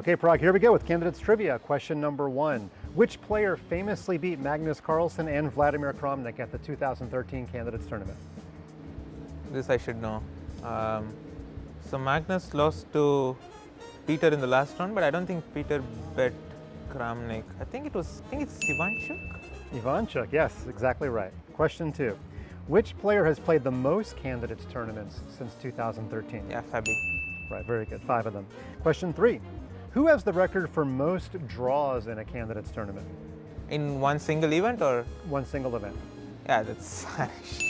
Okay, Pragg, here we go with Candidates Trivia. Question number 1. Which player famously beat Magnus Carlsen and Vladimir Kramnik at the 2013 Candidates Tournament? This I should know. So Magnus lost to Peter in the last round, but I don't think Peter bet Kramnik. I think it's Ivanchuk? Ivanchuk, yes, exactly right. Question 2. Which player has played the most Candidates Tournaments since 2013? Yeah, Fabi. Right, very good. 5 of them. Question 3. Who has the record for most draws in a Candidates Tournament? In one single event or? One single event. Yeah, that's Anish.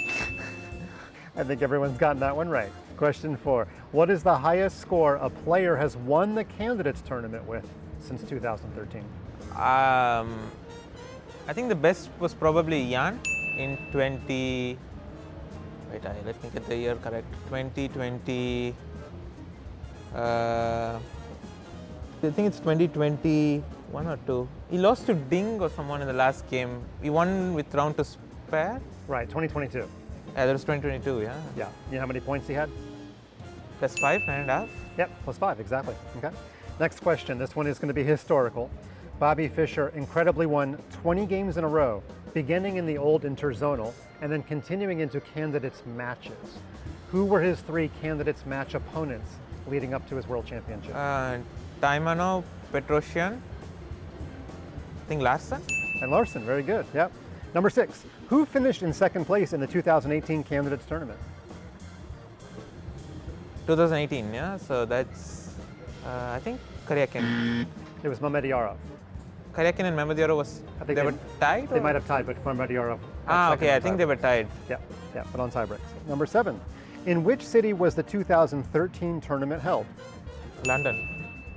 I think everyone's gotten that one right. Question 4. What is the highest score a player has won the Candidates Tournament with since 2013? I think the best was probably Jan in 20. Wait, let me get the year correct. 2020. I think it's 2021 or 2. He lost to Ding or someone in the last game. He won with round to spare. Right, 2022. Yeah, that was 2022, yeah. Yeah. You know how many points he had? Plus 5, 9.5. Yep, plus 5, exactly. Okay. Next question. This one is going to be historical. Bobby Fischer incredibly won 20 games in a row, beginning in the old interzonal and then continuing into candidates matches. Who were his 3 candidates match opponents leading up to his world championship? Taimanov, Petrosyan, I think Larson. And Larson, very good. Yep. Number 6. Who finished in second place in the 2018 Candidates Tournament? 2018, yeah. So that's, I think, Karyakin. It was Mamedyarov. Karyakin and Mamedyarov they were tied? They might have tied, but Mamedyarov. Okay, I think they were tied. Yeah, but on tie breaks. Number 7. In which city was the 2013 tournament held? London.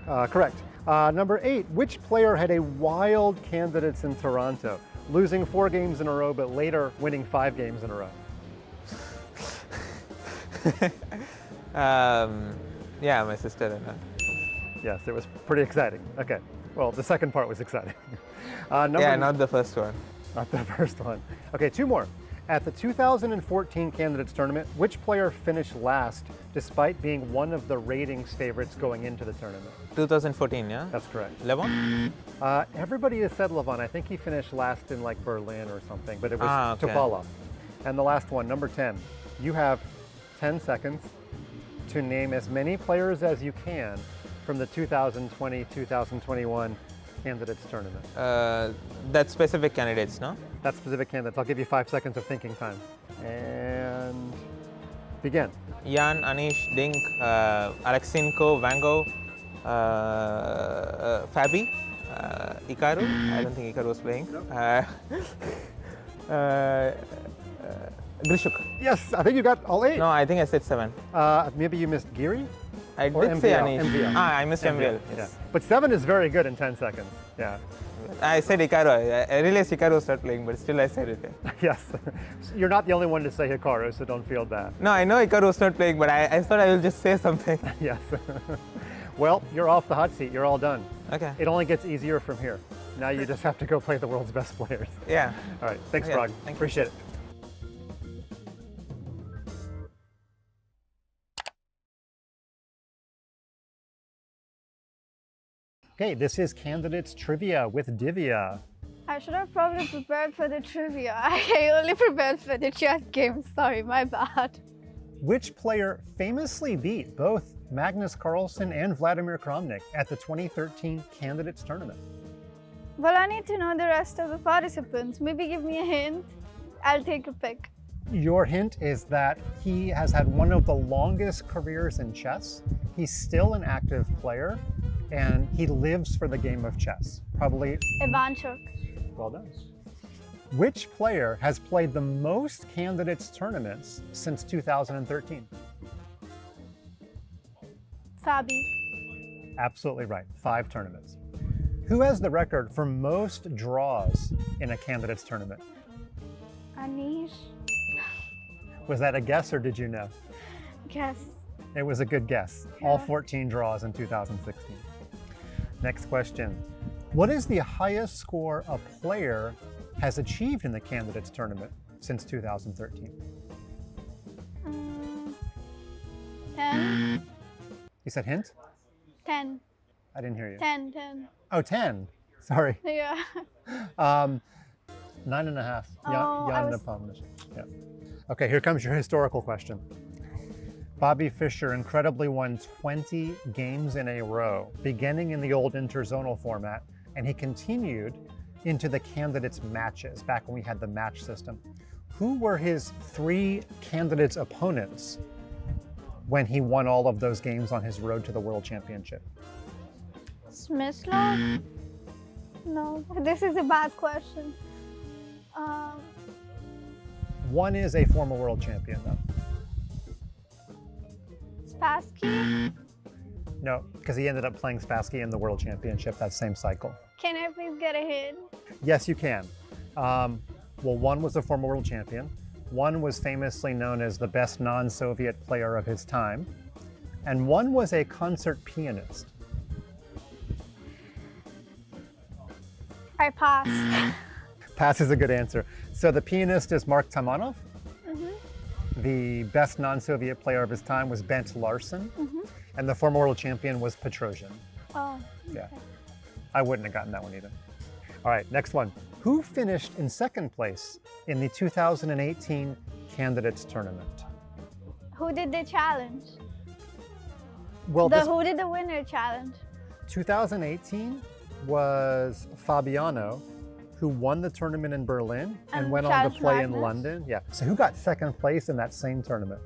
Correct. Number 8. Which player had a wild candidates in Toronto, losing 4 games in a row, but later winning 5 games in a row? Yeah, my sister and her. Yes, it was pretty exciting. Okay. Well, the second part was exciting. Yeah, not the first one. Not the first one. Okay, 2 more. At the 2014 Candidates Tournament, which player finished last despite being one of the ratings favorites going into the tournament? 2014, yeah? That's correct. Levon? Everybody has said Levon. I think he finished last in like Berlin or something, but it was okay. Topalov. And the last one, number 10. You have 10 seconds to name as many players as you can from the 2020-2021 Candidates Tournament. That's specific candidates, no? That's specific candidates. I'll give you 5 seconds of thinking time. And begin. Jan, Anish, Ding, Aleksinko, Vango, Fabi, Hikaru. I don't think Hikaru was playing. Grishuk. Yes, I think you got all 8. No, I think I said 7. Maybe you missed Giri? I did say Anish. MVL. I missed MVL. Yes. Yeah. But 7 is very good in 10 seconds. Yeah. I said Hikaru. I realized Hikaru started playing, but still I said it. Yes. You're not the only one to say Hikaru, so don't feel bad. No, I know Hikaru was not playing, but I thought I will just say something. Yes. Well, you're off the hot seat. You're all done. Okay. It only gets easier from here. Now you just have to go play the world's best players. Yeah. All right. Thanks, Yeah, Pragg. thank you. Appreciate it. Okay, this is Candidates Trivia with Divya. I should have probably prepared for the trivia. I only prepared for the chess game. Sorry, my bad. Which player famously beat both Magnus Carlsen and Vladimir Kramnik at the 2013 Candidates Tournament? Well, I need to know the rest of the participants. Maybe give me a hint. I'll take a pick. Your hint is that he has had one of the longest careers in chess. He's still an active player, and he lives for the game of chess. Probably. Ivanchuk. Well done. Which player has played the most Candidates Tournaments since 2013? Fabi. Absolutely right. 5 tournaments. Who has the record for most draws in a Candidates Tournament? Anish. Was that a guess or did you know? Guess. It was a good guess. Yeah. All 14 draws in 2016. Next question. What is the highest score a player has achieved in the Candidates Tournament since 2013? 10. You said hint? 10. I didn't hear you. 10, 10. Oh, 10. Sorry. Yeah. 9.5. Oh, I was- Yeah. Okay, here comes your historical question. Bobby Fischer incredibly won 20 games in a row, beginning in the old interzonal format, and he continued into the candidates matches, back when we had the match system. Who were his 3 candidates opponents when he won all of those games on his road to the World Championship? Smyslov? No, this is a bad question. One is a former world champion, though. Spassky? No, because he ended up playing Spassky in the World Championship that same cycle. Can I please get a hint? Yes, you can. Well, one was a former world champion. One was famously known as the best non-Soviet player of his time. And one was a concert pianist. I pass. Pass is a good answer. So the pianist is Mark Tamanov. The best non-Soviet player of his time was Bent Larsen. And the former world champion was Petrosian. Oh, Yeah. I wouldn't have gotten that one either. All right, next one. Who finished in second place in the 2018 Candidates Tournament? who did the challenge? Well, Who did the winner challenge? 2018 was Fabiano, who won the tournament in Berlin and And went on to challenged play in Magnus? London. Yeah. So who got second place in that same tournament?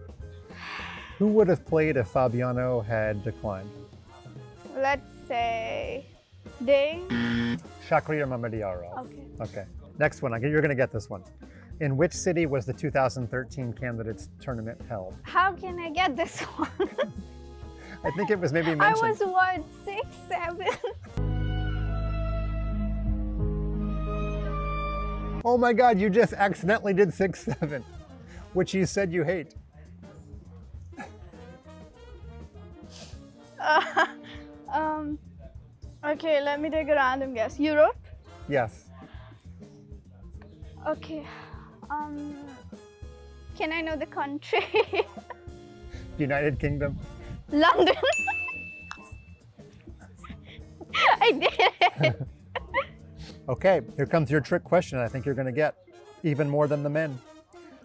Who would have played if Fabiano had declined? Let's say Ding. Shakhriyar Mamedyarov. Okay. Okay. Next one. You're going to get this one. In which city was the 2013 Candidates Tournament held? How can I get this one? I think it was maybe I mentioned. was what, 6, 7? Oh my God, you just accidentally did 6-7, which you said you hate. Okay, let me take a random guess. Europe? Yes. Okay. Can I know the country? United Kingdom. London. I did it. Okay, here comes your trick question I think you're going to get, even more than the men.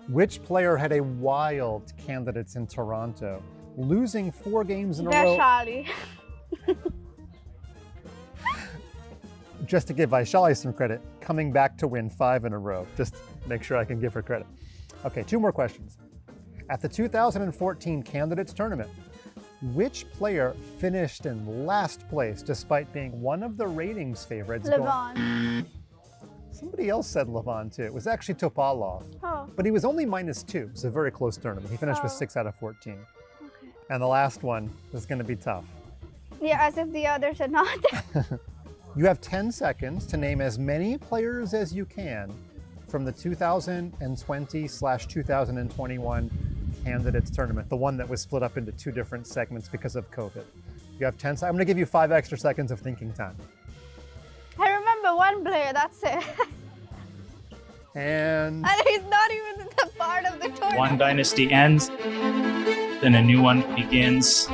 Which player had a wild Candidates in Toronto, losing 4 games in a row? Vaishali. Just to give Vaishali some credit, coming back to win 5 in a row. Just make sure I can give her credit. Okay, 2 more questions. At the 2014 Candidates Tournament, which player finished in last place despite being one of the ratings favorites? Levon. Somebody else said Levon too. It was actually Topalov. Oh, But he was only -2. It was a very close tournament. He finished with Oh. 6 out of 14. okay. And the last one is going to be tough. Yeah, as if the others are not. You have 10 seconds to name as many players as you can from the 2020/2021 Candidates Tournament, the one that was split up into 2 different segments because of COVID. You have 10 seconds. I'm going to give you 5 extra seconds of thinking time. I remember one player, that's it. And And he's not even the part of the tournament. One dynasty ends, then a new one begins.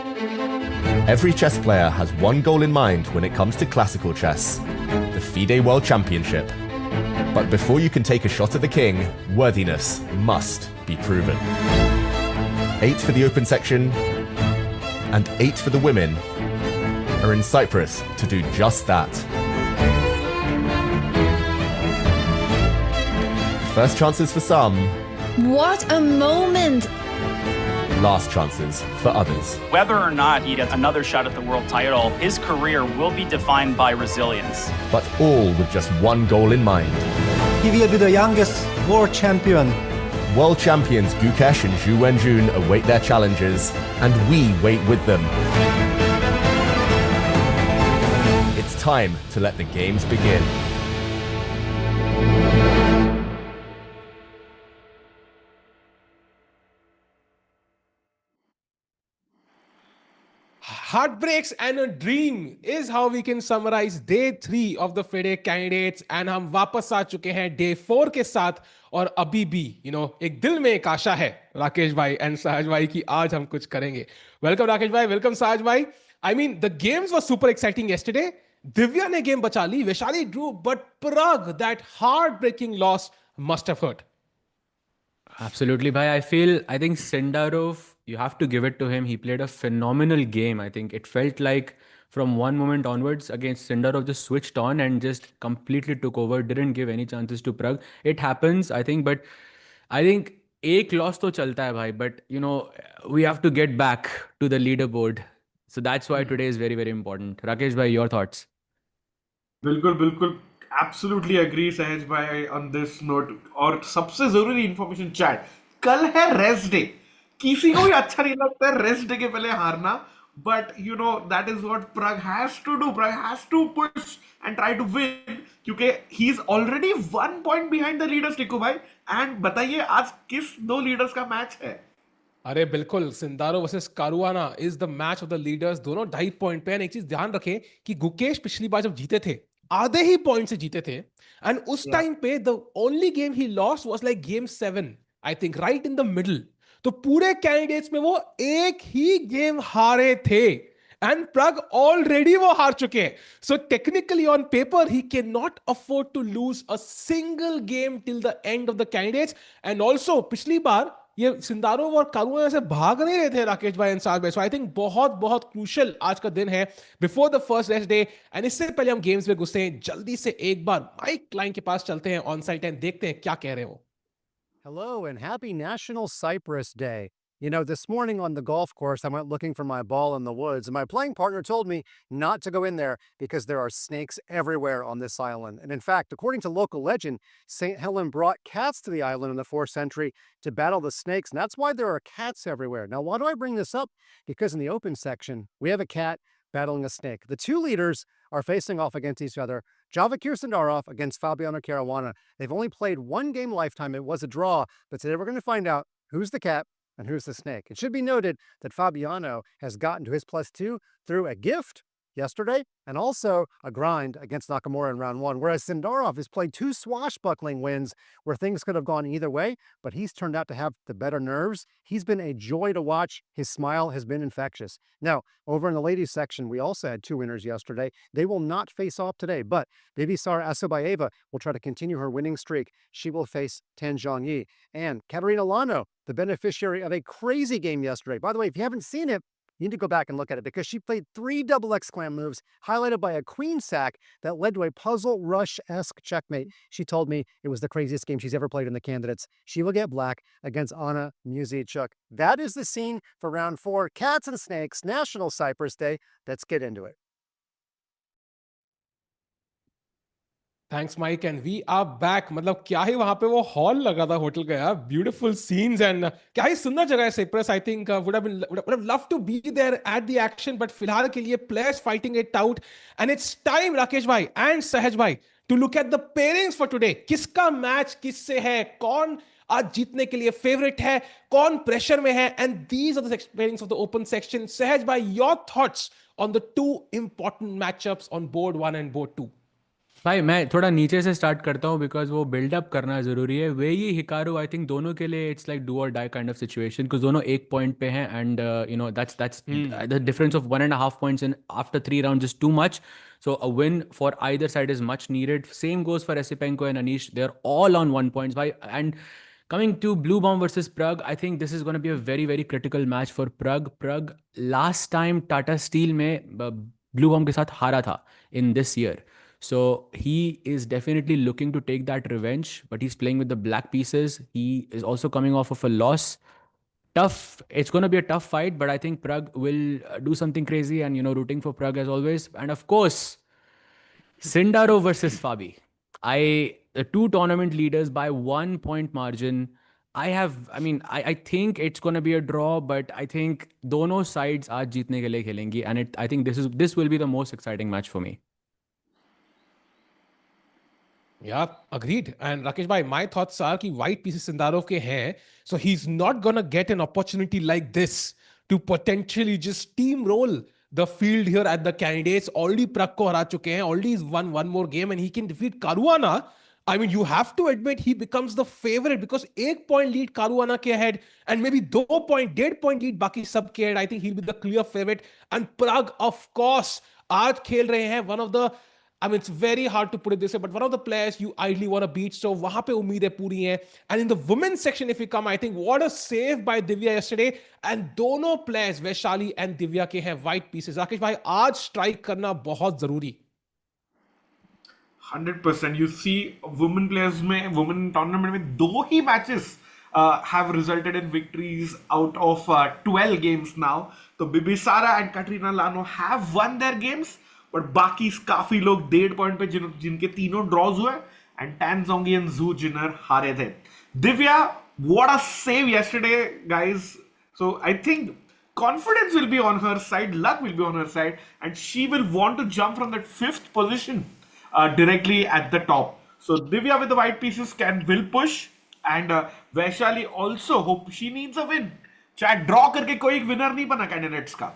Every chess player has one goal in mind when it comes to classical chess, the FIDE World Championship. But before you can take a shot at the king, worthiness must be proven. 8 for the open section and 8 for the women are in Cyprus to do just that. First chances for some, What a moment! last chances for others. Whether or not he gets another shot at the world title, his career will be defined by resilience. But all with just one goal in mind. He will be the youngest world champion. World champions Gukesh and Zhu Wenjun await their challenges, and we wait with them. It's time to let the games begin. Heartbreaks and a dream is how we can summarize day 3 of the FIDE candidates, and हम वापस आ चुके हैं day 4 के साथ, और अभी भी एक दिल में एक आशा है राकेश भाई एंड साज भाई की आज हम कुछ करेंगे. वेलकम राकेश भाई, वेलकम साज भाई. I mean, the games were super exciting yesterday. Divya ne game bacha li, Vaishali drew, but Pragg, that heartbreaking loss must have hurt. Absolutely, bhai. I think Sindarov, you have to give it to him. He played a phenomenal game. I think it felt like from one moment onwards against Sindarov just switched on and just completely took over. Didn't give any chances to Pragg. It happens, I think, but I think एक loss तो चलता है भाई. But we have to get back to the leaderboard. So that's why today is very, very important. Rakesh bhai, your thoughts? बिल्कुल बिल्कुल absolutely agree सहज भाई on this note. और सबसे जरूरी इंफॉर्मेशन चैट, कल है रेस्ट डे. किसी को भी अच्छा नहीं लगता है रेस्ट डे के पहले हारना, but that is what Pragg has to do. Pragg has to push and try to win, क्योंकि he is already 1 point behind the leaders. Tiku भाई, एंड बताइए आज किस दो लीडर्स का मैच है? अरे बिल्कुल, Sindarov versus Caruana is the match of the leaders. दोनों 2.5 पॉइंट पे. एक चीज ध्यान रखें कि गुकेश पिछली बार जब जीते थे आधे ही पॉइंट से जीते थे, एंड उस टाइम पे the only game he lost was like game 7, I think, right in the middle. तो पूरे कैंडिडेट्स में वो एक ही गेम हारे थे, एंड Pragg ऑलरेडी वो हार चुके हैं. So technically on paper he can not afford to lose a single game till the end of the candidates. And also पिछली बार ये सिंदारोव और कारुआना से भाग नहीं रहे थे राकेश भाई एंड साज भाई. सो आई थिंक बहुत बहुत क्रूशियल आज का दिन है before the first rest day. And इससे पहले हम गेम्स में घुसते हैं, जल्दी से एक बार माइक क्लाइन के पास चलते हैं ऑन साइट एंड देखते हैं क्या कह रहे हो. Hello and happy National Cypress Day. This morning on the golf course, I went looking for my ball in the woods, and my playing partner told me not to go in there because there are snakes everywhere on this island. And in fact, according to local legend, St. Helen brought cats to the island in the 4th century to battle the snakes, and that's why there are cats everywhere. Now, why do I bring this up? Because in the open section, we have a cat battling a snake. The two leaders are facing off against each other. Javokhir Sindarov against Fabiano Caruana. They've only played one game lifetime. It was a draw, but today we're going to find out who's the cat and who's the snake. It should be noted that Fabiano has gotten to his +2 through a gift yesterday and also a grind against Nakamura in round 1, whereas Sindarov has played 2 swashbuckling wins where things could have gone either way, but he's turned out to have the better nerves. He's been a joy to watch. His smile has been infectious. Now, over in the ladies section, we also had 2 winners yesterday. They will not face off today, but Bibisara Assaubayeva will try to continue her winning streak. She will face Tan Zhongyi. And Kateryna Lagno, the beneficiary of a crazy game yesterday. By the way, if you haven't seen it, you need to go back and look at it because she played 3 double exclam moves, highlighted by a queen sack that led to a puzzle rush-esque checkmate. She told me it was the craziest game she's ever played in the candidates. She will get black against Anna Muzychuk. That is the scene for round 4. Cats and Snakes, National Cypress Day. Let's get into it. Thanks Mike and we are back. मतलब क्या ही वहां पे वो hall लगा था hotel का यार. Beautiful scenes and क्या ही सुंदर जगह है Cyprus. I think would have love to be there at the action, but फिलहाल के लिए players fighting it out. And it's time Rakesh भाई एंड सहज भाई to look at the pairings for today. किसका मैच किससे है, कौन आज जीतने के लिए फेवरेट है, कौन प्रेशर में है, and these are the pairings of the open section. Sahaj भाई, your thoughts on the 2 important matchups on board 1 and board 2. भाई मैं थोड़ा नीचे से स्टार्ट करता हूँ बिकॉज वो बिल्डअप करना ज़रूरी है. वे ही हिकारू, आई थिंक दोनों के लिए it's like do or die kind of situation because दोनों 1 पॉइंट पे हैं and that's the difference of 1.5 points in after 3 rounds is too much. So a win for either side is much needed. Same goes for Esipenko and Anish. They're all on 1 points. And coming to Bluebaum versus Pragg, I think this is going to be a very, very critical match for Pragg. Pragg last time Tata Steel में Bluebaum के साथ हारा था in this year. So he is definitely looking to take that revenge, but he's playing with the black pieces. He is also coming off of a loss. Tough. It's going to be a tough fight, but I think Pragg will do something crazy and, rooting for Pragg as always. And of course, Sindarov versus Fabi. The 2 tournament leaders by 1 point margin. I think it's going to be a draw, but I think dono sides aaj jeetne ke liye khelengi, and I think this will be the most exciting match for me. Yeah, agreed. And Rakesh bhai, my thoughts are कि white pieces Sindarov के हैं, so he's not gonna get an opportunity like this to potentially just steamroll the field here at the candidates. Already Pragg को हरा चुके हैं, already he's won 1 more game and he can defeat Caruana. I mean, you have to admit he becomes the favorite because 1 point lead Caruana ke ahead and maybe 2 point lead baki sab ke ahead. I think he'll be the clear favorite. And Pragg, of course, aaj khel rahe hain. One of the, I mean, it's very hard to put it this way, but one of the players you ideally want to beat. So wahan pe umeed hai puri hai. And in the women's section, if we come, I think what a save by Divya yesterday. And dono players, Vaishali and Divya ke hain white pieces. Rakesh bhai, aaj strike karna bahut zaruri. 100%. You see, women players में women tournament में 2 ही matches have resulted in victories out of 12 games now. तो Bibisara and Kateryna Lagno have won their games, but बाकी काफी लोग 1.5 point पे जिनके तीनों draws हुए and Tan Zhongyi and Zhu Jiner हारे थे. Divya, what a save yesterday, guys. So I think confidence will be on her side, luck will be on her side, and she will want to jump from that 5th position directly at the top. So Divya with the white pieces will push, and Vaishali also hope she needs a win. Chat draw करके कोई winner नहीं बना candidates का.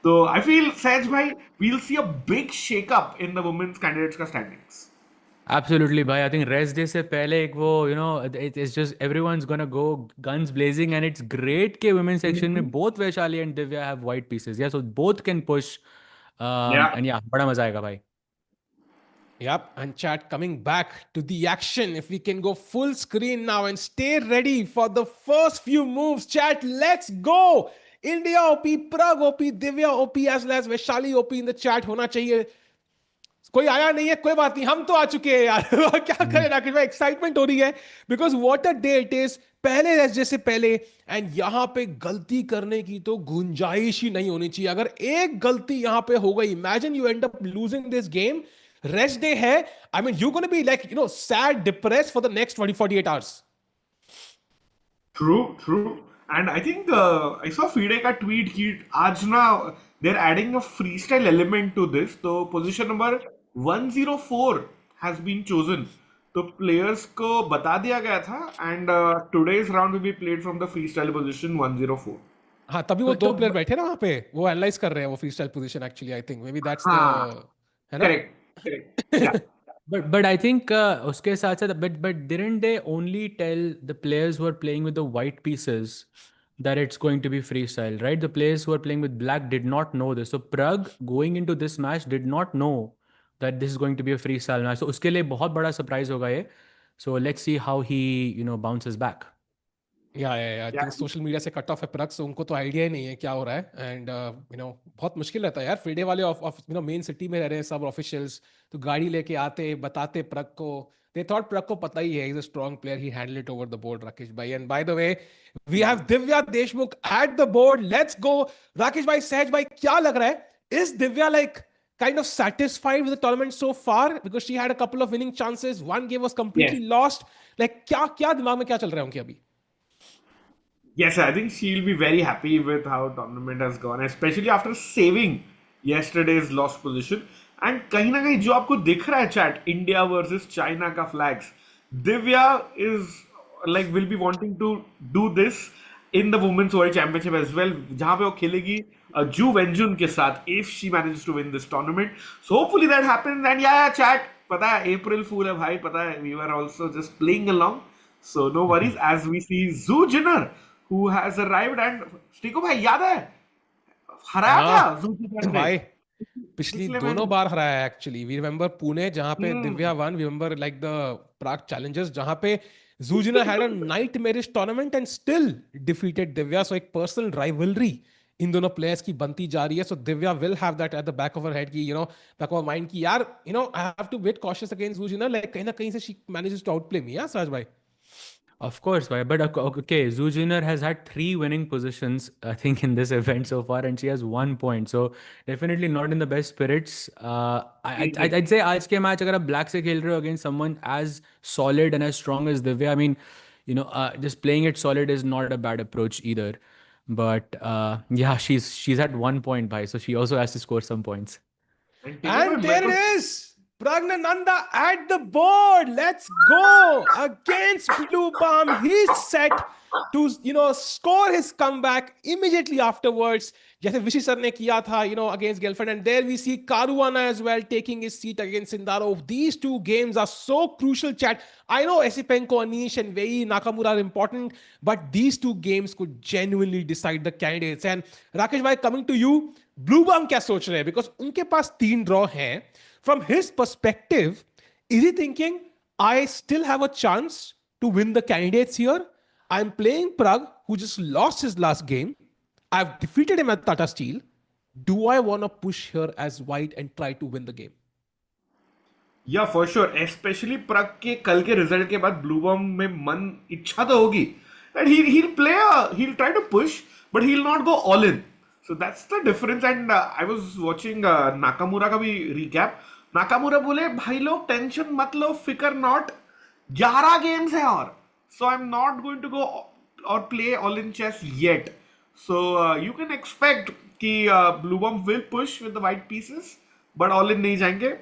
So I feel Sahaj bhai, we'll see a big shake up in the women's candidates का standings. Absolutely, bhai. I think rest day se pehle ek wo, it's just everyone's gonna go guns blazing, and it's great ke women's section mein both Vaishali and Divya have white pieces. Yeah, so both can push. And yeah, bada maza aayega, bhai. Yep, and chat coming back to the action. If we can go full screen now and stay ready for the first few moves, chat, let's go. India OP, Pragg OP, Divya OP as well as Vaishali OP in the chat होना चाहिए. कोई आया नहीं है, कोई बात नहीं, हम तो आ चुके हैं यार. क्या करें राकेश भाई, एक्साइटमेंट हो रही है because what a day it is. पहले रेस्ट से पहले एंड यहां पे गलती करने की तो गुंजाइश ही नहीं होनी चाहिए. अगर एक गलती यहां पे हो गई, imagine you and up losing this game. Rest day hai. I mean, you're going to be like, sad, depressed for the next 48 hours. True. And I think I saw FIDE ka tweet. Aaj na they're adding a freestyle element to this. So position number 104 has been chosen. तो players को बता दिया गया था, and today's round will be played from the freestyle position 104. हाँ, तभी वो 2 player बैठे ना वहाँ पे, वो एनालाइज कर रहे हैं वो freestyle position. Actually I think may be that's the, है ना? Correct. Yeah. But I think uske साथ साथ but didn't they only tell the players who are playing with the white pieces that it's going to be freestyle, right? The players who are playing with black did not know this. So Pragg going into this match did not know that this is going to be a freestyle match. So uske liye बहुत बड़ा surprise होगा ये. So let's see how he bounces back. I think social media से cut off है प्रग, सो उनको तो idea ही नहीं है क्या हो रहा है. एंड बहुत मुश्किल रहता है यार. FIDE वाले मेन सिटी में रह रहे हैं सब ऑफिशियल्स, तो गाड़ी लेके आते बताते प्रग को. दे थॉट प्रग को पता ही है, is a strong player, he handle it over the board. Rakesh भाई, and by the way we have Divya Deshmukh at the board. Let's go. Rakesh भाई, सहज भाई, क्या लग रहा है? Is Divya like kind of satisfied with the tournament so far, because she had a couple of winning chances, one game was completely lost. Like क्या दिमाग में क्या चल रहा है उनके अभी? Yes, I think she'll be very happy with how tournament has gone, especially after saving yesterday's lost position. And कहीं ना कहीं जो आपको दिख रहा है chat, India versus China का flags, Divya is will be wanting to do this in the Women's World Championship as well, जहाँ पे वो खेलेगी Zhu Wenjun के साथ, if she manages to win this tournament. So hopefully that happens. And yeah, chat, पता है April Fool है भाई, पता है, we were also just playing along. So no worries as we see Zhu Jiner, who has arrived. And स्टिको भाई याद है हराया था Zhu Jiner ने भाई, पिछली दोनों बार हराया है एक्चुअली. वी रिमेंबर पुणे जहां पे Divya won, we remember like the Prague challengers जहां पे Zhu Jiner had a nightmarish tournament and still defeated Divya. So एक पर्सनल राइवलरी इन दोनों प्लेयर्स की बनती जा रही है. So Divya will have that at the back of her head की, बैक ऑफ माइंड की, यार I have to bit cautious against Zhu Jiner. Like कहीं ना कहीं से she manages to outplay me. Yeah Saj भाई? Of course, but okay, Zhu Jiner has had 3 winning positions, I think, in this event so far, and she has 1 point. So definitely not in the best spirits. I'd say आज के match अगर आप black से खेल रहे हो against someone as solid and as strong as Divya, I mean, just playing it solid is not a bad approach either. But yeah, she's at 1 point, bhai, so she also has to score some points. And there it is. Praggnanandhaa at the board. Let's go against Bluebaum. He's set to score his comeback immediately afterwards. जैसे विशी sir ने किया था, against Gelfand, and there we see Caruana as well taking his seat against Sindarov. These two games are so crucial, chat. I know Esipenko, Anish, and Wei Yi, Nakamura are important, but these two games could genuinely decide the candidates. And Rakesh bhai, coming to you, Bluebaum क्या सोच रहे हैं? Because उनके पास 3 draw हैं. From his perspective, is he thinking, I still have a chance to win the candidates here? I'm playing Pragg, who just lost his last game. I've defeated him at Tata Steel. Do I want to push here as white and try to win the game? Yeah, for sure. Especially Pragg के कल के result के बाद Bluebaum में मन इच्छा तो होगी that he'll try to push, but he'll not go all in. So that's the difference. And I was watching Nakamura का भी recap. Nakamura बोले भाई लोग टेंशन मत लो, फिकर नॉट, 11 गेम्स है और, so I'm not going to go or play all in chess yet. So you can expect कि Bluebaum will push with the white pieces, but all in नहीं जाएंगे.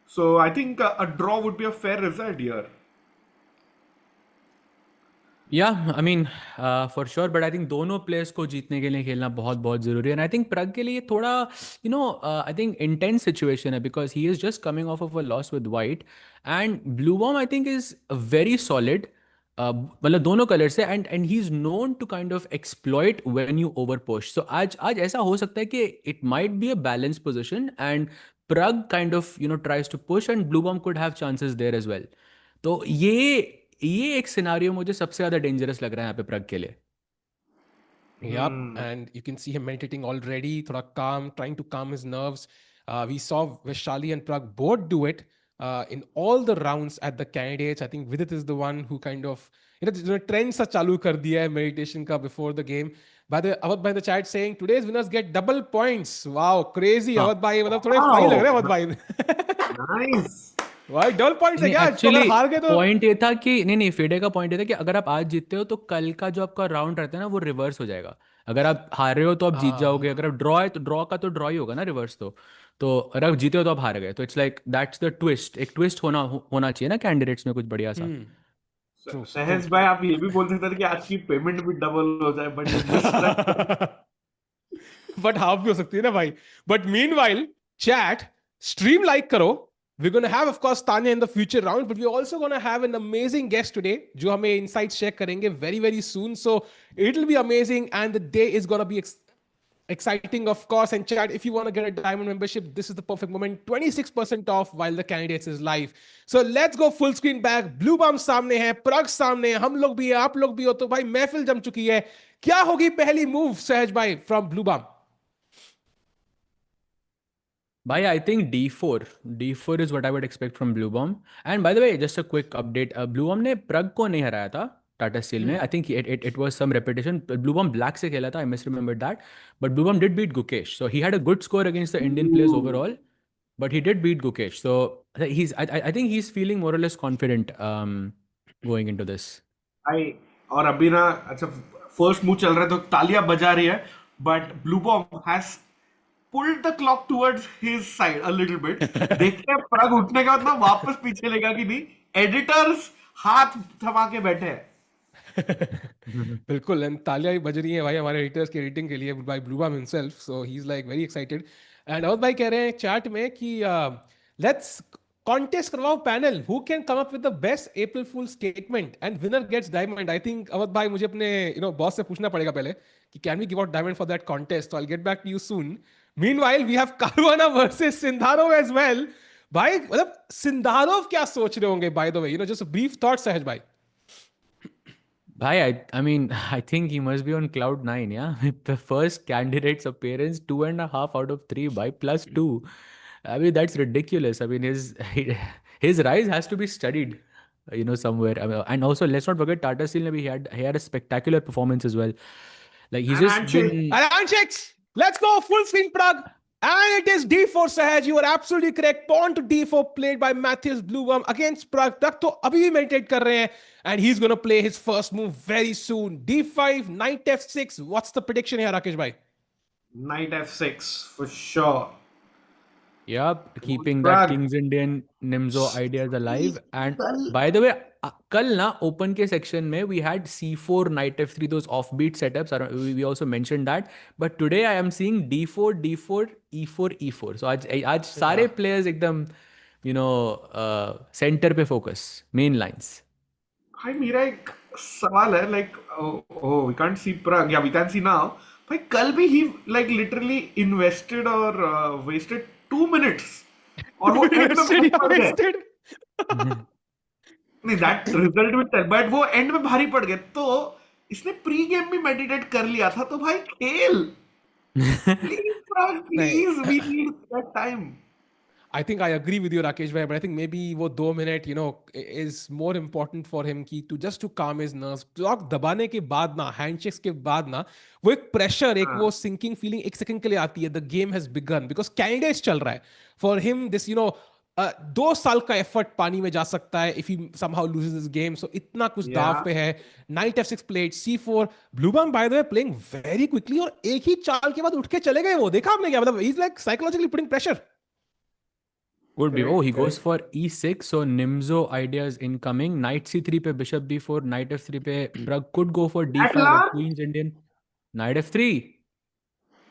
So I think a draw would be a fair result here. Yeah, I mean, for sure, but I think दोनों players को जीतने के लिए खेलना बहुत बहुत जरूरी है. And I think Pragg के लिए थोड़ा, I think intense situation है because he is just coming off of a loss with white, and Bluebaum I think is very solid. मतलब दोनों कलर से, and he is known to kind of exploit when you over push. So आज ऐसा हो सकता है कि it might be a balanced position and Pragg kind of tries to push and Bluebaum could have chances there as well. तो ये एक scenario मुझे सबसे ज्यादा डेंजरस लग रहा है यहाँ पे प्रग के लिए. Yep, and you can see him meditating already, थोड़ा calm, trying to calm his nerves. We saw Vaishali and Pragg both do it in all the rounds at the candidates. I think Vidit is the one who kind of trend सा चालू कर दिया है meditation का before the game. Avadh bhai in the chat saying today's winners get double points. Wow, crazy. Avadh bhai मतलब थोड़े funny लग रहे हैं Avadh bhai. Nice. भाई डबल पॉइंट्स है क्या? एक्चुअली हार गए तो पॉइंट ये था कि नहीं FIDE का पॉइंट ये था कि अगर आप आज जीतते हो तो कल का जो आपका राउंड रहता है ना वो रिवर्स हो जाएगा. अगर आप हार रहे हो तो आप जीत जाओगे, अगर आप ड्रॉ है तो ड्रॉ का तो ड्रॉ ही होगा ना रिवर्स. तो अगर आप जीते हो तो आप हार गए. तो it's like that's the twist. एक ट्विस्ट होना चाहिए ना कैंडिडेट्स में कुछ बढ़िया सा. सहज भाई आप ये भी बोल सकते थे कि आज की पेमेंट भी डबल हो जाए, बट हाफ भी हो सकती है ना भाई. But meanwhile chat stream like करो. We're going to have, of course, Tanya in the future round, but we're also going to have an amazing guest today, जो हमें insights share करेंगे very, very soon. So it'll be amazing, and the day is going to be exciting, of course. And chat, if you want to get a diamond membership, this is the perfect moment. 26% off while the candidates is live. So let's go full screen back. Bluebaum सामने है, Pragg सामने है, हम लोग भी है, आप लोग भी हो. तो भाई महफिल जम चुकी है. क्या होगी पहली मूव सहज भाई from Bluebaum? Bhai, I think D4. D4 is what I would expect from Bluebaum. And by the way, just a quick update. Bluebaum ने Pragg को नहीं हराया था Tata Steel में. I think it was some repetition. Bluebaum black से खेला था. I misremembered that. But Bluebaum did beat Gukesh. So he had a good score against the Indian players overall. But he did beat Gukesh. So I think he's feeling more or less confident going into this. और अभी ना अच्छा first move चल रहा है तो तालियां बजा रही है, but Bluebaum has pulled the clock towards his side a little bit. देखते हैं Pragg उठने के बाद ना वापस पीछे लेगा कि नहीं. एडिटर्स हाथ थमा के बैठे हैं. बिल्कुल, एंड तालियां ही बज रही हैं भाई हमारे एडिटर्स की एडिटिंग के लिए by Bluebaum himself. So he's like very excited. And Awadh भाई कह रहे हैं चैट में कि लेट्स कॉन्टेस्ट करवाओ panel, who can come up with the best April fool statement and winner gets diamond. I think Awadh भाई मुझे अपने बॉस से पूछना पड़ेगा पहले कि can we give out diamond for that contest. I will get back to you soon. Meanwhile, we have Caruana versus Sindarov as well. भाई मतलब Sindarov क्या सोच रहे होंगे? By the way, just a brief thought, Sahaj bhai. Bhai, I mean, I think he must be on cloud 9, yeah? The first candidate's appearance, 2.5 out of 3 by +2. I mean, that's ridiculous. I mean, his rise has to be studied, somewhere. I mean, and also, let's not forget Tata Steel, he had a spectacular performance as well. Like he's just been. Handshakes. Let's go full screen Pragg. And it is D4 Sahaj. You are absolutely correct. Pawn to D4 played by Matthias Bluebaum against Pragg. Pragg तो अभी भी meditate कर रहे हैं. And he's going to play his first move very soon. D5, Knight F6. What's the prediction here, Rakesh bhai? Knight F6 for sure. Yep, keeping that Pragg. Kings Indian Nimzo ideas alive. And कल by the way, kal na open ke section mein we had C4, Knight F3, those offbeat setups. We also mentioned that. But today I am seeing D4, D4, E4, E4. So aaj sare players ekdam, center pe focus, main lines. भाई मेरा एक सवाल है like we can't see Pragg या we can see now भाई कल भी ही लाइक लिटरली इन्वेस्टेड और वेस्टेड 2 मिनट्स और वो एंड में भारी पड़ गए नहीं that result will tell but वो एंड में भारी पड़ गए तो इसने प्री गेम भी मेडिटेट कर लिया था तो भाई खेल please Pragg please we need that time I think I agree with you, Rakesh bhai, but I think maybe वो 2 minute, is more important for him कि to calm his nerves. Clock दबाने के बाद ना, handshakes के बाद ना, वो एक pressure, एक वो sinking feeling एक second के लिए आती है. The game has begun because candidates चल रहा है. For him, this 2 साल का effort पानी में जा सकता है if he somehow loses this game. So इतना कुछ दाव पे है. Knight F6 played, C4. Bluebaum, by the way, playing very quickly और एक ही चाल के बाद उठ के चले गए वो. देखा आपने क्या? मतलब he's like psychologically putting pressure. Would be. Oh, he goes for E6. So Nimzo ideas incoming. Knight C3 पे Bishop B4. Knight F3 पे Pragg could go for D5. But Queen's Indian. Knight F3.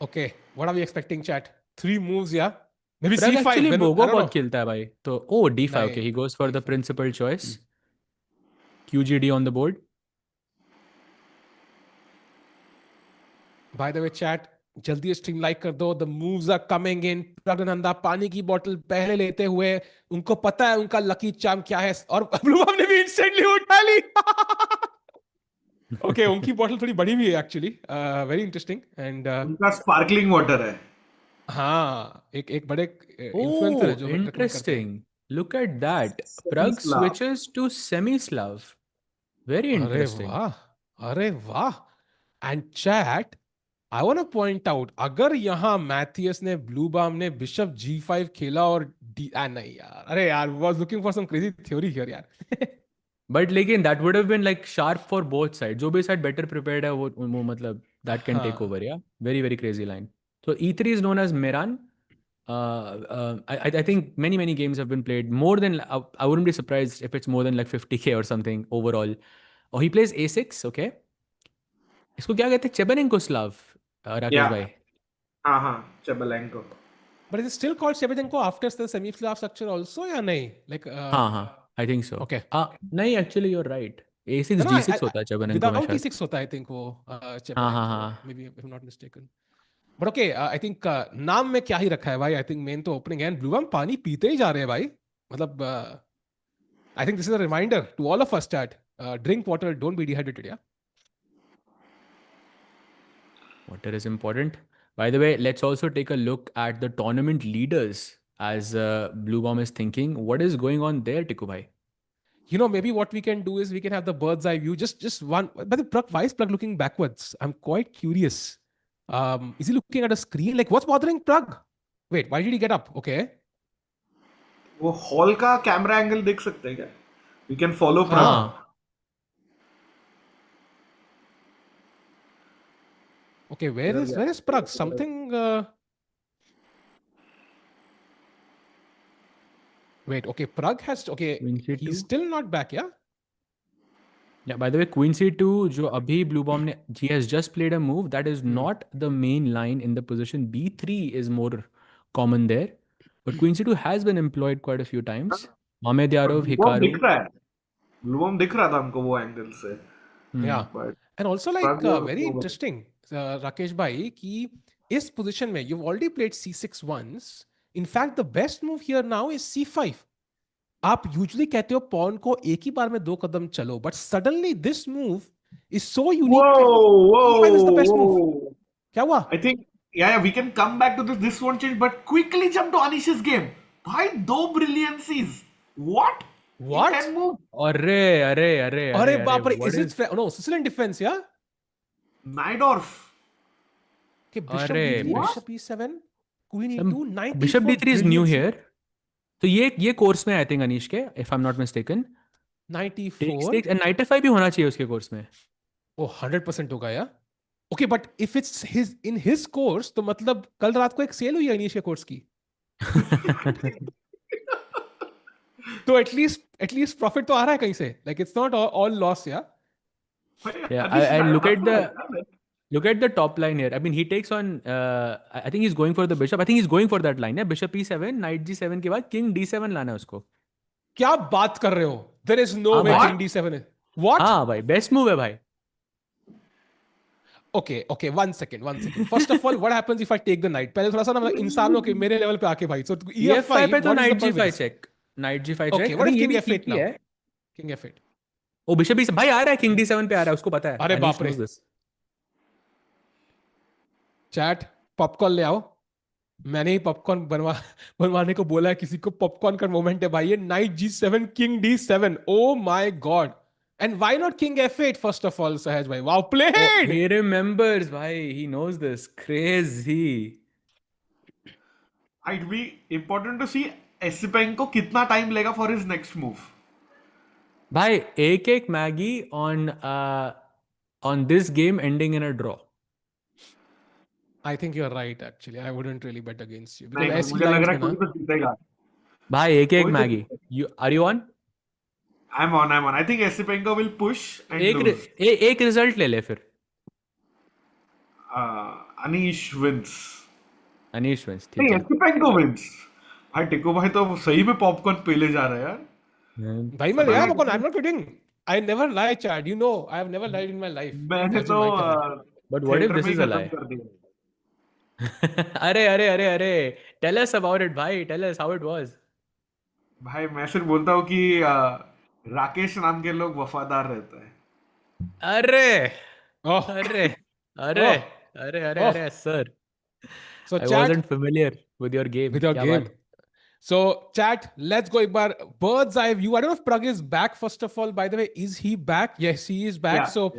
Okay. What are we expecting, chat? 3 moves, yeah? Maybe Pragg C5. actually Then, Bogo बहुत खेलता है भाई. तो D5. नहीं. Okay, he goes for the principal choice. QGD on the board. By the way, chat. जल्दी stream like कर दो. The moves are coming in. Praggnanandhaa पानी की बोतल पहले लेते हुए उनको पता है उनका लकी चार्म क्या है और ब्लूबम ने भी इंस्टेंटली उठा ली. ओके, उनकी बोतल थोड़ी बड़ी भी है एक्चुअली. Very interesting. एंड उनका स्पार्कलिंग वाटर है. हाँ, एक बड़े इन्फ्लुएंसर है जो interesting. Look at that. Pragg switches to semi-Slav. Very interesting. अरे वाह. And chat, I want to point out, अगर यहाँ मैथियस ने ब्लूबाम ने बिशप G5 खेला और नहीं यार, अरे यार, was looking for some crazy theory here यार. But लेकिन that would have been like sharp for both sides. जो भी side better prepared है वो मतलब that can take over, yeah. Very very crazy line. So E3 is known as Meran. I think many games have been played. More than I wouldn't be surprised if it's more than like 50k or something overall. Oh, he plays A6, okay. इसको क्या कहते हैं? Chebanenko Slav. Rakesh bhai. Chebanenko. But is it still called Chebanenko after the semi-Slav structure also या नहीं? Like I think so. Okay. नहीं, actually you're right. A6 D6 होता है Chebanenko में without शायद. D6 होता है I think वो Chebanenko. Maybe if I'm not mistaken. But okay, I think नाम में क्या ही रखा है भाई. I think main तो opening है. Bluebaum पानी पीते ही जा रहे हैं भाई. मतलब I think this is a reminder to all of us that drink water, don't be dehydrated, yeah. Water is important. By the way, let's also take a look at the tournament leaders as Bluebaum is thinking. What is going on there, Tiku bhai? Maybe what we can do is we can have the bird's eye view. Just one. But the Pragg, why is Pragg looking backwards? I'm quite curious. Is he looking at a screen? Like, what's bothering Pragg? Wait, why did he get up? Okay. वो hall का camera angle देख सकते हैं क्या? We can follow Pragg. Okay, where is Pragg? Something. Wait, okay, Pragg has. Okay, he's still not back, yeah. Yeah. By the way, Queen C2, जो अभी Bluebaum ने, he has just played a move that is not the main line in the position. B3 is more common there, but Queen C2 has been employed quite a few times. Mohamed Yarov, Hikaru. Bluebaum दिख रहा था हमको वो angle से. Yeah, and also like very interesting. Rakesh bhai, कि इस position में you've already played C6 once. In fact, the best move here now is C5. आप usually कहते हो pawn को एक ही बार में 2 कदम चलो, but suddenly this move is so unique. Whoa, is the best move. क्या हुआ? I think we can come back to this. This won't change, but quickly jump to Anish's game. भाई 2 brilliancies. What? What? He can move. अरे बाप रे. Is it no Sicilian defense, yeah? Najdorf. Okay, Bishop E7, Queen E2, Knight Bishop E4, D3 is new here. तो ये course में I think Anish के, if I'm not mistaken. Knight E4 and Knight F5 भी होना चाहिए उसके course में. Oh, 100% होगा यार. Okay, but if it's in his course, तो मतलब कल रात को एक सेल हुई है अनीश के कोर्स की. तो एटलीस्ट प्रॉफिट तो आ रहा है कहीं से. Like it's not all loss, yeah. Yeah, Anish, and that's look at the top line here. I mean, he takes on. I think he's going for the bishop. I think he's going for that line. Yeah, bishop e7, knight g7 के बाद king d7 लाना है उसको. क्या बात कर रहे हो? There is no हाँ way भाई. king d7 is. What? हाँ भाई, best move है भाई. Okay, one second. First of all, what happens if I take the knight? पहले थोड़ा सा ना इंसान हो के मेरे लेवल पे आके भाई. So e5 पे तो what is the knight point with g5 this? check. Knight g5 Okay, check. what I if think ये king भी f8 ठीक ही now? है. King f8. ओ bishop e7 भाई आ रहा है, king d7 पे आ रहा है, उसको पता है. अरे Anish बाप रे. knows this. चैट पॉपकॉर्न ले आओ. मैंने ही पॉपकॉर्न बनवाने को बोला है किसी को. पॉपकॉर्न का मोमेंट है भाई ये. Night g7 king d7. Oh my God. And why not king f8 first of all सहज भाई. Wow Oh, played. he remembers भाई. He knows this. Crazy. It'd be important to see Esipenko कितना time लेगा for his next move. भाई एक Maggi on this game ending in a draw. I think you're right actually. I wouldn't really bet against you नहीं, because ऐसी मुझे लग lines रहा है में ना. कोई तो जीतेगा. भाई एक कोई तो मैगी. जीतेगा. Are you on? I'm on. I think Esipenko will push and lose. एक रिजल्ट ले ले फिर. Anish wins. Anish wins. ठीक नहीं, है. Esipenko wins. भाई टिको भाई तो सही में पॉपकॉर्न पे ले जा रहा है यार. भाई मैं यार I'm not kidding. I never lie, Chad. You know, I have never lied in my life. मैंने तो But what if theatre this में ही is a खत्म lie? कर दिया. अरे. Tell us about it भाई. Tell us how it was. भाई मैं सिर्फ बोलता हूँ कि राकेश नाम के लोग वफादार रहते हैं. अरे. Oh, अरे, sir. so I chat wasn't familiar with your game. with your क्या game. बात? So chat, let's go एक बार bird's eye view. I don't know if Pragg is back first of all. By the way, is he back? Yes, he is back. Yeah. So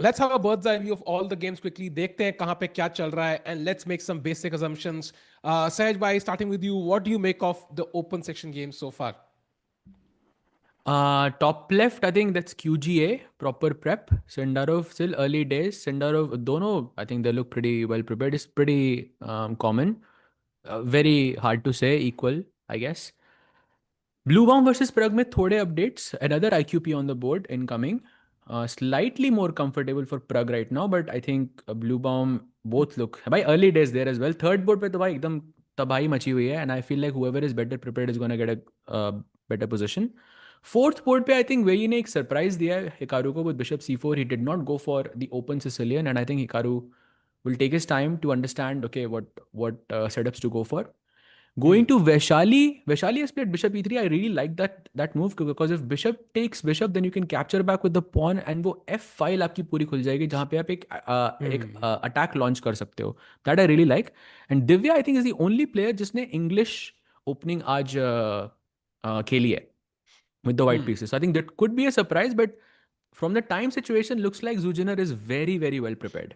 let's have a bird's eye view of all the games quickly. देखते हैं कहाँ पे क्या चल रहा है and let's make some basic assumptions. Sahaj bhai, starting with you, what do you make of the open section games so far? Top left, I think that's QGA, proper prep. Sindarov, still early days. Sindarov, dono, I think they look pretty well prepared. It's pretty common. Very hard to say, equal, I guess. Bluebaum versus Pragg में थोड़े updates. Another IQP on the board incoming. Slightly more comfortable for Pragg right now, but I think Bluebaum both look by early days there as well. Third board पे तो भाई एकदम तबाही मची हुई है, and I feel like whoever is better prepared is going to get a better position. Fourth board पे I think Wei Yi ने एक surprise दिया है Hikaru को with bishop c4. He did not go for the open Sicilian, and I think Hikaru will take his time to understand what setups to go for. Going to Vaishali has played bishop e3. I really like that move because if bishop takes bishop, then you can capture back with the pawn and वो f file आपकी पूरी खुल जाएगी जहाँ पे आप एक attack launch कर सकते हो. That I really like. And Divya I think is the only player जिसने English opening आज खेली है with the white pieces. So I think that could be a surprise, but from the time situation looks like Zhu Jiner is very, very well prepared.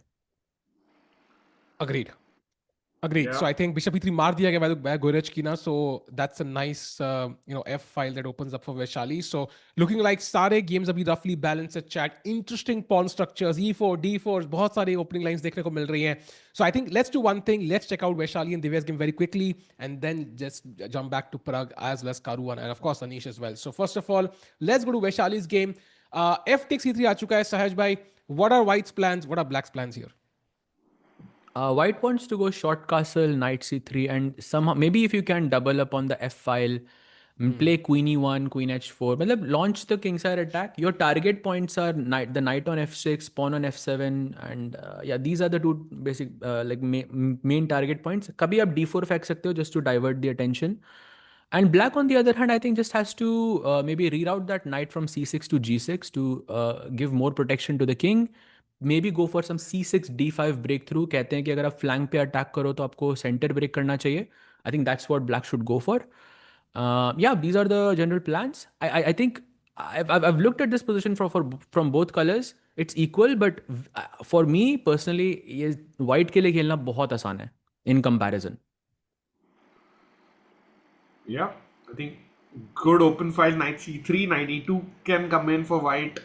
Agreed. Yeah. So I think bishop e3 मार दिया गया by Goryachkina. So that's a nice f file that opens up for Vaishali. So looking like सारे games अभी roughly balanced at chat. Interesting pawn structures, e4, d4, बहुत सारे opening lines देखने को मिल रही हैं. So I think let's do one thing. Let's check out Vaishali and Divya's game very quickly, and then just jump back to Pragg as well as Caruana and of course Anish as well. So first of all, let's go to Vaishali's game. F takes e3 आ चुका है. Sahaj bhai, what are white's plans? What are black's plans here? White wants to go short castle, knight c3, and somehow maybe if you can double up on the f file, play queen e1, queen h4, मतलब launch the kingside attack. Your target points are the knight on f6, pawn on f7, and yeah, these are the two basic main target points. कभी आप d4 फेंक सकते हो just to divert the attention. And black on the other hand, I think just has to maybe reroute that knight from c6 to g6 to give more protection to the king. Maybe go for some c6 d5 breakthrough. कहते हैं कि अगर आप flank पे attack करो तो आपको center break करना चाहिए. I think that's what black should go for. Yeah, these are the general plans. I think I've looked at this position from both colors. It's equal, but for me personally, ये white के लिए खेलना बहुत आसान है in comparison. Yeah, I think good open file knight c3, knight e2 can come in for white.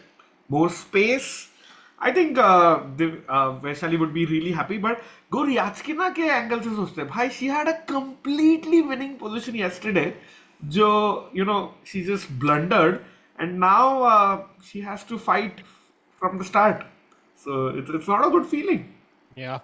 More space. I think Vaishali would be really happy, but Goryachkina के angle से सोचते हैं भाई, she had a completely winning position yesterday, जो she just blundered, and now she has to fight from the start, so it's not a good feeling. Yeah.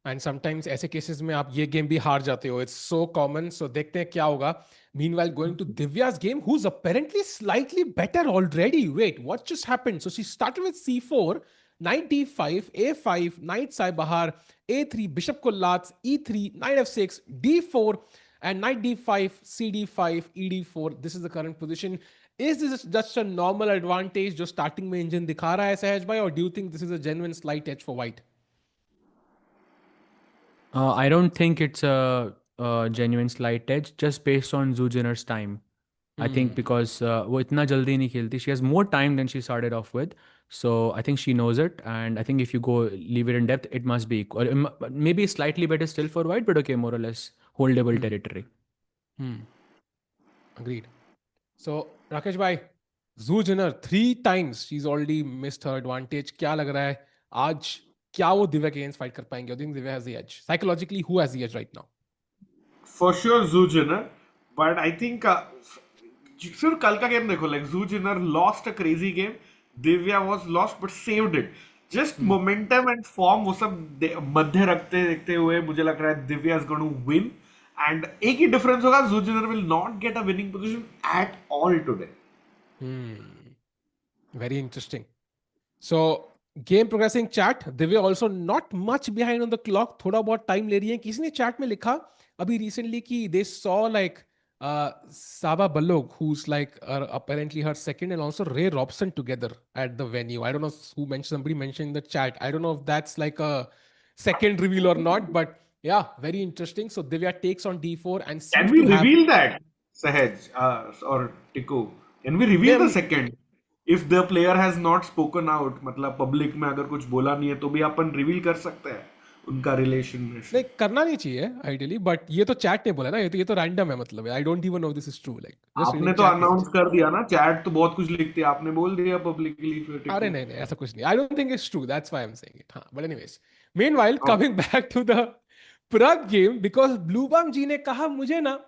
And sometimes ऐसे cases में आप ये गेम भी हार जाते हो. It's so common. सो देखते हैं क्या होगा. Meanwhile, going to Divya's game, who's apparently slightly better already. Wait, what just happened? So she started with c4, knight d5, a5, knight Saibahar, a3, bishop Kollatz, e3, knight f6, d4, and knight d5, cd5, ed4. This is the current position. Is this just a normal advantage जो starting में engine दिखा रहा है सहज भाई, or do you think this is a genuine slight edge for white? I don't think it's a genuine slight edge just based on Zhu Jiner's time. I think because वो इतना जल्दी नहीं खेलती. She has more time than she started off with. So I think she knows it. And I think if you go leave it in depth, it must be equal. Maybe slightly better still for white, but okay, more or less holdable territory. Agreed. So Rakesh bhai, Zhu Jiner 3 times she's already missed her advantage. क्या लग रहा है आज क्या वो दिव्या के against fight कर पाएंगे? I think Divya has the edge. Psychologically, who has the edge right now? For sure Zhu Jiner, but I think फिर कल का गेम देखो, like Zhu Jiner lost a crazy game, Divya was lost but saved it. Just momentum and form वो सब मध्य रखते देखते हुए मुझे लग रहा है Divya is going to win, and एक ही डिफरेंस होगा, Zhu Jiner will not get a winning position at all today. Very interesting. So game progressing chat. Divya also not much behind on the clock. थोड़ा बहुत time ले रही है. किसी ने chat में लिखा अभी recently कि they saw like Saba Balog, who's like apparently her second, and also Ray Robson together at the venue. I don't know who mentioned, somebody mentioned in the chat. I don't know if that's like a second reveal or not, but yeah, very interesting. So Divya takes on d4 and seems Can we to have... reveal that, Sahaj or Tiku? Can we reveal the second? If the player has not spoken out, मतलब public में अगर कुछ बोला नहीं है तो भी अपन reveal कर सकते हैं उनका रिलेशन में से. नहीं करना नहीं चाहिए आइडियली, बट ये तो चैट ने बोला ना, ये तो रैंडम है, मतलब I don't even know this is true. Like आपने तो अनाउंस कर दिया ना, चैट तो बहुत कुछ लिखते हैं, आपने बोल दिया पब्लिकली. अरे नहीं ऐसा कुछ नहीं. I don't think it's true, that's why I am saying it. हां, but anyways, meanwhile coming back to the Pragg game, because ब्लूबम जी ने कहा मुझे ना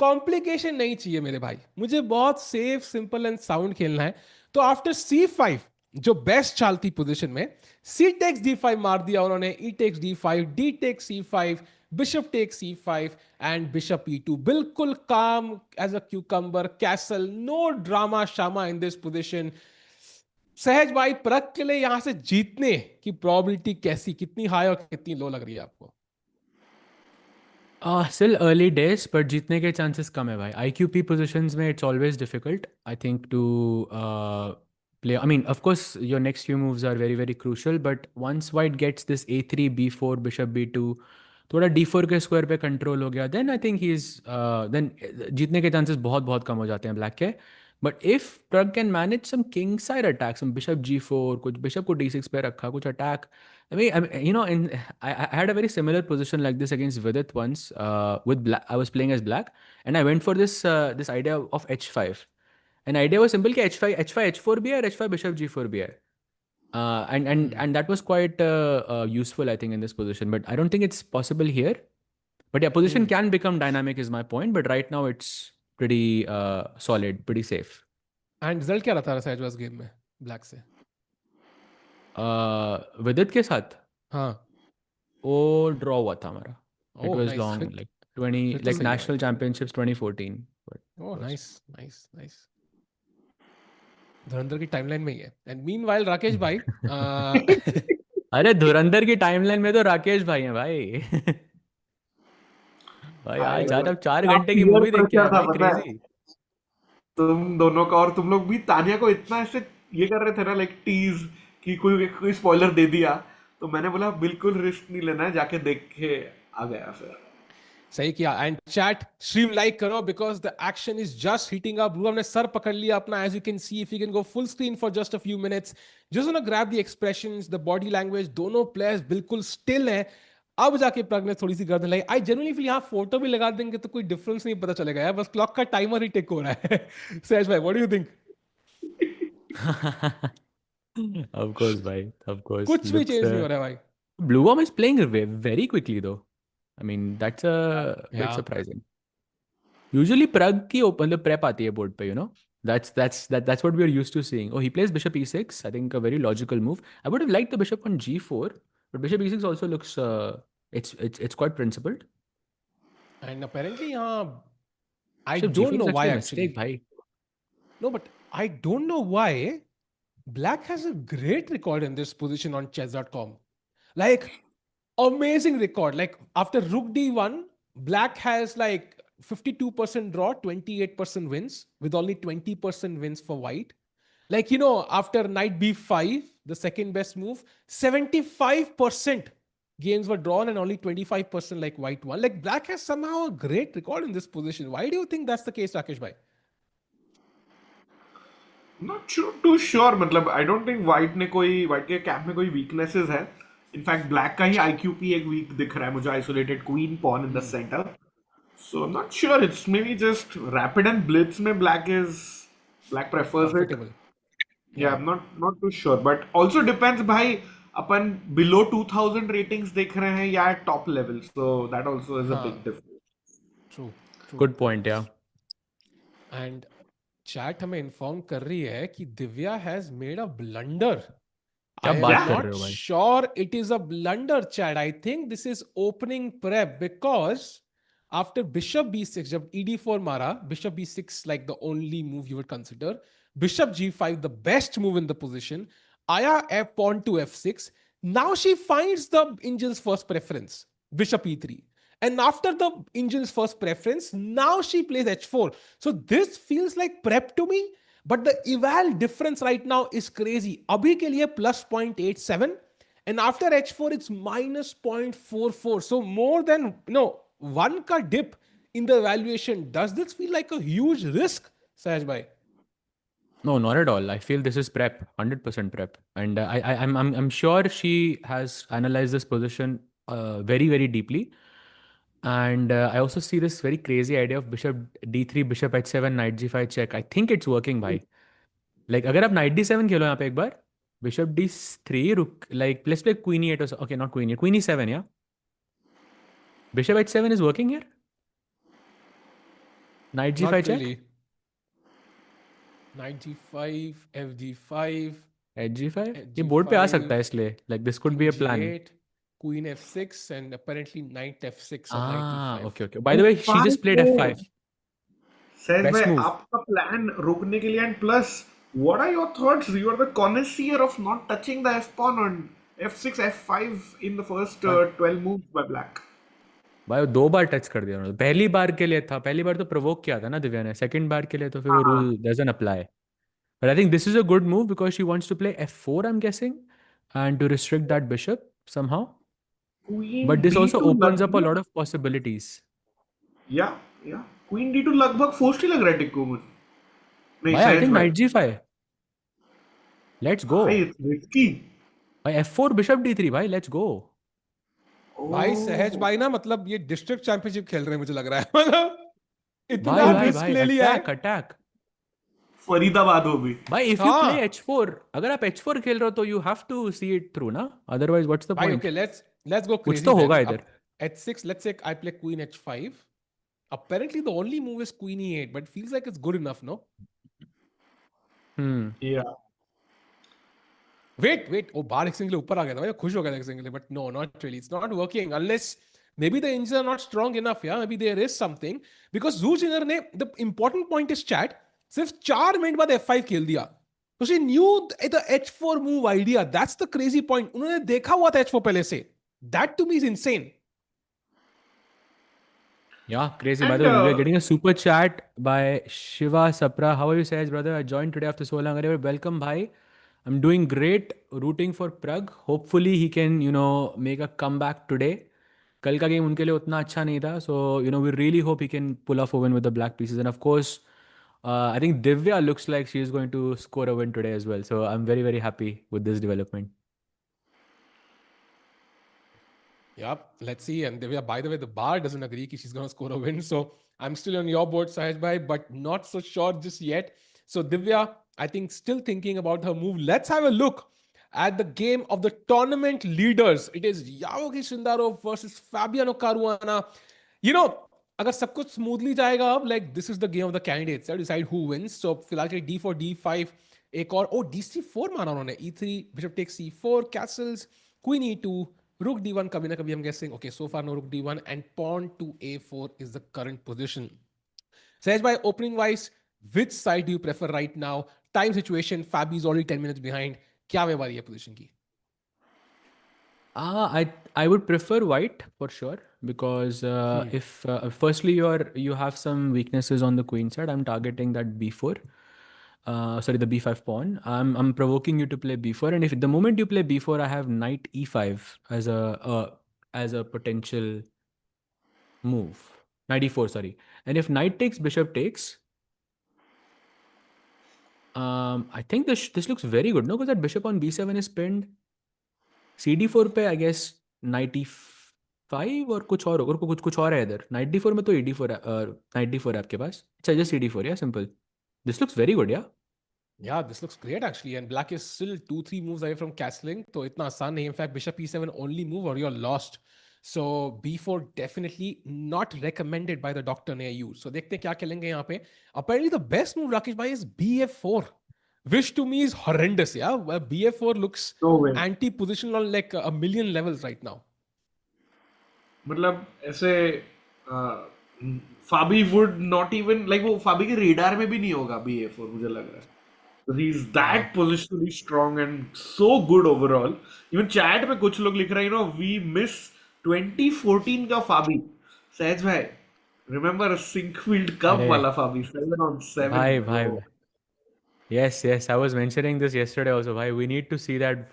कॉम्प्लिकेशन नहीं चाहिए मेरे भाई, मुझे बहुत सेफ सिंपल एंड साउंड खेलना है. तो आफ्टर c5 जो बेस्ट चाल थी पोजीशन में, c टेक्स d5 मार दिया उन्होंने, e takes d5, d takes c5, bishop takes c5 and bishop e2. बिल्कुल calm as a cucumber castle, no drama शामा इन दिस पोजीशन. सहज भाई, प्रग के लिए यहां से जीतने की प्रोबेबिलिटी कैसी, कितनी हाई और कितनी लो लग रही है आपको? Still early days, but जीतने के chances कम है भाई. IQP positions में it's always difficult, I think, to play. I mean, of course, your next few moves are very, very crucial, but once white gets this a3, b4, bishop b2, थोड़ा d4 के square पे control हो गया, then I think then जीतने के chances बहुत बहुत कम हो जाते हैं ब्लैक के. But if Pragg can manage some king side attacks, some bishop g4, कुछ bishop को d6 पे रखा, कुछ attack. I mean, you know, I had a very similar position like this against Vidit once. With black, I was playing as black, and I went for this idea of h5. An idea was simple: कि h5 h4 भी है, h5 bishop g4 भी है. And that was quite useful, I think, in this position. But I don't think it's possible here. But yeah, position can become dynamic is my point. But right now it's pretty solid, pretty safe. And result क्या रहा था सहज game में black से? विदित के साथ हाँ, वो ड्रॉ हुआ था हमारा. It was nice. long, like 20, like national championships 2014. But nice. धुरंधर की टाइमलाइन में ही है. एंड मीनवाइल राकेश भाई, अरे धुरंधर की टाइमलाइन में तो राकेश भाई हैं भाई. भाई आज अब 4 घंटे की मूवी देख के आया भाई, क्रेजी. तुम दोनों का, और तुम लोग भी तानिया को इतना ऐसे ये कर रहे थे ना, लाइक टीज कि कोई स्पॉइलर दे दिया, तो मैंने बोला बिल्कुल रिस्क नहीं लेना है, जाके देख के आ गया फिर. सही किया. एंड चैट स्ट्रीम लाइक करो because the action is just heating up. Blue हमने सर पकड़ लिया अपना. As you can see, if you can go full screen for just a few minutes, just want to grab the expressions, the body language. दोनों players बिल्कुल still हैं. अब जाके प्रग ने थोड़ी सी गर्दन लाई. आई जेन्युइनली फील यहाँ फोटो भी लगा देंगे तो कोई डिफरेंस नहीं पता चलेगा यार, बस क्लॉक का टाइमर ही टिक हो रहा है. सहज भाई, what do you think? Of course, bhai. Of course. कुछ भी Looks. चेंज नहीं हो रहा है भाई. Bluebaum is playing very quickly though. I mean, that's a bit Yeah. surprising. Usually Pragg की मतलब prep आती है board पे, you know. That's what we are used to seeing. Oh, he plays bishop e6. I think a very logical move. I would have liked the bishop on g4, but bishop e6 also looks it's quite principled. And apparently यहाँ I Bishop don't g4 know is why actually a actually. mistake, bhai. No, but I don't know why Black has a great record in this position on chess.com. Like, amazing record. Like, after Rook D1, Black has like 52% draw, 28% wins, with only 20% wins for White. Like, you know, after Knight B5, the second best move, 75% games were drawn and only 25% like White won. Like, Black has somehow a great record in this position. Why do you think that's the case, Rakesh bhai? Not sure, too sure. मतलब I don't think white के camp में कोई weaknesses है. In fact, black का ही IQP एक weak दिख रहा है मुझे, isolated queen pawn in the center. So I'm not sure. It's maybe just rapid and blitz में black prefers it. Comfortable. Yeah, I'm not too sure. But also depends भाई अपन below 2000 ratings देख रहे हैं या at top level. So that also is a big difference. True. Good point, yeah. And chat हमें inform कर रही है कि Divya has made a blunder. क्या I बात am कर not रहे हो भाई? sure it is a blunder, chat. I think this is opening prep because after bishop b6, जब ed4 मारा, bishop b6 like the only move you would consider. Bishop g5, the best move in the position. Aya f pawn to f6. Now she finds the engine's first preference, bishop e3. And after the engine's first preference, now she plays h4. So this feels like prep to me. But the eval difference right now is crazy. Abhi ke liye plus 0.87 and after h4 it's minus 0.44. So more than 1 ka dip in the evaluation. Does this feel like a huge risk, Sahaj bhai? No, not at all. I feel this is prep, 100% prep, and I'm sure she has analyzed this position very deeply. And I also see this very crazy idea of bishop d3, bishop h7, knight g5 check. I think it's working, bhai. Like, अगर आप knight d7 खेलो यहाँ पे एक बार, bishop d3, like let's play queen e8 or so. Okay, not queen e8, queen e7, yeah. Bishop h7 is working here. Knight g5 Not check. really. Knight g5, fg5, H5 ये board पे आ सकता है इसलिए like this could be a plan. g8, queen f6 and apparently knight f6 or knight e5. Okay. By the way, she just played f5. Says Best भाई move. आपका plan रोकने के लिए and plus what are your thoughts? You are the connoisseur of not touching the f pawn on f6, f5 in the first 12 moves by black. भाई वो 2 बार touch कर दिया उन्होंने. पहली बार के लिए था, पहली बार तो प्रोवोक किया था ना दिव्या ने. सेकंड बार के लिए तो फिर वो rule doesn't apply. But I think this is a good move because she wants to play f4, I'm guessing, and to restrict that bishop somehow. Queen But this also D2 opens up a लगभग- lot of possibilities. Yeah. Queen D2 लगभग forced ही लग रहा है टिक्को में. नहीं, Why? I सहज think भाई. knight g5. Let's go. भाई, it's risky. By f4, bishop d3, भाई let's go. भाई सहज भाई ना मतलब ये डिस्ट्रिक्ट चैंपियनशिप खेल रहे हैं मुझे लग रहा है. मतलब इतना भाई रिस्क ले लिया है. attack. फरीदाबाद हो भी. भाई if you हाँ. play h4, अगर आप h4 खेल रहे हो तो you have to see it through ना. Otherwise, what's the भाई point? okay, let's go कुछ crazy. तो then. होगा अब इधर. h6, let's say I play queen h5. Apparently the only move is queen e8, but it feels like it's good enough, no? Yeah. Wait. Oh, बाहर एक single ऊपर आ गया था भाई, खुश हो गया था एक single, but no, not really. It's not working unless maybe the engines are not strong enough. Yeah, maybe there is something because Zhu Jiner ने the important point is chat सिर्फ 4 मिनट बाद f5 खेल दिया. So she knew the h4 move idea. That's the crazy point. उन्होंने देखा हुआ था h4 पहले से. That to me is insane. Yeah, crazy. And, By the way, we are getting a super chat by Shiva Sapra. How are you, Sahaj, brother? I joined today after so long. Welcome, bhai. I'm doing great. Rooting for Pragg. Hopefully, he can, make a comeback today. कल का game उनके लिए उतना अच्छा नहीं था. So, we really hope he can pull off a win with the black pieces. And of course, I think Divya looks like she is going to score a win today as well. So, I'm very happy with this development. Yep, let's see. And Divya, by the way, the bar doesn't agree that she's going to score a win. So I'm still on your board, Sahaj bhai, but not so sure just yet. So Divya, I think still thinking about her move. Let's have a look at the game of the tournament leaders. It is Javokhir Sindarov versus Fabiano Caruana. You know, अगर सब कुछ smoothly जाएगा अब, like this is the game of the candidates, decide who wins. So फिलहाल के D4, D5, एक और D4 माना उन्होंने. E3, bishop takes C4, castles, queen E2, rook D1 कभी ना कभी I'm guessing. Okay, so far no rook D1 and pawn to A4 is the current position. Sahej bhai, opening wise, which side do you prefer right now? Time situation, Fabi is already 10 minutes behind. क्या व्यवहार है position की? I would prefer white for sure because if firstly you have some weaknesses on the queen side, I'm targeting that b4. Sorry, the b5 pawn. I'm provoking you to play b4, and if the moment you play b4, I have knight e5 as a potential move. Knight e4, sorry. And if knight takes, bishop takes. I think this looks very good, no? Because that bishop on b7 is pinned. CD4 पे I guess knight e5 और कुछ और होगा, कुछ और है इधर. Knight d4 में तो e4 knight d4 है आपके पास. अच्छा, just CD4, yeah, simple. This looks very good, yeah. Yeah, this looks great actually, and black is still 2-3 moves away from castling, तो इतना आसान नहीं. In fact, bishop e7 only move or you're lost. So b4 definitely not recommended by the doctor near you. So देखते हैं क्या खेलेंगे यहाँ पे. Apparently the best move, Rakesh bhai, is bf4. Which to me is horrendous, yeah. bf4 looks anti-positional on like a million levels right now. मतलब ऐसे फाबी would not even like वो फाबी के radar में भी नहीं होगा BA4 मुझे लग रहा है. He is that positionally strong and so good overall. Even chat में कुछ लोग लिख रहे हैं, you know, we miss 2014 का फाबी. सहज भाई, remember Sinkfield Cup वाला फाबी 7-on-7. भाई. Yes, I was mentioning this yesterday also. भाई, we need to see that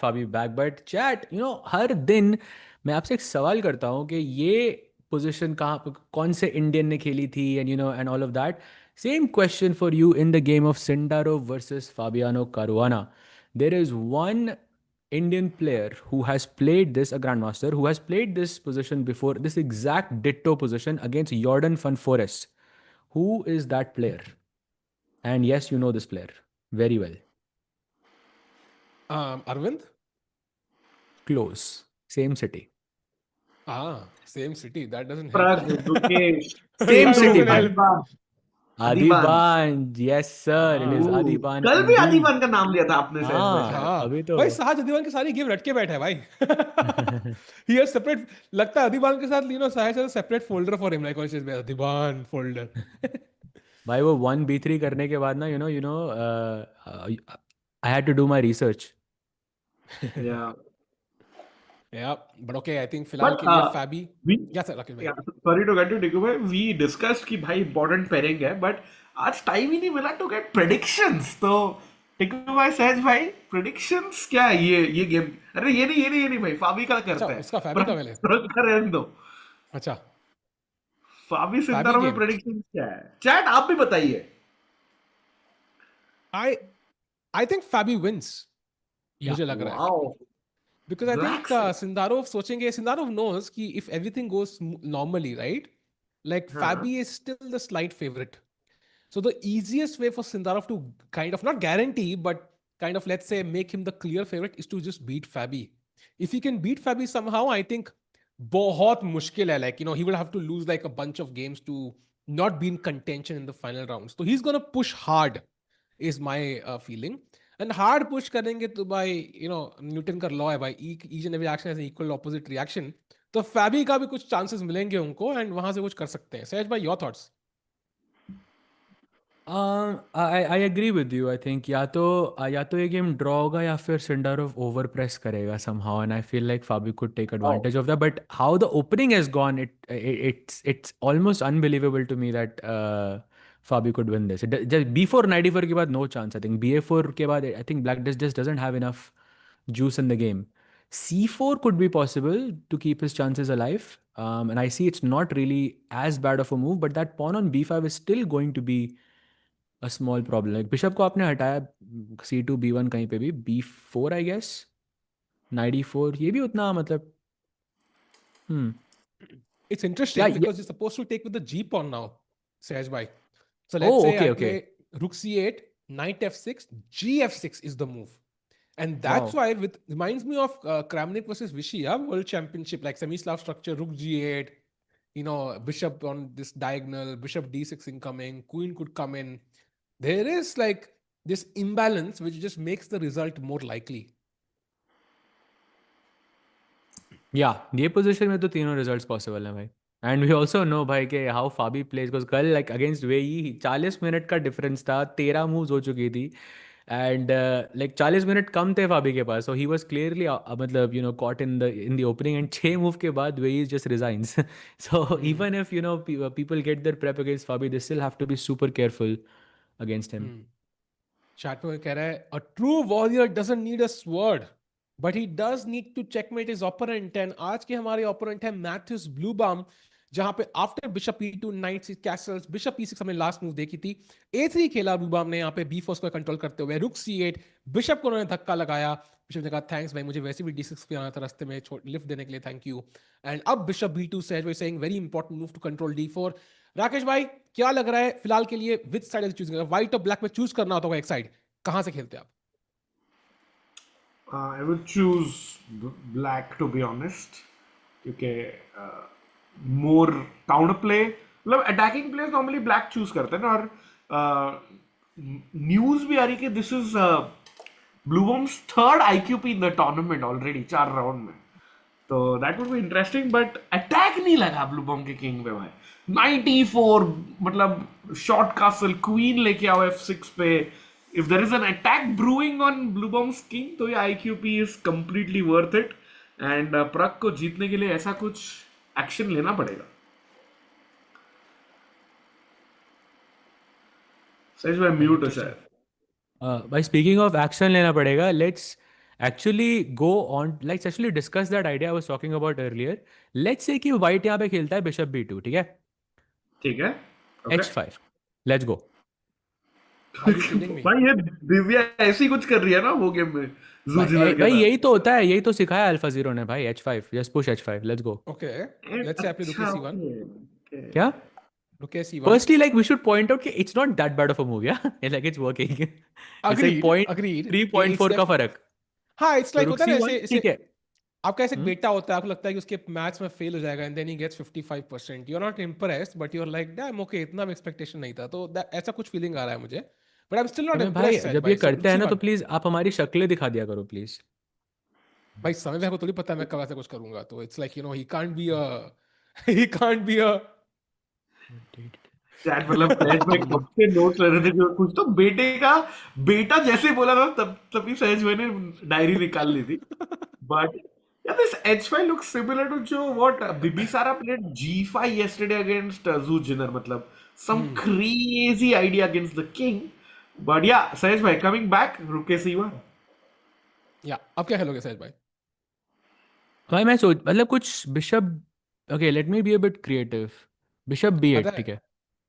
Fabi back. But chat, you know, हर दिन मैं आपसे एक सवाल करता हूँ कि ये पोजीशन कौन से इंडियन ने खेली थी, and you know, and all of that. Same question for you in the game of Sindarov versus Fabiano Caruana. There is one Indian player who has played this, a grandmaster, who has played this position before, this exact ditto position against Jordan van Forest. Who is that player? And yes, you know this player very well. Arvind? Close. Same city. Same city. That doesn't help. Pragg, Gukesh. Same city. Adiban. Yes, sir. It is Adiban. कल भी Adiban का नाम लिया था आपने अभी तो भाई साहज Adiban के सारी गेम रटके बैठा है भाई. He has separate. लगता है Adiban के साथ, you know, साहज has a separate folder for him, like Adiban folder. भाई वो 1b3 करने के बाद ना, you know, I had to do my research. Yeah, but okay, I think फिलहाल के लिए Fabi. Yeah, sir, Rakesh bhai. Sorry to get you, Diku bhai. We discussed कि भाई important pairing है, but आज time ही नहीं मिला to get predictions. तो Diku भाई, सहज भाई, predictions क्या है ये game? अरे ये नहीं भाई, Fabi का करते हैं. उसका Fabi का पहले. रहने दो. अच्छा. Fabi Sindarov में predictions क्या है? Chat आप भी बताइए. I think Fabi wins. मुझे लग रहा है. Wow. Because I think Sindarov knows कि if everything goes normally, right? Like Fabi is still the slight favorite. So the easiest way for Sindarov to kind of not guarantee, but kind of, let's say, make him the clear favorite is to just beat Fabi. If he can beat Fabi somehow, I think बहुत मुश्किल है. Like, you know, he will have to lose like a bunch of games to not be in contention in the final rounds. So he's gonna push hard, is my feeling. And hard push करेंगे तो भाई, you know, Newton का law है भाई, each and every action has an equal opposite reaction. तो फैबी का भी कुछ chances मिलेंगे उनको and वहां से कुछ कर सकते हैं. सहज भाई, your thoughts? I agree with you. I think या तो ये game draw होगा या फिर Sindarov over press करेगा somehow, and I feel like Fabi could take advantage of that. But how the opening has gone, it's almost unbelievable to me that Fabi could win this. Just B4 94 के बाद no chance. I think BA4 के बाद I think black just doesn't have enough juice in the game. C4 could be possible to keep his chances alive. And I see it's not really as bad of a move, but that pawn on B5 is still going to be a small problem. Like bishop को आपने हटाया C2 B1 कहीं पे भी, B4 I guess, knight E4 ये भी उतना मतलब It's interesting because you're supposed to take with the G pawn now, Sehaj bhai. So let's say I play rook C8, knight f6, gf6 is the move. And that's why, reminds me of Kramnik versus Vichy, World Championship, like semi-Slav structure, rook g8, bishop on this diagonal, bishop d6 incoming, queen could come in. There is like this imbalance which just makes the result more likely. Yeah, ये position में तो तीनों results possible हैं भाई. And we also know भाई कि how Fabi plays, because कल like against Wei Yi 40 minute का difference था, 13 moves हो चुकी थी. And like 40 मिनट कम थे फाबी के पास, so he was clearly मतलब caught in the opening, and 6 move के बाद Wei Yi just resigns. So even if people get their prep against Fabi, they still have to be super careful against him. Chat में कह रहा है, a true warrior doesn't need a sword, but he does need to checkmate his opponent. And आज के हमारे opponent है Matthias Bluebaum, जहां पे after bishop e2 night Castle's bishop e6 हमने लास्ट मूव देखी थी. a3 खेला ब्लूबाम ने यहाँ पे b4 को कंट्रोल करते हुए, रुक c8, बिशप को उन्होंने धक्का लगाया. बिशप ने कहा थैंक्स भाई, मुझे वैसे भी d6 पे आना था रास्ते में, लिफ्ट देने के लिए थैंक यू. एंड अब बिशप b2 से saying very important move to control d4. Rakesh भाई क्या लग रहा है फिलहाल के लिए, विच साइड चूज करेंगे? व्हाइट और ब्लैक में चूज करना होता है एक साइड, कहां से खेलते आप? I would choose black to be honest, क्योंकि more counter play, मतलब attacking players normally black choose करते हैं ना. और news भी आ रही कि this is Bluebaum's third IQP in the tournament already, 4 round में. तो that would be interesting, but attack नहीं लगा Bluebaum के king पे भाई. 94 मतलब short castle, queen लेके आओ f6 पे. If there is an attack brewing on Bluebaum's king, तो ये IQP is completely worth it. And Pragg को जीतने के लिए ऐसा कुछ एक्शन लेना पड़ेगा. सच में म्यूट हो शायद. By speaking of action लेना पड़ेगा, let's actually go on, let's actually discuss that idea I was talking about earlier. Let's say कि white यहाँ पे खेलता है bishop b2, ठीक है? ठीक है. h5, let's go. भाई ये दिव्या ऐसी कुछ कर रही है ना वो गेम में. भाई यही तो होता है, यही तो सिखाया अल्फा जीरो ने भाई. h5, just push h5, let's go. Okay, let's say आपने रुक c1. क्या? रुक c1. Firstly, like we should point out कि it's not that bad of a move, yeah? Like it's working. It's like agreed. 3.4 का फर्क. हाँ, it's like होता है ना ठीक है. आपका ऐसे बेटा होता है, आपको लगता है कि उसके मैथ्स में फेल हो जाएगा, and then he gets 55%. You're not impressed, but you're like, damn, okay, इतना एक्सपेक्टेशन नहीं था. तो ऐसा कुछ फीलिंग आ रहा है मुझे. But I'm still not impressed. भाई जब ये करते हैं ना तो प्लीज आप हमारी शक्लें दिखा दिया करो प्लीज. भाई समय को थोड़ी पता है मैं कब ऐसा कुछ करूंगा, तो it's like he can't be a chat मतलब सहज भाई कब से नोट्स ले रहे थे कि कुछ तो बेटा जैसे बोला था तभी सहज भाई ने डायरी निकाल ली थी. But yeah, this h5 looks similar to what Bibisara played g5 yesterday against Zhu Jiner. मतलब some crazy idea against the king. But yeah, सहज भाई coming back, रुके c1. Yeah, अब क्या खेलोगे सहज भाई? भाई मैं सोच मतलब कुछ bishop. Okay, let me be a bit creative. Bishop b8, ठीक है.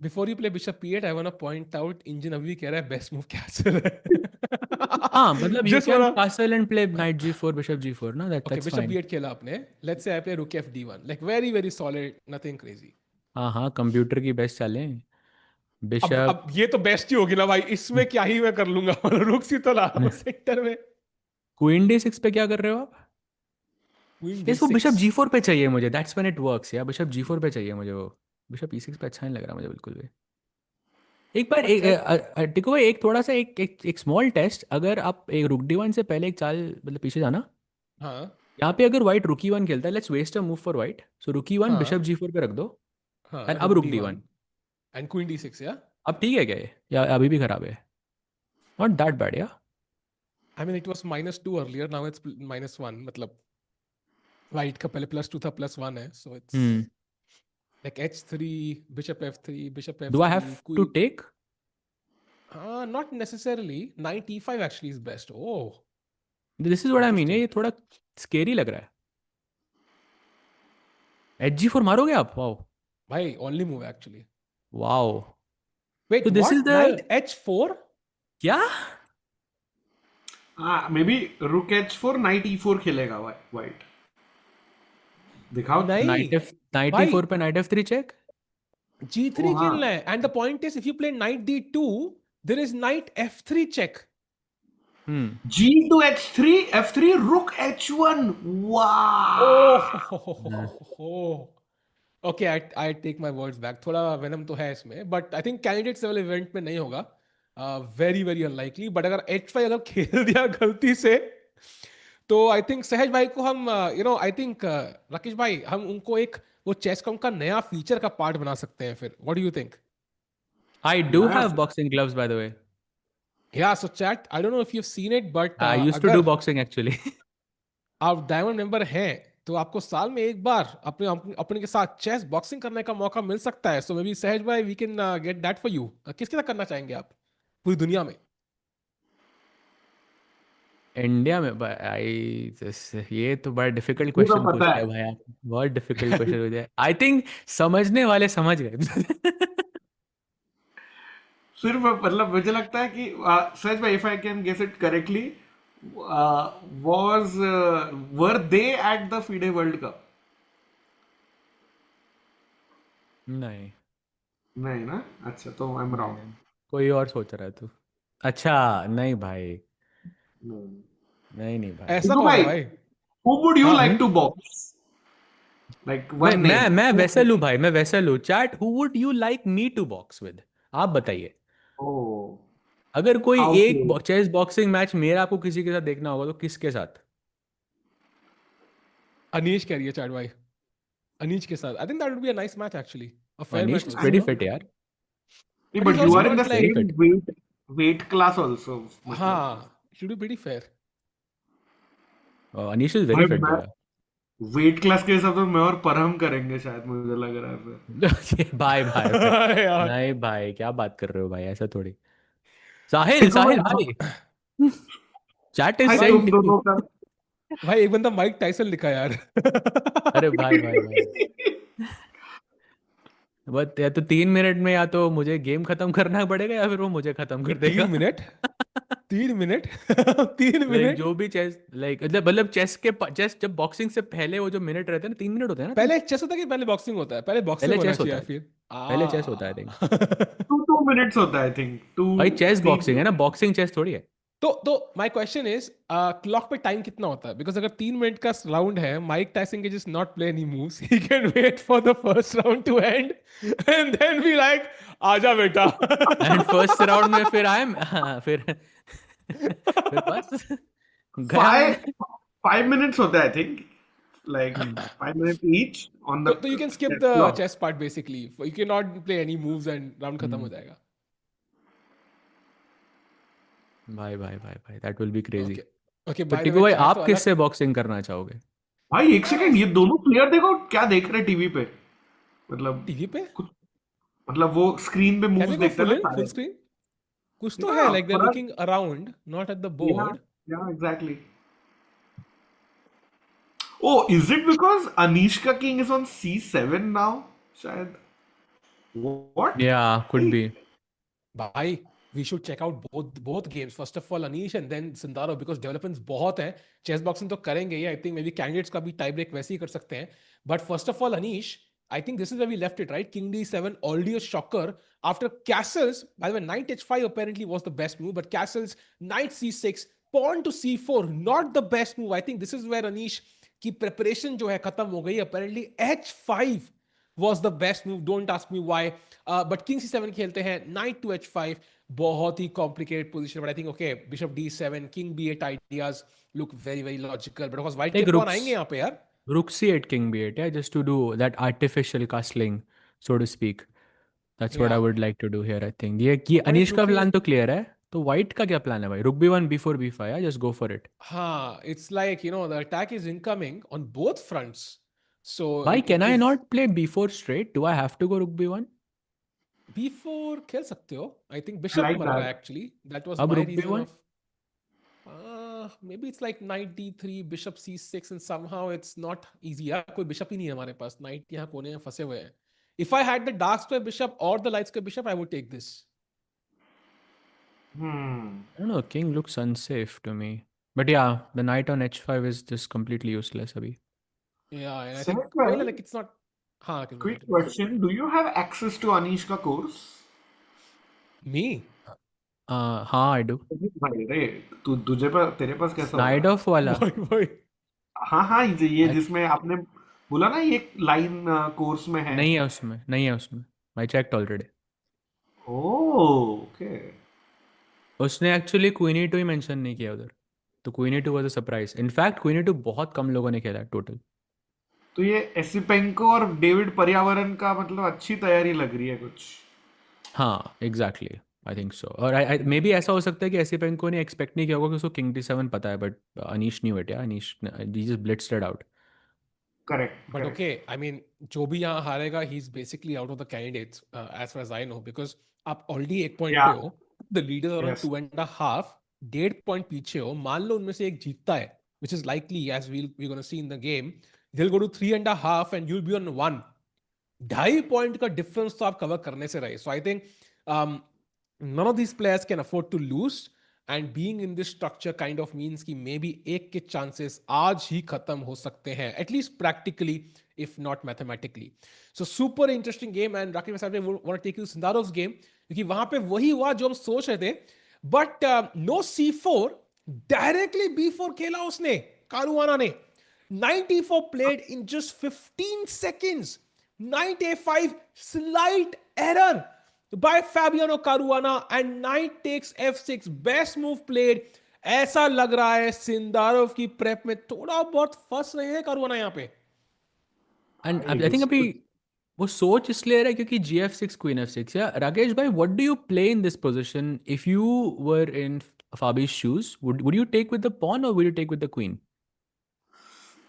Before you play bishop p8, I want to point out engine अभी भी कह रहा है बेस्ट मूव कैसल है. हाँ मतलब you can castle and play knight g4, bishop g4, ना that's fine. Bishop b8 खेला आपने. Let's say I play rook fd1, like very very solid, nothing crazy. हाँ कंप्यूटर की बेस्ट चालें. बिशप अब ये तो बेस्ट ही होगी ना भाई, इसमें क्या ही मैं कर लूंगा. रुक सी तो ला सेक्टर में. क्वीन d6 पे क्या कर रहे हो आप? इसको बिशप g4 पे चाहिए मुझे, that's when it works यार. बिशप g4 पे चाहिए मुझे वो. बिशप e6 पे अच्छा नहीं लग रहा मुझे बिल्कुल भी. एक बार टिको एक थोड़ा सा एक स्मॉल टेस्ट. अगर आप एक रुक d1 से पहले एक चाल मतलब पीछे जाना. हाँ. यहाँ पे अगर व्हाइट रुक e1 खेलता है, let's waste a move for white. So rook e1 bishop g4 पे रख दो. एंड अब रुक d1 एंड क्वीन d6. या अब ठीक है क्या ये, या अभी भी खराब है? नॉट दैट बैड या. I mean it was -2 earlier, now it's -1. मतलब व्हाइट का पहले +2 था, +1 है, so it's like h3, bishop f3, bishop f3. Do I have to take? Not necessarily. Knight e5 actually is best. Oh, this is what I mean. ये थोड़ा scary लग रहा है. hg4 मारोगे आप? Wow. भाई only move actually. Wow. Wait, so this is the knight h4? क्या? maybe rook h4, knight e4 खेलेगा white. दिखाओ. Knight e4 पे knight f3 check. g3 खेलना है. And the point is, if you play knight d2, There is knight f3 check. G to h3, f3, rook h1. Wow. Oh. Okay, I take my words back. थोड़ा venom तो है इसमें, but I think candidates level event में नहीं होगा. Very very unlikely. But अगर h5 अगर खेल दिया गलती से, तो I think सहज भाई को हम I think राकेश भाई हम उनको एक वो chess.com का नया फीचर का पार्ट बना सकते हैं फिर. What do you think? I do have boxing gloves, by the way. Yeah, so chat, I don't know if you've seen it, but I used to do boxing actually. आप diamond member हैं तो आपको साल में एक बार अपने अपने के साथ चेस बॉक्सिंग करने का मौका मिल सकता है. सो मे बी सहज भाई we can get that for you. किसके साथ करना चाहेंगे आप पूरी दुनिया में? इंडिया में ये तो बड़ा डिफिकल्ट क्वेश्चन पूछ लिया भाई आप. बहुत डिफिकल्ट क्वेश्चन पूछ लिया. आई थिंक समझने वाले समझ गए. सिर्फ मतलब मुझे लगता है कि सच में if I can guess it correctly was were they at the FIDE world cup? नहीं नहीं ना. अच्छा तो आई एम रॉन्ग. कोई और सोच रहा है तू. अच्छा नहीं भाई. नहीं भाई. ऐसा कौन है भाई? Who would you like to box? Like one name. मैं वेसल हूँ भाई. मैं वेसल हूँ. Chat who would you like me to box with? आप बताइए. अगर कोई एक चेस बॉक्सिंग मैच मेरा आपको किसी के साथ देखना होगा तो किसके साथ? अनीश कह रही है चैट भाई. अनीश के साथ. I think that would be a nice match actually. A fair match. Anish is pretty fit यार. But you are in the same weight class also. हाँ, should be pretty fair. Anish is very fit यार. Weight class के हिसाब से मैं और परम करेंगे शायद, मुझे लग रहा है फिर. भाई नहीं भाई क्या बात कर रहे हो भाई. ऐसा थोड़ी. साहिल भाई. चैट इज सेइंग भाई एक बंदा माइक टाइसन लिखा यार. अरे भाई बट या तो 3 मिनट में या तो मुझे गेम खत्म करना पड़ेगा या फिर वो मुझे खत्म कर देगा. 3 मिनट 3 मिनट 3 मिनट जो भी चेस मतलब चेस जब बॉक्सिंग से पहले वो जो मिनट रहते हैं ना 3 मिनट होते हैं ना. पहले चेस होता है कि पहले बॉक्सिंग होता है? पहले बॉक्सिंग होना चाहिए फिर. पहले चेस होता है. आई थिंक 2 मिनट्स होता है. आई थिंक भाई चेस बॉक्सिंग है ना. बॉक्सिंग चेस थोड़ी है. तो माय क्वेश्चन इज क्लॉक पे टाइम कितना होता है? बिकॉज अगर 3 मिनट का राउंड है, माइक टाइसन के just not play any moves. He can wait for the first round to end and then be like आजा बेटा. एंड फर्स्ट राउंड में फिर आई एम फिर बस 5 मिनट्स होता है. I think like 5 minutes each on the. So you can skip the chess part basically. You cannot play any moves and round खत्म हो जाएगा. भाई that will be crazy. Okay, तो टिकू भाई आप किससे बॉक्सिंग करना चाहोगे? भाई एक सेकंड, ये दोनों प्लेयर देखो क्या देख रहे हैं टीवी पे. मतलब टीवी पे मतलब वो स्क्रीन पे मूव्स देखते हैं ना. फुल स्क्रीन कुछ तो है. like they're looking around, not at the board. Yeah, exactly. Oh, is it because Anish ka king is on C7 now? शायद. What? Yeah, could be. भाई we should check out both games. First of all Anish and then Sindarov, because developments बहुत हैं. Chess boxing तो करेंगे ही. I think maybe candidates का भी tie break वैसे ही कर सकते हैं. But first of all Anish, I think this is where we left it, right? King D7 already a shocker after castles. By the way, knight H5 apparently was the best move, but castles, knight C6, pawn to C4, not the best move. I think this is where Anish की preparation जो है खत्म हो गई. Apparently H5 was the best move. Don't ask me why. But King C7 खेलते हैं. Knight to H5, बहुत ही complicated position. But I think okay, Bishop D7, King B8 ideas look very very logical. But of course white के pawn आएंगे यहाँ पे यार. Rook C8, King B8, yeah, just to do that artificial castling, so to speak. That's what I would like to do here. I think ये अनीश का plan तो clear है. तो white का क्या प्लान है भाई? Rook B1 before B5, yeah, just go for it. हाँ, it's like the attack is incoming on both fronts. So why can I not play B4 straight? Do I have to go Rook B1? B4 खेल सकते हो. I think Bishop like मर रहा है actually. That was अब my Rook reason B1? of maybe it's like Knight D3, Bishop C6 and somehow it's not easy. यार कोई Bishop ही नहीं है हमारे पास. Knight यहाँ कोने में फंसे हुए हैं. If I had the dark square Bishop or the light square Bishop, I would take this. I don't know. King looks unsafe to me. But yeah, the knight on H5 is just completely useless abhi. Yeah, and I Same think well, like it's not. हाँ, quick question: do you have access to Anish ka course? Me? हाँ I do. भाई रे, तुझे पर तेरे पास कैसा night होगा? Of वाला. वही हाँ हाँ, ये I- जिसमें आपने बोला ना ये लाइन कोर्स में है. नहीं है उसमें, नहीं है उसमें. I checked already. ओके. उसने एक्चुअली क्वीनी टू ही मेंशन नहीं किया उधर. तो queen e two was a surprise. In fact queen e two बहुत कम लोगों ने खेला टोटल. तो ये एसिपेंको और डेविड पर्यावरण का मतलब अच्छी तैयारी लग रही है कुछ. हाँ एग्जैक्टली. आई थिंक सो. और आई मे बी ऐसा हो सकता है कि एसिपेंको ने एक्सपेक्ट नहीं किया होगा कि उसको किंग D7 पता है, but Anish knew it. Yeah Anish he just blitzed it out. Correct But correct. okay, I mean, जो भी यहाँ हारेगा, he's basically out of the candidates, as far as I know, because आप already एक point या. पे हो, the leaders are on yes. 2.5, 1.5 point पीछे हो, मान लो उनमें से एक जीतता है, which is likely, as we're going to see in the game, they'll go to 3.5 and you'll be on 1. 2.5 point का difference तो आप cover करने से रहे. So I think um, none of these players can afford to lose. And being in this structure kind of means कि maybe एक के chances आज ही खत्म हो सकते हैं, at least practically, if not mathematically. So super interesting game, and Rakesh I want to take you to Sindarov's game क्योंकि वहां पे वही हुआ जो हम सोच रहे थे. But no C4, directly B4 खेला उसने, कारुआना ने. Knight E4 played in just 15 seconds. Knight A5, slight error by Fabiano Caruana, and knight takes F6. Best move played. ऐसा लग रहा है सिंदारोव की प्रेप में थोड़ा बहुत फंस रहे हैं कारुआना यहाँ पे. एंड आई थिंक अभी वो सोच इसलिए रहा है क्योंकि GF6 क्वीन F6. या राकेश भाई, what do you play in this position? If you were in Fabi's shoes, would you take with the pawn or would you take with the queen?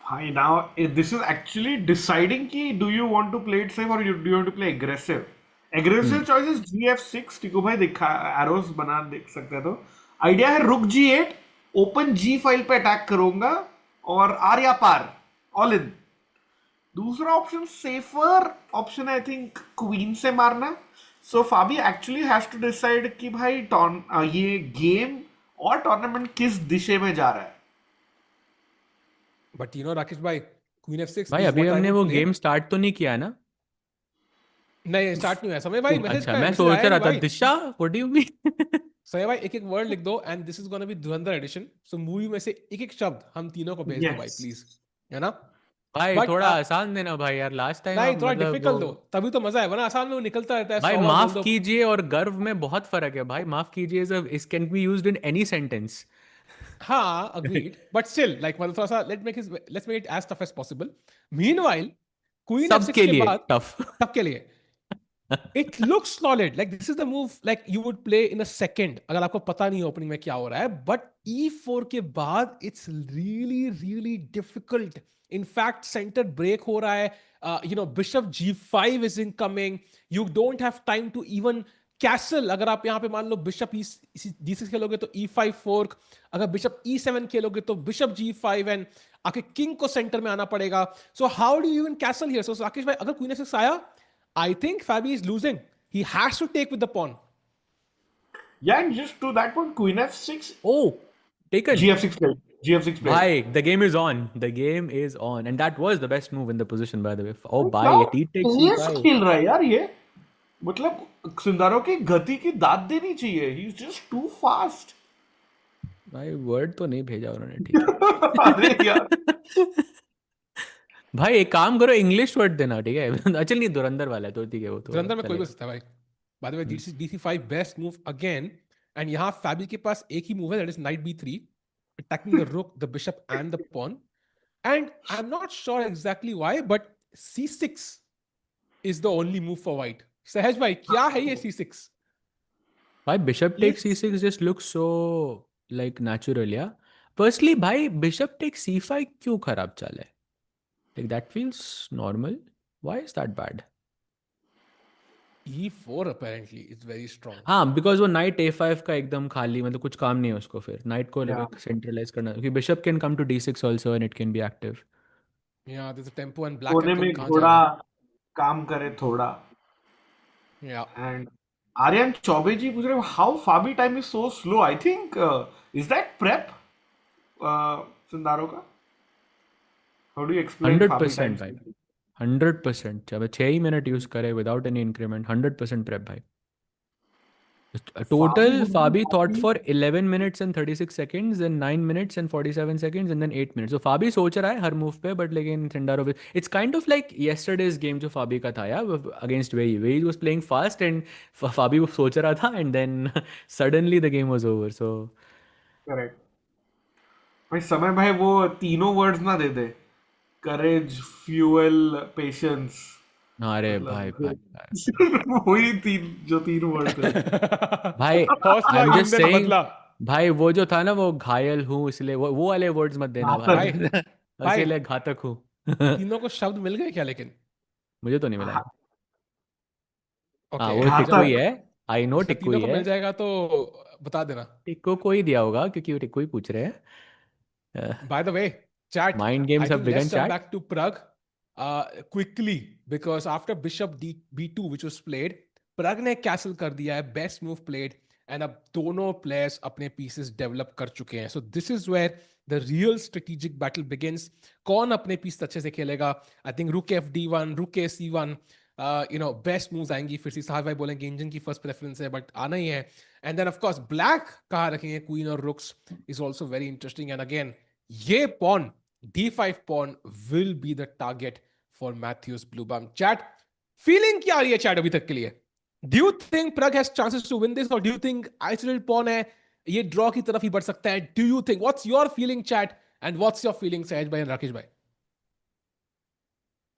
Hi, now this is actually deciding कि do you want to play it safe or do you want to play aggressive. Aggressive choice is GF6. टिको भाई दिखा arrows बना देख सकते हैं. तो idea है रुक G8, ओपन G फाइल पे अटैक करूंगा और आर या पार ऑल इन. दूसरा option safer option I think queen से मारना. सो फाबी एक्चुअली हैज टू डिसाइड कि भाई ये गेम और टूर्नामेंट किस दिशा में जा रहा है. But you know, Rakesh bhai, Queen F6 भाई is अभी what I हमने would वो play. गेम स्टार्ट तो नहीं किया है ना? नहीं स्टार्ट नहीं हुआ समय भाई. मैसेज अच्छा, का मैं मैसेज सोच आया रहा नहीं था भाई. दिशा, व्हाट डू यू मीन? समय भाई एक एक वर्ड लिख दो, and this is gonna be Dhurandhar addition. So movie में से एक एक शब्द हम तीनों को भेज दो भाई, यस. प्लीज. है ना? भाई बट थोड़ा आसान देना भाई यार. लास्ट टाइम नहीं, आप थोड़ा मतलब वो. डिफिकल्ट दो तभी तो मजा है, वरना आसान में वो निकलता रहता है. भाई 100 बार बोल माफ दो. कीजिए और गर्व में बहुत फर्क है भाई. माफ कीजिए is can be used in any sentence. हाँ, agreed. But still, like मतलब थोड़ा सा let's make it as tough as possible. Meanwhile, Queen F6 सबके के लिए बाद टफ. सबके लिए it looks solid. Like this is the move like you would play in a second अगर आपको पता नहीं ओपनिंग में क्या हो रहा है. But E4 के बाद it's really difficult. In fact, center break हो रहा है. You know, Bishop G5 is incoming. You don't have time to even castle. अगर आप यहाँ पे मान लो Bishop D6 खेलोगे तो E5 fork. अगर Bishop E7 खेलोगे तो Bishop G5 and आके King को center में आना पड़ेगा. So how do you even castle here? So Rakesh भाई अगर Queen F6 आया, I think Fabi is losing. He has to take with the pawn. Yeah, and just to that point, Queen F6, Oh, taken. GF6 play. GF6 play. Bhai, the game is on. The game is on. And that was the best move in the position, by the way. Oh, bye. Now, T takes Tej C5. खेल रहा है यार ये. मतलब Sindarov की गति की दाद देनी चाहिए. He's just too fast. भाई वर्ड तो नहीं भेजा उन्होंने, ठीक है. अरे यार. भाई एक काम करो, इंग्लिश वर्ड देना, ठीक है. अच्छा नहीं, धुरंधर वाला है तो ठीक है, वो तो धुरंधर में कोई भी चलेगा. सकता है भाई. By the way, DC5 best move again. And यहाँ Fabi के पास एक ही move है, that is Knight B3, attacking the rook, the bishop, and the pawn. And I'm not sure exactly why, but C6 is the only move for white. सहज भाई क्या है ये C6? भाई bishop takes C6 just looks so like natural, yeah. Firstly, भाई bishop takes C5 क्यों खराब चाल है? Like that feels normal. Why is that bad? E4 apparently is very strong. हाँ, because वो नाइट A5 का एकदम खाली, मतलब कुछ काम नहीं है उसको. फिर नाइट को Yeah. सेंट्रलाइज करना, क्योंकि bishop can come to D6 also and it can be active. Yeah, there's a tempo and black कोने and में कहाँ घोड़ा जाएगा? काम करे थोड़ा. Yeah. And Aryan Chaube ji पूछ रहे हो how Fabi time is so slow. I think is that prep Sindarov का? How do you explain Fabi 100% time? भाई, 100%. जब 6 ही मिनट यूज करे विदाउट एनी इंक्रीमेंट, 100% प्रेप भाई. Total, Fabi thought Fabi- for 11 minutes and 36 seconds, then 9 minutes and 47 seconds, and then 8 minutes. So Fabi सोच रहा है हर move पे, but लेकिन Sindarov, it's kind of like yesterday's game जो Fabi का था यार against Wei Yi. Wei Yi was playing fast and Fabi सोच रहा था, and then suddenly the game was over. So correct भाई समय भाई वो तीनों वर्ड्स ना दे दे, करेज, फ्यूल, पेशेंस, अरे भाई भाई मतलब वही तीन जो तीन वर्ड्स है। भाई हौसला आई एम जस्ट ईंधन सेइंग बदला। भाई, वो जो था ना, वो घायल हूँ इसलिए वो वाले वर्ड्स मत देना भाई। भाई भाई इसीलिए घातक हूँ। तीनों को शब्द मिल गए क्या लेकिन? मुझे तो नहीं मिला घा- है। हाँ, ओके, वो टिक्को ही घातक। है। आई नो अच्छा टिक्को तीनों ही को है। मिल जाएगा तो बता देना। टिक्को को ही दिया होगा क्योंकि वो टिक्को ही पूछ रहे हैं। By the way, chat, mind I games हैव think let's begin jump chat. back to Pragg quickly because after Bishop B2 which was played, Pragg ने कैसल कर दिया है best move played and अब दोनों players अपने pieces develop कर चुके हैं. So this is where the real strategic battle begins. कौन अपने piece अच्छे से खेलेगा? I think Rook FD1, Rook AC1, best moves आएंगी. फिर से साहब भाई बोलेंगे इंजन की first preference है but आना ही है. And then of course black कहाँ रखेंगे queen और rooks is also very interesting. And again ये pawn D5 pawn will be the target for Matthias Bluebaum. Chat, feeling क्या आ रही है chat अभी तक के लिए? Do you think Pragg has chances to win this or do you think isolated pawn है ये draw की तरफ ही बढ़ सकता है? Do you think? What's your feeling chat and what's your feeling Sahaj bhai and Rakesh bhai?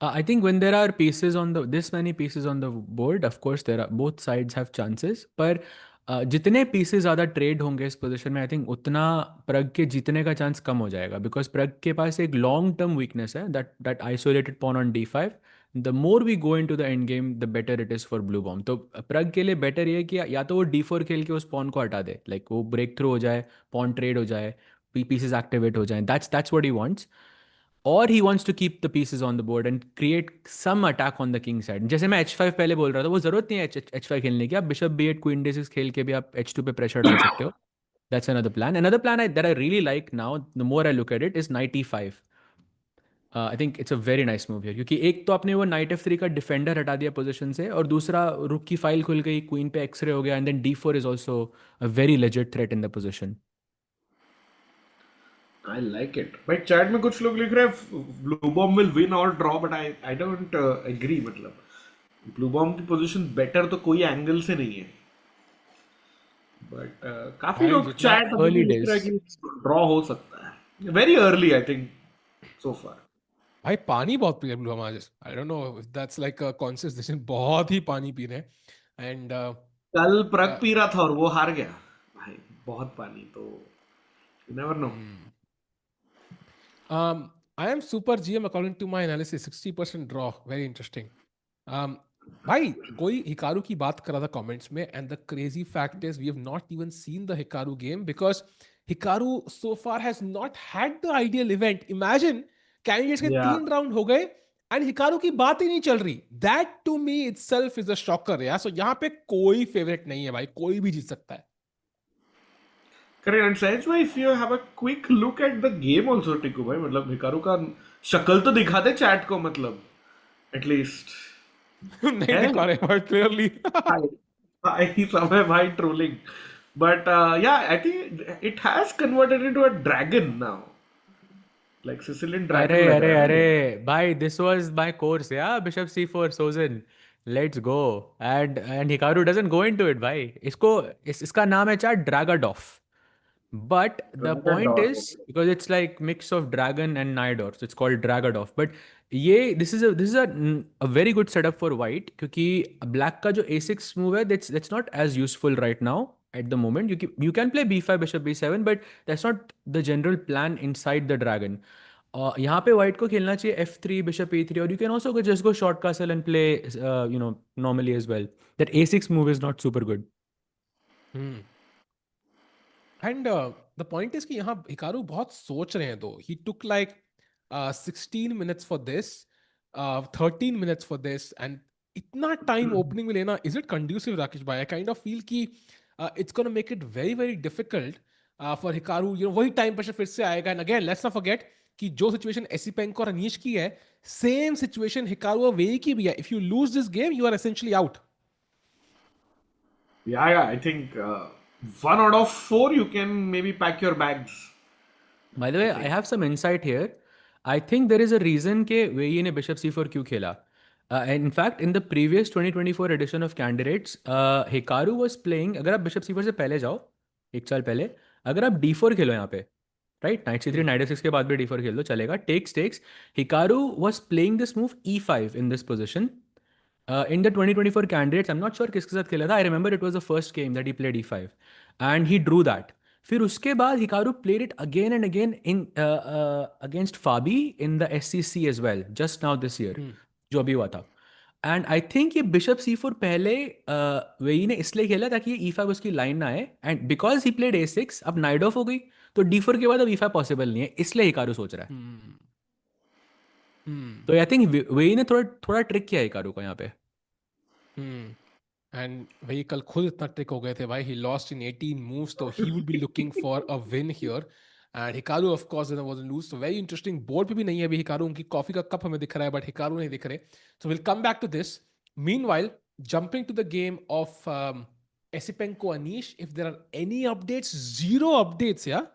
I think when there are pieces on the this many pieces on the board, of course there are both sides have chances. पर जितने pieces ज़्यादा trade होंगे इस position में, I think उतना प्रग के जीतने का चांस कम हो जाएगा, बिकॉज प्रग के पास एक लॉन्ग टर्म वीकनेस है, that isolated pawn on D5. The more we go in to the end game the better it is for Bluebaum. तो प्रग के लिए बेटर ये है कि या तो वो D4 खेल के उस पॉन को हटा दे, लाइक वो ब्रेक थ्रू हो जाए, पॉन ट्रेड हो जाए, पीसेस एक्टिवेट हो जाए. That's what he wants. और he wants to keep the pieces on the board and create some attack on the king side. जैसे मैं H5 पहले बोल रहा था, वो जरूरत नहीं है H5 खेलने की. आप बिशप B8 क्वीन D6 खेल के भी आप H2 पे प्रेशर डाल सकते हो. That's another plan. Another plan that I really like now, the more I look at it, is night E5. I think it's a very nice move है, क्योंकि एक तो आपने वो नाइट F3 का डिफेंडर हटा दिया पोजीशन से, और दूसरा रुक की फाइल खुल गई, क्वीन पे एक्सरे हो गया, and then D4 is also a very legit threat in the position. I like it. भाई चैट में कुछ लोग लिख रहे हैं Bluebaum will win or draw, but I don't agree. मतलब ब्लू बॉम की पोजीशन बेटर तो कोई एंगल से नहीं है, बट काफी भाई लोग जितना चैट अभी early भी लिख रहे हैं days. कि ड्रॉ हो सकता है. Very early I think so far. भाई पानी बहुत पी रहे ब्लू हम आज. I don't know if that's like a conscious decision. बहुत ही पानी पी रहे हैं एंड कल प्रग पी रहा था और वो हार गया. भाई बहुत पानी, तो you never know. I am super GM according to my analysis. 60% draw. Very interesting. भाई कोई हिकारू की बात कर रहा था कमेंट्स में and the crazy fact is we have not even seen the Hikaru game because Hikaru so far has not had the ideal event. Imagine candidates के Yeah. 3 round हो गए एंड हिकारू की बात ही नहीं चल रही. That to me itself is a shocker यार. So यहाँ पे कोई फेवरेट नहीं है भाई, कोई भी जीत सकता है. करेक्ट. एंड सहज भाई, if you have a quick look at the game also Tiku भाई, मतलब हिकारू का शक्ल तो दिखा दे चैट को, मतलब एटलीस्ट. नहीं दिखा रहे भाई क्लियरली. I समय भाई trolling, but yeah, I think it has converted into a dragon now, like Sicilian dragon. अरे लग अरे रहा है. अरे भाई, दिस वाज माय कोर्स या बिशप C4 सोजन. Let's go. And Hikaru doesn't go into it भाई. इसका नाम है चार ड्रैगाडॉफ. But the point Dragador. is, because it's like mix of dragon and Nidor, so it's called Dragadov. But this is a very good setup for white, क्योंकि black का जो A6 move है, that's not as useful right now at the moment. You can play B5 bishop B7, but that's not the general plan inside the dragon. यहाँ पे white को खेलना चाहिए F3 bishop E3, or you can also just go short castle and play normally as well. That A6 move is not super good. And the point is कि यहाँ Hikaru बहुत सोच रहे हैं. दो he took like 16 minutes for this, 13 minutes for this, and इतना time opening में लेना, इज इट कंड्यूसिव राकेश भाई? आई काइंड ऑफ फील कि it's gonna make it very very difficult for Hikaru. वही टाइम प्रेशर फिर से आएगा. And again let's not forget कि जो सिचुएशन एसिपेंको और अनीश की है, सेम सिचुएशन हिकारू और वेई की भी है. If you lose this game you are essentially out. Yeah, I think 1 out of 4 you can maybe pack your bags. By the I way, I think. have some insight here. I think there is a reason कि वेई ने bishop c4 क्यों खेला. In fact, in the previous 2024 edition of Candidates, Hikaru was playing. अगर आप bishop c4 से पहले जाओ, एक साल पहले, अगर आप d4 खेलो यहाँ पे, right, night c3 night f6 के बाद भी d4 खेल लो चलेगा, takes. Hikaru was playing this move e5 in this position. In the 2024 Candidates, I'm not sure किसके साथ खेला था. I remember it was the first game that he played e5 and he drew that. फिर उसके बाद Hikaru played it again and again in against Fabi in the SCC as well, just now this year, जो अभी हुआ था. And I think ये bishop c4 पहले वेई ने इसलिए खेला ताकि ये e5 उसकी लाइन ना आए, and because he played a6, अब नाइट ऑफ हो गई तो d4 के बाद अब e5 पॉसिबल नहीं है, इसलिए हिकारू सोच रहा है. तो आई थिंक वेई ने थोड़ा थोड़ा ट्रिक किया हिकारू को यहाँ पे. एंड भाई कल खुद इतना ट्रिक हो गए थे भाई, ही लॉस्ट इन 18 मूव्स, तो he would be looking for a win here. And Hikaru of course was lose, तो वेरी इंटरेस्टिंग. बोर्ड पे भी नहीं है अभी हिकारू, उनकी कॉफी का कप हमें दिख रहा है बट हिकारू नहीं दिख रहे. So will come back to this. Meanwhile, jumping to the game of Esipenko Anish, if there are any updates, zero updates, yeah?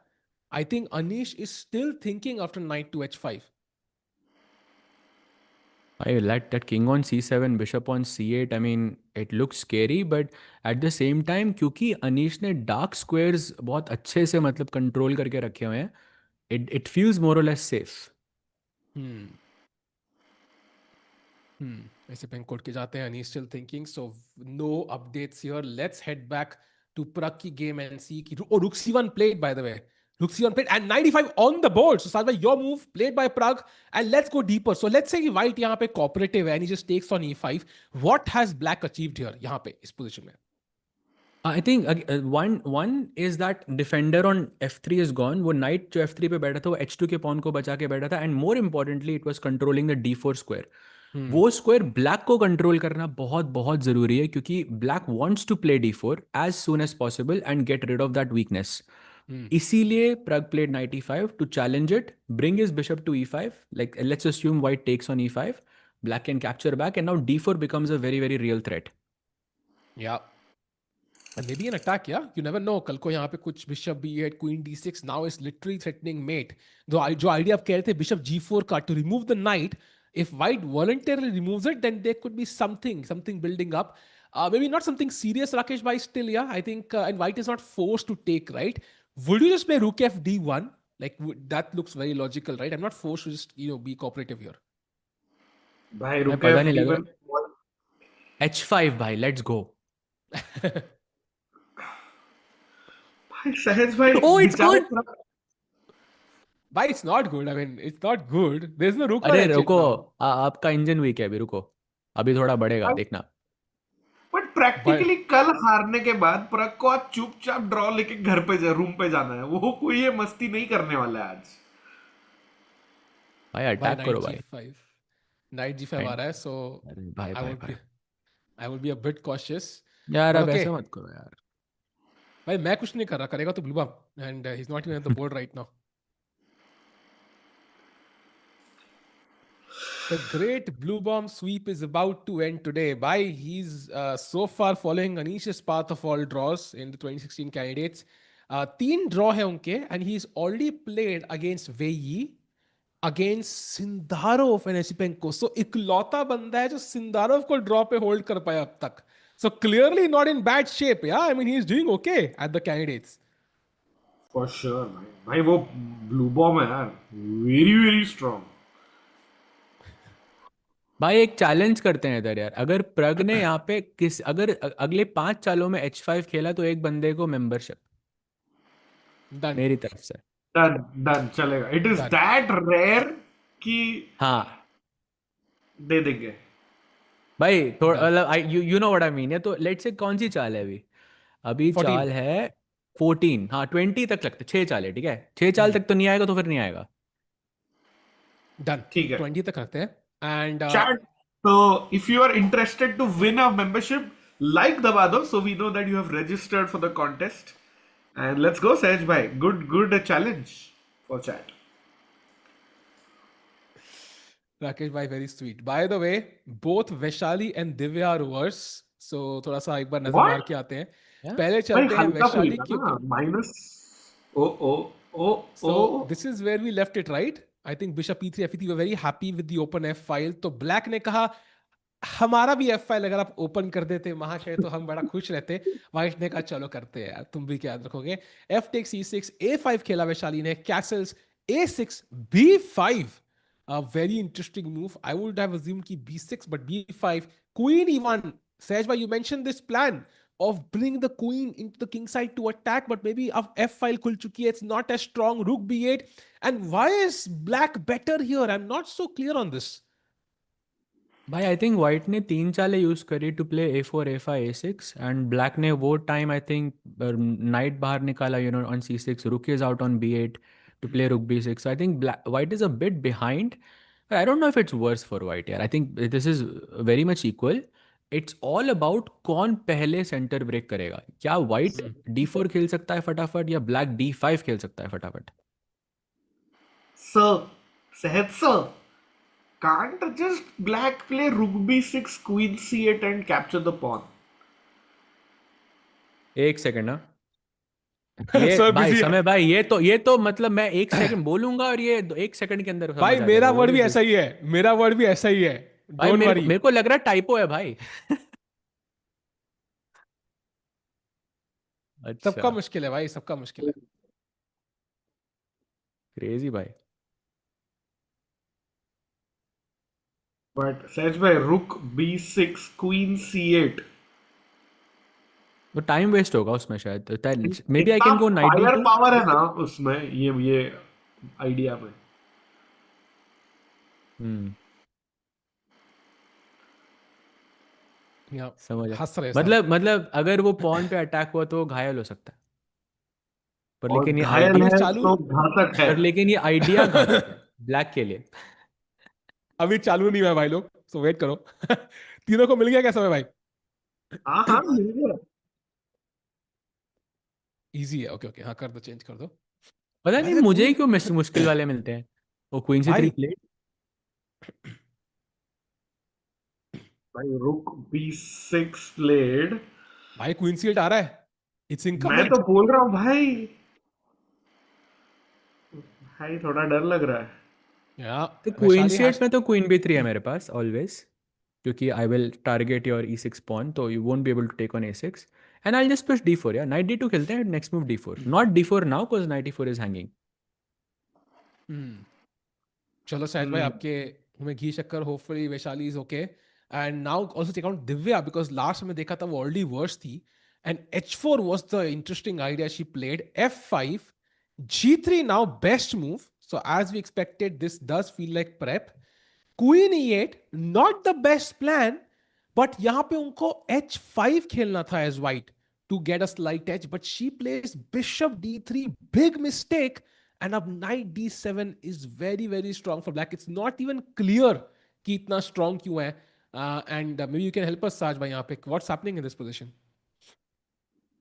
I think Anish is still thinking after knight to h5. I like that king on c7, bishop on c8. I mean, it looks scary, but at the same time, क्योंकि अनीश ने dark squares बहुत अच्छे से मतलब control करके रखे हुए हैं, it feels more or less safe. Esipenko के जाते हैं, Anish still thinking, so no updates here. Let's head back to Pragg की game and see कि rook c1 played, by the way. Rook c1 played and 95 on the board. So Sajbhai, your move played by Pragg, and let's go deeper. So let's say white यहाँ पे cooperative है and he just takes on e5. What has black achieved here यहाँ पे इस position में? I think one is that defender on f3 is gone. वो knight जो f3 पे बैठा था वो h2 के pawn को बचा के बैठा था, and more importantly it was controlling the d4 square. वो स्क्वायर ब्लैक को कंट्रोल करना बहुत बहुत जरूरी है, क्योंकि black wants to play d4 as soon as possible and get rid of that weakness. इसीलिए Pragg played knight e5 to challenge it, bring his bishop to e5. Like let's assume white takes on e5, black can capture back, and now d4 becomes a very very real threat. Yeah. And maybe an attack, yeah? You never know. कल को यहाँ पे कुछ bishop b8, queen d6, now is literally threatening mate. जो idea आप कह रहे थे bishop g4 का to remove the knight, if white voluntarily removes it, then there could be something building up. Maybe not something serious, Rakesh bhai, still, yeah? I think, and white is not forced to take, right? Would you just play rook f d1? Like, that looks very logical, right? I'm not forced to just, be cooperative here. भाई rook पता f नहीं लग d1 रहा. h5 भाई, let's go. भाई सहज भाई Oh, it's बेचारे good. Why it's not good? I mean, it's not good. There's no rook or अरे h8 रुको, now. आपका इंजन वीक है, अभी रुको, अभी थोड़ा बढ़ेगा, देखना. बट प्रैक्टिकली कल हारने के बाद प्रग को आज चुपचाप ड्रॉ लेके घर पे रूम पे जाना है. वो कोई ये मस्ती नहीं करने वाला है आज. भाई अटैक करो भाई. Knight g5 आ रहा है, so अरे भाई भाई I would be a bit cautious. यार, अब Okay. ऐसे मत करो यार. भाई मैं कुछ नहीं कर रहा, करेगा तो Bluebaum, and he's not even at the board right now. The great Bluebaum sweep is about to end today. Bhai, he's so far following Anish's path of all draws in the 2016 candidates. 3 draw है उनके, and he's already played against Wei Yi, against Sindarov and Esipenko. So इकलौता बंदा है जो Sindarov को draw पे hold कर पाया अब तक. So clearly not in bad shape, yeah? I mean, he's doing okay at the candidates. For sure भाई. भाई वो ब्लू बॉम है यार. Very very strong. भाई एक चैलेंज करते हैं इधर यार. अगर प्रग ने यहाँ पे अगर अगले 5 चालों में h5 खेला तो एक बंदे को मेंबरशिप मेरी तरफ से. डन चलेगा. इट इज दैट रेयर कि हाँ दे देंगे भाई, थोड़ा you know what I mean. तो लेट्स से कौन सी चाल है अभी 14. चाल है 14. हाँ 20 तक लगता है. 6 चाल है, ठीक है. 6 चाल तक तो नहीं आएगा तो फिर नहीं आएगा. डन, ठीक है. 20 तक रखते हैं. And chat, so if you are interested to win a membership, like दबा दो so we know that you have registered for the contest. And let's go Sahaj bhai. Good challenge for chat. Rakesh bhai, very sweet. By the way, both Vaishali and Divya are worse. सो थोड़ा सा एक बार नजर What? मार के आते हैं. Yeah. पहले भाई चलते हैं हल्का वैशाली फुल्का के ना ऊपर. Minus oh oh oh So oh this is where we left it, right? I think Bishop E3 F3 were very happy with the open F file. तो ब्लैक ने कहा हमारा भी F फाइल अगर आप ओपन कर देते महाशय तो हम बड़ा खुश रहते. वाइट ने कहा चलो करते हैं यार, तुम भी क्या याद रखोगे. F takes E6 A5 खेला वैशाली ने. Castles A6 B5. A very interesting move. I would have assumed कि B6 but B5 Queen E1. Sehaj, you mentioned this plan of bringing the queen into the king side to attack, but maybe अब F file खुल चुकी है. It's not as strong. Rook B8. And why is black better here? I'm not so clear on this. भाई I think white ने 3 चालें use करी to play A4 A5 A6 and black ने वो time I think night बाहर निकाला on C6, रुक is out on B8 to play rook B6. So I think white is a bit behind. But I don't know if it's worse for white here. I think this is very much equal. It's all about कौन पहले centre break करेगा. क्या white D4 खेल सकता है फटाफट या black D5 खेल सकता है फटाफट. Sir, Sahaj sir, can't just black play rook b6, queen c8 and capture the pawn? एक सेकंड ना. ये Sir, भाई busy है. समय भाई ये तो मतलब मैं एक सेकंड बोलूंगा और ये 1 सेकंड के अंदर समझ भाई आ मेरा जाएगा. वर्ड भी ऐसा ही है. मेरा वर्ड भी ऐसा ही है. भाई Don't मेरे worry. मेरे को लग रहा है टाइपो है भाई. सबका अच्छा मुश्किल है भाई, सबका मुश्किल है. क्रेजी भाई. But Sahaj bhai, rook b6, queen c8. वो टाइम वेस्ट होगा उसमें शायद. मे बी आई इतना can go night fire D2. Power है ना उसमें ये आइडिया में. या समझ हंस रहे सब. मतलब अगर वो पॉन पे अटैक हुआ तो वो घायल हो सकता है. पर और लेकिन ये घायल आइडिया अभी है चालू तो घातक है. पर लेकिन ये आइडिया घातक है ब्लैक के लिए. अभी चालू नहीं हुआ है भाई लोग, सो वेट करो. तीनों को मिल गया क्या समय भाई? हाँ मिल गया. इजी है. ओके ओके, हाँ कर दो, चेंज कर दो. पता नहीं वैसे मुझे ही क्वीन क्यों मुश्किल वाले मिलते हैं. वो क्वीन C3 भाई प्लेट. भाई rook b6 played. भाई क्वीन C8 आ रहा है. इट्स मैं इनकमिंग. तो बोल रहा हूँ भाई. भाई थोड़ा डर लग रहा है. या तो क्वीन वैशाली C8 में तो क्वीन B3 है मेरे पास ऑलवेज, क्योंकि I will target your E6 pawn, तो you won't be able to take on A6 and I just push D4. या नाइट D2 खेलते हैं. Next move D4, not D4 now because knight D4 is hanging. चलो शायद भाई आपके हमें घी शक्कर. Hopefully Vaishali is okay. And now also take out Divya, because last में देखा था वो ऑलरेडी वर्स थी. And H4 was the interesting idea. She played F5 G3. Now best move. So as we expected this does feel like prep. Queen E8 not the best plan, but यहाँ पे उनको H5 खेलना था as white to get a slight edge, but she plays Bishop D3, big mistake, and अब Knight D7 is very very strong for black. It's not even clear कि इतना strong क्यों है. And maybe you can help us, Saj भाई यहाँ पे. What's happening in this position?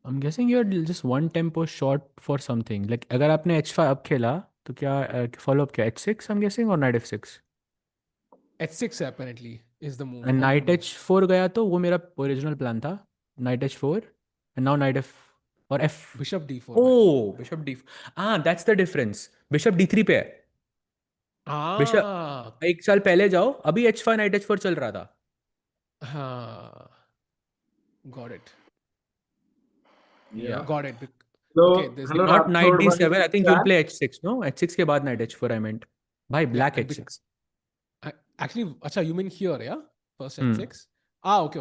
I'm guessing you're just one tempo short for something. Like अगर आपने H5 अब खेला तो क्या follow up क्या H6 I'm guessing और Knight F6. H6 apparently is the move. And knight H4 गया तो वो मेरा ओरिजिनल प्लान था. Knight H4 and now knight F और F. Bishop D4. Oh bishop D4. That's the difference. Bishop D3 पे है. Bishop एक साल पहले जाओ, अभी H5 नाइट H4 चल रहा था. हाँ, got it. Yeah. Got it. So, Okay, there's hello not knight Rathod, D7. I think chat. you'll play H6. No H6 के बाद नाइट H4 आई मेंट. भाई black and H6. Actually, acha, you mean here, yeah? First Hmm. H6.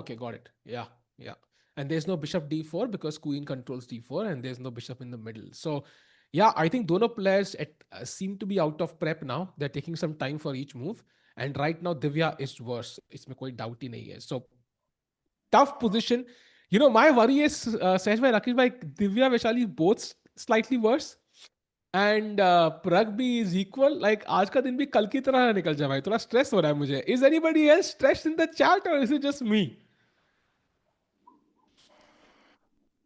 Okay, got it. Yeah. And there's no bishop D4 because queen controls D4, and there's no bishop in the middle. So, yeah, I think dono players seem to be out of prep now. They're taking some time for each move, and right now Divya is worse. Isme koi doubt hi nahi hai. So, tough position. You know, my worry is Sehaj bhai, Rakesh bhai, Divya, Vaishali both slightly worse. And Pragg भी is equal. Like आज का दिन भी कल की तरह निकल जाए भाई. थोड़ा स्ट्रेस हो रहा है मुझे. Is anybody else stressed in the chat और इज इट जस्ट मी?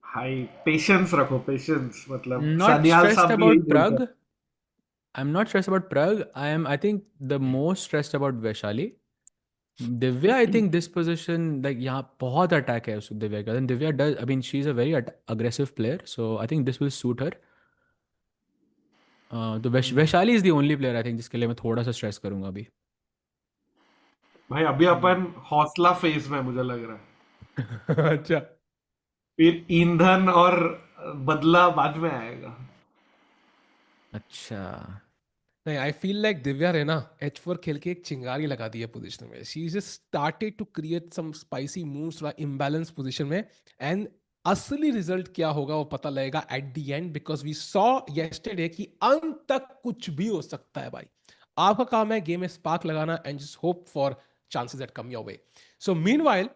भाई पेशेंस रखो, पेशेंस. मतलब Not सन्याल stressed साहब भी यही about बोलते Pragg. हैं. I'm not stressed about Pragg. I think the most stressed about Vaishali. Divya, I think this position, like यहाँ बहुत attack है उस दिव्या का. And Divya does, I mean, she's a very aggressive player, so I think this will suit her. तो Vaishali is the only player I think जिसके लिए मैं थोड़ा सा stress करूंगा अभी. भाई अभी अपन हौसला फेज में मुझे लग रहा है. अच्छा. फिर ईंधन और बदला बाद में आएगा. अच्छा. नहीं, आई फील लाइक दिव्या है ना H4 खेल के एक चिंगारी लगा दी है पोजीशन में. She just started to create some spicy moves थोड़ा इम्बैलेंस पोजीशन में, एंड असली रिजल्ट क्या होगा वो पता लगेगा at the end, because we saw yesterday कि अंत तक कुछ भी हो सकता है भाई. आपका काम है गेम में स्पार्क लगाना and just hope for chances that come your way. So meanwhile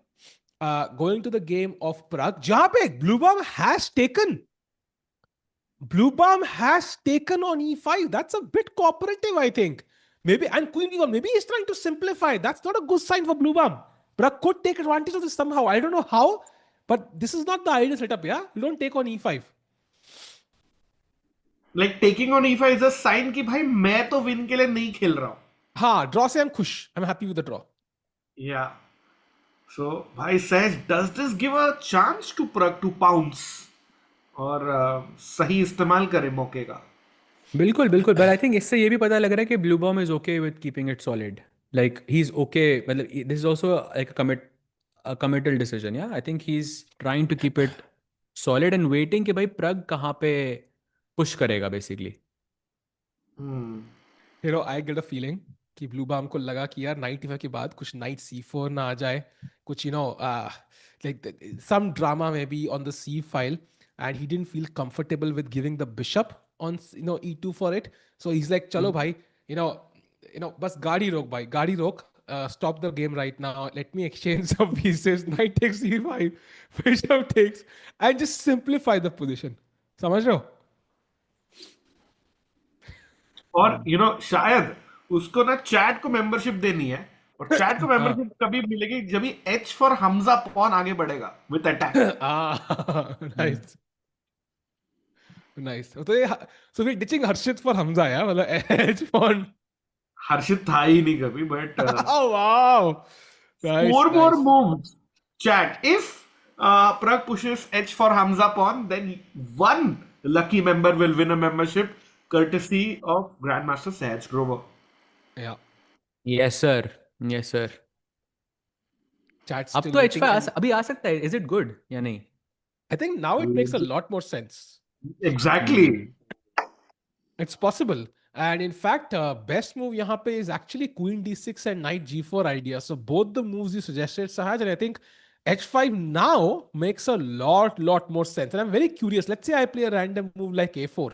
going to the game of Pragg, जहां पे Bluebaum has taken on E5. That's a bit cooperative, I think. Maybe, and Queen E1, maybe he's trying to simplify. That's not a good sign for Bluebaum. Pragg could take advantage of this somehow. I don't know how, but this is not the ideal setup, yeah? You don't take on E5. Like taking on E5 is a sign कि भाई मैं तो win के लिए नहीं खेल रहा हूँ. हाँ, draw से I'm खुश. I'm happy with the draw. Yeah. So भाई says, does this give a chance to Pragg to pounce? और सही इस्तेमाल करे मौके का. बिल्कुल बिल्कुल, but I think इससे ये भी पता लग रहा है कि Bluebaum is okay with keeping it solid. Like he's okay. मतलब this is also like a committal decision. Yeah, I think he's trying to keep it solid and waiting कि भाई Pragg कहाँ पे push करेगा basically. You know, I get a feeling कि Bluebaum को लगा कि यार नाइट E5 के बाद कुछ नाइट C4 ना आ जाए, कुछ like some drama maybe on the C file, and he didn't feel comfortable with giving the bishop on E2 for it. So he's like, chalo bhai, bas gaadi rok bhai, gaadi rok. Stop the game right now. Let me exchange some pieces. Knight takes E5, bishop takes, and just simplify the position. समझ रहे हो? और शायद उसको ना chat को membership देनी है, और चैट को मेंबरशिप कभी मिलेगी जब भी H for हमजा पॉन आगे बढ़ेगा with attack. Nice nice. so we're ditching Harshit for Hamza, yeah? मतलब H pawn. हर्षित था ही नहीं कभी, but oh wow, nice, four nice. more moves. Chat, if Pragg pushes H for Hamza pawn, then one lucky member will win a membership courtesy of Grandmaster Sahaj Grover. Yeah. Yes sir, yes sir. Chat अब तो H5 अभी आ सकता है. Is it good या नहीं? I think now it makes a lot more sense. Exactly. It's possible. And in fact, best move यहाँ पे is actually Queen D6 and Knight G4 idea. So both the moves you suggested, Sahaj, and I think H5 now makes a lot more sense. And I'm very curious. Let's say I play a random move like A4.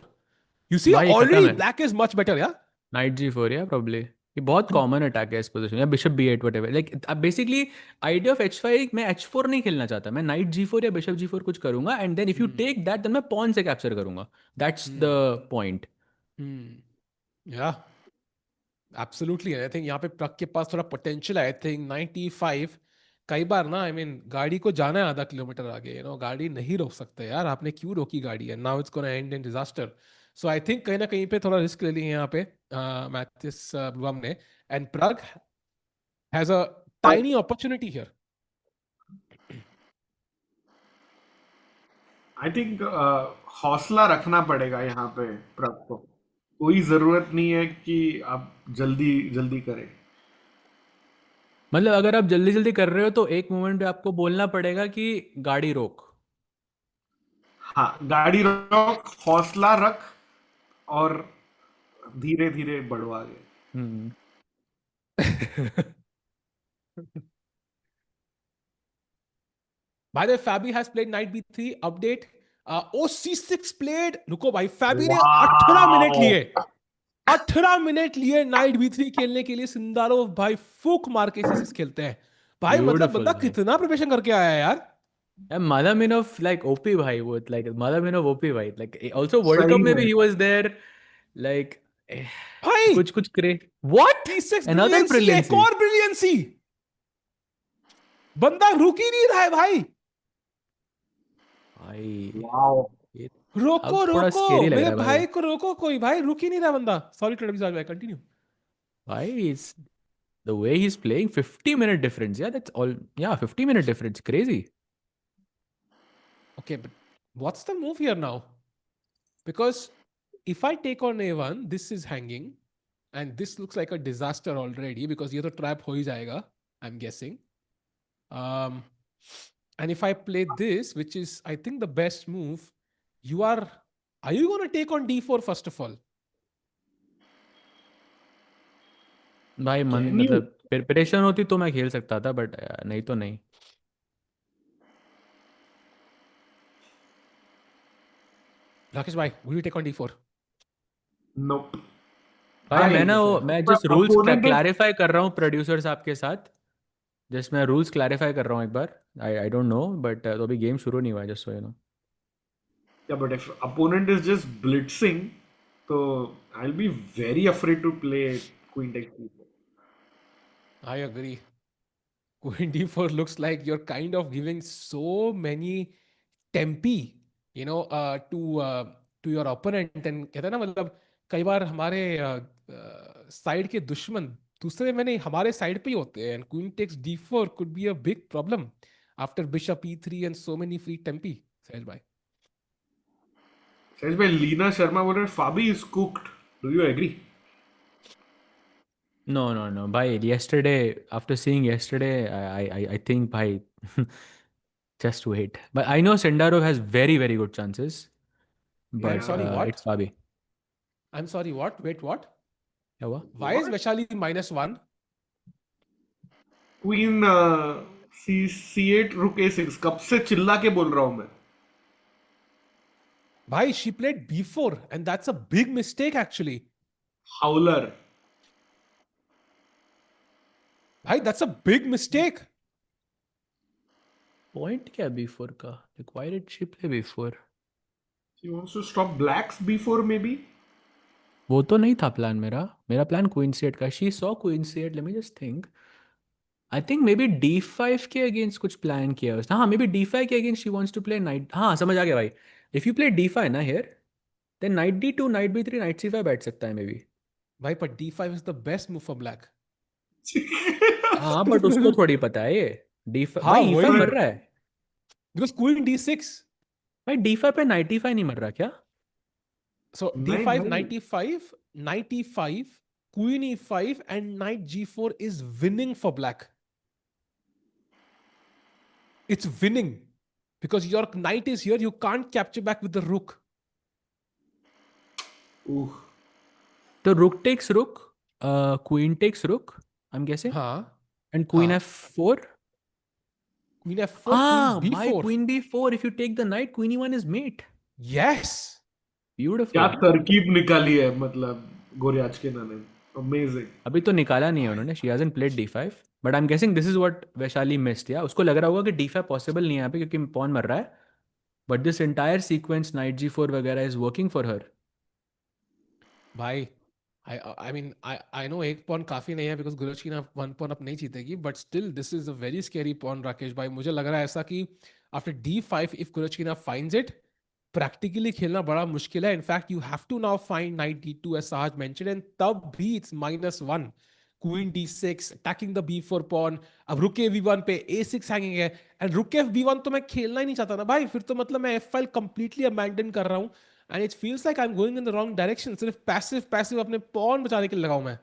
You see, भाई, already खत्म है. black is much better, yeah? Knight G4, yeah, probably. ये बहुत common attack है इस position. या bishop B8 whatever. Like basically idea of H5, मैं H4 नहीं खेलना चाहता. मैं नाइट G4 या बिशप G4 कुछ करूंगा, and then if you take that then मैं पॉन से कैप्चर करूंगा. That's the point. Yeah, absolutely. I think यहाँ पे Pragg के पास थोड़ा potential है. I think 95 कई बार ना, I mean, गाड़ी को जाना है आधा किलोमीटर आगे, गाड़ी नहीं रोक सकते यार. आपने क्यों रोकी गाड़ी है? Now it's gonna end in disaster. So I think कहीं ना कहीं पे थोड़ा रिस्क ले ली है यहाँ पे Matthias Bluebaum ने, and Pragg has a tiny opportunity here. I think हौसला रखना पड़ेगा यहाँ पे Pragg को. कोई जरूरत नहीं है कि आप जल्दी करें. मतलब अगर आप जल्दी जल्दी कर रहे हो तो एक मोमेंट पे आपको बोलना पड़ेगा कि गाड़ी रोक. हाँ, गाड़ी रोक, हौसला रख, और धीरे धीरे बढ़ो आगे. By the way, Fabi has played Knight B3 update. C6 played. रुको भाई, Fabi ने 18 मिनट लिए. 18 मिनट लिए Knight B3 खेलने के लिए. सिंदारोव भाई फूक मार के C6 खेलते हैं. भाई मतलब बंदा कितना प्रिपरेशन करके आया है यार. Malaminov like OP भाई, वो like Malaminov OP भाई. Like also World Cup में भी he was there. Like भाई कुछ great. What? C6 Another brilliancy. एक और brilliancy. बंदा रुक ही नहीं रहा है भाई. वाओ. रोको मेरे भाई को रोको. कोई भाई रुक ही नहीं रहा बंदा. सॉरी टू भाई, कंटिन्यू भाई. The way he's playing, 50-minute difference. Yeah, that's all. Yeah, 50-minute difference. Crazy. Okay, but what's the move here now? Because if I take on A1, this is hanging, and this looks like a disaster already because ये तो trap हो ही जाएगा, I'm guessing. Um, and if I play this, which is I think the best move, are you going to take on D4 first of all? भाई मन Can you? मतलब preparation होती तो मैं खेल सकता था, बट नहीं तो नहीं. Rakesh bhai, will you take on D4? Nope. भाई भाई मैं just rules opponent is clarify कर रहा हूँ प्रोड्यूसर्स आपके साथ. जस्ट मैं रूल्स क्लैरिफाई कर रहा हूँ एक बार. आई डोंट नो, बट तो अभी गेम शुरू नहीं हुआ है, just so you know. yeah, but if opponent is just blitzing, so I'll be very afraid to play queen takes d4. I agree. Queen D4 looks like you're kind of giving so many tempi, to your opponent. And कहते हैं ना, मतलब कई बार हमारे side के दुश्मन दूसरे में नहीं, हमारे साइड पे ही होते हैं. And Queen takes D4 could be a big problem after Bishop E3 and so many free tempi. Sahej bhai. Says by Leena Sharma बोल रहे Fabi is cooked. Do you agree? No. Bhai, yesterday, after seeing yesterday, I think, bhai, just wait. But I know Sindarov has very, very good chances. I'm But sorry, what? it's Fabi. I'm sorry, what? Wait, what? क्या हुआ? Why is Vaishali -1? Queen C8 रुक A6 कब से चिल्ला के बोल रहा हूँ मैं. Bhai, she played B4 and that's a big mistake actually. Howler. Bhai, that's a big mistake. Point क्या B4 का? Like, why did she play B4? She wants to stop blacks before maybe. वो तो नहीं था plan मेरा. मेरा plan queen C8 का. She saw queen C8. Let me just think. I think maybe D5 के अगेंस्ट कुछ प्लान किया उसने. हाँ, maybe D5 के against she wants to play knight. हाँ, समझ आ गया भाई. If you play D5 ना here, then knight D2, knight B3, knight C5 बैठ सकता है maybe. भाई, but D5 is the best move for black. हाँ, बट उसको थोड़ी पता है ये. D5 हाँ, भाई E5 वही. मर रहा है. Because Queen D6. भाई D5 पे knight E5 नहीं मर रहा क्या? So नहीं D5, भाई. knight E5, knight E5, Queen E5 and knight G4 is winning for black. It's winning. Because your knight is here, you can't capture back with the rook. Ooh. तो rook takes rook, queen takes rook, I'm guessing. हाँ. And queen हाँ. F4. Queen F4, Queen By B4. queen B4, if you take the knight, queen E1 is mate. Yes. Beautiful. क्या तरकीब निकाली है मतलब गोरियाचकिना ने. Amazing. अभी तो निकाला नहीं है उन्होंने. She hasn't played D5. But I'm guessing this is what Vaishali missed. Yeah, उसको लग रहा होगा कि D5 possible नहीं है यहाँ पे क्योंकि pawn मर रहा है. But this entire sequence, knight G4 वगैरह is working for her. भाई, I mean, I know एक pawn काफी नहीं है because Goryachkina one pawn up नहीं जीतेगी, but still this is a very scary pawn, Rakesh भाई. मुझे लग रहा है ऐसा कि after D5 if Goryachkina finds it, practically खेलना बड़ा मुश्किल है. In fact, you have to now find knight D2 as Sahaj mentioned, and तब भी it's -1. Queen D6 attacking the B4 pawn. अब रुक V1 पे A6 hanging है, and रुक B1 तो मैं खेलना ही नहीं चाहता ना भाई. फिर तो मतलब मैं F5 completely abandon कर रहा हूँ. And it feels like I'm going in the wrong direction. सिर्फ passive अपने pawn बचाने के लिए लगाऊं मैं.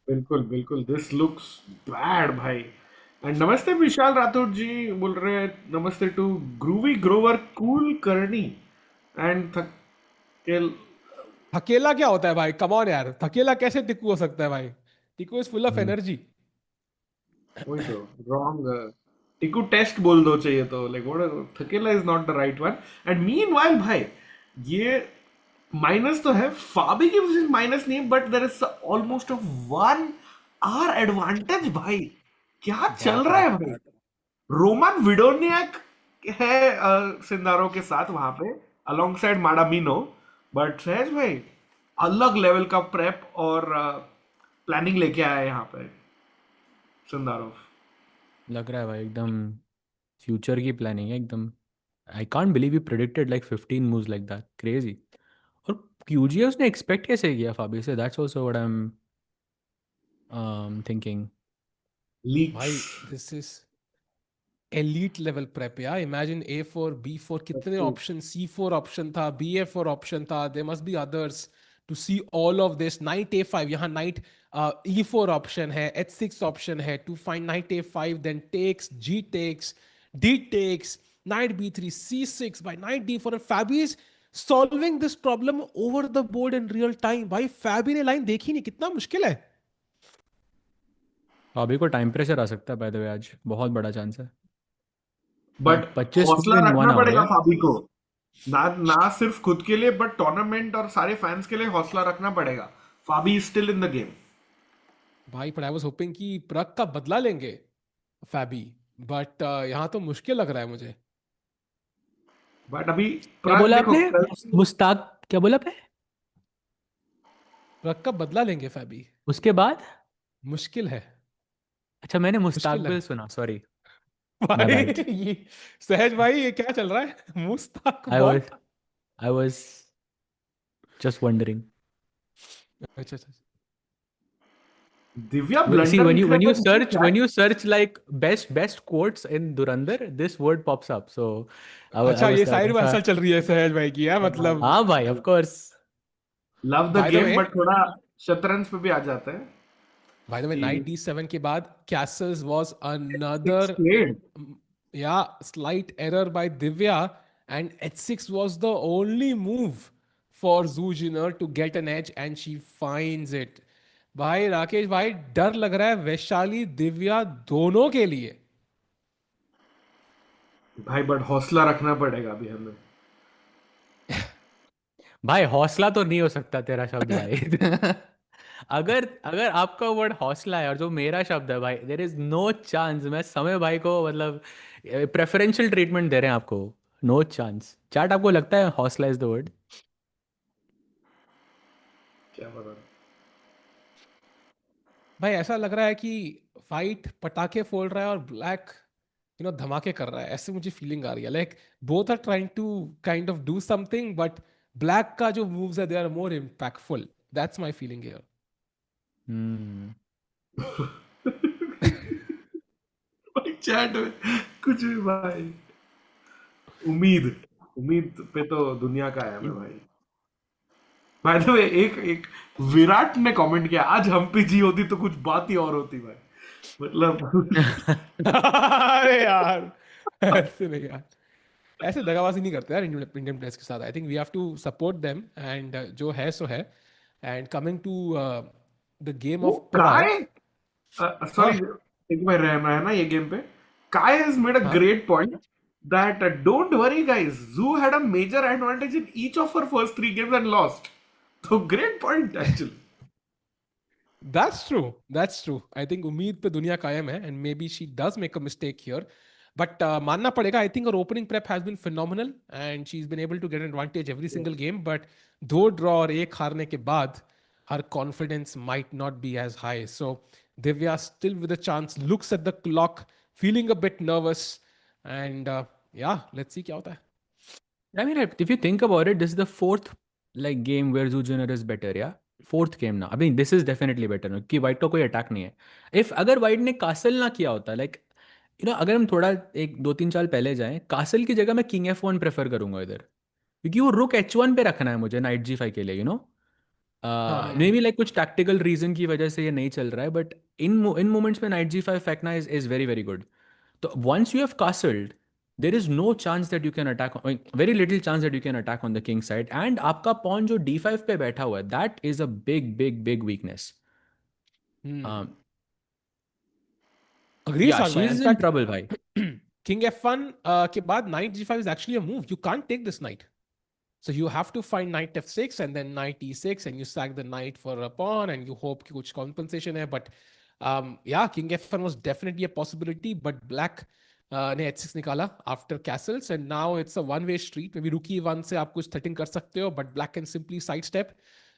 बिल्कुल. This looks bad भाई. And नमस्ते विशाल राठौड़ जी बोल रहे हैं नमस्ते टू ग्रूवी ग्रोवर कूल करनी एंड थकेला क्या होता है भाई? कम ऑन यार, थकेला कैसे टिकू हो सकता है भाई? Tiku is full of energy. वही तो रॉन्ग. टिकू टेस्ट बोल दो चाहिए तो लाइक व्हाट थकेला is not the right one. And meanwhile भाई ये माइनस तो है फाबी की वजह से माइनस नहीं but there is almost a 1 hour advantage भाई. क्या चल रहा है भाई. रोमान विडोनियाक है सिंदारो के साथ वहां पे अलोंग साइड माडामिनो. बट सहज भाई अलग लेवल का प्रेप और प्लानिंग लेके आया है यहाँ पे सिंदारो. लग रहा है भाई एकदम फ्यूचर की प्लानिंग है एकदम. I can't believe you predicted like 15 moves like that. Crazy. और क्यूजीए उसने एक्सपेक्ट कैसे किया फाबी से? That's also what I am Thinking. Leaks. भाई this is elite level prep. Yeah, imagine A4, B4, कितने option, C4 option था, BA4 option था. There must be others to see all of this. Knight A5, यहाँ knight E4 option है, H6 option है. To find knight A5, then takes, G takes, D takes, knight B3, C6 by knight D4. And Fabi is solving this problem over the board in real time. भाई Fabi ने line देखी नहीं, कितना मुश्किल है. अभी को टाइम प्रेशर आ सकता है बाय द वे, आज बहुत बड़ा चांस है. बट 25 हौसला in 1 रखना hour, पड़ेगा yeah? फाबी को. ना सिर्फ खुद के लिए बट टूर्नामेंट और सारे फैंस के लिए हौसला रखना पड़ेगा. Fabi is still in the game. भाई पर आई वाज होपिंग कि प्रग का बदला लेंगे फैबी, बट यहाँ तो मुश्किल लग रहा है मुझे. बट अभी क्या प्राग बोला देखो आपने? मुस्ताक, क्या बोला आपने? प्रग का बदला लेंगे फैबी, उसके बाद? मुश्किल है. अच्छा, मैंने मुश्किल लग मुस्ताकबिल सुना, सॉरी. माय भाई बैड. ये सहज भाई ये क्या चल रहा है? आई मुस्तकबल. Was I was just wondering. अच्छा अच्छा. Divya See, blunder when you search, निकले. like best quotes in Durandar, this word pops up. So I अच्छा was ये like, साइड अच्छा, रिहर्सल चल रही है सहज भाई की, है मतलब. हाँ भाई, of course. Love the by the game way, but थोड़ा शतरंज पे भी आ जाते हैं. Bye the way night D7 के बाद Castle's was another, Played. yeah, slight error by Divya, and H6 was the only move for Zhu Jiner to get an edge, and she finds it. भाई राकेश भाई डर लग रहा है वैशाली दिव्या दोनों के लिए. भाई बट हौसला रखना पड़ेगा अभी हमें. भाई हौसला तो नहीं हो सकता तेरा शब्द भाई. अगर अगर आपका वर्ड हौसला है और जो मेरा शब्द है भाई, देर इज नो चांस. मैं समय भाई को मतलब प्रेफरेंशियल ट्रीटमेंट दे रहे हैं आपको. No chance. चैट, आपको लगता है हौसला इज द वर्ड? क्या पता. भाई ऐसा लग रहा है कि फाइट पटाखे फोड़ रहा है और ब्लैक धमाके कर रहा है, ऐसे मुझे फीलिंग आ रही है. Like both are trying to kind of do something, but black का जो मूव्स है they are more impactful. That's my feeling here. भाई चैट में कुछ भी भाई. उम्मीद उम्मीद पे तो दुनिया का है भाई. बाय द वे एक विराट ने कमेंट किया, आज हम पे जी होती तो कुछ बात ही और होती भाई. मतलब अरे यार ऐसे नहीं यार, ऐसे दगाबाजी नहीं करते यार इंडियन प्लेयर्स के साथ. I think we have to support them, and जो है सो है. And coming to the game वो ऑफ प्राग. सॉरी एक बार रहना है ना ये गेम पे. Kai has made a great point that don't worry guys, Zhu had a major advantage in each of her first 3 games and lost. So great point actually. That's true. That's true. I think उम्मीद पे दुनिया कायम है, and maybe she does make a mistake here. But मानना पड़ेगा, I think her opening prep has been phenomenal, and she's been able to get an advantage every single game. But दो draw और एक हारने के बाद, her confidence might not be as high. So Divya still with a chance, looks at the clock, feeling a bit nervous, and yeah, let's see क्या होता है. I mean, if you think about it, this is the fourth like game where Zhu Jiner is better, yeah? Fourth game now. I mean, this is definitely better. कि white का कोई attack नहीं है. If अगर white ने castle ना किया होता, like अगर हम थोड़ा 1-2-3 साल पहले जाएं, कासल की जगह मैं किंग F1 प्रेफर करूंगा इधर, क्योंकि वो रुक H1 पे रखना है मुझे नाइट G5 के लिए. मे बी लाइक कुछ टैक्टिकल रीजन की वजह से ये नहीं चल रहा है, बट इन मोमेंट्स में नाइट G5 फेंकना is very very good. So once you have castled, there is no chance that you can attack, very little chance that you can attack on the king side. And आपका pawn जो D5 पे बैठा हुआ है, that is a big, big, big weakness. Agree, Yeah, Sarvaj. she In is in fact, trouble, bhai. King F1 के बाद knight G5 is actually a move. You can't take this knight. So you have to find knight F6 and then knight E6, and you sack the knight for a pawn and you hope कि कुछ compensation है. But yeah, King F1 was definitely a possibility, but black ने H6 निकाला after castles, and now it's a one-way street. Maybe rook E1 से आप कुछ threatening कर सकते हो, but black can simply sidestep.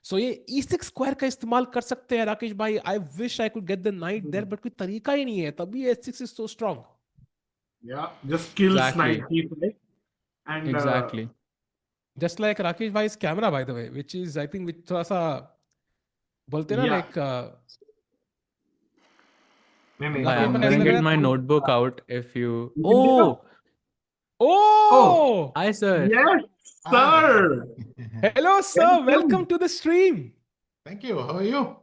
So ये E6 square का इस्तेमाल कर सकते हैं राकेश भाई. I wish I could get the knight there, but कोई तरीका ही नहीं है. तभी H6 is so strong. Yeah, just kills Exactly. knight E5 and Exactly. Just like Rakesh bhai's camera, by the way, which is I think which थोड़ा सा बोलते हैं ना, Yeah. like नहीं I'm But gonna as get well my as- notebook out if you. Oh, Oh! Hi, sir. yes, Hi. sir. Hello, sir. Welcome to the stream. Thank you. How are you?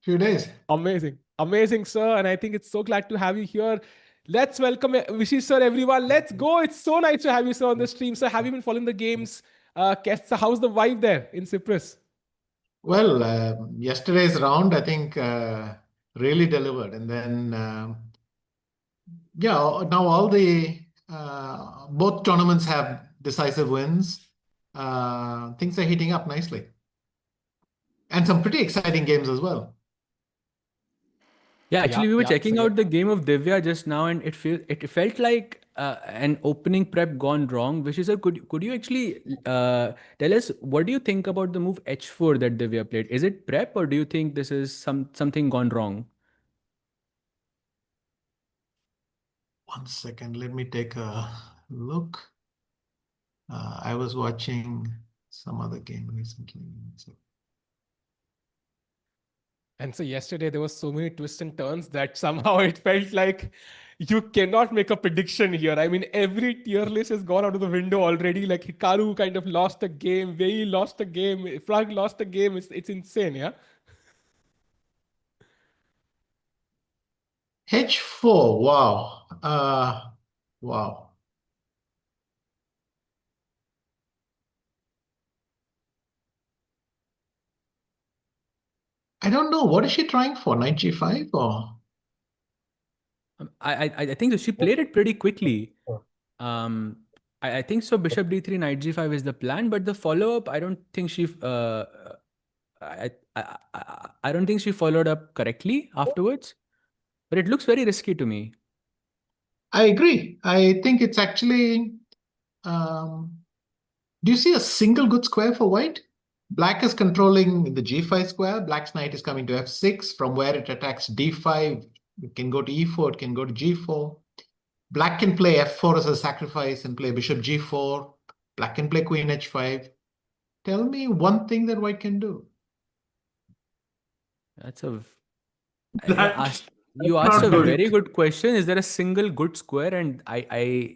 Few days. Amazing. Amazing, sir. And I think it's so glad to have you here. Let's welcome Vishy, sir, everyone. Let's go. It's so nice to have you, sir, on the stream. Sir, have you been following the games? How's the vibe there in Cyprus? Well, yesterday's round, I think, really delivered. And then, yeah, now all the both tournaments have decisive wins. Things are heating up nicely. And some pretty exciting games as well. Yeah, actually, we were checking So, out the game of Divya just now, and it felt like an opening prep gone wrong. Vishy sir, could you actually tell us what do you think about the move H4 that Divya played? Is it prep, or do you think this is something gone wrong? One second, let me take a look. I was watching some other game recently. And so yesterday there was so many twists and turns that somehow it felt like you cannot make a prediction here. I mean, every tier list has gone out of the window already. Like Hikaru kind of lost a game, Wei Yi lost a game, Pragg lost a game. It's insane, yeah. H4, wow. Wow. I don't know. What is she trying for? Knight G5 or? I think so. She played it pretty quickly. I think so. Bishop D3, Knight G5 is the plan, but the follow up, I don't think she. I don't think she followed up correctly afterwards. But it looks very risky to me. I agree. I think it's actually. Do you see a single good square for white? Black is controlling the G5 square. Black's knight is coming to F6, from where it attacks D5. It can go to E4, it can go to G4. Black can play F4 as a sacrifice and play Bishop G4. Black can play Queen H5. Tell me one thing that white can do. That's a. That- You That's asked not a good. very good question. Is there a single good square? And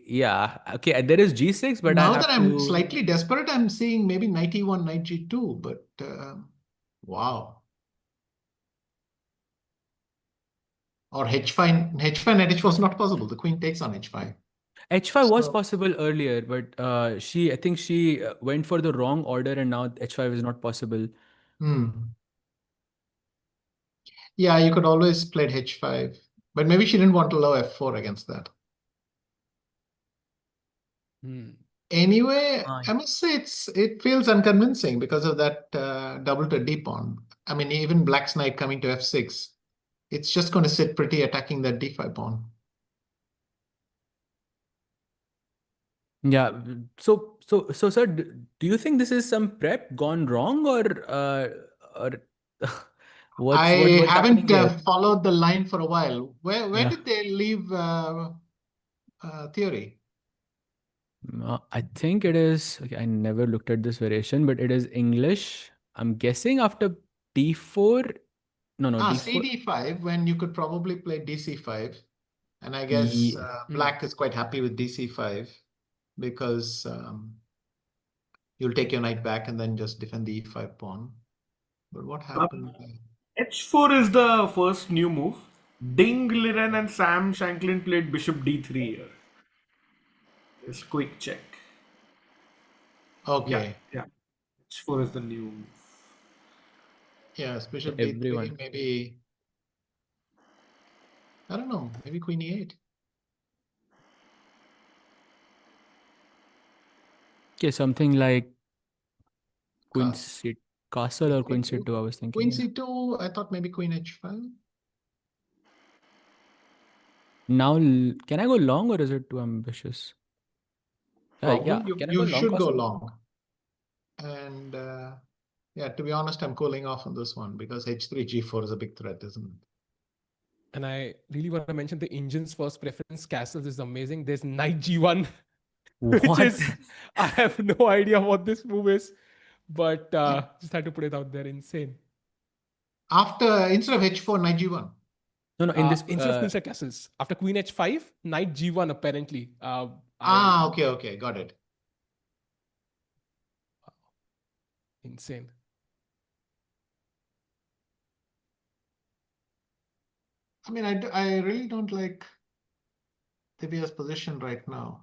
yeah. Okay, there is G6, but I Now have that I'm to. slightly desperate, I'm seeing maybe Knight E1, Knight G2, but wow. Or H5, Knight H4 is not possible. The queen takes on H5. H5 was So- possible earlier, but I think she went for the wrong order, and now H5 is not possible. Yeah, you could always play H5, but maybe she didn't want to allow F4 against that. Anyway, I must say it feels unconvincing because of that double to D pawn. I mean, even Black's knight coming to F6, it's just going to sit pretty attacking that D5 pawn. Yeah. So, sir, do you think this is some prep gone wrong, or what's I what's happening haven't here? followed the line for a while. Where Yeah. did they leave theory? I think it is. Okay, I never looked at this variation, but it is English. I'm guessing after D4. No, D4. CD5, when you could probably play DC5. And I guess Ye- Black is quite happy with DC5 because you'll take your knight back and then just defend the E5 pawn. But what happened? H4 is the first new move. Ding Liren and Sam Shanklin played Bishop D3 here. Just quick check. Okay. Yeah. H4 is the new move. Yes, Bishop Everyone. D3, maybe. I don't know, maybe Queen E8. Okay, something like Queen Cas- C castle or Queen C2. I was thinking. Queen Yeah. C2, I thought maybe Queen H5. Now, can I go long, or is it too ambitious? Yeah. You, Can I you go long should go castle? long. And yeah, to be honest, I'm cooling off on this one because H3, G4 is a big threat, isn't it? And I really want to mention the Indians' first preference castles is amazing. There's Knight G1, which What? is, I have no idea what this move is, but just had to put it out there. Insane. Instead of H4, Knight G1. No, in this Instead of queenside castles, after queen h5, knight g1 apparently. Okay, got it. Insane. I mean, I really don't like Divya's position right now.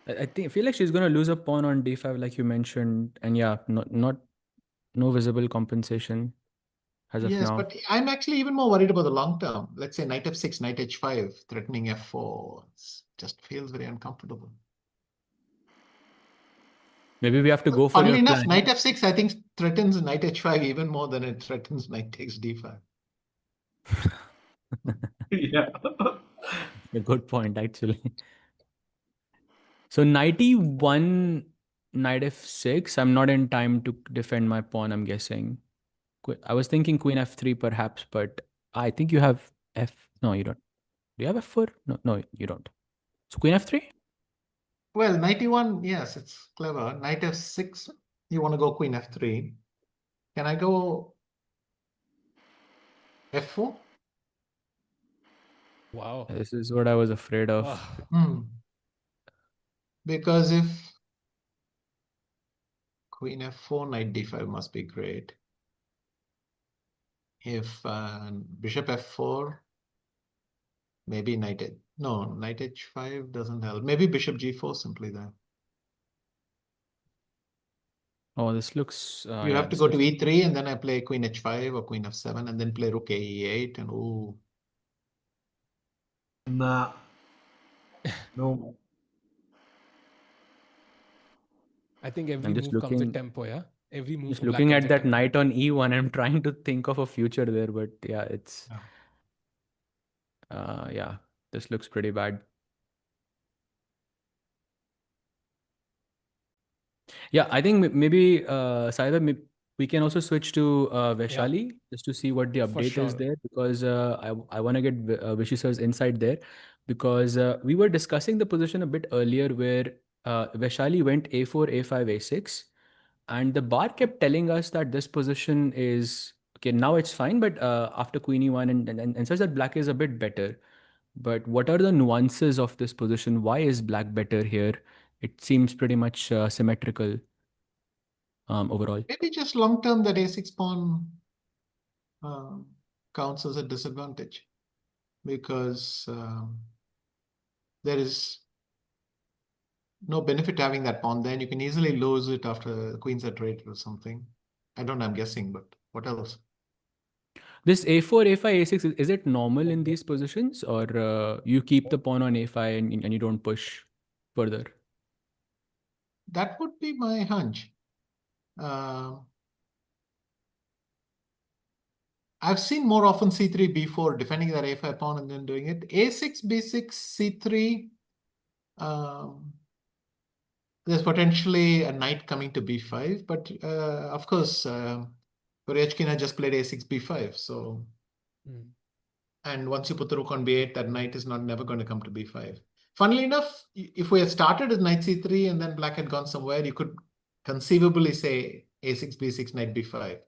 I feel like she's going to lose a pawn on d5, like you mentioned, and yeah, no visible compensation as of Yes, now. but I'm actually even more worried about the long term. Let's say knight f6, knight h5, threatening f4. Just feels very uncomfortable. Maybe we have to go for Funnily your enough, plan. knight f6 I think threatens knight h5 even more than it threatens knight takes d5. Yeah. A good point, actually. So knight e1, knight f6. I'm not in time to defend my pawn, I'm guessing. I was thinking queen f3 perhaps, but I think you have f. No, you don't. Do you have f4? No, you don't. So queen f3? Well, knight e1, yes, it's clever. Knight f6, you want to go queen f3. Can I go f4? Wow. This is what I was afraid of. Because if queen f4, knight d5 must be great. If bishop f4, maybe knight h5 doesn't help. Maybe bishop g4 simply there. Oh, this looks. You have to go to e3 and then I play queen h5 or queen f7 and then play rook e8 and ooh. Nah. No. I think every move comes with tempo, yeah? Every move Just for black looking comes at with that tempo. knight on e1, I'm trying to think of a future there, but yeah, it's. Yeah, this looks pretty bad. Yeah, I think maybe Saida, we can also switch to Vaishali just to see what the update is there, because I want to get Vishy sir's insight there, because we were discussing the position a bit earlier where Vaishali went a4, a5, a6, and the bar kept telling us that this position is okay. Now it's fine, but after queen e1 and such, that black is a bit better. But what are the nuances of this position? Why is black better here? It seems pretty much symmetrical overall. Maybe just long term that a6 pawn counts as a disadvantage because there is no benefit to having that pawn. Then you can easily lose it after queens are traded or something. I don't know, I'm guessing, but what else? This a4, a5, a6, is it normal in these positions, or you keep the pawn on a5 and you don't push further? That would be my hunch. I've seen more often c3, b4, defending that a5 pawn and then doing it. a6, b6, c3. There's potentially a knight coming to b5, but of course, Goryachkina just played a6, b5. So, and once you put the rook on b8, that knight is never going to come to b5. Funnily enough, if we had started with knight c3 and then black had gone somewhere, you could conceivably say a6, b6, knight b5.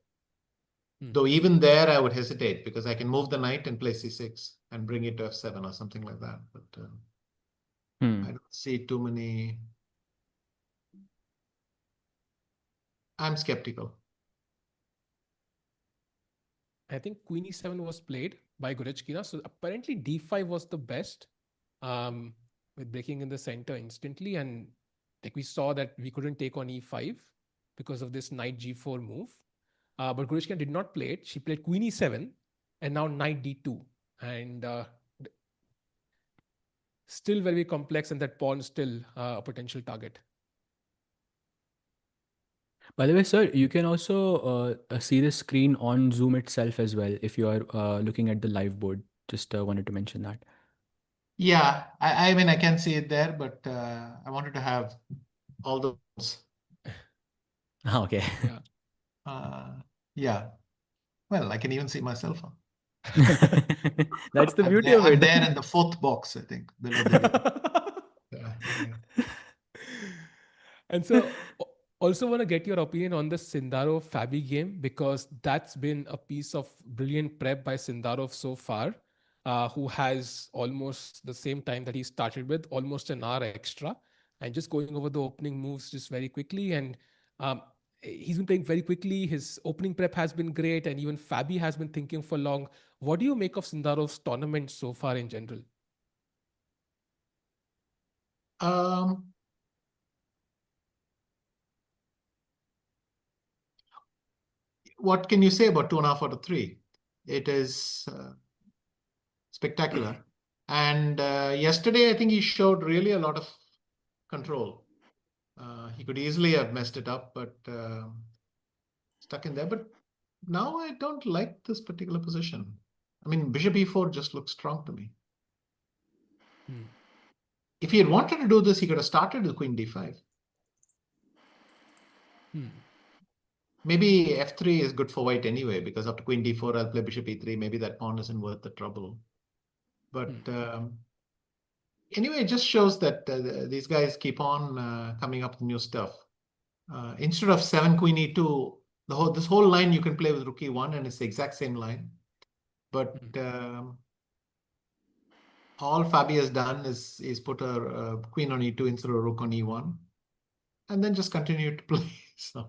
Though even there, I would hesitate because I can move the knight and play c6 and bring it to f7 or something like that. But I don't see too many. I'm skeptical. I think queen e7 was played by Goryachkina. So apparently d5 was the best with breaking in the center instantly. And like we saw that we couldn't take on e5 because of this knight g4 move. But Goryachkina did not play it. She played queen e7 and now knight d2. And still very complex, and that pawn is still a potential target. By the way, sir, you can also see the screen on Zoom itself as well if you are looking at the live board. Just wanted to mention that. Yeah, I mean, I can see it there, but I wanted to have all those. Okay. Yeah. Well, I can even see myself. That's the beauty of it. I'm there in the fourth box, I think. And so Also want to get your opinion on the Sindarov-Fabi game, because that's been a piece of brilliant prep by Sindarov so far, who has almost the same time that he started with, almost an hour extra, and just going over the opening moves just very quickly. And he's been playing very quickly. His opening prep has been great, and even Fabi has been thinking for long. What do you make of Sindarov's tournament so far in general? What can you say about 2.5 out of 3? It is spectacular. And yesterday, I think he showed really a lot of control. He could easily have messed it up, but stuck in there. But now I don't like this particular position. I mean, bishop e4 just looks strong to me. If he had wanted to do this, he could have started with queen d5. Maybe f3 is good for white anyway, because after queen d4, I'll play bishop e3. Maybe that pawn isn't worth the trouble. But anyway, it just shows that these guys keep on coming up with new stuff. Instead of 7 queen e2, this whole line you can play with rook e1, and it's the exact same line. But all Fabi has done is put a queen on e2 instead of rook on e1, and then just continue to play. So.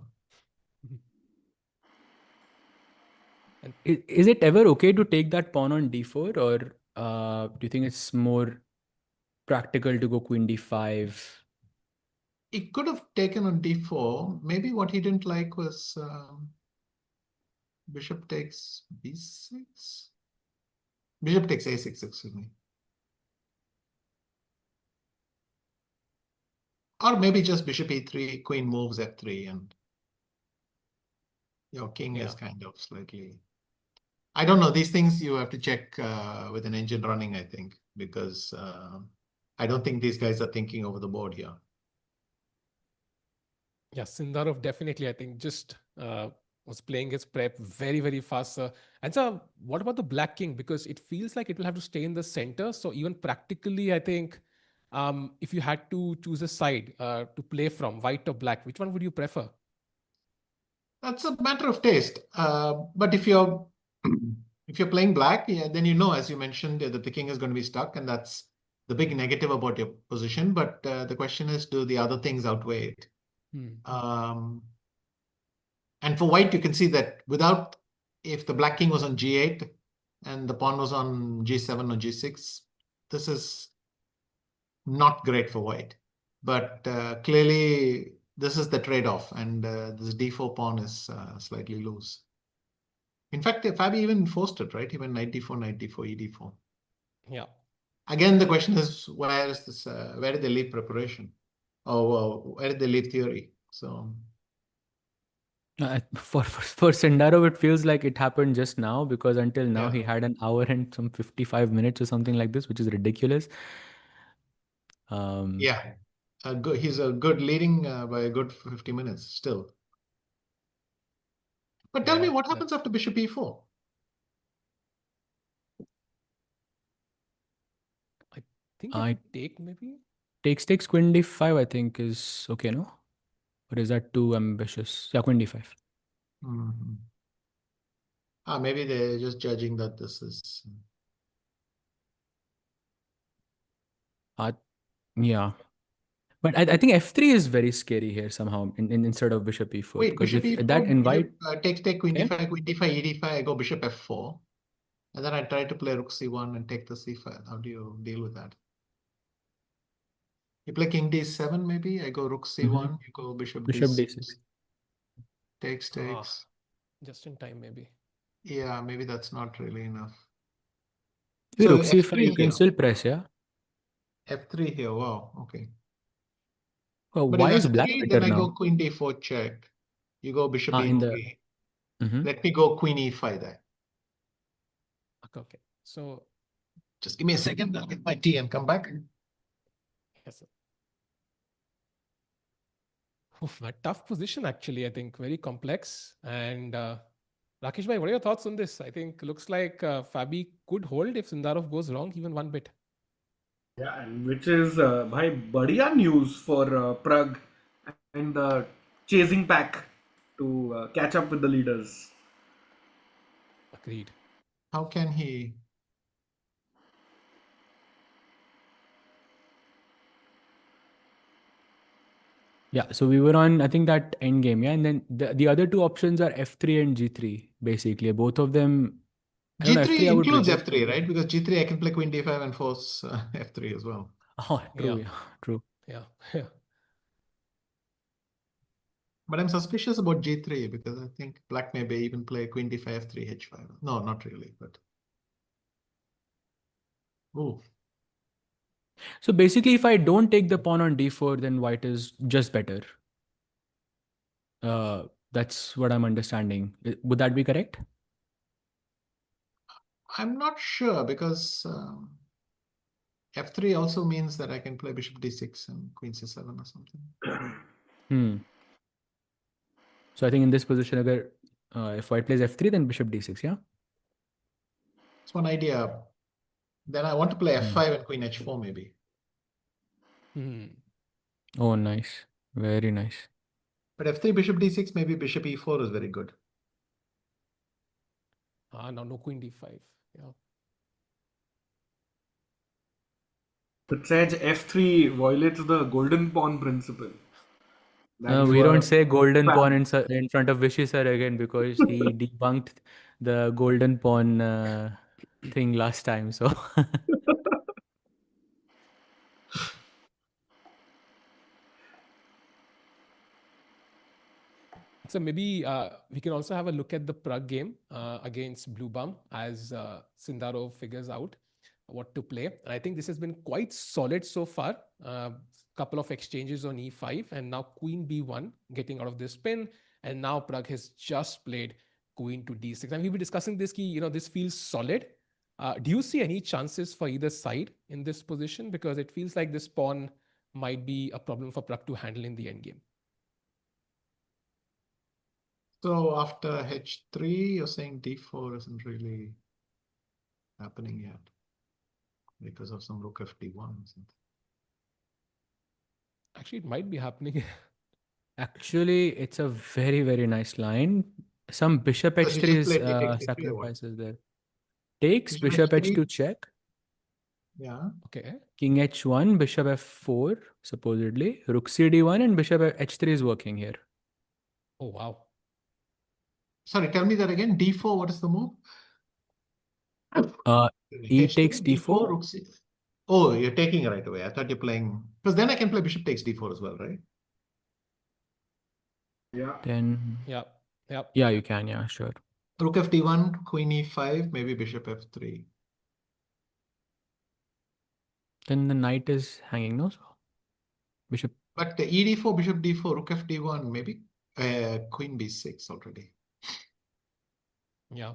Is it ever okay to take that pawn on d4, or do you think it's more practical to go queen d5? He could have taken on d4. Maybe what he didn't like was bishop takes b6. Bishop takes a6, excuse me. Or maybe just bishop e3, queen moves f3, and your king is kind of slightly... I don't know. These things you have to check with an engine running, I think, because I don't think these guys are thinking over the board here. Yeah, Sindarov definitely, I think, just was playing his prep very, very fast. And so what about the black king? Because it feels like it will have to stay in the center. So even practically, I think, if you had to choose a side to play from, white or black, which one would you prefer? That's a matter of taste. But if you're playing black, then you know, as you mentioned, that the king is going to be stuck, and that's the big negative about your position. But the question is, do the other things outweigh it? And for white, you can see that if the black king was on g8 and the pawn was on g7 or g6, this is not great for white. But clearly, this is the trade-off, and this d4 pawn is slightly loose. In fact, Fabi even forced it, right? He went knight d4, knight d4, e d4. Yeah. Again, the question is, where did they leave preparation? Or where did they leave theory? So for Sindarov, it feels like it happened just now, because until now he had an hour and some 55 minutes or something like this, which is ridiculous. He's a good leading by a good 50 minutes still. But tell me, what happens after bishop e4? I think I take maybe. Takes queen d5, I think, is okay, no? Or is that too ambitious? Yeah, queen d5. Maybe they're just judging that this is... Yeah. But I think f3 is very scary here somehow instead of bishop e4. Wait, because bishop if e4, that invite... take queen d5, queen d5, e d5, I go bishop f4. And then I try to play rook c1 and take the c5. How do you deal with that? You play king d7 maybe? I go rook c1, you go bishop d6. Takes. Just in time maybe. Yeah, maybe that's not really enough. So rook c5 you can still press, yeah? f3 here, wow, okay. Well, but why if is black f3, better then I now? go queen d4 check. You go bishop e3. Mm-hmm. Let me go queen e5 there. Okay. So just give me a second. I'll get my tea and come back. Yes, sir. A tough position, actually, I think. Very complex. And Rakesh bhai, what are your thoughts on this? I think looks like Fabi could hold if Sindarov goes wrong even one bit. Yeah, and which is bhai, badhiya news for Pragg and the chasing pack to catch up with the leaders. Agreed. How can he? Yeah, so we were on, I think, that end game, yeah, and then the other two options are F3 and G3, basically. Both of them, I don't know, G3 F3 I would includes reject. F3, right? Because G3 I can play Queen D5 and force F3 as well. Oh, true, yeah, true. Yeah. Yeah. But I'm suspicious about G3 because I think Black may be even play Queen D5, F3, H5. No, not really, but. Oh, So basically, if I don't take the pawn on D4, then white is just better. That's what I'm understanding. Would that be correct? I'm not sure because F3 also means that I can play Bishop D6 and Queen C7 or something. So I think in this position, if white plays F3, then Bishop D6, yeah? It's one idea. Then I want to play F5 and Queen H4 maybe. Oh, nice. Very nice. But F3, Bishop D6, maybe Bishop E4 is very good. No Queen D5. Yeah. But Sage, F3 violates the golden pawn principle. We don't say golden pawn in front of Vishy sir again because he debunked the golden pawn thing last time. So So maybe we can also have a look at the Pragg game against Bluebaum as Sindarov figures out what to play. And I think this has been quite solid so far. Couple of exchanges on E5 and now Queen B1 getting out of this pin. And now Pragg has just played Queen to D6. And we'll be discussing this key, this feels solid. Do you see any chances for either side in this position? Because it feels like this pawn might be a problem for Pragg to handle in the endgame. So after H3, you're saying D4 isn't really happening yet because of some rook FD1 or something. Actually, it might be happening. actually, it's a very, very nice line. Some Bishop So he just H3 played take or what? sacrifices there. Takes Bishop Bishop H3? H2 check. Yeah. Okay. King H1, Bishop F4, supposedly. Rook CD1 and Bishop H3 is working here. Oh, wow. Sorry, tell me that again. D4, what is the move? E H2, takes D4. rook C. Oh, you're taking it right away. I thought you're playing. Because then I can play Bishop takes D4 as well, right? Yeah. Then. Yeah. Yeah, you can. Yeah, sure. Rook FD1, Queen E5, maybe Bishop F3. Then the knight is hanging, no? So Bishop. But the ED4, Bishop D4, Rook FD1, maybe Queen B6 already. Yeah.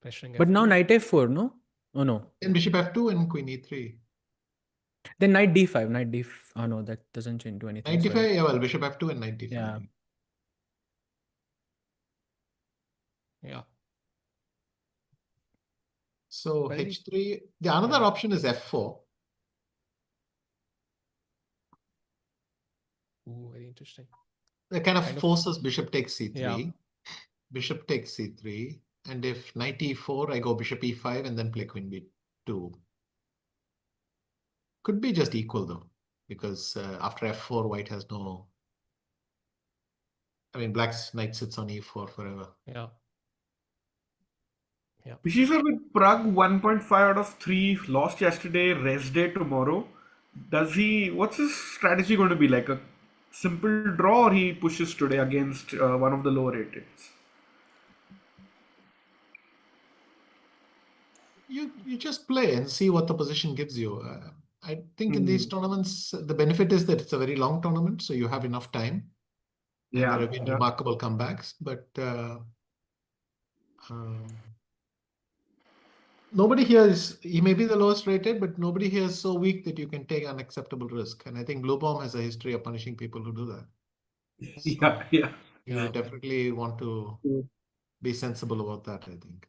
Pressuring But F2. now knight F4, no? Oh, no. Then Bishop F2 and Queen E3. Then knight D5, knight D5. Oh, no, that doesn't change to anything. 95, Sorry. yeah, well, Bishop F2 and knight D5. Yeah. Yeah. So Very- H3, the another option is F4. Ooh, very interesting. That kind of forces Bishop takes C3. Yeah. Bishop takes C3. And if knight E4, I go Bishop E5 and then play Queen B2. Could be just equal though, because after F4, white has no. I mean, black's knight sits on E4 forever. Yeah. Yeah. Vishisar with Pragg 1.5 out of 3 lost yesterday, rest day tomorrow. What's his strategy going to be? Like a simple draw or he pushes today against one of the lower rated? You just play and see what the position gives you. I think in these tournaments, the benefit is that it's a very long tournament, so you have enough time. And there have been remarkable comebacks, but nobody here is, he may be the lowest rated, but nobody here is so weak that you can take unacceptable risk. And I think Bluebaum has a history of punishing people who do that. So you definitely want to be sensible about that, I think.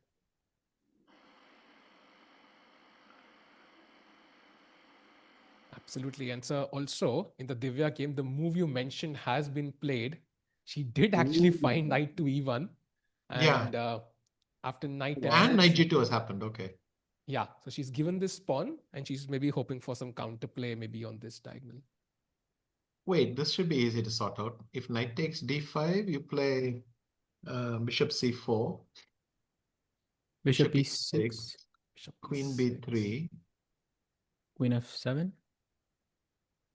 Absolutely. And so also in the Divya game, the move you mentioned has been played. She did actually find knight to e1. Yeah. And after knight And knight f6, g2 has happened. Okay. yeah, so she's given this pawn and she's maybe hoping for some counterplay maybe on this diagonal. Wait, this should be easy to sort out. If knight takes d5, you play bishop c4. Bishop e6. e6. Bishop Queen e6. b3. Queen f7.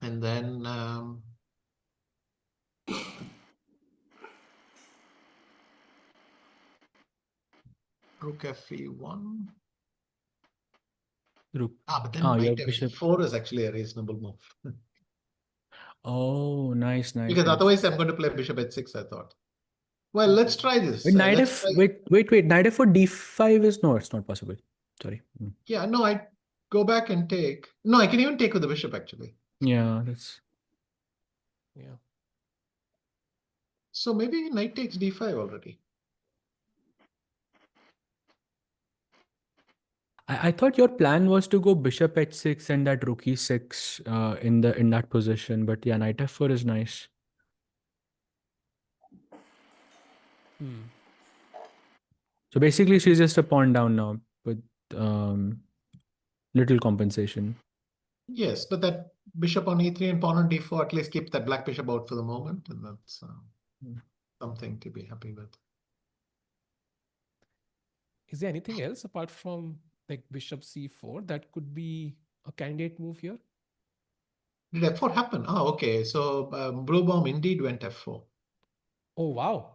And then rook fe1. Rook. But then Your knight bishop. f4 is actually a reasonable move. Oh, nice. Because otherwise I'm going to play bishop h6, I thought. Well, let's try this. Wait, knight Let's f. Wait. Knight f4 d5 is no, it's not possible. Sorry. Yeah, no, I go back and take. No, I can even take with the bishop actually. Yeah, that's. Yeah. So maybe knight takes d5 already. I thought your plan was to go bishop h6 and that rook e6 in that position, but yeah, knight f4 is nice. So basically, she's just a pawn down now with little compensation. Yes, but that bishop on e3 and pawn on d4 at least keep that black bishop out for the moment, and that's something to be happy with. Is there anything else apart from like bishop c4 that could be a candidate move here? Did f4 happen? Oh, okay. So Bluebaum indeed went f4. Oh, wow.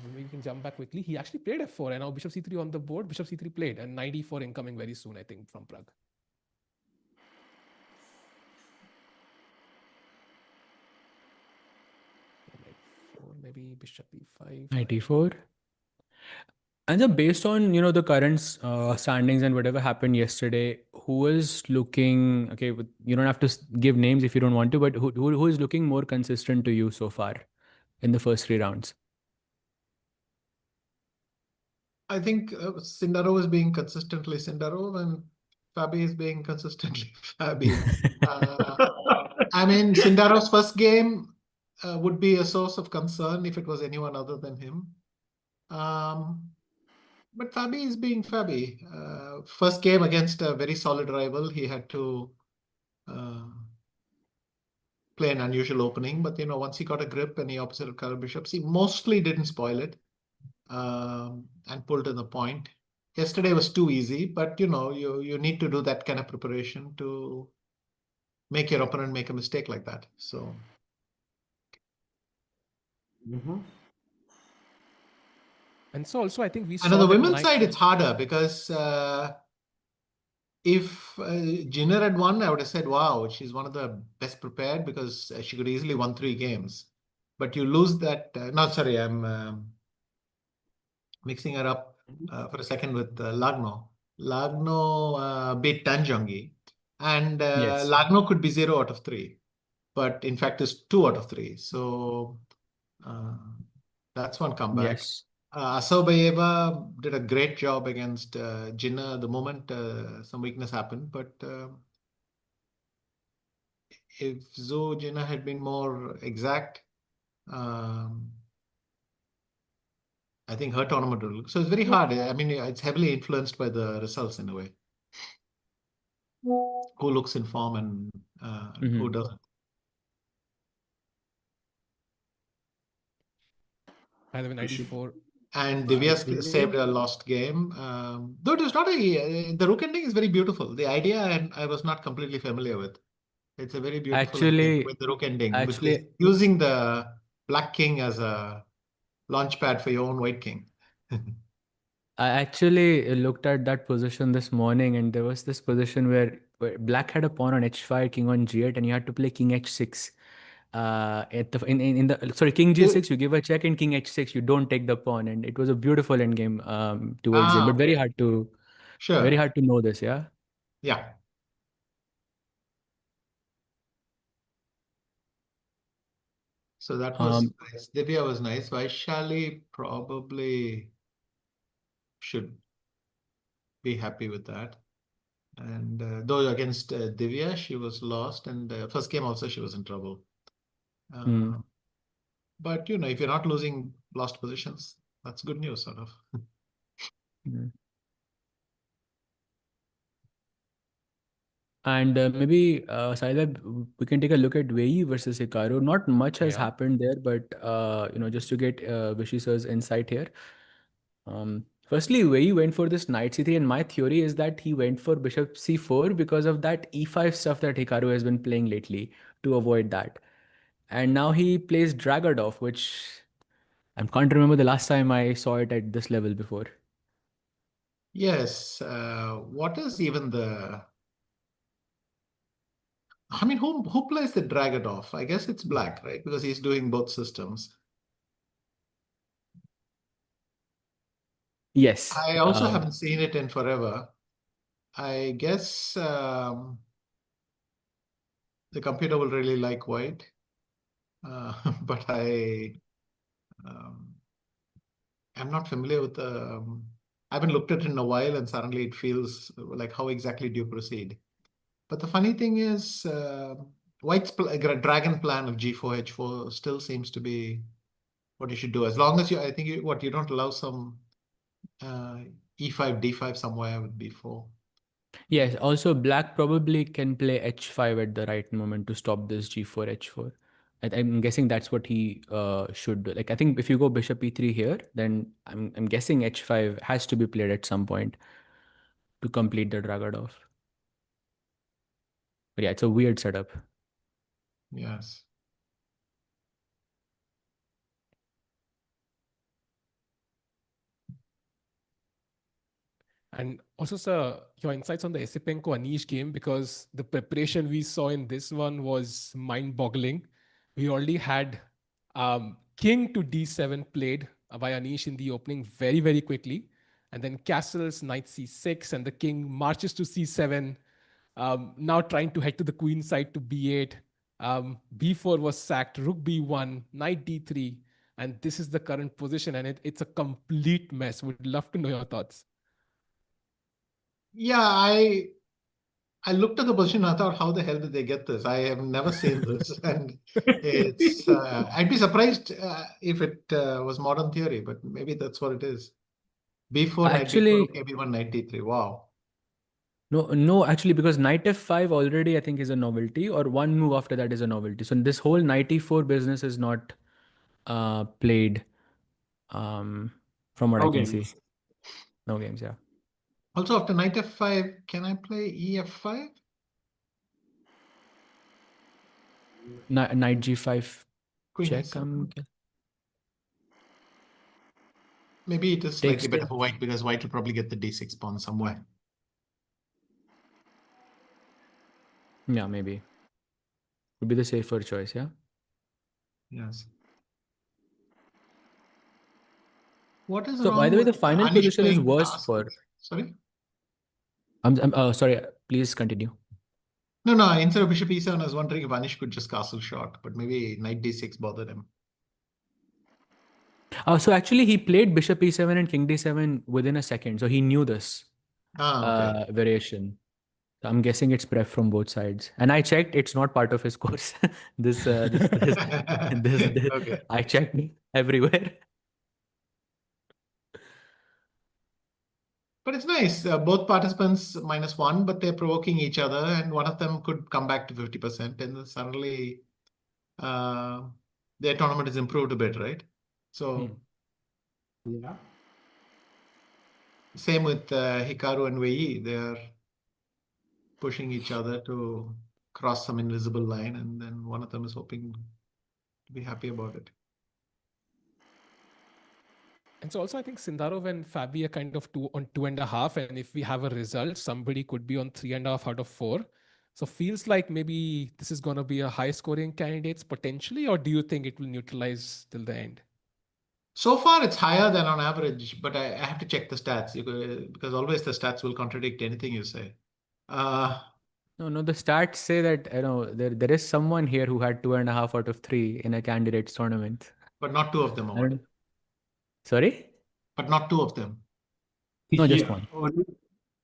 Maybe we can jump back quickly. He actually played f4 and now bishop c3 on the board. Bishop c3 played and knight e4 incoming very soon, I think, from Pragg. Maybe bishop e5. Knight e4. And so based on the current standings and whatever happened yesterday, who is looking okay? You don't have to give names if you don't want to, but who is looking more consistent to you so far in the first 3 rounds? I think Sindarov is being consistently Sindarov and Fabi is being consistently Fabi. I mean, Sindarov's first game would be a source of concern if it was anyone other than him. But Fabi is being Fabi. First game against a very solid rival, he had to play an unusual opening. But, once he got a grip and he opposite color bishops, he mostly didn't spoil it and pulled to the point. Yesterday was too easy, but, you need to do that kind of preparation to make your opponent make a mistake like that. So. And so also I think we saw and on the that women's side, it's harder because if Jiner had won, I would have said, wow, she's one of the best prepared because she could easily won 3 games. But you lose that. No, sorry, I'm mixing her up for a second with Lagno. Lagno beat Tan Zhongyi. And Yes. Lagno could be 0 out of 3. But in fact, it's 2 out of 3. So that's one comeback. Yes. Assaubayeva did a great job against Jiner. The moment some weakness happened, but if Zhu Jiner had been more exact, I think her tournament will. So it's very hard. I mean, it's heavily influenced by the results in a way. Who looks in form and who doesn't. By the way, 94. And Divya saved a lost game. Though it was not the rook ending is very beautiful. The idea I was not completely familiar with. It's a very beautiful ending with the rook ending. With using the black king as a launch pad for your own white king. I actually looked at that position this morning, and there was this position where black had a pawn on h5, king on g8, and you had to play king h6. King g6, you give a check, and king h6, you don't take the pawn, and it was a beautiful endgame towards it, but very hard to know this, yeah. Yeah. So that was nice. Divya was nice. Vaishali probably should be happy with that. And though against Divya, she was lost, and first game also she was in trouble. But you know, if you're not losing lost positions, that's good news, sort of. And maybe, Sailab, we can take a look at Wei Yi versus Hikaru. Not much has happened there, but just to get Vishy sir's insight here. Firstly, Wei Yi went for this knight c3, and my theory is that he went for bishop c4 because of that e5 stuff that Hikaru has been playing lately to avoid that. And now he plays Dragadov, which I can't remember the last time I saw it at this level before. Yes. What is even the... I mean, who plays the Dragadov? I guess it's black, right? Because he's doing both systems. Yes. I also haven't seen it in forever. I guess the computer will really like white. But I'm not familiar with the... I haven't looked at it in a while, and suddenly it feels like, how exactly do you proceed? But the funny thing is, white's dragon plan of g4, h4 still seems to be what you should do. As long as I think you don't allow some e5, d5 somewhere with b4. Yes, also black probably can play h5 at the right moment to stop this g4, h4. I'm guessing that's what he should do. Like, I think if you go bishop e3 here, then I'm guessing h5 has to be played at some point to complete the Dragadov. But yeah, it's a weird setup. Yes. And also, sir, your insights on the Esipenko Anish game, because the preparation we saw in this one was mind-boggling. We already had king to d7 played by Anish in the opening very, very quickly. And then castles, knight c6, and the king marches to c7. Now trying to head to the queen side to b8. b4 was sacked, rook b1, knight d3. And this is the current position, and it's a complete mess. Would love to know your thoughts. Yeah, I looked at the position and I thought, how the hell did they get this? I have never seen this. And it's I'd be surprised if it was modern theory, but maybe that's what it is. B4, knight Actually, b4, b1, knight d3. Wow. No, actually, because knight f5 already I think is a novelty, or one move after that is a novelty. So this whole knight e4 business is not played from what I can see. No games, yeah. Also, after knight f5, can I play ef5? Knight g5 Queen check. a7. Maybe it is slightly better for white, because white will probably get the d6 pawn somewhere. Yeah, maybe. Would be the safer choice, yeah? Yes. What is So, wrong by the way, the with final Anish position is playing worse castles? for... Sorry? I'm sorry, please continue. No, instead of bishop e7, I was wondering if Anish could just castle short, but maybe knight d6 bothered him. So actually, he played bishop e7 and king d7 within a second. So he knew this Okay. variation. So I'm guessing it's pref from both sides. And I checked; it's not part of his course. this, Okay. I checked everywhere. But it's nice. Both participants -1, but they're provoking each other, and one of them could come back to 50%, and then suddenly their tournament is improved a bit, right? So Yeah. same with Hikaru and Wei Yi. They're pushing each other to cross some invisible line, and then one of them is hoping to be happy about it. And so also, I think Sindarov and Fabi are kind of 2.5, and if we have a result, somebody could be on 3.5 out of 4. So feels like maybe this is going to be a high-scoring candidates potentially, or do you think it will neutralize till the end? So far, it's higher than on average, but I have to check the stats because always the stats will contradict anything you say. No, the stats say that there is someone here who had 2.5 out of 3 in a candidates tournament. But not two of them. Sorry? But not two of them. No, just Yeah. one.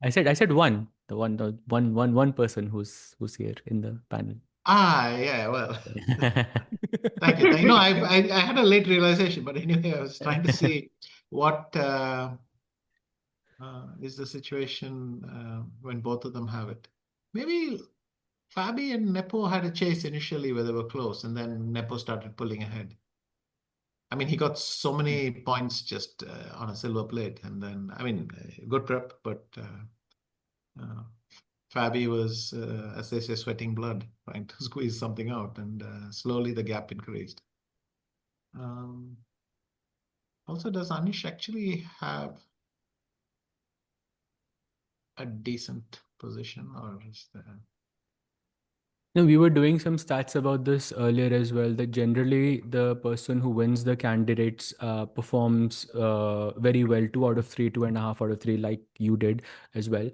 I said one. One person who's here in the panel. Yeah, well, thank you. No, I had a late realization, but anyway, I was trying to see what is the situation when both of them have it. Maybe Fabi and Nepo had a chase initially where they were close, and then Nepo started pulling ahead. I mean, he got so many points just on a silver plate, and then, I mean, good prep, but Fabi was, as they say, sweating blood, trying to squeeze something out, and slowly the gap increased. Also, does Anish actually have a decent position, or is there? No, we were doing some stats about this earlier as well, that generally the person who wins the candidates performs very well, 2 out of 3, 2.5 out of 3, like you did as well.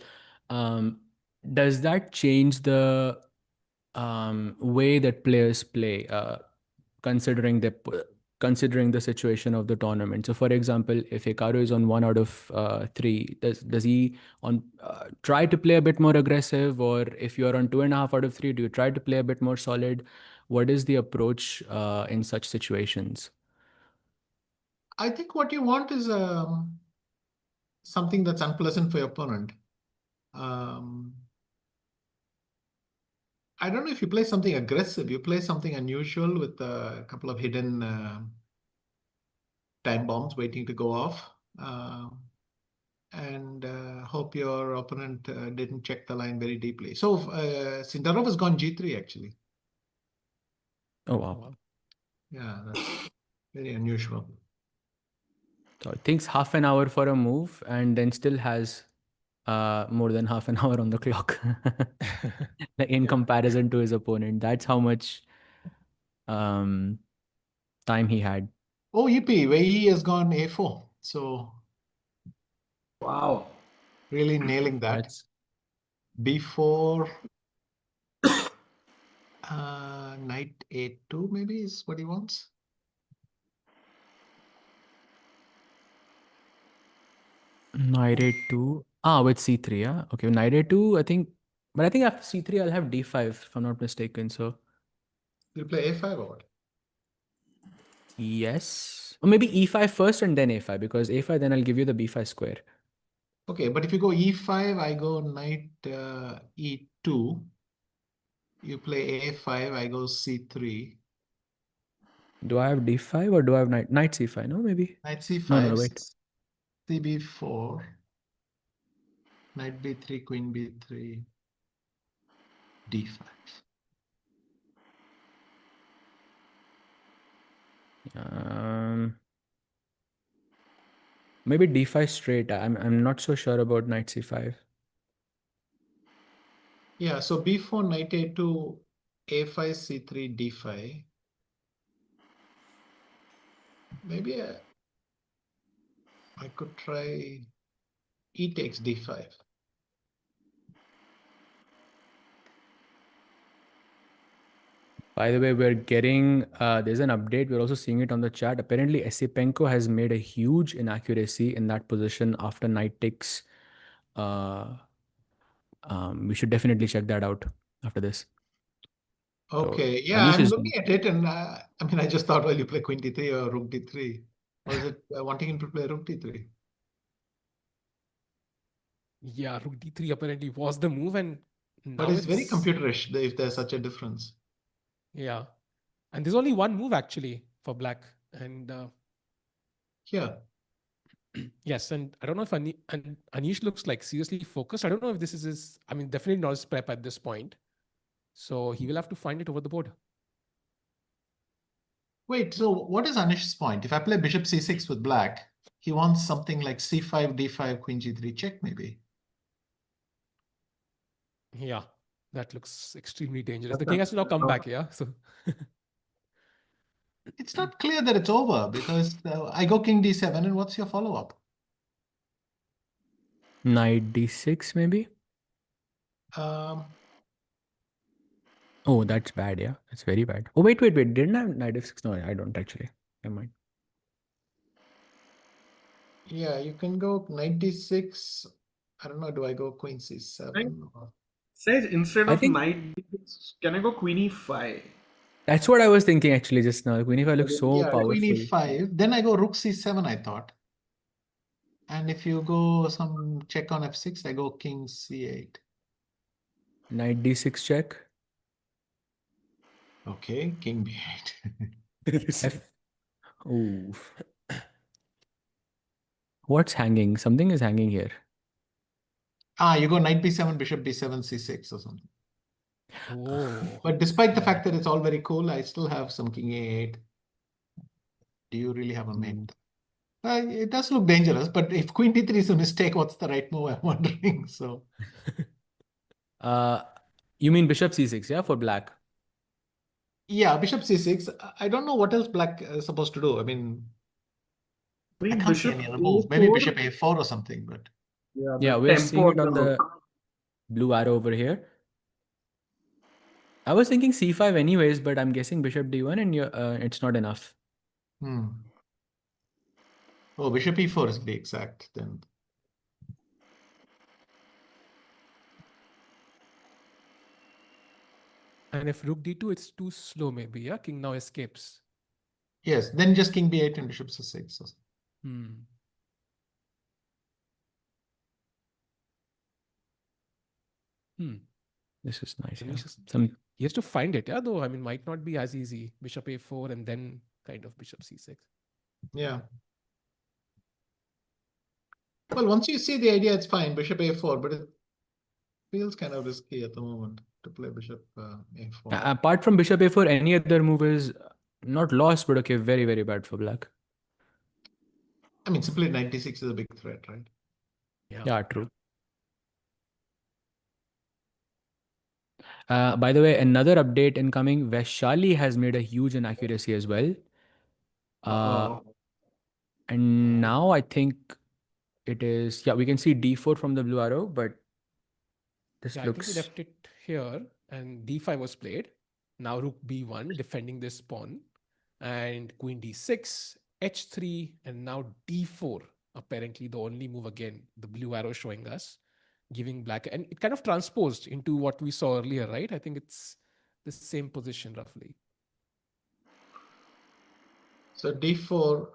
Does that change the way that players play, considering the situation of the tournament? So, for example, if Hikaru is on 1 out of 3, does he try to play a bit more aggressive, or if you're on 2.5 out of 3, do you try to play a bit more solid? What is the approach in such situations? I think what you want is something that's unpleasant for your opponent. I don't know if you play something aggressive. You play something unusual with a couple of hidden time bombs waiting to go off, and hope your opponent didn't check the line very deeply. So Sindarov has gone G3 actually. Oh, wow. Yeah, that's very unusual. So it thinks half an hour for a move and then still has more than half an hour on the clock in comparison to his opponent. That's how much time he had. Oh, yippee, Wei Yi has gone A4. So Wow. really nailing that. B4, knight A2 maybe is what he wants. Knight A2. With C3, yeah. Okay, knight A2, I think. But I think after C3, I'll have D5, if I'm not mistaken. So, You play A5 or what? yes. Or maybe E5 first and then A5, because A5, then I'll give you the B5 square. Okay, but if you go E5, I go knight E2. You play A5, I go C3. Do I have D5 or do I have knight C5? No, maybe. Knight C5, No, wait. CB4, knight B3, queen B3, D5. Maybe D5 straight. I'm not so sure about knight C5. Yeah, so B4, knight A2, A5, C3, D5. Maybe I could try E takes D5. By the way, we're getting, there's an update. We're also seeing it on the chat. Apparently, Esipenko has made a huge inaccuracy in that position after knight takes. We should definitely check that out after this. Okay, So, yeah, Anish I'm is looking at it, and I mean, I just thought, well, you play queen D3 or rook D3. Or is it wanting him to play rook D3? Yeah, rook D3 apparently was the move, and now But it's very computerish if there's such a difference. Yeah, and there's only one move actually for black, and Yeah. yes, and I don't know if Anish looks like seriously focused. I don't know if this is his. I mean, definitely not his prep at this point. So he will have to find it over the board. Wait, so what is Anish's point? If I play bishop C6 with black, he wants something like C5, D5, queen G3 check maybe. Yeah, that looks extremely dangerous. The king has to now come back, yeah? So it's not clear that it's over because I go king D7, and what's your follow-up? knight D6, maybe? Um, Oh, that's bad, yeah. That's very bad. Oh, wait. Didn't I have knight F6? No, I don't actually. Never mind. yeah, you can go knight D6. I don't know. Do I go queen c7? Or... Sage, instead I of think knight d6, can I go queen e5? that's what I was thinking actually just now. Queen e5 looks so Yeah, queen powerful. e5. Then I go rook c7, I thought. And if you go some check on f6, I go king c8. Knight d6 check. Okay, king b8. F. Ooh. What's hanging? Something is hanging here. You go knight b7, bishop b7, c6 or something. Oh. But despite the fact that it's all very cool, I still have some king a8. Do you really have a mate? It does look dangerous, but if queen d3 is a mistake, what's the right move? I'm wondering. So, You mean bishop c6, yeah, for black? yeah, bishop c6. I don't know what else black is supposed to do. I mean, I can't see Bishop any other move. Maybe a4. bishop a4 or something, but Yeah, Yeah, the we're seeing tempo it of on the the rook. blue arrow over here. I was thinking c5 anyways, but I'm guessing bishop d1 and it's not enough. Oh, bishop e4 is the exact then. And if rook d2, it's too slow maybe, yeah? King now escapes. Yes, then just king b8 and bishop c6. Hmm. This is nice. So Yeah. he has to find it, yeah, though. I mean, might not be as easy. Bishop a4 and then kind of bishop c6. Yeah. Well, once you see the idea, it's fine. Bishop a4, but it feels kind of risky at the moment to play bishop a4. Apart from bishop a4, any other move is not lost, but okay, very, very bad for black. I mean, simply knight d6 is a big threat, right? Yeah, true. By the way, another update incoming. Vaishali has made a huge inaccuracy as well. And now I think it is, yeah, we can see d4 from the blue arrow, but this Yeah, I think he looks... left it here and d5 was played. Now rook b1, defending this pawn. And queen d6, h3, and now d4. Apparently the only move again, the blue arrow showing us, giving black. And it kind of transposed into what we saw earlier, right? I think it's the same position roughly. So d4,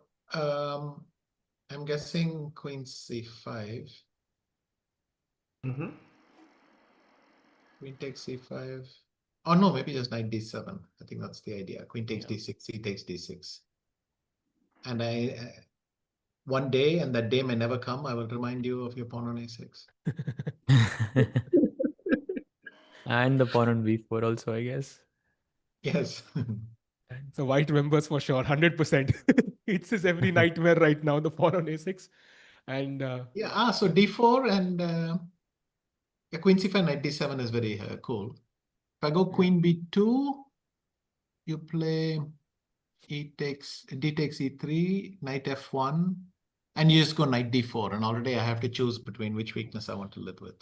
I'm guessing queen c5. Queen takes c5. Oh no, maybe just knight d7. I think that's the idea. Queen takes d6, c takes d6. And one day, and that day may never come, I will remind you of your pawn on a6. And the pawn on b4 also, I guess. Yes. So white members for sure, 100%. It's his every nightmare right now, the pawn on a6. And yeah, so d4 and yeah, queen c5, knight d7 is very cool. If I go queen b2, you play d takes e3, knight f1, and you just go knight d4. And already I have to choose between which weakness I want to live with.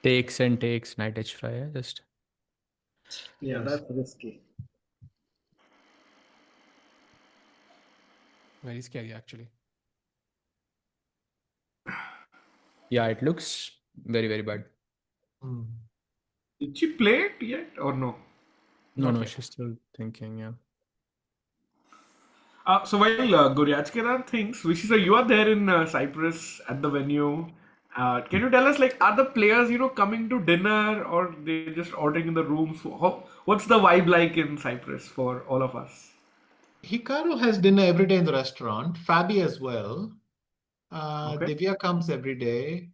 Takes and takes, knight h5, yeah, just... Yeah, that's risky. very scary actually. Yeah, it looks very, very bad. Did she play it yet or no? No, she's still thinking, yeah. So while Goryachkina thinks, Vishisa, you are there in Cyprus at the venue. Can you tell us, like, are the players, coming to dinner or they just ordering in the rooms? What's the vibe like in Cyprus for all of us? Hikaru has dinner every day in the restaurant. Fabi as well. Okay. Divya comes every day.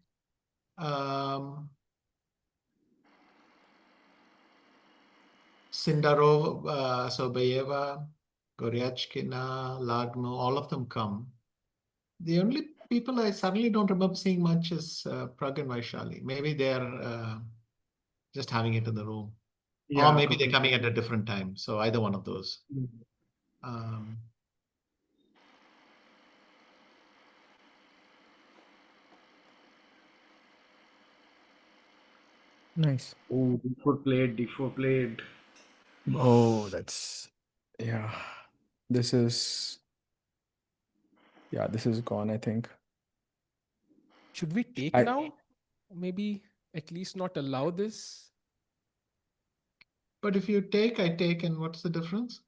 Sindarov, Assaubayeva, Goryachkina, Lagno, all of them come. The only people I suddenly don't remember seeing much is Pragg and Vaishali. Maybe they're just having it in the room. Yeah, Or maybe cooking. they're coming at a different time. So either one of those. Nice. Oh, D4 played, D4 played. Oh, that's... Yeah. This is... Yeah, this is gone, I think. Should we take now? Maybe at least not allow this. But if you take, I take, and what's the difference?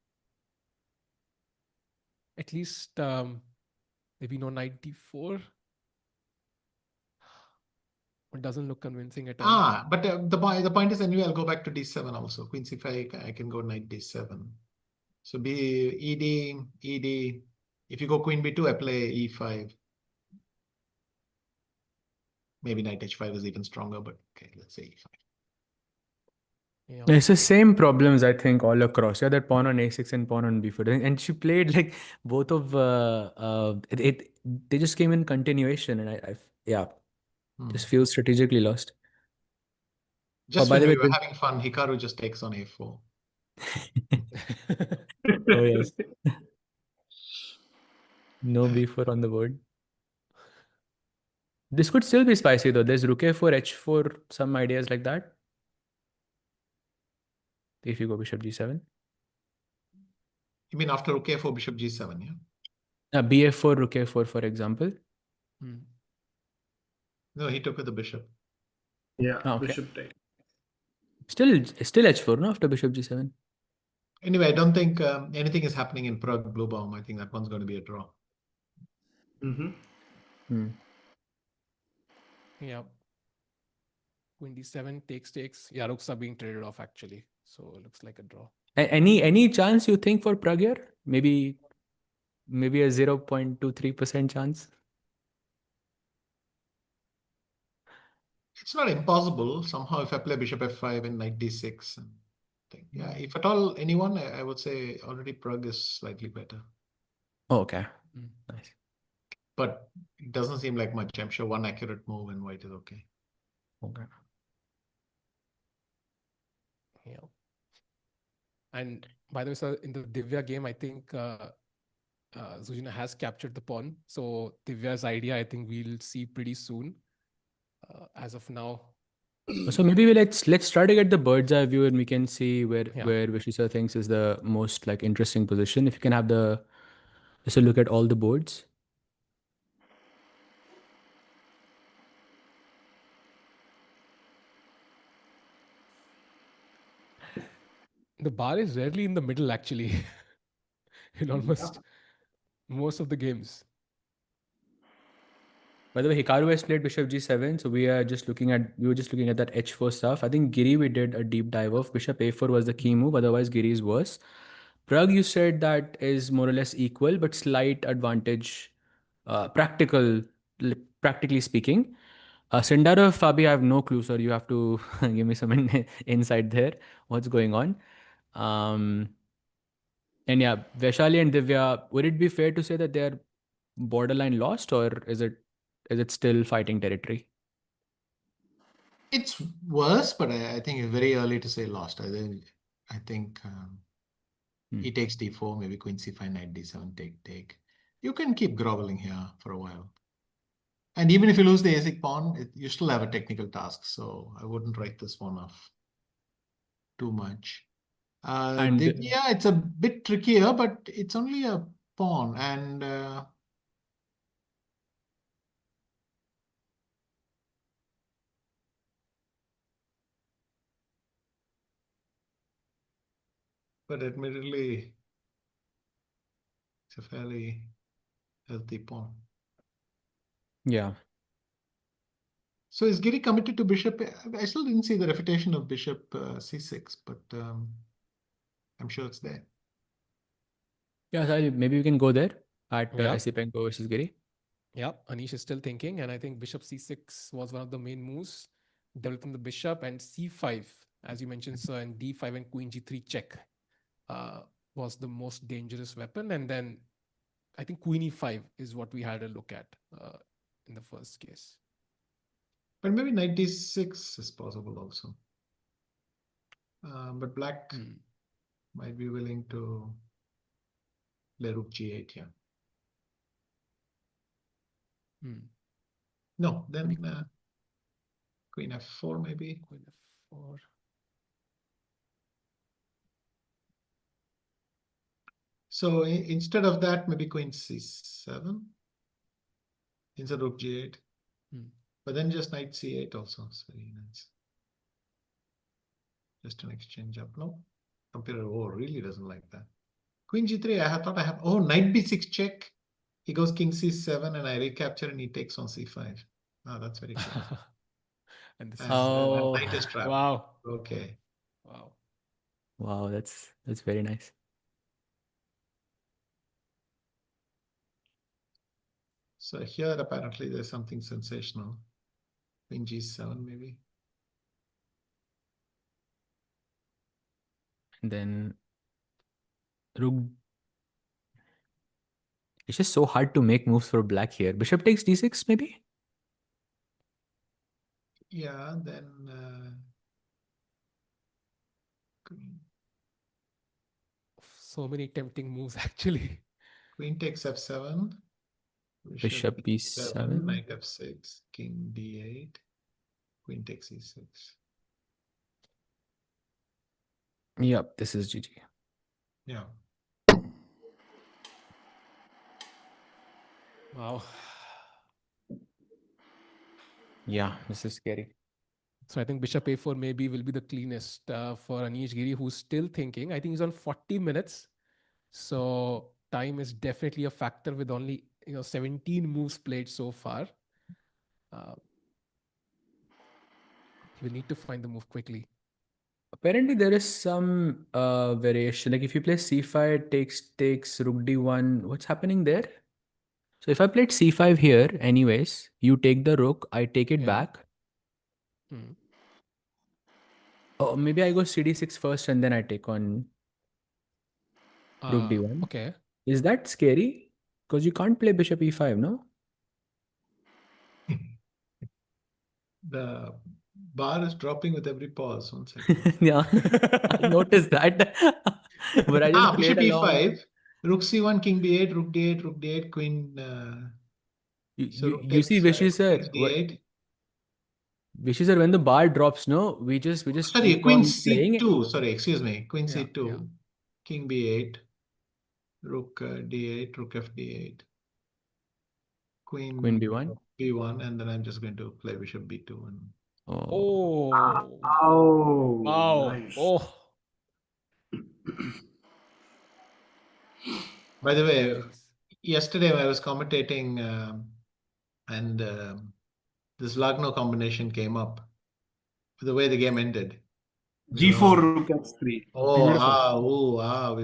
At least maybe no knight d4. It doesn't look convincing at all. But the point is anyway, I'll go back to d7 also. Queen c5, I can go knight d7. So ed, ed. If you go queen b2, I play e5. Maybe knight h5 is even stronger, but okay, let's say e5. Yeah. It's the same problems, I think, all across. Yeah, that pawn on a6 and pawn on b4. And she played like both of they just came in continuation, and I just feel strategically lost. Just by when the we way, were having fun, Hikaru just takes on a4. oh yes, no b4 on the board. This could still be spicy though. There's rook a4, h4, some ideas like that. If you go bishop g7. You mean after rook a4, bishop g7, yeah? bf4, rook a4, for example. No, he took with the bishop. Yeah, Okay. bishop take. Still h4, no, after bishop g7. Anyway, I don't think anything is happening in Pragg Bluebaum. I think that one's going to be a draw. Yeah. Queen d7 takes. Yeah, rooks are being traded off actually. So it looks like a draw. Any chance you think for Pragg here? Maybe a 0.23% chance. It's not impossible. Somehow, if I play bishop f5 and knight d6, yeah, if at all anyone, I would say already Pragg is slightly better. Oh, okay. Nice. But it doesn't seem like much. I'm sure one accurate move and white is okay. Okay. Yeah. And by the way, sir, in the Divya game, I think Zhu Jiner has captured the pawn. So Divya's idea, I think we'll see pretty soon. As of now. So maybe let's try to get the bird's eye view, and we can see where Vishisa thinks is the most like interesting position. If you can have just a look at all the boards. The bar is rarely in the middle actually. In almost most of the games. By the way, Hikaru has played bishop g7, so we were just looking at that h4 stuff. I think Giri, we did a deep dive of. Bishop a4 was the key move, otherwise Giri is worse. Pragg, you said that is more or less equal, but slight advantage, practically speaking. Sindarov, Fabi, I have no clue, sir. You have to give me some insight there. What's going on? And yeah, Vaishali and Divya, would it be fair to say that they're borderline lost, or is it still fighting territory? It's worse, but I think it's very early to say lost. I think he takes d4, maybe queen c5, knight d7, take. You can keep groveling here for a while. And even if you lose the basic pawn, you still have a technical task. So I wouldn't write this one off too much. Yeah, it's a bit trickier, but it's only a pawn. And but admittedly, it's a fairly healthy pawn. Yeah. So is Giri committed to bishop? I still didn't see the refutation of bishop c6, but I'm sure it's there. Yeah, so maybe we can go there at Esipenko versus Giri. Yeah, Anish is still thinking, and I think bishop c6 was one of the main moves. Developing the bishop, and c5, as you mentioned, sir, and d5 and queen g3 check was the most dangerous weapon. And then I think queen e5 is what we had a look at in the first case. But maybe knight d6 is possible also. But black might be willing to play rook g8 here. No, then queen f4 maybe. Queen f4. So instead of that, maybe queen c7. Instead rook g8. But then just knight c8 also. It's very nice. Just an exchange up. No. Computer really doesn't like that. Queen g3. I thought I have. Oh, knight b6 check. He goes king c7 and I recapture and he takes on c5. Oh, that's very close. And this Oh. Knight is trapped. Wow. Okay. Wow. Wow, that's very nice. So here apparently there's something sensational. Queen g7 maybe. And then rook. It's just so hard to make moves for black here. Bishop takes d6 maybe? Yeah, then So many tempting moves actually. queen takes f7. Bishop b7. Knight f6. King d8. Queen takes e6. Yep, this is GG. Yeah. Wow. Yeah, this is scary. So I think bishop a4 maybe will be the cleanest for Anish Giri, who's still thinking. I think he's on 40 minutes. So time is definitely a factor with only 17 moves played so far. He will need to find the move quickly. Apparently there is some variation. Like if you play c5 takes rook d1, what's happening there? So if I played c5 here anyways, you take the rook, I take it back. Oh, maybe I go cd6 first and then I take on rook d1. Okay. Is that scary? Because you can't play bishop e5, no? The bar is dropping with every pause. 1 second. Yeah, I noticed that. But I just bishop played along. e5. Rook c1, king b8, rook d8, rook d8, queen. You see, Vishy sir, d8. Vishy sir, when the bar drops, no, we just Sorry, keep queen on playing it. c2. Sorry, excuse me. Queen Yeah, c2, yeah. king b8, rook d8, rook f d8, queen b1, b1, and then I'm just going to play bishop b2. And... Oh. Oh. Wow. Nice. Oh. By the way, Jeez. yesterday I was commentating and this Lagno combination came up. The way the game ended. G4 rook f3. Oh, we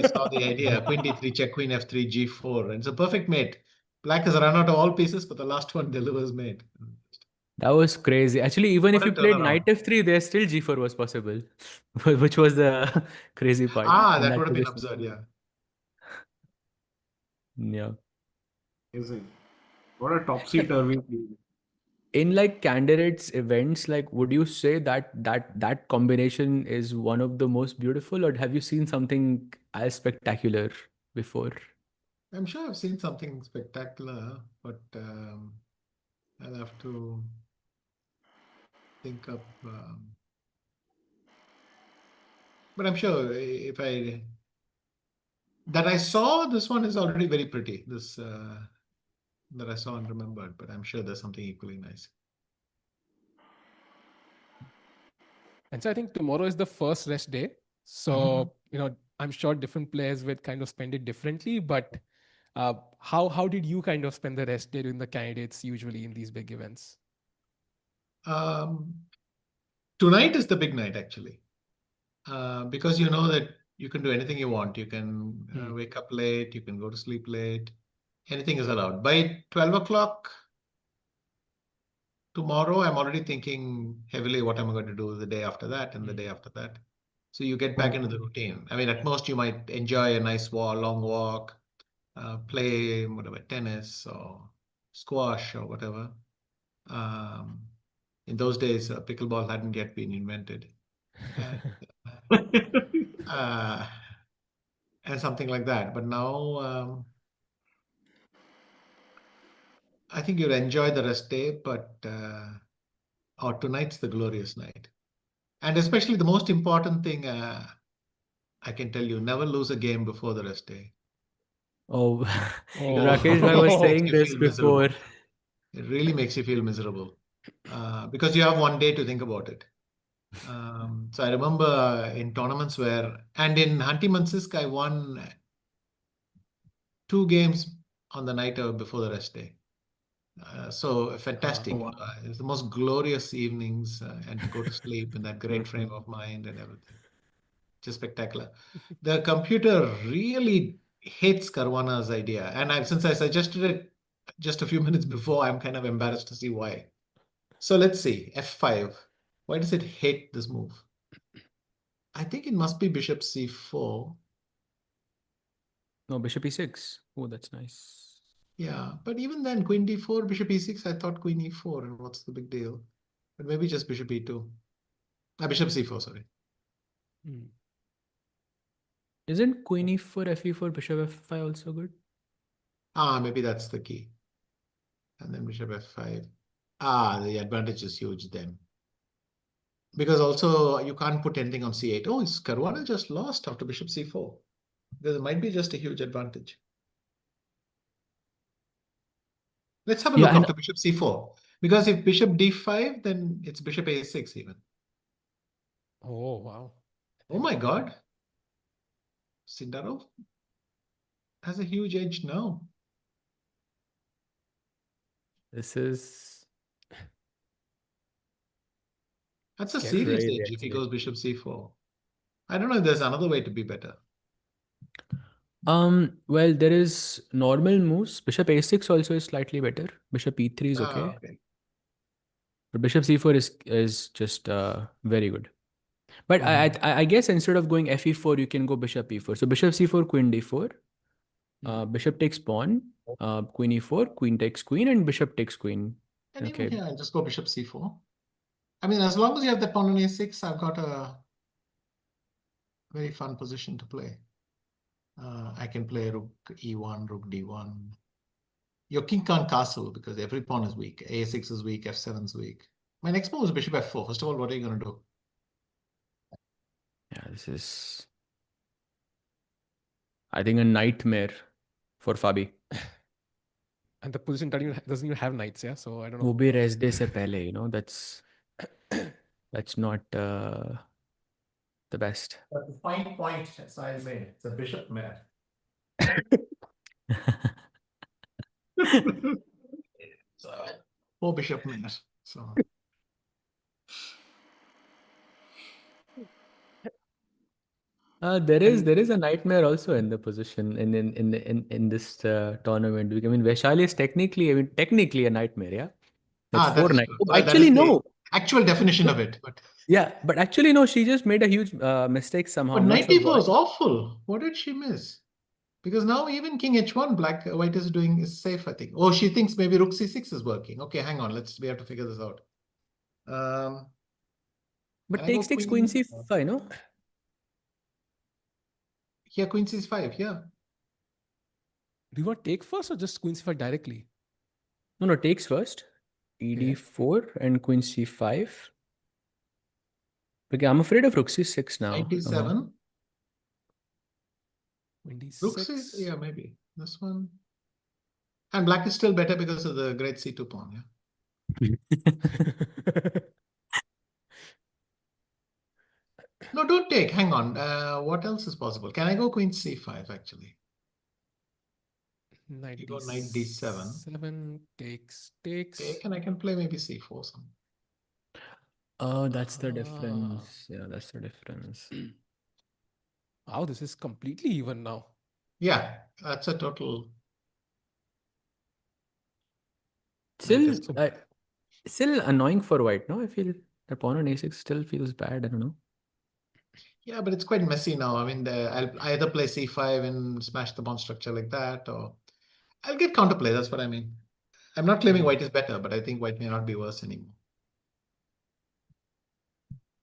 saw the idea. Queen d3 check, queen f3, g4. And it's a perfect mate. Black has run out of all pieces, but the last one delivers mate. That was crazy. Actually, even if you played knight f3, there still g4 was possible, which was the crazy part. in That would have been position. absurd, yeah. Yeah. Amazing. What a topsy-turvy field. In like candidates events, like would you say that combination is one of the most beautiful, or have you seen something as spectacular before? I'm sure I've seen something spectacular, but I'll have to think up. But I'm sure if I saw, this one is already very pretty. This that I saw and remembered, but I'm sure there's something equally nice. And so I think tomorrow is the first rest day. So, I'm sure different players will kind of spend it differently, but how did you kind of spend the rest day during the candidates usually in these big events? Tonight is the big night, actually, because you know that you can do anything you want. You can wake up late, you can go to sleep late. Anything is allowed. By 12 o'clock tomorrow, I'm already thinking heavily what I'm going to do the day after that and the day after that. So you get back into the routine. I mean, at most you might enjoy a nice long walk, play whatever, tennis or squash or whatever. In those days, pickleball hadn't yet been invented. And something like that. But now I think you'll enjoy the rest day, but tonight's the glorious night. And especially the most important thing, I can tell you, never lose a game before the rest day. Oh, Rakesh bhai was saying this before. It really makes you feel miserable because you have one day to think about it. So I remember in tournaments and in Hunty Mansisk, I won 2 games on the night before the rest day. So fantastic. It was the most glorious evenings and to go to sleep in that great frame of mind and everything. Just spectacular. The computer really hates Caruana's idea. And since I suggested it just a few minutes before, I'm kind of embarrassed to see why. So let's see, F5. Why does it hate this move? I think it must be bishop c4. No, bishop e6. Oh, that's nice. Yeah, but even then, queen d4, bishop e6, I thought queen e4, and what's the big deal? But maybe just bishop e2. Bishop c4, sorry. Isn't queen e4, fe4, bishop f5 also good? Maybe that's the key. And then bishop f5. The advantage is huge then. Because also you can't put anything on c8. Oh, is Caruana just lost after bishop c4? There might be just a huge advantage. Let's have a look after bishop c4. Because if bishop d5, then it's bishop a6 even. Oh, wow. Oh my God. Sindarov has a huge edge now. This is... That's a serious edge if he goes bishop c4. I don't know if there's another way to be better. Well, there is normal moves. Bishop a6 also is slightly better. Bishop e3 is okay. But bishop c4 is just very good. But I guess instead of going fe4, you can go bishop e4. So bishop c4, queen d4. Bishop takes pawn, queen e4, queen takes queen, and bishop takes queen. And even here, I'll just go bishop c4. I mean, as long as you have the pawn on a6, I've got a very fun position to play. I can play rook e1, rook d1. Your king can't castle because every pawn is weak. a6 is weak, f7 is weak. My next move is bishop f4. First of all, what are you going to do? Yeah, this is, I think, a nightmare for Fabi. And the position doesn't even have knights, yeah? So I don't know. वो भी rest day से पहले, you know, that's not the best. That's the fine point Sahil made. It's a bishop mare. So, four bishop mare. So. There is a nightmare also in the position in this tournament. I mean, Vaishali is technically a nightmare, yeah. Like four knights. Well, actually, no. Actual definition of it, but yeah, but actually, no. She just made a huge mistake somehow. But knight d4 is awful. What did she miss? Because now even king h1, white is doing is safe, I think. Oh, she thinks maybe rook c6 is working. Okay, hang on. We have to figure this out. But takes queen c5, no? Yeah, queen c5, yeah. Do you want take first or just queen c5 directly? No, takes first. ed4 and queen c5. Okay, I'm afraid of rook c6 now. Knight d7. Queen d6. Rook c, yeah, maybe. This one. And black is still better because of the great c2 pawn, yeah. No, don't take. Hang on. What else is possible? Can I go queen c5, actually? Knight you go knight d7. 7 takes. Take, and I can play maybe c4 some. Oh, that's the difference. Yeah, that's the difference. Wow, this is completely even now. Yeah, that's a total. Still annoying for white, no? I feel the pawn on a6 still feels bad. I don't know. Yeah, but it's quite messy now. I mean, I'll either play c5 and smash the pawn structure like that, or I'll get counterplay. That's what I mean. I'm not claiming white is better, but I think white may not be worse anymore.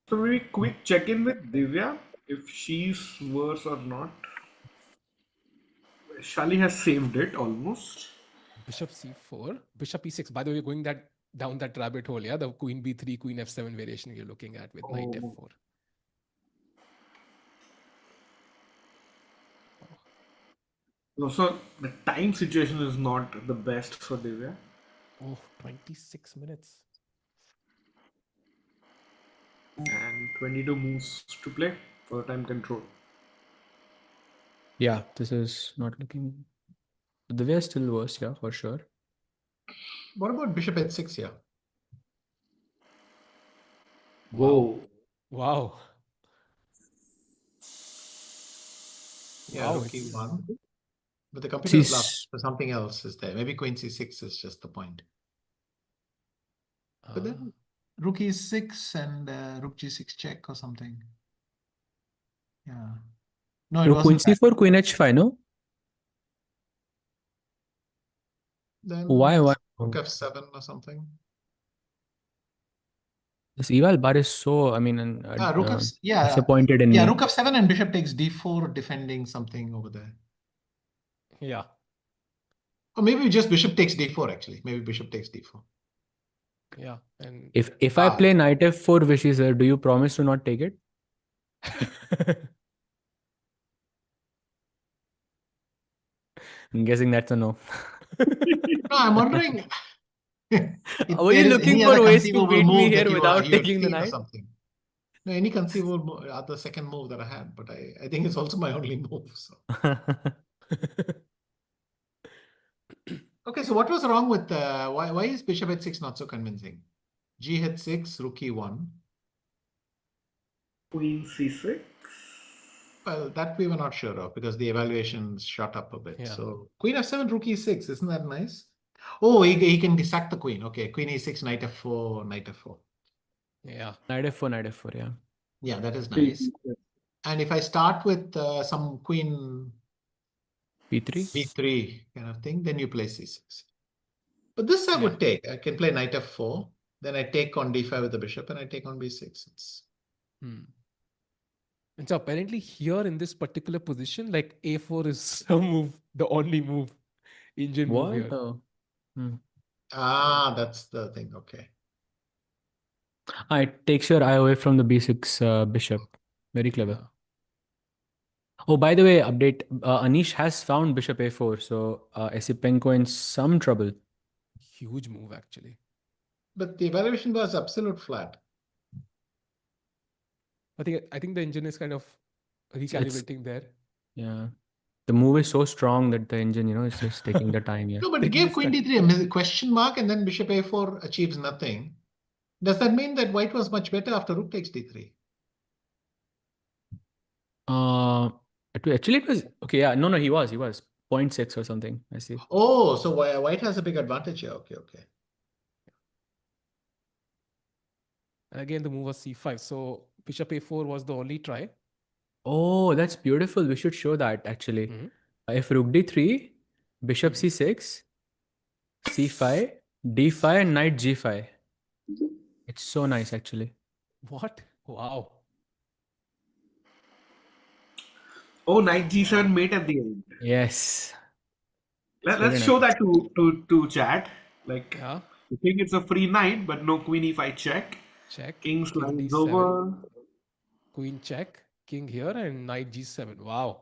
So maybe quick check-in with Divya, if she's worse or not. Shali has saved it almost. Bishop c4, bishop e6. By the way, going down that rabbit hole, yeah, the queen b3, queen f7 variation you're looking at with knight f4. No, so the time situation is not the best for Divya. Oh, 26 minutes. And 22 moves to play for time control. Yeah, this is not looking. The way is still worse, yeah, for sure. What about bishop h6 here? Whoa. Wow. Yeah, Wow, rook it's e1. But the computer is laughing, She's so something else is there. Maybe queen c6 is just the point. But then rook e6 and rook g6 check or something. Yeah. No, it Rook queen wasn't that. c4, queen h5, no? Then Why? rook f7 or something. This eval bar is so, I mean, Rook f disappointed in yeah, me. rook f7 and bishop takes d4, defending something over there. yeah. Or maybe just bishop takes d4 actually. Maybe bishop takes d4. Yeah. And If I play knight f4, Vishy sir, do you promise to not take it? I'm guessing that's a no. No, I'm wondering if Were you there is looking any for other ways to conceivable beat me move here that without you have taking the seen or knight? something. No, any conceivable other second move that I had, but I think it's also my only move. So. Okay, so what was wrong with why is bishop h6 not so convincing? G h6, rook e1. Queen c6. Well, that we were not sure of because the evaluations shot up a bit. Yeah. So queen f7, rook e6, isn't that nice? Oh, he can sack the queen. Okay, queen e6, knight f4, knight f4. yeah. Knight f4, yeah. Yeah, that is nice. And if I start with some queen b3? b3 kind of thing, then you play c6. But this I would take. I can play knight f4. Then I take on d5 with the bishop and I take on b6. It's... And so apparently here in this particular position, like a4 is the move, the only move, Indian move here. That's the thing. Okay. It takes your eye away from the b6 bishop. Very clever. Yeah. Oh, by the way, update. Anish has found bishop a4, so Esipenko in some trouble. Huge move actually. But the evaluation was absolute flat. I think the engine is kind of recalibrating there. Yeah. The move is so strong that the engine, is just taking the time. Yeah. No, but it gave queen d3 a question mark and then bishop a4 achieves nothing. Does that mean that white was much better after rook takes d3? Actually, it was okay. Yeah, no, he was 0.6 or something. I see. Oh, so white has a big advantage here. Okay. And again, the move was c5. So bishop a4 was the only try. Oh, that's beautiful. We should show that actually. If rook d3, bishop c6, c5, d5, and knight g5. It's so nice actually. What? Wow. Oh, knight g7 mate at the end. Yes. Let's show that to chat. Like, you think it's a free knight, but no queen e5 check. King slides over. Queen check. King here and knight g7. Wow.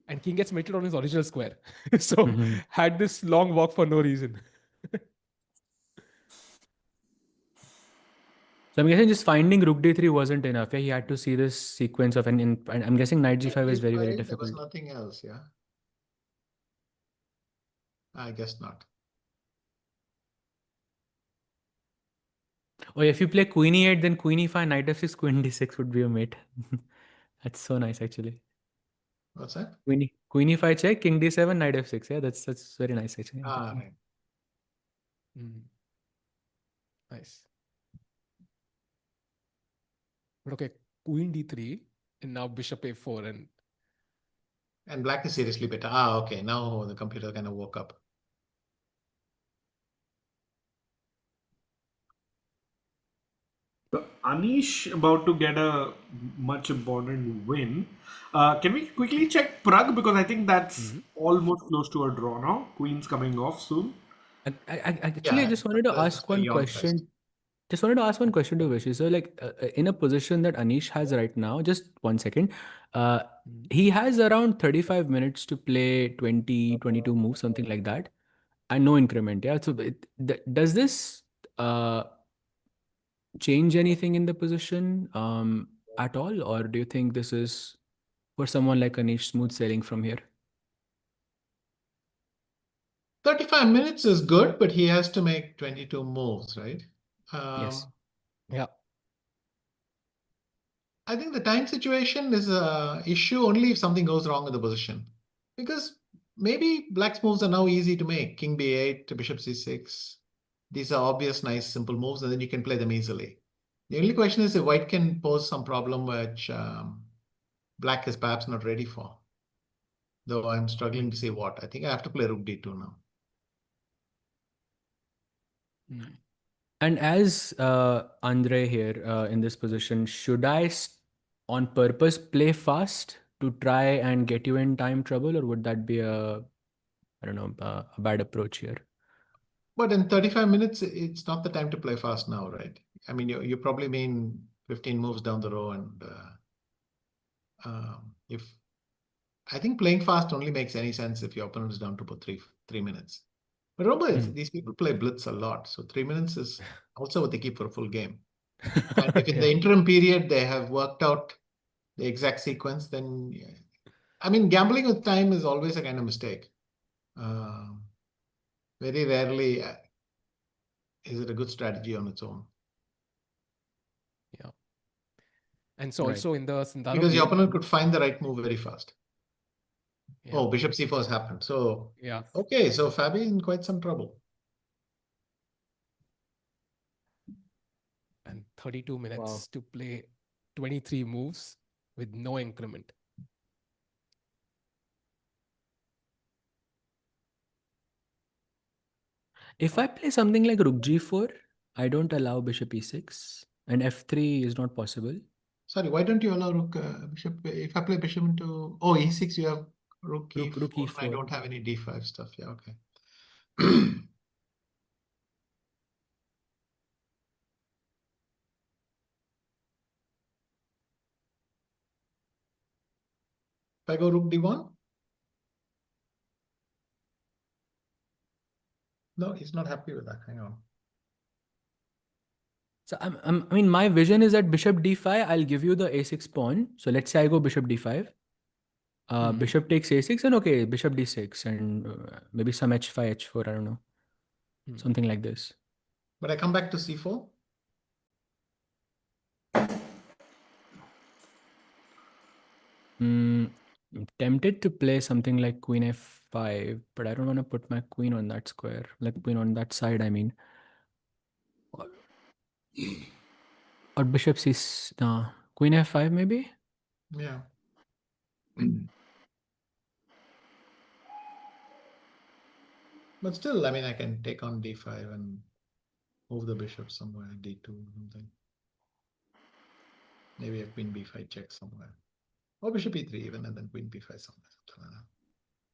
And king gets mated on his original square. So had this long walk for no reason. So I'm guessing just finding rook d3 wasn't enough. Yeah, he had to see this sequence of and I'm guessing knight g5 is very, very difficult. There was nothing else, yeah. I guess not. Oh, if you play queen e8, then queen e5, knight f6, queen d6 would be a mate. That's so nice actually. What's that? Queen e5 check, king d7, knight f6. Yeah, that's very nice actually. Right. Nice. But okay, queen d3 and now bishop a4 and black is seriously better. Okay. Now the computer kind of woke up. So Anish about to get a much important win. Can we quickly check Pragg, because I think that's almost close to a draw now. Queen's coming off soon. I just wanted to ask one question. Just wanted to ask one question to Vishy. So, like, in a position that Anish has right now, just 1 second, he has around 35 minutes to play 20, 22 moves, something like that. And no increment, yeah. So does this change anything in the position at all, or do you think this is for someone like Anish smooth sailing from here? 35 minutes is good, but he has to make 22 moves, right? Yes. Yeah. I think the time situation is a issue only if something goes wrong with the position. Because maybe black's moves are now easy to make. King b8, bishop c6. These are obvious, nice, simple moves, and then you can play them easily. The only question is if white can pose some problem which black is perhaps not ready for. Though I'm struggling to see what. I think I have to play rook d2 now. And as Andrey here in this position, should I on purpose play fast to try and get you in time trouble, or would that be a bad approach here? But in 35 minutes, it's not the time to play fast now, right? I mean, you probably mean 15 moves down the row, and if I think playing fast only makes any sense if your opponent is down to about three minutes. But remember, these people play blitz a lot, so 3 minutes is also what they keep for a full game. And if in the interim period they have worked out the exact sequence, then yeah. I mean, gambling with time is always a kind of mistake. Very rarely is it a good strategy on its own. Yeah. And so also in the Sindarov because your game, opponent could find the right move very fast. Yeah. Oh, bishop c4 has happened. So Yeah. okay, so Fabi in quite some trouble. And 32 minutes to play 23 moves with no increment. If I play something like rook g4, I don't allow bishop e6, and f3 is not possible. Sorry, why don't you allow rook bishop? If I play bishop into e6, you have rook e4. Rook e4. And I don't have any d5 stuff. Yeah, okay. If I go rook d1, no, he's not happy with that. Hang on. So I mean, my vision is that bishop d5, I'll give you the a6 pawn. So let's say I go bishop d5. Bishop takes a6, and okay, bishop d6, and maybe some h5, h4, I don't know. Something like this. But I come back to c4. I'm tempted to play something like queen f5, but I don't want to put my queen on that square, like queen on that side, I mean. Or bishop c, no, queen f5 maybe? Yeah. But still, I mean, I can take on d5 and move the bishop somewhere, d2 or something. Maybe a queen b5 check somewhere. Or bishop e3 even, and then queen b5 somewhere. Something like that.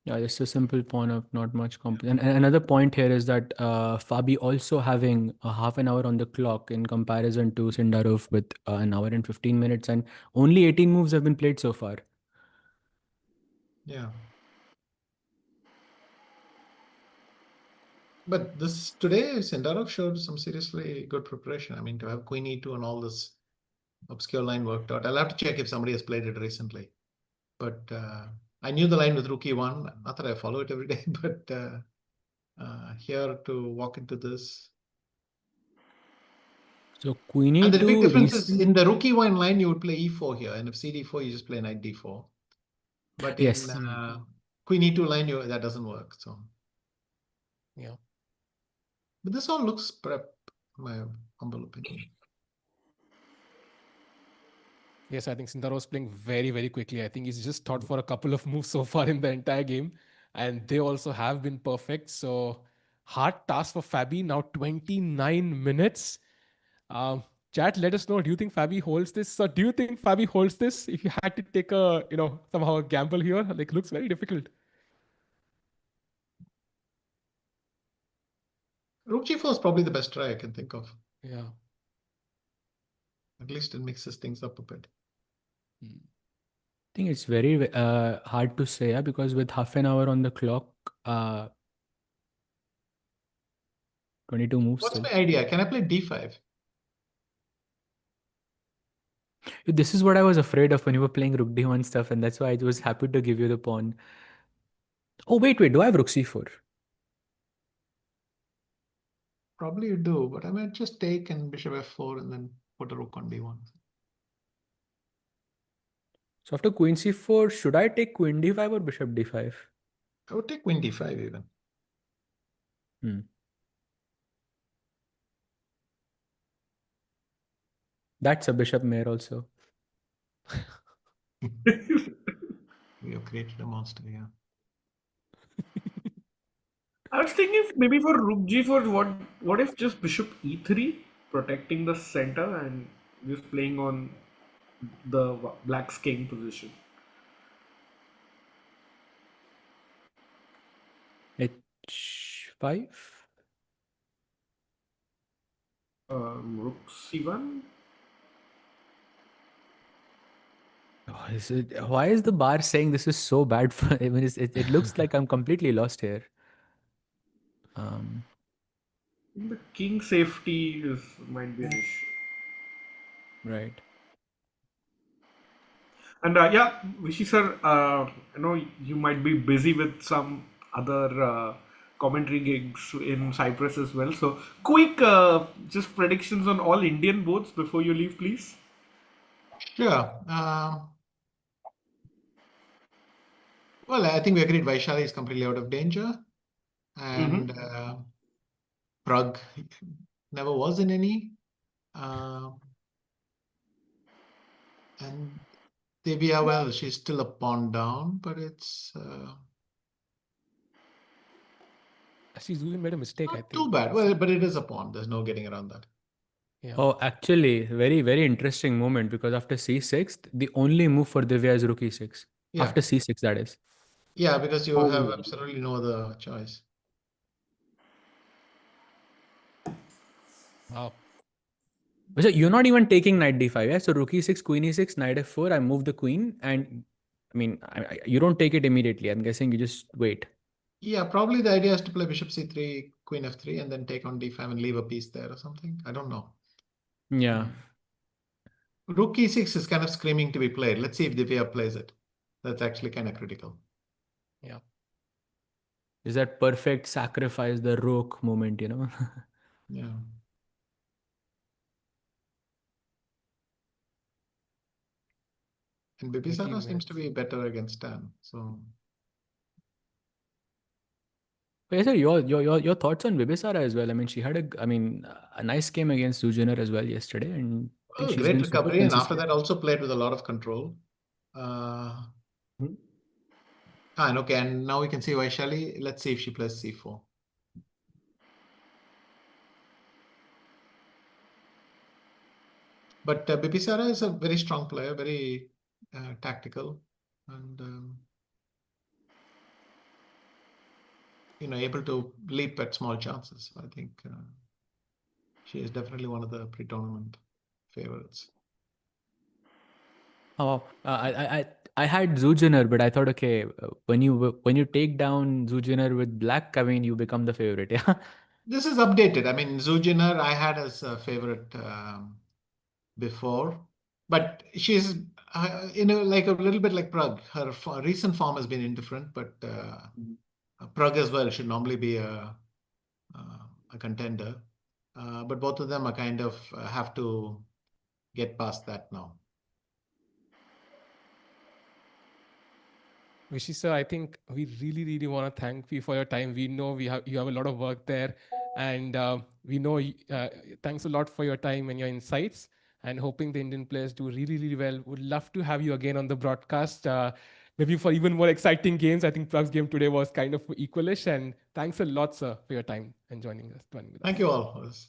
Yeah, just a simple pawn of not much competition. And another point here is that Fabi also having a half an hour on the clock in comparison to Sindarov with an hour and 15 minutes, and only 18 moves have been played so far. Yeah. But this today, Sindarov showed some seriously good preparation. I mean, to have queen e2 and all this obscure line worked out. I'll have to check if somebody has played it recently. But I knew the line with rook e1. Not that I follow it every day, but here to walk into this. So queen e2. And the big difference is in the rook e1 line, you would play e4 here. And if cd4, you just play knight d4. But in queen e2 line, that doesn't work. So yeah. But this all looks prep, my humble opinion. Yes, I think Sindarov is playing very, very quickly. I think he's just thought for a couple of moves so far in the entire game. And they also have been perfect. So hard task for Fabi. Now 29 minutes. Chat, let us know. Do you think Fabi holds this? So do you think Fabi holds this? If you had to take a, somehow a gamble here, like looks very difficult. Rook g4 is probably the best try I can think of. Yeah. At least it mixes things up a bit. I think it's very hard to say because with half an hour on the clock, 22 moves. What's Still. my idea? Can I play d5? This is what I was afraid of when you were playing rook d1 stuff, and that's why I was happy to give you the pawn. Oh, wait, do I have rook c4? Probably you do, but I might just take and bishop f4 and then put a rook on d1. So after queen c4, should I take queen d5 or bishop d5? I would take queen d5 even. That's a bishop mare also. We have created a monster, yeah. I was thinking maybe for rook g4, what if just bishop e3, protecting the center and just playing on the black's king position. h5? Rook c1. Oh, why is the bar saying this is so bad for? I mean, it looks like I'm completely lost here. The king safety might be an issue. Right. And yeah, Vishy sir, I know you might be busy with some other commentary gigs in Cyprus as well. So quick, just predictions on all Indian boards before you leave, please. Sure. Well, I think we agreed Vaishali is completely out of danger. And Pragg never was in any. And Divya, well, she's still a pawn down, but it's She's really made a mistake, I not think. too bad. Well, but it is a pawn. There's no getting around that. Yeah. Oh, actually, very, very interesting moment because after c6, the only move for Divya is rook e6. Yeah. After c6, that is. Yeah, because you have absolutely no other choice. Wow. So you're not even taking knight d5, yeah? So rook e6, queen e6, knight f4, I move the queen, and I mean, you don't take it immediately. I'm guessing you just wait. Yeah, probably the idea is to play bishop c3, queen f3, and then take on d5 and leave a piece there or something. I don't know. Yeah. Rook e6 is kind of screaming to be played. Let's see if Divya plays it. That's actually kind of critical. Yeah. Is that perfect sacrifice the rook moment, you know? Yeah. And Bibisara seems to be better against Tan. So But sir, your thoughts on Bibisara as well. I mean, she had a nice game against Zhu Jiner as well yesterday, and I think she's great been super recovery, and after consistent. that also played with a lot of control. And okay, and now we can see Vaishali. Let's see if she plays c4. But Bibisara is a very strong player, very tactical, and able to leap at small chances. I think she is definitely one of the pre-tournament favorites. Oh, I had Zhu Jiner, but I thought, okay, when you take down Zhu Jiner with black, I mean, you become the favorite, yeah. This is updated. I mean, Zhu Jiner I had as a favorite before, but she's like a little bit like Pragg. Her recent form has been indifferent, but Pragg as well should normally be a contender. But both of them are kind of have to get past that now. Vishy sir, I think we really, really want to thank you for your time. We know you have a lot of work there, and we know thanks a lot for your time and your insights. And hoping the Indian players do really, really well. Would love to have you again on the broadcast, maybe for even more exciting games. I think Pragg's game today was kind of equalish. And thanks a lot, sir, for your time and joining us. Thank you all. It was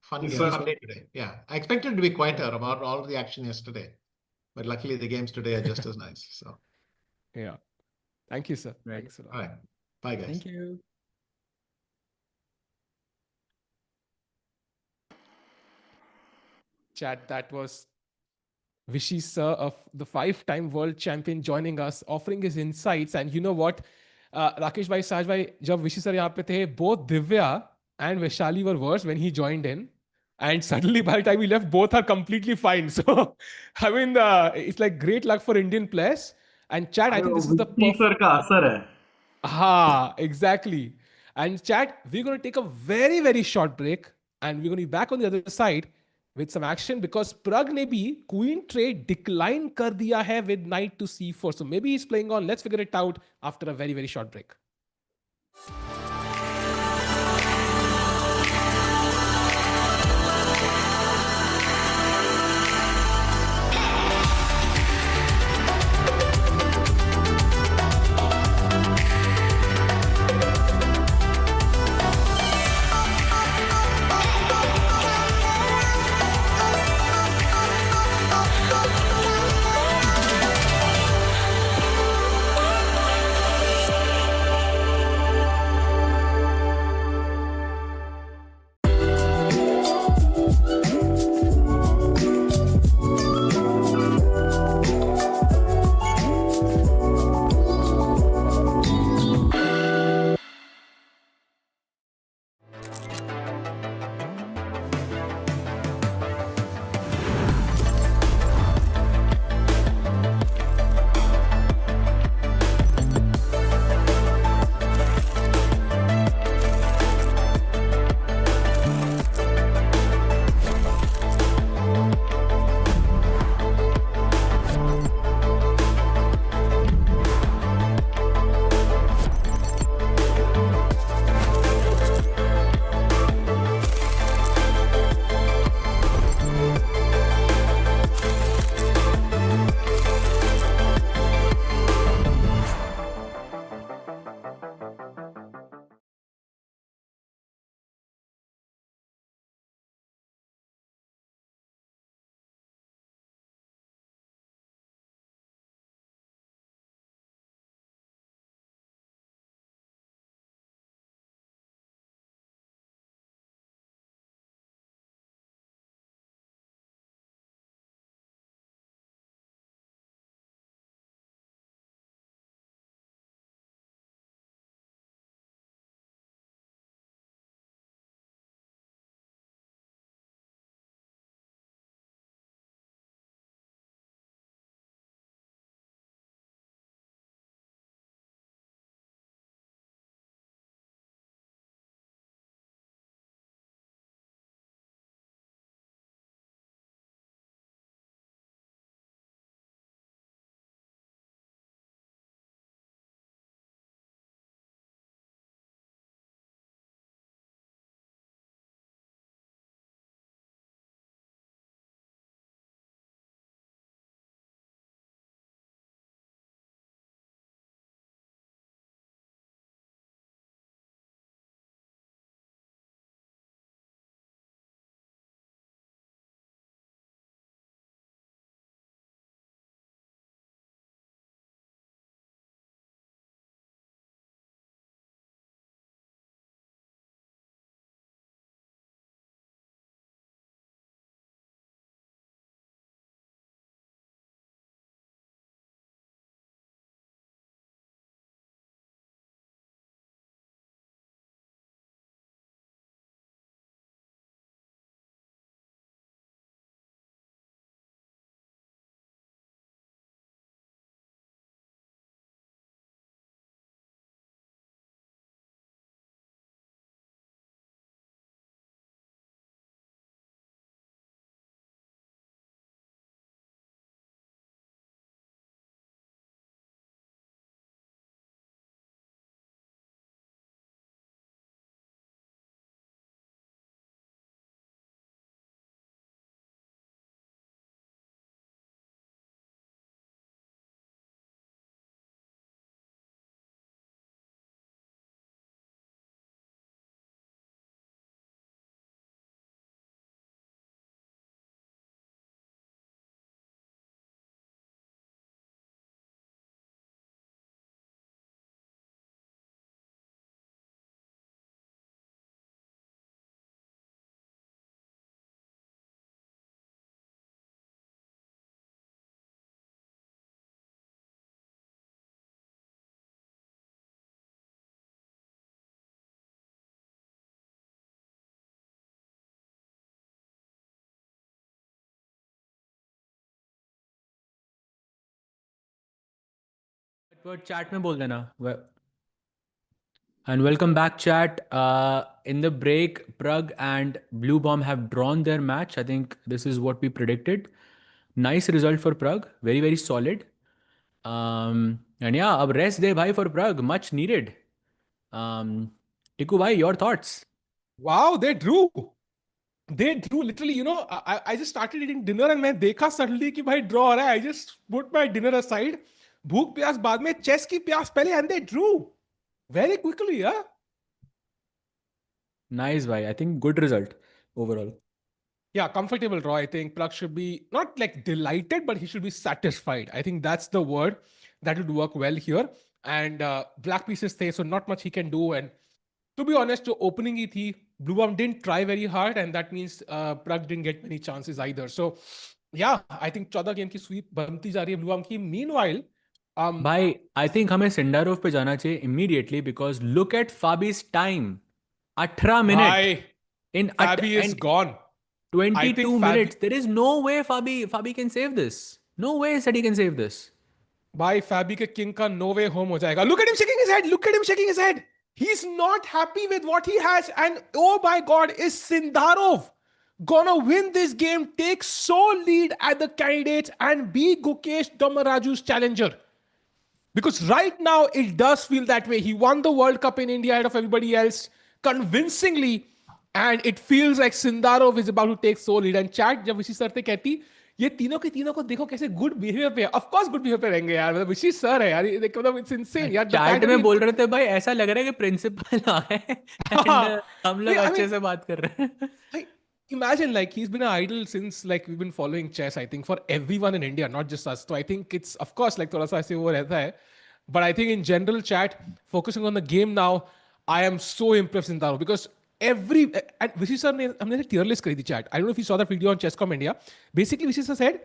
fun day today. Yeah, I expected it to be quieter about all of the action yesterday, but luckily the games today are just as nice. So. Yeah. Thank you, sir. Right. Thanks a lot. All right. Bye, guys. Thank you. Chat, that was Vishy sir, of the 5-time world champion, joining us, offering his insights. And you know what? Rakesh bhai, Saj bhai, जब Vishy sir यहाँ पे थे, both Divya and Vaishali were worse when he joined in. And suddenly, by the time he left, both are completely fine. So, I mean, it's like great luck for Indian players. And chat, I think this is the sir का असर है. Exactly. And chat, we're going to take a very, very short break. And we're going to be back on the other side with some action because Pragg ne bhi queen trade decline kar diya hai with knight to c4. So maybe he's playing on. Let's figure it out after a very, very short break. तो chat में बोल देना. And welcome back, chat. In the break, Pragg and Bluebaum have drawn their match. I think this is what we predicted. Nice result for Pragg. Very, very solid. And yeah, अब rest day bhai for Pragg. Much needed. Tiku bhai, your thoughts? Wow, they drew. They drew literally, I just started eating dinner and मैं देखा suddenly कि भाई draw हो रहा है. I just put my dinner aside. भूख प्यास बाद में, chess की प्यास पहले, and they drew very quickly, yeah. Nice bhai. I think good result overall. Yeah, comfortable draw. I think Pragg should be not like delighted, but he should be satisfied. I think that's the word that would work well here. And black pieces stay, so not much he can do. And to be honest, the opening ही थी, Bluebaum didn't try very hard, and that means Pragg didn't get many chances either. So yeah, I think 14 game की sweep बनती जा रही है Bluebaum की. Meanwhile, भाई, I think हमें Sindarov पे जाना चाहिए immediately because look at Fabi's time. 18 minutes. भाई, In Fabi is gone. 22 minutes. There is no way Fabi can save this. No way that he can save this. भाई, Fabi के king का no way home हो जाएगा. Look at him shaking his head. Look at him shaking his head. He's not happy with what he has. And oh my God, is Sindarov gonna win this game, take sole lead at the candidates and be Gukesh Domaraju's challenger? Because right now it does feel that way. He won the World Cup in India ahead of everybody else convincingly. And it feels like Sindarov is about to take sole lead. And chat जब विशी sir से कहती ये तीनों के तीनों को देखो कैसे गुड बिहेवियर पे है. ऑफ कोर्स गुड बिहेवियर पे रहेंगे यार. मतलब विशी सर है यार. मतलब इट्स इनसेन यार. चैट में बोल रहे थे भाई ऐसा लग रहा है कि प्रिंसिपल आए and हम लोग अच्छे से बात कर रहे हैं. Imagine like he's been an idol since like we've been following chess, I think, for everyone in India, not just us. So I think it's of course like थोड़ा सा ऐसे वो रहता है. But I think in general chat, focusing on the game now, I am so impressed in Sindarov because and Vishi sir ने हमने tier list करी थी chat. I don't know if you saw that video on Chess.com India. Basically, Vishi sir said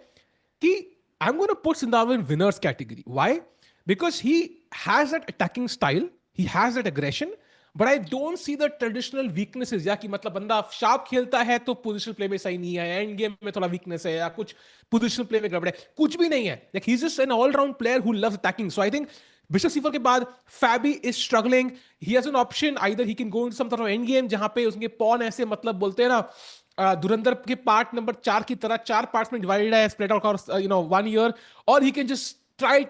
कि I'm going to put Sindarov in winners category. Why? Because he has that attacking style, he has that aggression, but I don't see the traditional weaknesses. या कि मतलब बंदा sharp खेलता है तो positional play में सही नहीं है, end game में थोड़ा weakness है या कुछ positional play में गड़बड़ है, कुछ भी नहीं है. Like he's just an all-round player who loves attacking. So I think Bishop C4 के बाद Fabi is struggling. He has an option. Either he can go into some sort of end game जहाँ पे उसके pawn ऐसे मतलब बोलते हैं ना धुरंधर के पार्ट नंबर 4 की तरह 4 पार्ट्स में डिवाइडेड है spread out across 1 year, or he can just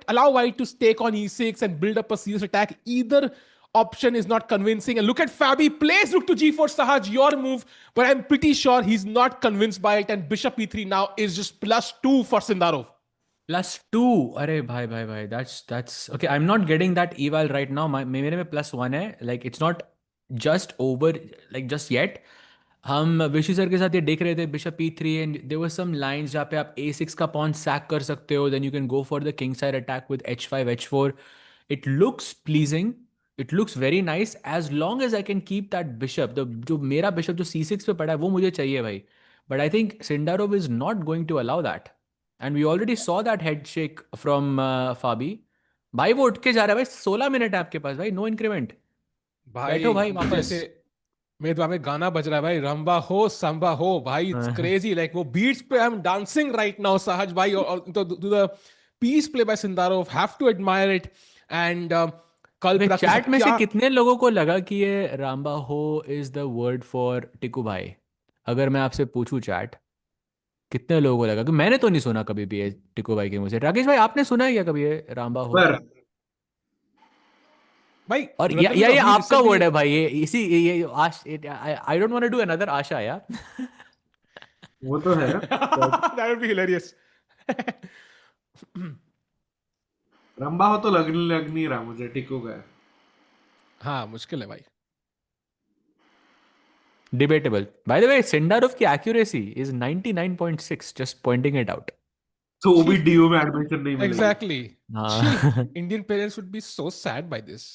allow white to stake on e6 and build up a serious attack. Either option is not convincing. And look at Fabi plays rook to g4. Sahaj, your move, but I'm pretty sure he's not convinced by it. And bishop e3 now is just +2 for Sindarov. +2. अरे भाई that's okay. I'm not getting that eval right now. मेरे में +1 है. Like it's not just over like just yet. हम विशी sir के साथ ये देख रहे थे bishop e3 and there were some lines जहाँ पे आप a6 का pawn sack कर सकते हो. Then you can go for the king side attack with h5 h4. It looks pleasing. It looks very nice as long as I can keep that bishop. जो मेरा bishop जो c6 पे पड़ा है वो मुझे चाहिए भाई. But I think Sindarov is not going to allow that. And we already saw that head shake from Fabi. भाई वो उठ के जा रहा है भाई. 16 मिनट है आपके पास भाई. No increment. बैठो भाई वापस. मेरे दिमाग में गाना बज रहा है भाई. रंबा हो संबा हो भाई. It's crazy. Like वो beats पे I'm dancing right now Sahaj भाई. तो the piece play by Sindarov, have to admire it. And कल चैट में से कितने लोगों को लगा कि ये रामबा हो इज द वर्ड फॉर टिकू भाई? अगर मैं आपसे पूछूं चैट, कितने लोगों को लगा? कि मैंने तो नहीं सुना कभी भी ये टिकू भाई के मुंह से. राकेश भाई आपने सुना है क्या कभी ये रामबा हो भाई? और ये आपका वर्ड है भाई. ये इसी ये I don't want to do another आशा यार. वो तो है. That would be hilarious. रंबा हो तो लग नहीं रहा मुझे टिकू का. हाँ मुश्किल है भाई. Debatable. By the way, Sindarov की accuracy is 99.6. Just pointing it out. So वो भी DO में एडमिशन नहीं मिलेगा. Exactly. Indian parents would be so sad by this.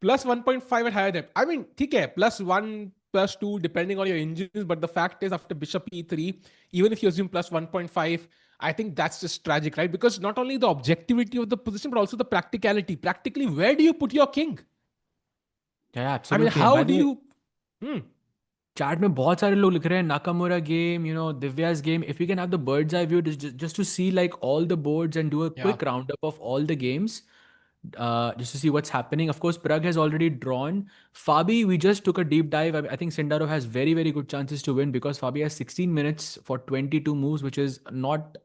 +1.5 at higher depth. I mean, ठीक है, +1, +2 depending on your engines, but the fact is after bishop e3, even if you assume +1.5, I think that's just tragic, right? Because not only the objectivity of the position, but also the practicality. Practically, where do you put your king? Yeah, absolutely. I mean, how do you... Chat में बहुत सारे लोग लिख रहे हैं Nakamura game, Divya's game. If we can have the bird's eye view, just to see like all the boards and do a quick roundup of all the games, just to see what's happening. Of course, Pragg has already drawn. Fabi, we just took a deep dive. I think Sindarov has very, very good chances to win because Fabi has 16 minutes for 22 moves, which is not.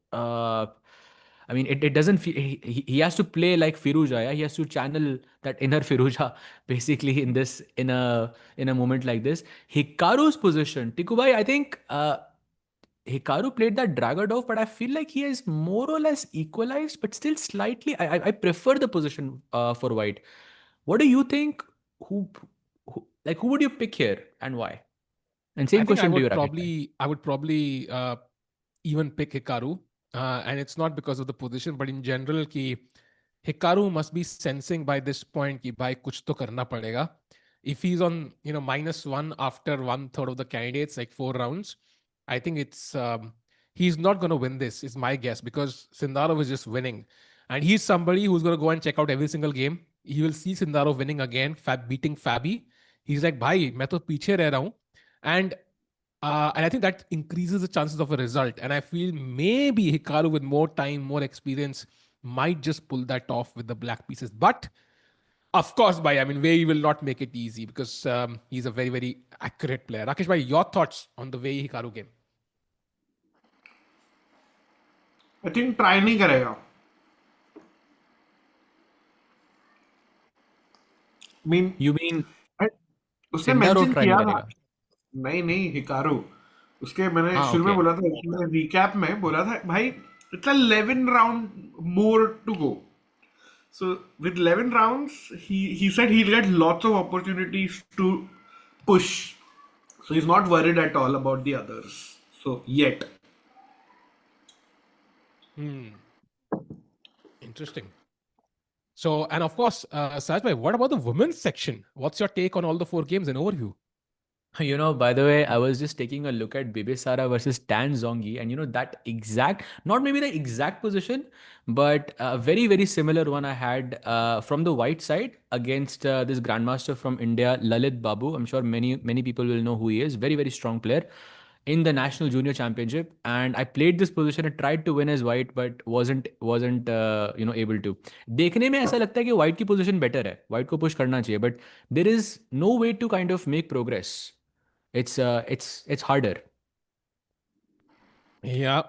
I mean, it doesn't feel. He has to play like Firuza. Yeah? He has to channel that inner Firuza basically in a moment like this. Hikaru's position, Tikubai, I think Hikaru played that Dragon off, but I feel like he is more or less equalized, but still slightly. I prefer the position for White. What do you think? Who would you pick here and why? And same I think question to you, Rakesh. I would probably even pick Hikaru, and it's not because of the position, but in general, ki Hikaru must be sensing by this point कि भाई कुछ तो करना पड़ेगा. If he's on -1 after 1/3 of the candidates, like 4 rounds, I think it's he's not going to win this. Is my guess because Sindarov is just winning, and he's somebody who's going to go and check out every single game. He will see Sindarov winning again, beating Fabi. He's like, भाई मैं तो पीछे रह रहा हूँ, and I think that increases the chances of a result. And I feel maybe Hikaru with more time, more experience, might just pull that off with the black pieces. But of course, Wei Yi will not make it easy because he's a very, very accurate player. Rakesh bhai, your thoughts on the Wei Yi Hikaru game? I think try नहीं करेगा. You mean उसने Sindarov mention try किया नहीं था. करेगा? नहीं Hikaru. उसके मैंने शुरू में okay. बोला था, उसमें रिकैप में बोला था भाई it's 11 round more to go. So with 11 rounds, he said he'll get lots of opportunities to push. So he's not worried at all about the others. So yet. Interesting. So, and of course, Saj bhai, what about the women's section? What's your take on all the 4 games and overview? By the way, I was just taking a look at Bibisara versus Tan Zhongyi, and that exact, not maybe the exact position, but a very, very similar one I had from the white side against this grandmaster from India, Lalit Babu. I'm sure many, many people will know who he is. Very, very strong player in the National Junior Championship. And I played this position and tried to win as white, but wasn't able to. देखने में ऐसा लगता है कि white की position better है. White को push करना चाहिए, but there is no way to kind of make progress. It's harder. Yeah.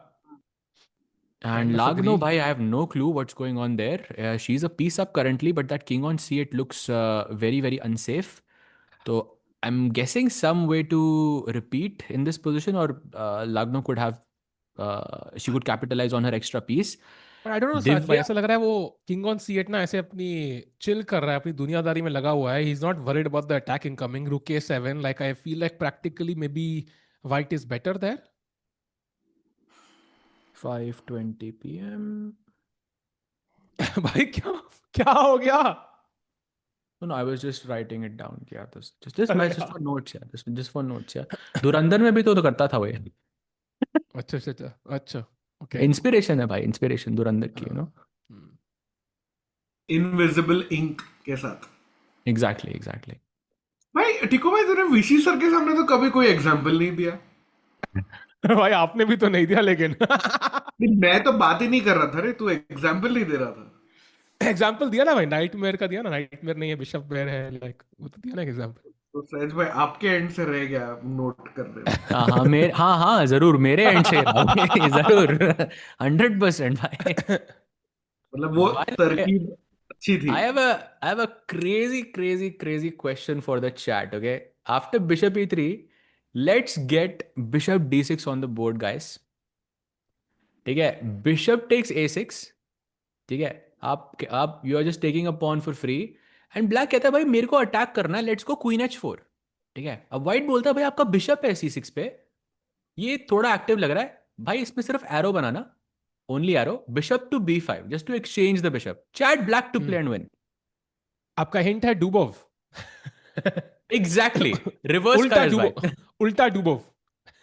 And Lagno, bhai, I have no clue what's going on there. She's a piece up currently, but that king on c8 looks very, very unsafe. So I'm guessing some way to repeat in this position, or Lagno could have, she could capitalize on her extra piece. But I don't know, Saj bhai, ऐसा लग रहा है वो king on c8 ना ऐसे अपनी chill कर रहा है, अपनी दुनियादारी में लगा हुआ है. He's not worried about the attack incoming. Rook a7, like I feel like practically maybe white is better there. 5:20 p.m. भाई क्या हो गया? No, I was just writing it down. Yeah, just for notes. Yeah, just for notes. Yeah, धुरंधर में भी तो करता था वो. अच्छा. Okay. Inspiration है भाई, inspiration धुरंधर की, Invisible ink के साथ. Exactly. भाई टिको भाई तूने वीसी सर के सामने तो कभी कोई एग्जांपल नहीं दिया. भाई आपने भी तो नहीं दिया लेकिन. मैं तो बात ही नहीं कर रहा था रे, तू एग्जांपल नहीं दे रहा था. एग्जांपल दिया ना भाई, नाइटमेयर का दिया ना. नाइटमेयर नहीं है, बिशप मेयर है, लाइक वो तो दिया ना एग्जांपल. तो सहज भाई आपके एंड से रह गया, नोट कर लेना. हाँ जरूर मेरे एंड से जरूर 100% भाई. मतलब वो तरकीब अच्छी थी. I have a crazy question for the chat. Okay, after bishop e3, let's get bishop d6 on the board, guys. ठीक है, bishop takes a6. ठीक है, आप you are just taking a pawn for free. And black कहता है भाई मेरे को अटैक करना है, लेट्स गो क्वीन h4. ठीक है, अब व्हाइट बोलता है भाई आपका बिशप है c6 पे, ये थोड़ा एक्टिव लग रहा है भाई, इसमें सिर्फ एरो बनाना, only arrow, bishop to b5 just to exchange the bishop. Chat black to play and win. आपका हिंट है डूबोव. एग्जैक्टली, रिवर्स का उल्टा Dubov.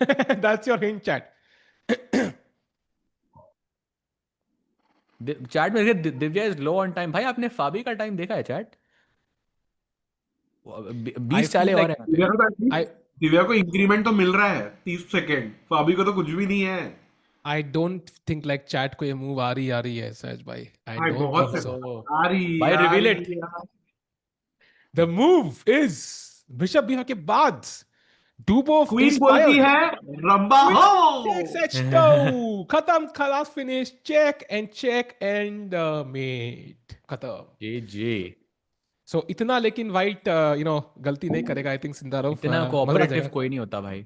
That's your hint chat. Chat में Divya is low on time. भाई आपने फाबी का time देखा है चैट? 20 चाले और हैं. दिव्या को इंक्रीमेंट तो मिल रहा है 30 सेकेंड, फाबी को तो कुछ भी नहीं है। I don't think like chat को ये move आ रही है सहज भाई. I भाई don't बहुत think से so. आ रही भाई आ रिवील रही इट. यार। The move is Bishop B के बाद Dubov क्वीन बोलती inspired. है रंबा Queen हो। takes h2. खत्म, खलास finish. Check and mate. खत्म. जी. So इतना लेकिन white गलती नहीं करेगा. I think Sindarov इतना मजा आ कोऑपरेटिव जाएगा. कोई नहीं होता भाई.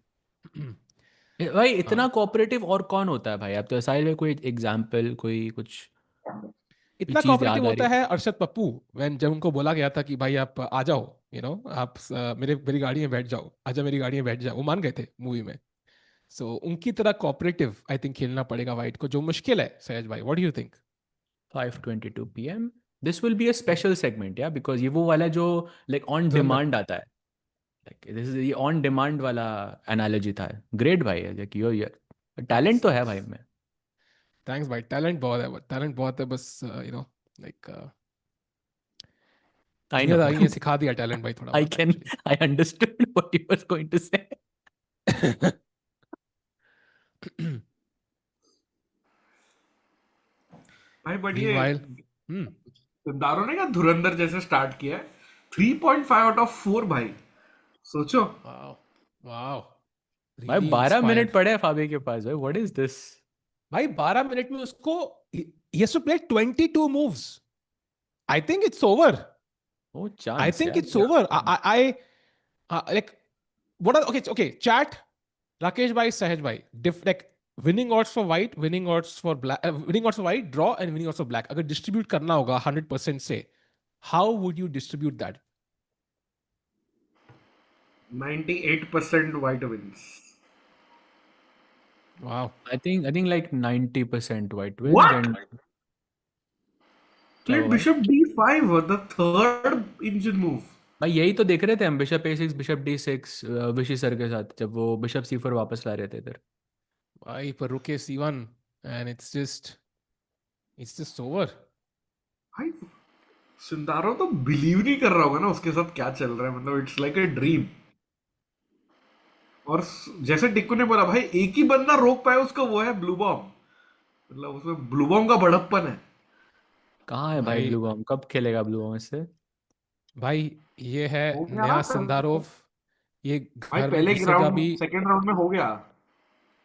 भाई इतना हाँ. कोऑपरेटिव और कौन होता है भाई? आप तो साहिल में कोई एग्जाम्पल, कोई कुछ, कोई इतना चीज याद कोऑपरेटिव आ रही होता है? है अरशद पप्पू. जब उनको बोला गया था कि भाई आप आ जाओ, आप मेरी गाड़ी में बैठ जाओ, आजा मेरी गाड़ी में बैठ जाओ, वो मान गए थे मूवी में. सो उनकी तरह कोऑपरेटिव आई थिंक खेलना पड़ेगा वाइट को, जो मुश्किल है. सहज भाई, what do you think? 5:22 PM. This will be a special segment या, बिकॉज ये वो वाला जो लाइक ऑन धुरंधर. डिमांड आता है. लाइक दिस इज ये ऑन डिमांड वाला एनालॉजी था. ग्रेट भाई है लाइक यो टैलेंट तो है भाई में. थैंक्स भाई. टैलेंट बहुत है बस लाइक आई नो. दुनियादारी ने सिखा दिया टैलेंट भाई थोड़ा आई बहुत can, actually. I understood what you was going to say. भाई बट ये मीनवाइल दारो ने क्या धुरंधर जैसे स्टार्ट किया है। 3.5 आउट ऑफ 4 भाई, सोचो। Wow wow. भाई रियली 12 इंस्पायर्ड. मिनट पड़े हैं फाबी के पास भाई. What is this? भाई 12 मिनट में उसको he has to play 22 moves. I think it's over. Oh I chance think यार. it's over. Like what are okay chat Rakesh bhai, Sahaj bhai, like winning odds for white, winning odds for black, winning odds for white, draw and winning odds for black. अगर distribute करना होगा 100% से, how would you distribute that? 98% white wins. Wow. I think like 90% white wins. What? And क्या Played हुआ भाई? bishop d5, the third engine move. भाई यही तो देख रहे थे हम, बिशप A6 बिशप D6 विशी सर के साथ, जब वो बिशप C4 वापस ला रहे थे इधर. भाई पर रुके C1 and it's just over. भाई सिंदारो तो बिलीव नहीं कर रहा होगा ना उसके साथ क्या चल रहा है, मतलब इट्स लाइक ए ड्रीम। और जैसे टिक्कू ने बोला भाई एक ही बंदा रोक पाया उसको, वो है ब्लू बॉम। मतलब उसमें ब्लू बॉम का बड़प्पन है। कहाँ है भाई ब्लू बॉम? कब खेलेगा ब्लू बॉम इससे? भाई ये है हो गया नया ना सिंदारोव. ये भाई घर में पहले घुसेगा भी. राउंड सेकंड राउंड में हो गया।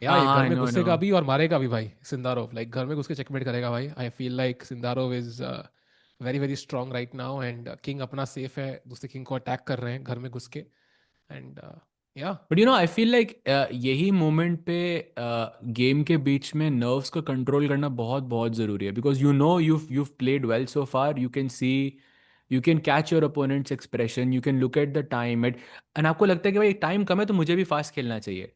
ये घर आई में नो आई नो. घुसेगा भी और मारेगा भी भाई सिंदारोव. लाइक घर में घुस के चेकमेट करेगा भाई. I feel like Sindarov is very very strong right now and king अपना सेफ है. दूसरे किंग को अटैक कर रहे हैं घर में घुस के. एंड या बट आई फील लाइक यही मोमेंट पे गेम के बीच में नर्व्स को कंट्रोल करना बहुत बहुत ज़रूरी है. Because you've played well so far. You can see, you can catch your opponent's expression. You can look at the time and आपको लगता है कि भाई टाइम कम है तो मुझे भी फास्ट खेलना चाहिए.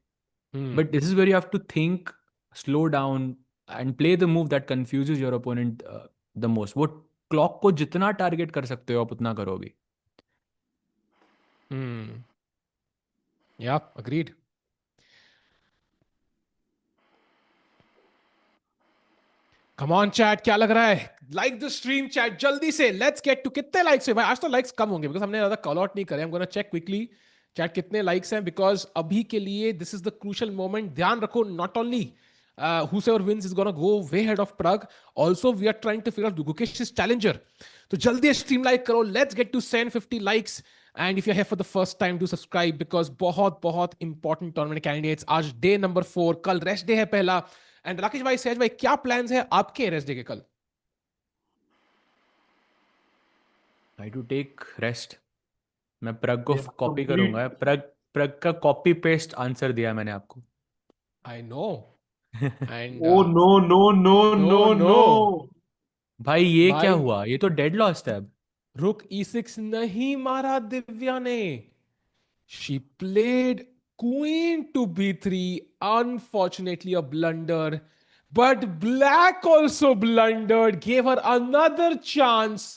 But this is where you have to think, slow down and play the move that confuses your opponent the most. वो क्लॉक को जितना टारगेट कर सकते हो आप उतना करो अभी. या अग्रीड. कम ऑन चैट, क्या लग रहा है? लाइक द स्ट्रीम चैट जल्दी से. लेट्स गेट टू कितने लाइक्स है भाई? आज तो लाइक्स कम होंगे बिकॉज हमने ज्यादा कॉल आउट नहीं करे. I am gonna check quickly chat कितने लाइक्स हैं, बिकॉज अभी के लिए this is the crucial moment. ध्यान रखो, not only whoever wins is gonna go way ahead of Pragg. Also, we are trying to figure out Gukesh's challenger. तो जल्दी stream like करो. Let's get to 150 likes. And if you're here for the first time, do subscribe because बहुत बहुत important tournament candidates. आज day number 4, कल rest day है पहला. And Rakesh भाई, सहज भाई, क्या प्लान्स है आपके रेस्ट डे के कल? Try to take rest. मैं प्रग को कॉपी करूंगा. प्रग का कॉपी पेस्ट आंसर दिया मैंने आपको. I know. And oh no no no no no भाई ये भाई, क्या हुआ? ये तो डेड लॉस्ट है अब. रुक E6 नहीं मारा दिव्या ने. She played queen to B3. Unfortunately, a blunder. But black also blundered, gave her another chance.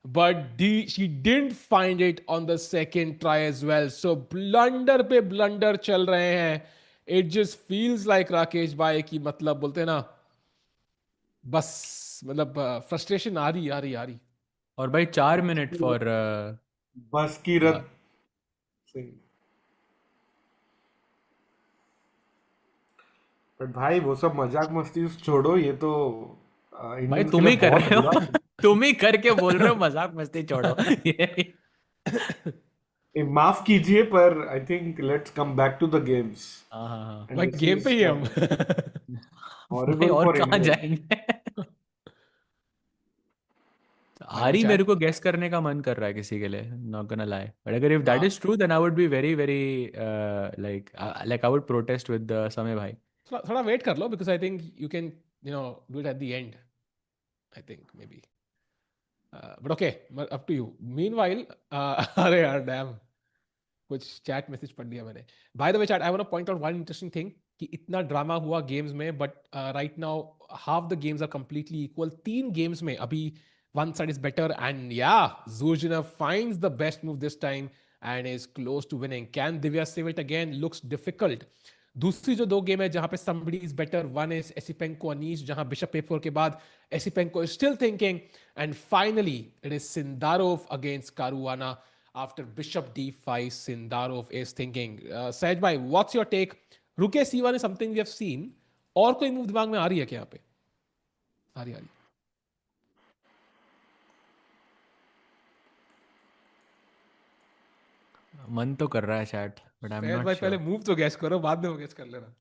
But she didn't find it on the second try as well. So blunder पे blunder चल रहे हैं. It just feels like Rakesh भाई की, मतलब बोलते हैं ना, बस मतलब फ्रस्ट्रेशन आ रही. और भाई 4 मिनट फॉर बस की रत सिंह। बट भाई वो सब मजाक मस्ती छोड़ो, ये तो भाई इंडियंस के तुम लिए ही कर बहुत रहे हो बुरा। तुम ही करके बोल रहे हो मजाक मस्ती छोड़ो माफ कीजिए, पर I think let's come back to the games, हाँ हाँ हाँ एंड भाई दिस गेम पे इज ही हम भाई हॉरिबल और फॉर कहाँ इंडिया। जाएंगे भाई आरी मेरे चैट को गेस करने का मन कर रहा है किसी के लिए, नॉट गोना लाई, बट अगर इफ दैट हाँ is true then I would be very very like I would protest with Samay भाई. थोड़ा वेट कर लो because I think you can do it at the end I think maybe but okay up to you meanwhile अरे यार damn कुछ chat message पढ़ लिया मैंने. By the way chat I want to point out one interesting thing कि इतना drama हुआ games में but right now half the games are completely equal. 3 games में अभी one side is better and yeah, Zhu Jiner finds the best move this time and is close to winning. Can Divya save it again? Looks difficult. दूसरी जो 2 game है जहां पे somebody is better, one is Esipenko Anish, जहां Bishop A4 के बाद Esipenko is still thinking, and finally it is Sindarov against Caruana. After Bishop D5, Sindarov is thinking. Sahaj bhai, what's your take? रुके C1 is something we have seen. और कोई move दिमाग में आ रही है क्या यहाँ पे? आ रही मन तो कर रहा है चैट बट आई एम सहज नॉट भाई श्योर. पहले मूव तो गैस करो, बाद में वो गैस कर लेना.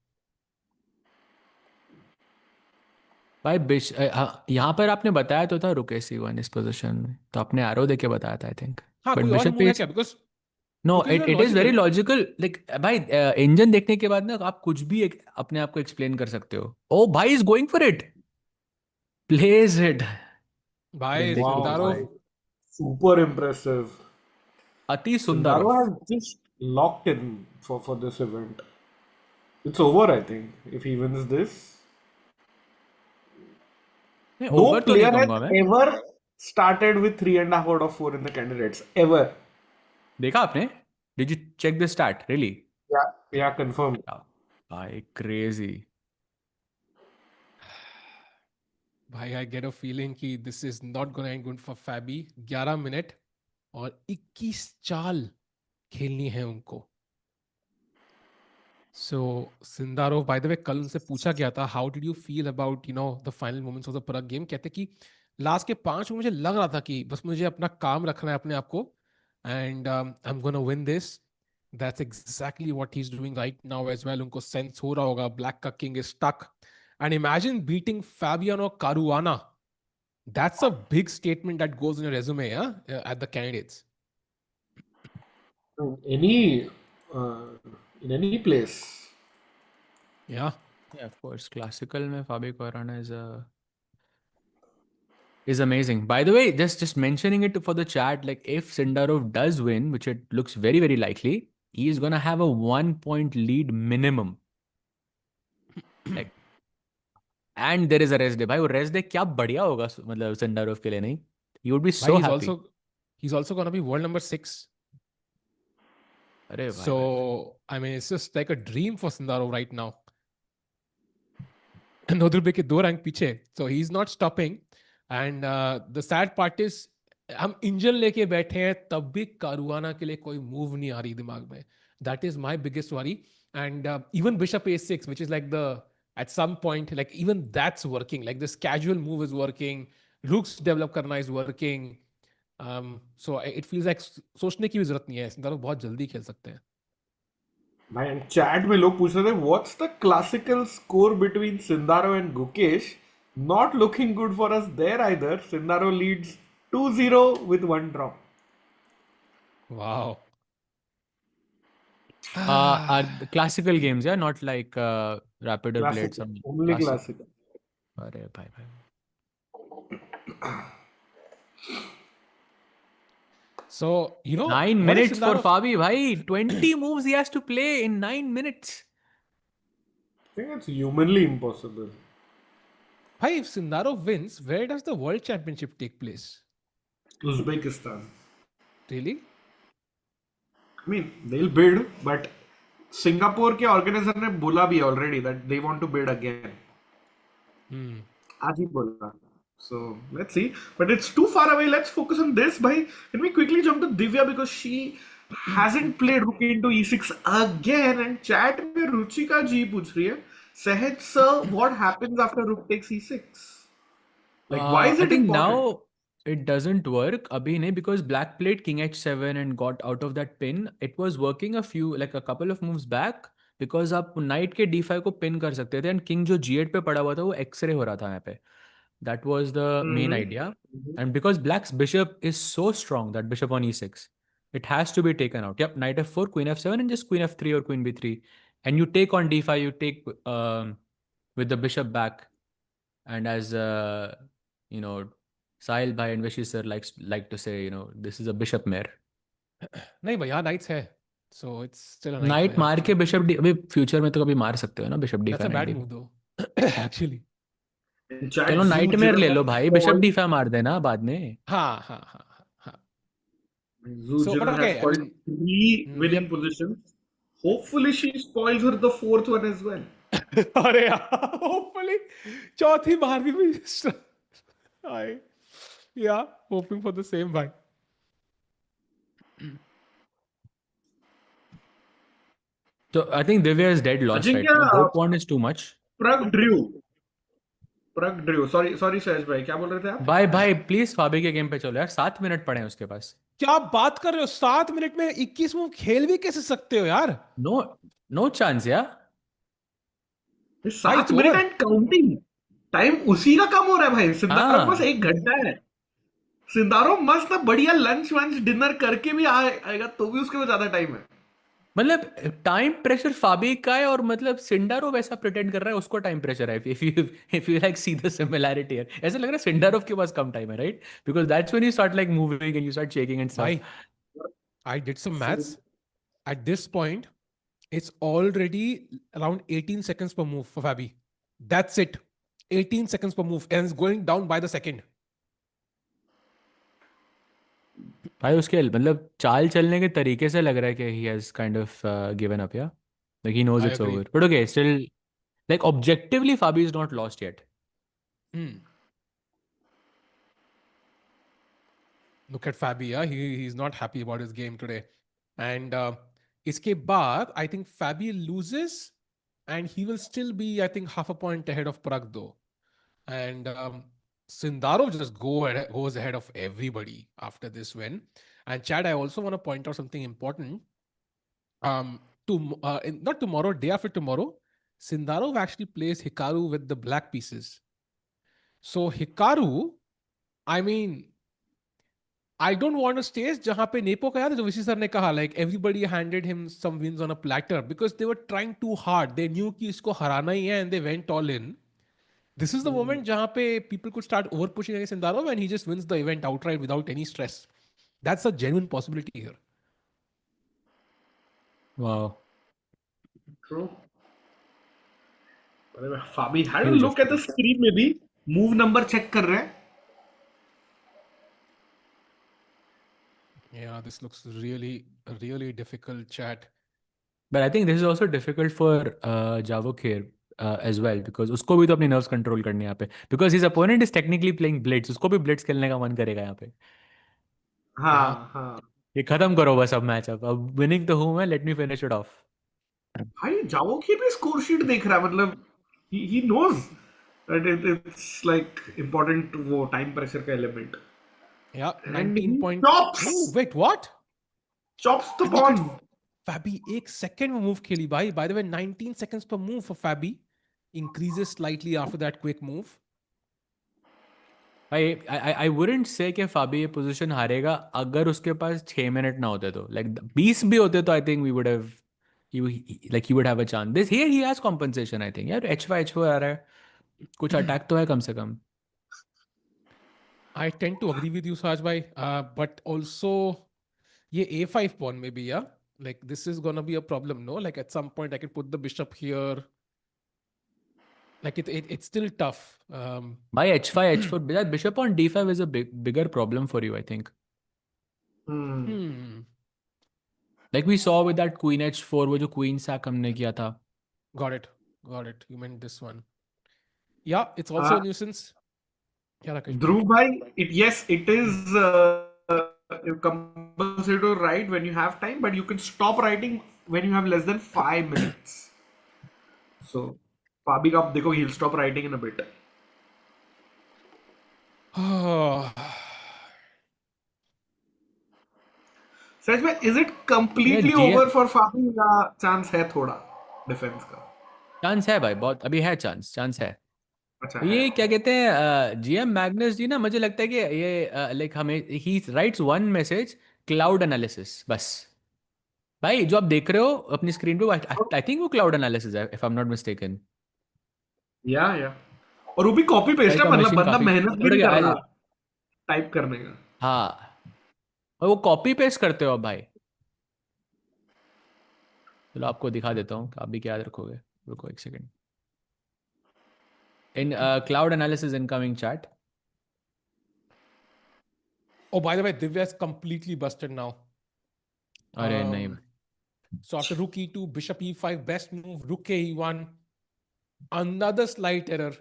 भाई यहाँ पर आपने बताया तो था रुके C1 इस पोजीशन में, तो आपने एरो देके बताया था आई थिंक. हाँ बट कोई और बिशप मूव है इज क्या? Because no because it is very logical. Logical like भाई इंजन देखने के बाद ना आप कुछ भी अपने आप को एक्सप्लेन कर सकते हो. ओ भाई is going for it, plays it. भाई वाओ सिंदारो भाई, सुपर इम्प्रेसिव. अति सुंदर. Sindaro has just locked in for this event. It's over, I think, if he wins this. नहीं No ओवर तो नहीं player has कहूंगा मैं. ever started with 3.5 out of 4 in the candidates. Ever. देखा आपने? Did you check the stat really? Yeah, confirmed. भाई crazy. भाई I get a feeling कि this is not gonna end good for Fabi. 11 minute और 21 चाल खेलनी है उनको. सो सिंदारो बाय द वे कल उनसे पूछा गया था how did you feel about the final moments of the Pragg game. कहते कि लास्ट के 5 में मुझे लग रहा था कि बस मुझे अपना काम रखना है अपने आप को and I am gonna win this. That's exactly what he is doing right now as well. उनको सेंस हो रहा होगा ब्लैक का king is stuck. And imagine beating Fabiano Caruana. That's a big statement that goes in your resume, at the candidates. In any place. Yeah. Yeah, of course. Classical में Fabiano Caruana is amazing. By the way, just mentioning it for the chat, like if Sindarov does win, which it looks very very likely, he is gonna have a 1-point lead minimum. Like, and there is a rest day. भाई वो rest day क्या बढ़िया होगा मतलब Sindarov के लिए नहीं? He would be so he's happy. he's also gonna be world number 6. अरे भाई. So I mean, it's just like a dream for Sindarov right now. नोदुर्बे के 2 रैंक पीछे, so he's not stopping. And the sad part is हम engine लेके बैठे हैं तब भी कारुआना के लिए कोई मूव नहीं आ रही दिमाग में. That is my biggest worry. And even Bishop A6, which is like at some point, like even that's working. Like this casual move is working. Rooks develop करना is working. So it feels like सोचने की भी जरूरत नहीं है. Sindarov बहुत जल्दी खेल सकते हैं. भाई चैट में लोग पूछ रहे थे what's the classical score between Sindarov and Gukesh. Not looking good for us there either. Sindarov leads 2-0 with 1 draw. Wow. Are classical games, yeah, not like rapid or blade. Classical. Some Only classic. classical. अरे भाई. So 9 what is minutes for Sindarov? Fabi, bhai. 20 moves he has to play in 9 minutes. I think it's humanly impossible. Bhai, if Sindarov wins, where does the World Championship take place? Uzbekistan. Really? I mean, they'll bid, but Singapore के organizer ने बोला भी already that they want to bid again. आज ही बोला. So let's see, but it's too far away. Let's focus on this. Bhai, can we quickly jump to Divya because she hasn't played rook into e6 again. And chat में रुचिका जी पूछ रही है Sahaj sir, what happens after rook takes e6? Like, why is I it think important? now it doesn't work. Abhi nahi, because black played king h7 and got out of that pin. It was working a couple of moves back because आप knight के d5 को pin कर सकते थे and king जो g8 पे पड़ा हुआ था वो x-ray हो रहा था यहाँ पे. That was the main idea. And because black's bishop is so strong, that bishop on e6, it has to be taken out. Yep, knight f4, queen f7, and just queen f3 or queen b3. And you take on d5, you take with the bishop back. And as you know, Sahil Bhai and Vishi sir like to say, this is a bishop mare. नहीं भैया knights है, so it's still a Knight nightmare. मार के bishop d अभी future में तो कभी मार सकते हो ना bishop d5. That's a bad move though, actually. चलो नाइट मेयर ले लो भाई, बिशप d5 मार देना बाद में. हाँ हाँ हाँ हाँ. Zhu Jiner has spoiled 3 winning positions. Hopefully she spoils her the 4th one as well. अरे यार, hopefully चौथी बार भी yeah, hoping for the same भाई. So I think Divya is dead lost right now. Go pawn is too much. Pragg drew. Sorry Sahaj bhai, क्या बोल रहे थे आप? भाई प्लीज फाबी के गेम पे चलो यार, 7 मिनट पड़े हैं उसके पास. क्या बात कर रहे हो? 7 मिनट में 21 मूव खेल भी कैसे सकते हो यार? नो चांस यार. 7 मिनट एंड काउंटिंग. टाइम उसी का कम हो रहा है भाई. सिंदारोव बस 1 घंटा है. सिंदारोव मस्त बढ़िया लंच वंच डिनर करके भी आएगा तो भी उसके पास ज्यादा टाइम है. मतलब टाइम प्रेशर फाबी का है और मतलब सिंडारोव वैसा प्रिटेंड कर रहा है उसको टाइम प्रेशर है. If you like see the similarity here, ऐसा लग रहा है सिंडारोव के पास कम टाइम है, right? Because that's when you start like moving and you start checking and stuff. I did some maths. At this point, it's already around 18 seconds per move for Fabi. That's it. 18 seconds per move and it's going down by the second. भाई उसके मतलब चाल चलने के तरीके से लग रहा है कि he has kind of given up, yeah? Like he knows I it's agree. over. But okay, still, like objectively, Fabi is not lost yet. Look at Fabi, yeah? He's not happy about his game today. And iske baad, I think Fabi loses and he will still be, I think, half a point ahead of Pragg though. And Sindarov just goes ahead of everybody after this win. And Chad, I also want to point out something important. Not tomorrow, day after tomorrow, Sindarov actually plays Hikaru with the black pieces. So Hikaru, I mean, I don't want a stage जहाँ पे nepo का याद है जो विशी sir ने कहा like everybody handed him some wins on a platter because they were trying too hard. They knew कि इसको हराना ही है and they went all in. This is the moment जहाँ पे people could start over pushing against Sindarov and he just wins the event outright without any stress. That's a genuine possibility here. Wow. True. Fabi had a look at the screen में भी move number check कर रहे हैं. Yeah, this looks really, really difficult, chat. But I think this is also difficult for Javokhir as well because उसको भी तो अपनी nerves control करनी है यहाँ पे because his opponent is technically playing blitz. उसको भी blitz खेलने का मन करेगा यहाँ पे. हाँ. ये खत्म करो बस अब मैच. अब winning तो हूँ मैं, let me finish it off. भाई जावोखिर भी स्कोर शीट देख रहा है. मतलब he knows that it's like important वो time pressure का element. Yeah, 19 point. Chops. Oh, wait, what? Chops the pawn. Fabi 1 second में move खेली भाई. By the way, 19 seconds per move for Fabi. Increases slightly after that quick move. I wouldn't say कि Fabi ये position हारेगा अगर उसके पास 6 minute ना होते तो. Like 20 भी होते तो I think we would have he would have a chance. This here he has compensation I think. यार H4 आ रहा है. कुछ attack तो है कम से कम. I tend to agree with you, Saj bhai. But also, ये A5 pawn maybe, yeah? Like this is gonna be a problem, no? Like at some point I could put the bishop here. Like it's still tough. By H5, H4, that bishop on D5 is a bigger problem for you, I think. Like we saw with that queen H4, वो जो queen sack हमने किया था. Got it. You meant this one. Yeah, it's also a nuisance. Dhruv bhai, it is compulsory to write when you have time, but you can stop writing when you have less than 5 minutes. So Fabi का आप देखो, he'll stop writing in a bit. सच में, is it completely over for Fabi या chance है थोड़ा defence का? Chance है भाई, बहुत अभी है चांस है। अच्छा है। ये क्या कहते हैं, जीएम मैग्नस जी ना, मुझे लगता है कि ये लाइक हमें ही rights one message, cloud analysis, बस। भाई जो आप देख रहे हो अपनी स्क्रीन पे, आई थिंक वो क्लाउड एनालिसिस है, if I am not mistaken. या और वो भी कॉपी पेस्ट है, मतलब मशीन बंदा काफी मेहनत भी नहीं कर रहा टाइप करने का। हाँ, और वो कॉपी पेस्ट करते हो आप भाई। चलो आपको दिखा देता हूँ, आप भी क्या याद रखोगे। रुको एक second. In cloud analysis incoming chat. Oh, by the way, Divya is completely busted now. अरे नहीं। So after rook e2, bishop e5, best move, rook a e1, another slight error,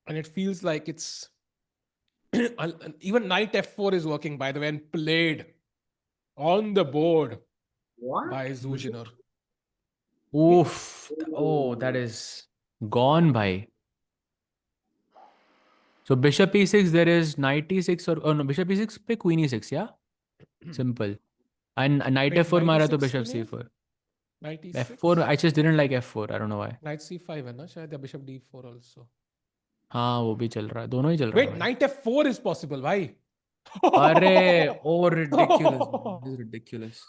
and it feels like it's even knight f4 is working, by the way, and played on the board by Zhu Jiner. Oof. Oh, that is gone भाई। So bishop e6, there is knight e6 or no, bishop e6 पे queen e6, yeah? Simple. And knight Wait, f4 knight मारा तो e6 bishop नहीं है? c4. Knight e6? f4, I just didn't like f4, I don't know why. Knight c5 है ना शायद, या bishop d4 also. हाँ वो भी चल रहा है, दोनों ही चल रहा है Wait, भाई। knight f4 is possible, भाई। अरे oh ridiculous, this is ridiculous.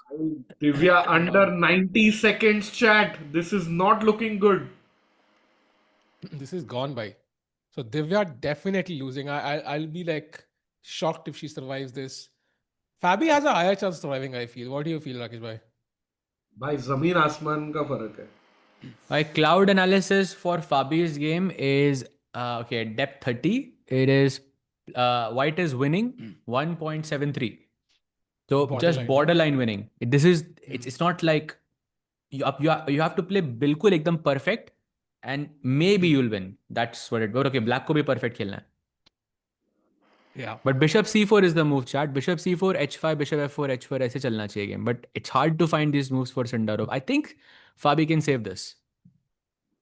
Divya under 90 seconds chat. This is not looking good. This is gone by. So Divya definitely losing. I'll be like shocked if she survives this. Fabi has a higher chance surviving, I feel. What do you feel, Rakesh bhai? भाई जमीन आसमान का फर्क है। My cloud analysis for Fabi's game is okay, depth 30. It is white is winning 1.73. So just borderline winning. It's not like you have to play बिल्कुल एकदम perfect and maybe you'll win. That's what it. But okay, black को भी perfect खेलना है. Yeah. But bishop c4 is the move, chat. Bishop c4, h5, bishop f4, h4 ऐसे चलना चाहिए game. But it's hard to find these moves for Sindarov. I think Fabi can save this.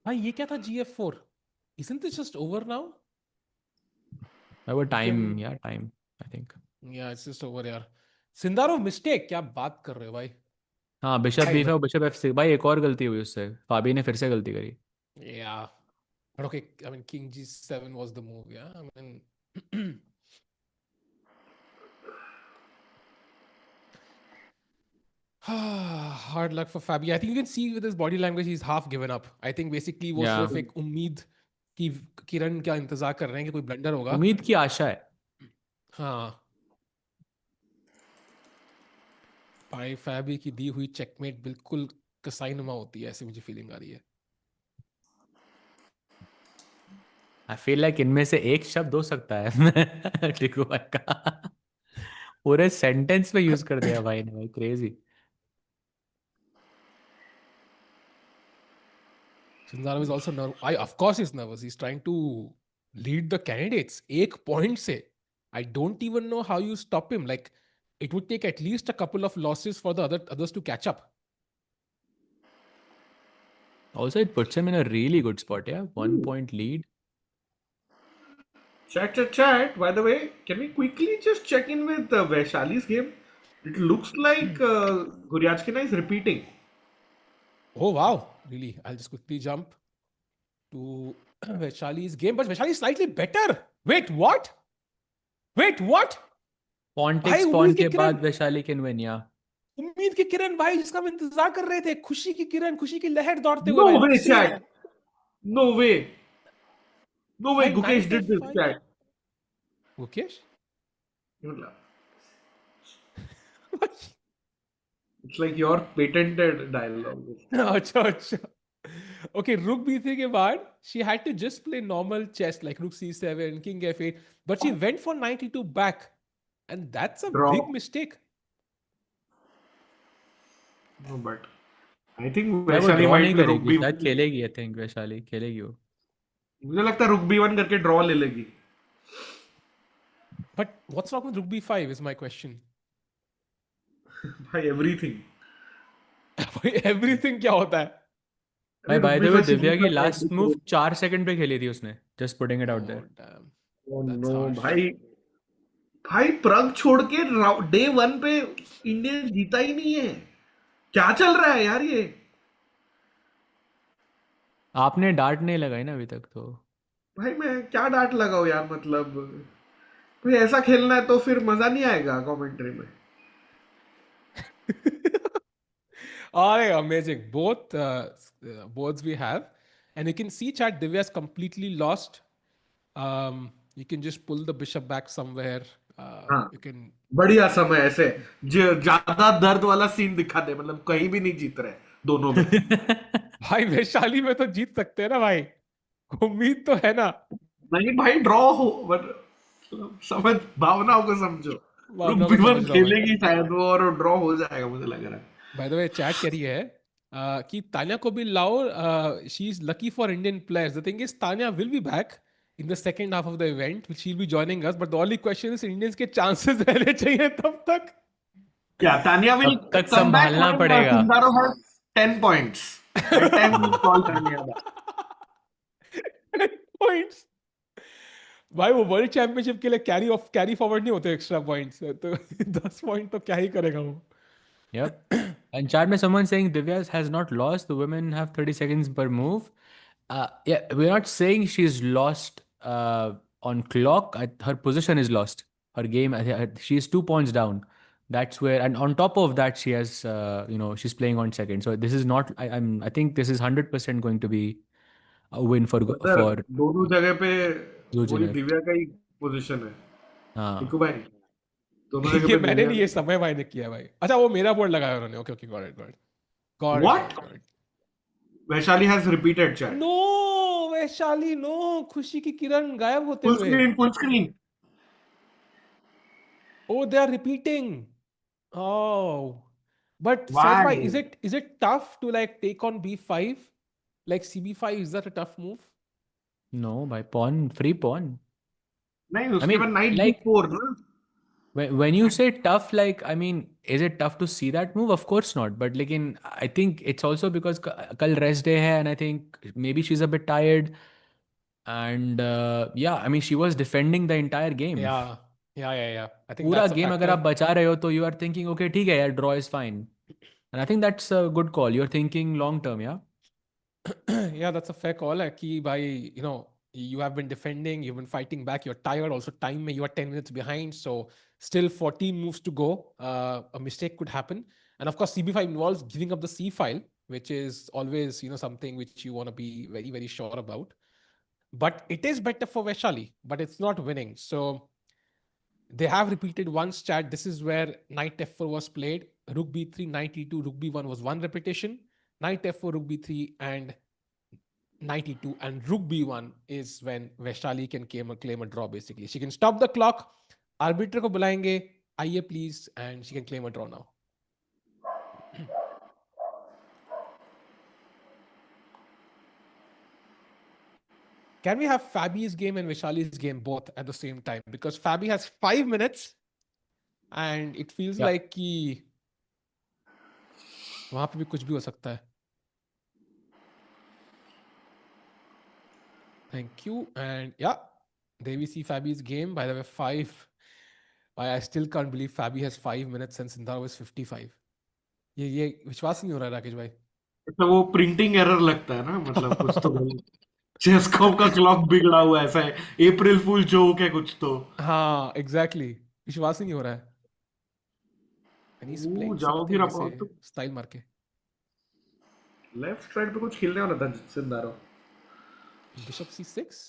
भाई ये क्या था gf4? Isn't this just over now? Over time, yeah, time. I think. Yeah, it's just over यार. Sindarov mistake, क्या बात कर रहे हो भाई? हाँ, बिशप b5, बिशप f6, भाई एक और गलती हुई उससे, फाबी ने फिर से गलती करी। Yeah, but okay, I mean king g7 was the move, yeah. I mean, hard luck for Fabi. I think you can see with his body language, he's half given up. I think basically वो सिर्फ एक उम्मीद कि किरण का इंतजार कर रहे हैं कि कोई ब्लंडर होगा। उम्मीद की आशा है। हाँ। भाई फैबी की दी हुई चेकमेट बिल्कुल कसाईनुमा होती है, ऐसी मुझे फीलिंग आ रही है। I feel like इनमें से एक शब्द हो सकता है टिकुआ का। पूरे सेंटेंस में यूज कर दिया भाई ने, भाई crazy. Sindarov is also nervous. Of course he's nervous. He's trying to lead the candidates. एक point से. I don't even know how you stop him. Like, it would take at least a couple of losses for the others to catch up. Also, it puts him in a really good spot, yeah? 1 point lead. Chat. By the way, can we quickly just check in with Vaishali's game? It looks like Goryachkina is repeating. Oh, wow. Really? I'll just quickly jump to Vaishali's game. But Vaishali is slightly better. Wait, what? Pawn takes pawn के बाद Vaishali can win, yeah. उम्मीद की किरण भाई, जिसका हम इंतजार कर रहे थे, खुशी की किरण, खुशी की लहर दौड़ते हुए। No way, chat. No way. Gukesh did this, chat. Gukesh? It's like your patented dialogue. अच्छा. Okay, rook b3 के बाद she had to just play normal chess like rook c7, king f8, but she went for knight e2 back, and that's a big mistake. No, but I think Vaishali might play rook b1. शायद खेलेगी, I think Vaishali खेलेगी वो। मुझे लगता है rook b1 करके draw ले लेगी। But what's wrong with rook b5 is my question. भाई everything. Everything क्या होता है? भाई by the way दिव्या की लास्ट last move 4 सेकंड पे खेली थी उसने. Just putting it out there. damn. No भाई भाई प्रग छोड़ के डे 1 पे इंडिया जीता ही नहीं है. क्या चल रहा है यार ये? आपने डांट नहीं लगाई ना अभी तक तो. भाई मैं क्या डांट लगाऊं यार, मतलब भाई ऐसा खेलना है तो फिर मजा नहीं आएगा कमेंट्री में. All right, amazing. Boards we have, and you can see chat. Divya's completely lost. You can just pull the bishop back somewhere. हाँ You can. बढ़िया समय ऐसे ज्यादा दर्द वाला सीन दिखा दे, मतलब कहीं भी नहीं जीत रहे दोनों में. भाई वैशाली में तो जीत सकते हैं ना भाई. उम्मीद तो है ना. नहीं भाई ड्रॉ हो, बट समझ भावनाओं को समझो. भावनाओं को रुक समझ रहा हूँ मैं. खेलेगी शायद वो और ड्रॉ हो जाएगा मुझे लग रहा है. By the way, chat कह रही है कि तान्या को भी लाओ. She is lucky for Indian players. The thing is, Tanya will be back in the second half of the event. She'll be joining us. But the only question is, Indians के chances रहने चाहिए तब तक. Yeah, Tanya will तब तक come back संभालना when पड़ेगा. Sindarov has 10 points. That time we'll call Tanya back. 10 points. भाई वो वर्ल्ड चैंपियनशिप के लिए कैरी फॉरवर्ड नहीं होते एक्स्ट्रा पॉइंट्स. तो 10 पॉइंट तो क्या ही करेगा वो. Yep. And chat में someone saying Divya has not lost. The women have 30 seconds per move. Yeah, we're not saying she's lost on clock. Her position is lost. Her game, she's 2 points down. That's where, and on top of that, she has, she's playing on second. So this is not. I think this is 100% going to be a win for दोनों जगह पे Zhu वही Jiner. Divya का ही position है. हाँ. टिकू भाई दोनों जगह ये पे मैंने दिव्या. नहीं, ये समय भाई ने किया भाई. अच्छा वो मेरा बोर्ड लगाया उन्होंने. Okay okay, got What? It. Vaishali has repeated chat. No Vaishali no. खुशी की किरण गायब होते Full हुए. screen, full screen. Oh, they are repeating. Oh, but Why? Sahej bhai, is it tough to like take on b5? Like cb5, is that a tough move? No, by pawn, free pawn. नहीं I उसके mean, बाद knight like, d4 ना. when you say tough, like, I mean, is it tough to see that move? Of course not. But like, I think it's also because kal rest day hai, and I think maybe she's a bit tired. And yeah, I mean, she was defending the entire game. Yeah. I think पूरा that's a game अगर आप factor. बचा रहे हो तो you are thinking, okay, ठीक है यार, draw is fine. And I think that's a good call. You're thinking long term, yeah? Yeah, that's a fair call. Ki bhai, you have been defending, you've been fighting back, you're tired. Also, time mein you are 10 minutes behind. So still 14 moves to go. A mistake could happen. And of course, CB5 involves giving up the C file, which is always, something which you want to be very, very sure about. But it is better for Vaishali, but it's not winning. So they have repeated once, chat. This is where knight f4 was played. Rook b3, knight e2, rook b1 was one repetition. Knight f4, rook b3, and knight e2 and rook b1 is when Vaishali can claim a draw. Basically, she can stop the clock. Arbiter ko bulayenge, आइए please, and she can claim a draw now. Can we have Fabi's game and Vaishali's game both at the same time? Because Fabi has 5 minutes and it feels like कि वहां पे भी कुछ भी हो सकता है. Thank you. And yeah, there we see Fabi's game. By the way, 5. I still can't believe Fabi has 5 minutes and Sindarov is 55. ये विश्वास नहीं हो रहा राकेश भाई. तो वो प्रिंटिंग एरर लगता है ना, मतलब कुछ तो चेस्कॉम का क्लॉक बिगड़ा हुआ है, ऐसा है. अप्रैल फूल जोक है कुछ तो. हाँ एग्जैक्टली, विश्वास ही नहीं हो रहा है. And he's playing जाओगी something रहा ऐसे स्टाइल मार के. लेफ्ट साइड पे कुछ खेलने वाला था Sindarov. Bishop c6.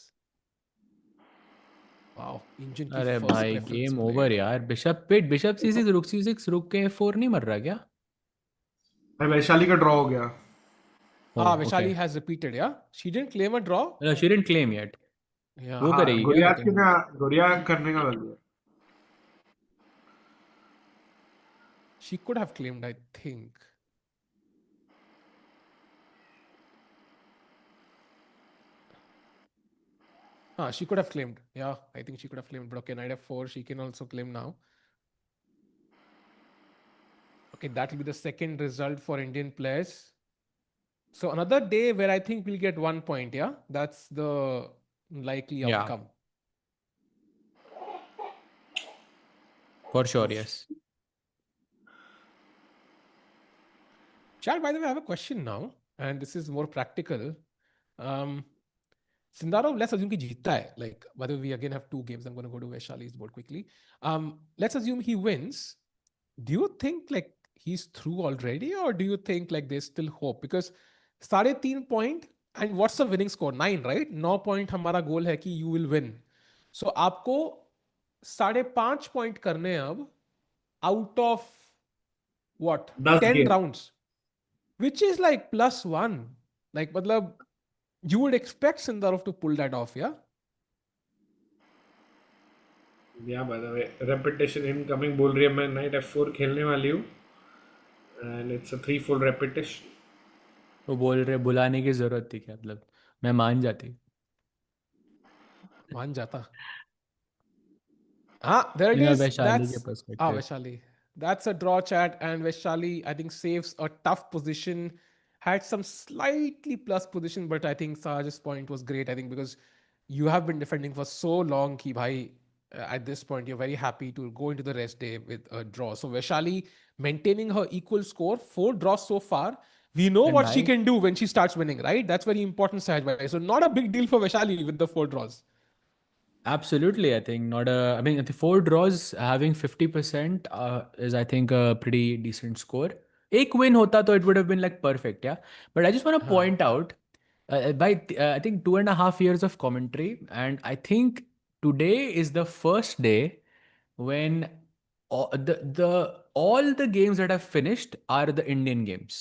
Wow, engine की अरे first भाई preference गेम played. ओवर यार. बिशप c6, रुक c6, रुक के 4 नहीं मर रहा क्या? वैशाली का ड्रॉ हो गया. Vaishali has repeated, yeah? She didn't claim a draw? No, she didn't claim yet. Yeah. वो करेगी क्या? गोरिया करने का बन गया. She could have claimed, I think. She could have claimed. Yeah, I think she could have claimed. But okay, knight f4, she can also claim now. Okay, that will be the second result for Indian players. So another day where I think we'll get 1 point. Yeah, that's the likely Yeah. outcome. For sure, yes. Chad, by the way, I have a question now, and this is more practical. Sindarov, let's assume he jeeta hai. Like, whether we again have 2 games, I'm going to go to Vaishali's board quickly. Let's assume he wins. Do you think like he's through already, or do you think like there's still hope? Because 3.5 point, and what's the winning score? 9, right? 9 point हमारा goal है कि you will win. So आपको 5.5 point करने अब out of what? 10 game. rounds, which is like +1. Like मतलब you would expect Sindarov to pull that off, yeah? Yeah, by the way, repetition incoming बोल रही है, मैं knight f4 खेलने वाली हूँ, and it's a 3-4 repetition. वो बोल रहे बुलाने की जरूरत थी क्या? मतलब मैं मान जाती. मान जाता. There it is. Vaishali That's के perspective. Vaishali. That's a draw, chat, and Vaishali I think saves a tough position. Had some slightly plus position, but I think Sahaj's point was great. I think because you have been defending for so long, ki bhai, at this point you're very happy to go into the rest day with a draw. So Vaishali maintaining her equal score, 4 draws so far. We know And what she bhai- can do when she starts winning, right? That's very important, Sahaj bhai. So not a big deal for Vaishali with the 4 draws. Absolutely, I think not a. I mean, the 4 draws having 50% is, I think, a pretty decent score. एक win होता तो it would have been like perfect, yeah. But I just want to point out, I think 2.5 years of commentary, and I think today is the first day when all the games that have finished are the Indian games,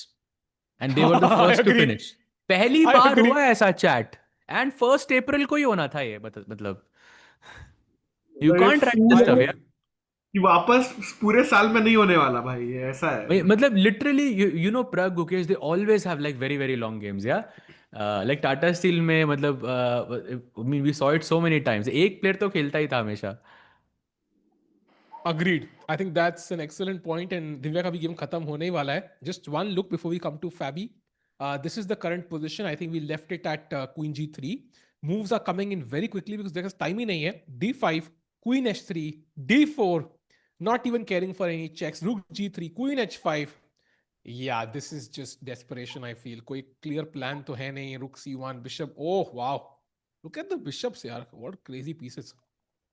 and they were the I first to agree. finish. पहली I bar agree. हुआ ऐसा chat, and 1st April को ही होना था ये, मतलब. You तो ये can't write this fool stuff, yeah. कि वापस पूरे साल में नहीं होने वाला भाई, ये ऐसा है. Wait, मतलब literally, you know, Pragg, Gukesh, they always have like very, very long games, yeah. Like Tata Steel में, मतलब, I mean, we saw it so many times. एक player तो खेलता ही था हमेशा. Agreed. I think that's an excellent point, and Divya का भी game खत्म होने ही वाला है. Just one look before we come to Fabi. This is the current position. I think we left it at Queen G3. Moves are coming in very quickly because there's time ही नहीं है. D5, Queen H3, D4. Not even caring for any checks. Rook G3, Queen H5. Yeah, this is just desperation, I feel. कोई clear plan तो है नहीं. Rook C1, Bishop. Oh, wow. Look at the bishops, यार. What crazy pieces.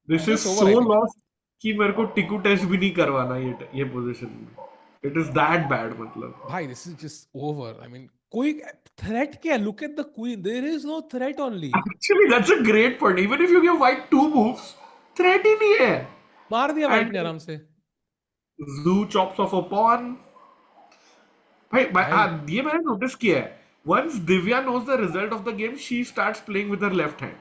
This is over, so I think. lost कि मेरे को टिकू test भी नहीं करवाना ये पोजीशन में. It is that bad, मतलब. भाई, this is just over. I mean, कोई threat क्या? Look at the queen. There is no threat only. Actually, that's a great point. Even if you give white 2 moves, threat ही नहीं है. मार दिया And white ने आराम से. Zoo chops off a pawn. भाई ये मैंने नोटिस किया है. Once Divya knows the result of the game, she starts playing with her left hand.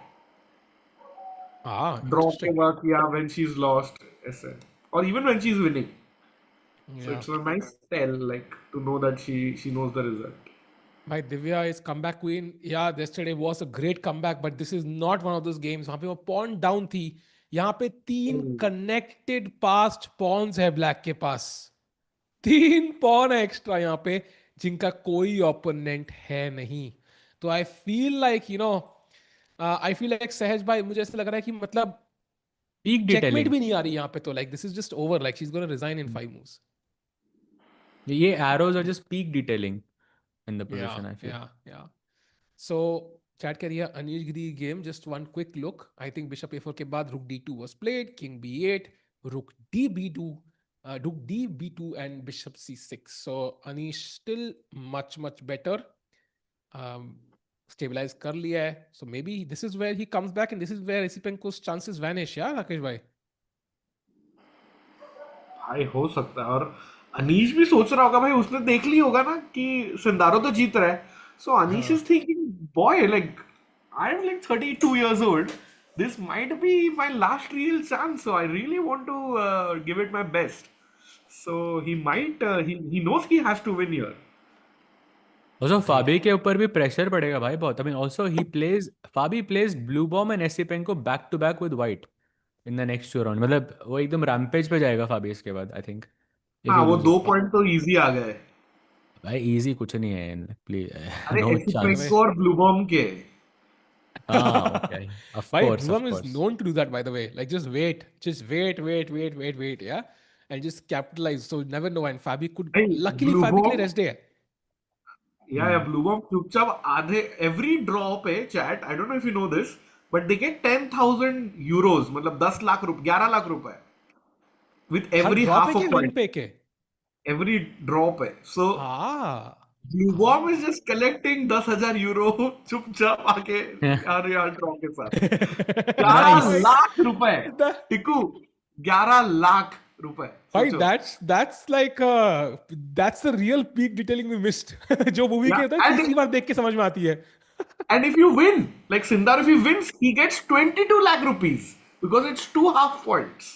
Draw के बाद या when she's lost, ऐसे. Or even when she's winning. So it's a nice tell, like, to know that she knows the result. Bhai, Divya is comeback queen. Yeah, yesterday was a great comeback, but this is not one of those games. वहाँ पे वो pawn down थी. यहाँ पे 3 connected passed pawns है black के पास. 3 pawn है extra यहाँ पे, जिनका कोई opponent है नहीं. तो I feel like, you know, I feel like सहज भाई, मुझे ऐसा लग रहा है कि मतलब Peak checkmate detailing. भी नहीं आ रही यहाँ पे तो. Like, this is just over. Like, she's going to resign in 5 moves. ये arrows are just peak detailing in the position, I feel. Yeah. So, chat करिए Anish Giri game. Just one quick look. I think Bishop A4 के बाद Rook D2 was played. King B8, Rook D B2, Rook D B2 and Bishop C6. So Anish still much better. Stabilize कर लिया है. So maybe this is where he comes back, and this is where Esipenko's chances vanish. Yeah, Rakesh भाई. भाई हो सकता है. और अनीश भी सोच रहा होगा भाई, उसने देख ली होगा ना कि सिंदारो तो जीत रहा है. So Anish is thinking, boy, like, I'm like 32 years old. This might be my last real chance. So I really want to give it my best. So he might, he knows he has to win here. Also, Fabi के ऊपर भी pressure पड़ेगा भाई बहुत. I mean, also Fabi plays Bluebaum and Esipenko back to back with white in the next 2 round. मतलब वो एकदम rampage पे जाएगा Fabi इसके बाद, I think. हाँ, वो 2 पॉइंट तो easy आ गए. भाई easy कुछ नहीं है प्लीज अरे no chance. एसिपेंको और ब्लूबॉम के Okay, of Why course, of Bluebaum is course. known to do that, by the way. Like just wait, yeah, and just capitalize. So never know. And Fabi could भाई luckily Fabi के लिए ब्लूबॉम rest day है. या Bluebaum चुपचाप आधे every draw पे chat I don't know if you know this but they get 10,000 euros मतलब 10 लाख रुपए 11 लाख रुपए विथ हर एवरी draw पे हाफ अ के win पॉइंट पे के. एवरी ड्रॉ पे so Ah. Bluebaum is just collecting 10,000 euro चुपचाप आके यार यार ड्रॉ के साथ 11 Nice. लाख रुपए That- टिकू 11 लाख रुपए Why सोचो that's like that's the real peak detailing we missed. जो मूवी के Yeah, होता है and तीसरी बार देख के समझ में आती है. and if you win, like Sindar, if he wins, he gets 22 lakh rupees because it's 2 half points.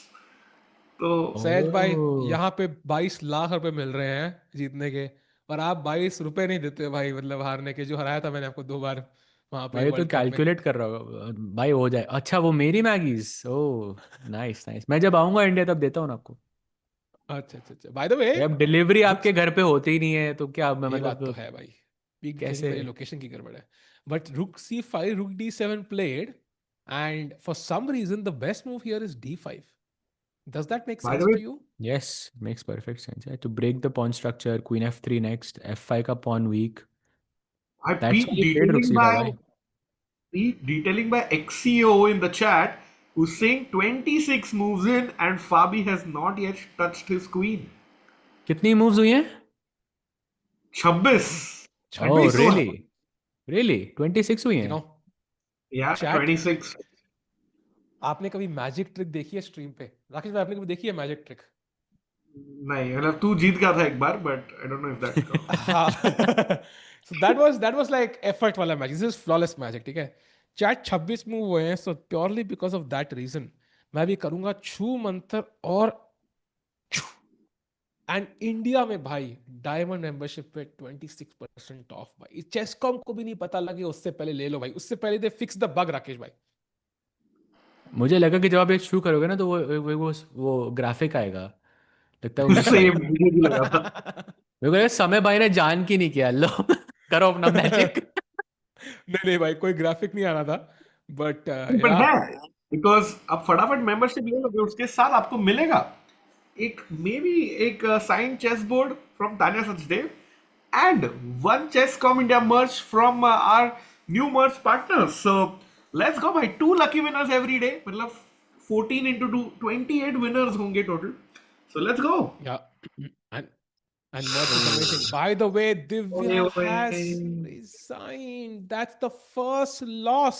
So सहज भाई Oh. यहाँ पे 22 लाख रुपए मिल रहे हैं जीतने के और आप 22 रुपए नहीं देते भाई मतलब हारने के जो हराया था मैंने आपको 2 बार वहां पे भाई तो वर्ल्ड कप में. कैलकुलेट कर रहा होगा भाई हो जाए अच्छा वो मेरी मैगीज ओह नाइस नाइस मैं जब आऊंगा इंडिया तब देता हूँ ना आपको अच्छा बाय द वे भाई, अब डिलीवरी आपके घर पे होती ही नहीं है तो क्या मैं ये बात तो मतलब है भाई. पीक कैसे मेरी लोकेशन की गड़बड़ है. बट रुक C5 रुक D7 played and for some reason the best move here is D5. Does that make by the sense way, to you? Yes makes perfect sense है to break the pawn structure queen F3 next F5 का pawn weak I that's peep why played rook C5 भाई detailing by XCO in the chat who's saying 26 moves in and Fabi has not yet touched his queen. कितनी moves हुई हैं 26. ओह 26. Really really 26 हुई You हैं know, Yeah, chat 26. आपने कभी magic trick देखी है स्ट्रीम पे? राकेश भाई आपने कभी देखी है मैजिक ट्रिक? नहीं मतलब तू जीत गया था एक बार but I don't know if that counts. हाँ. So that was like effort वाला magic. This is flawless magic, ठीक है? चैट 26 मूव हुए हैं so purely because of that reason मैं भी करूंगा छू मंतर और एंड इंडिया में भाई डायमंड मेंबरशिप पे 26% ऑफ भाई. चेसकॉम को भी नहीं पता लगे उससे पहले ले लो भाई. उससे पहले दे फिक्स द बग राकेश भाई. मुझे लगा कि जब आप एक शुरू करोगे ना तो वो ग्राफिक आएगा लगता है वो मिस Same, आएगा मुझे भी लगा था. मेरे को लगा समय भाई ने जान की नहीं किया लो करो अपना मैजिक नहीं भाई कोई ग्राफिक नहीं आ रहा था बट पर है बिकॉज आप फटाफट मेंबरशिप ले लोगे उसके साथ आपको मिलेगा एक मे बी एक sign chess board from Tania Sachdev and one chess com India merch from our new merch partners so let's go भाई 2 लकी विनर्स एवरी डे मतलब 14 into 2 28 विनर्स होंगे total so let's go And merch is amazing. By the way, Divya Oye, has oye. resigned. That's the first loss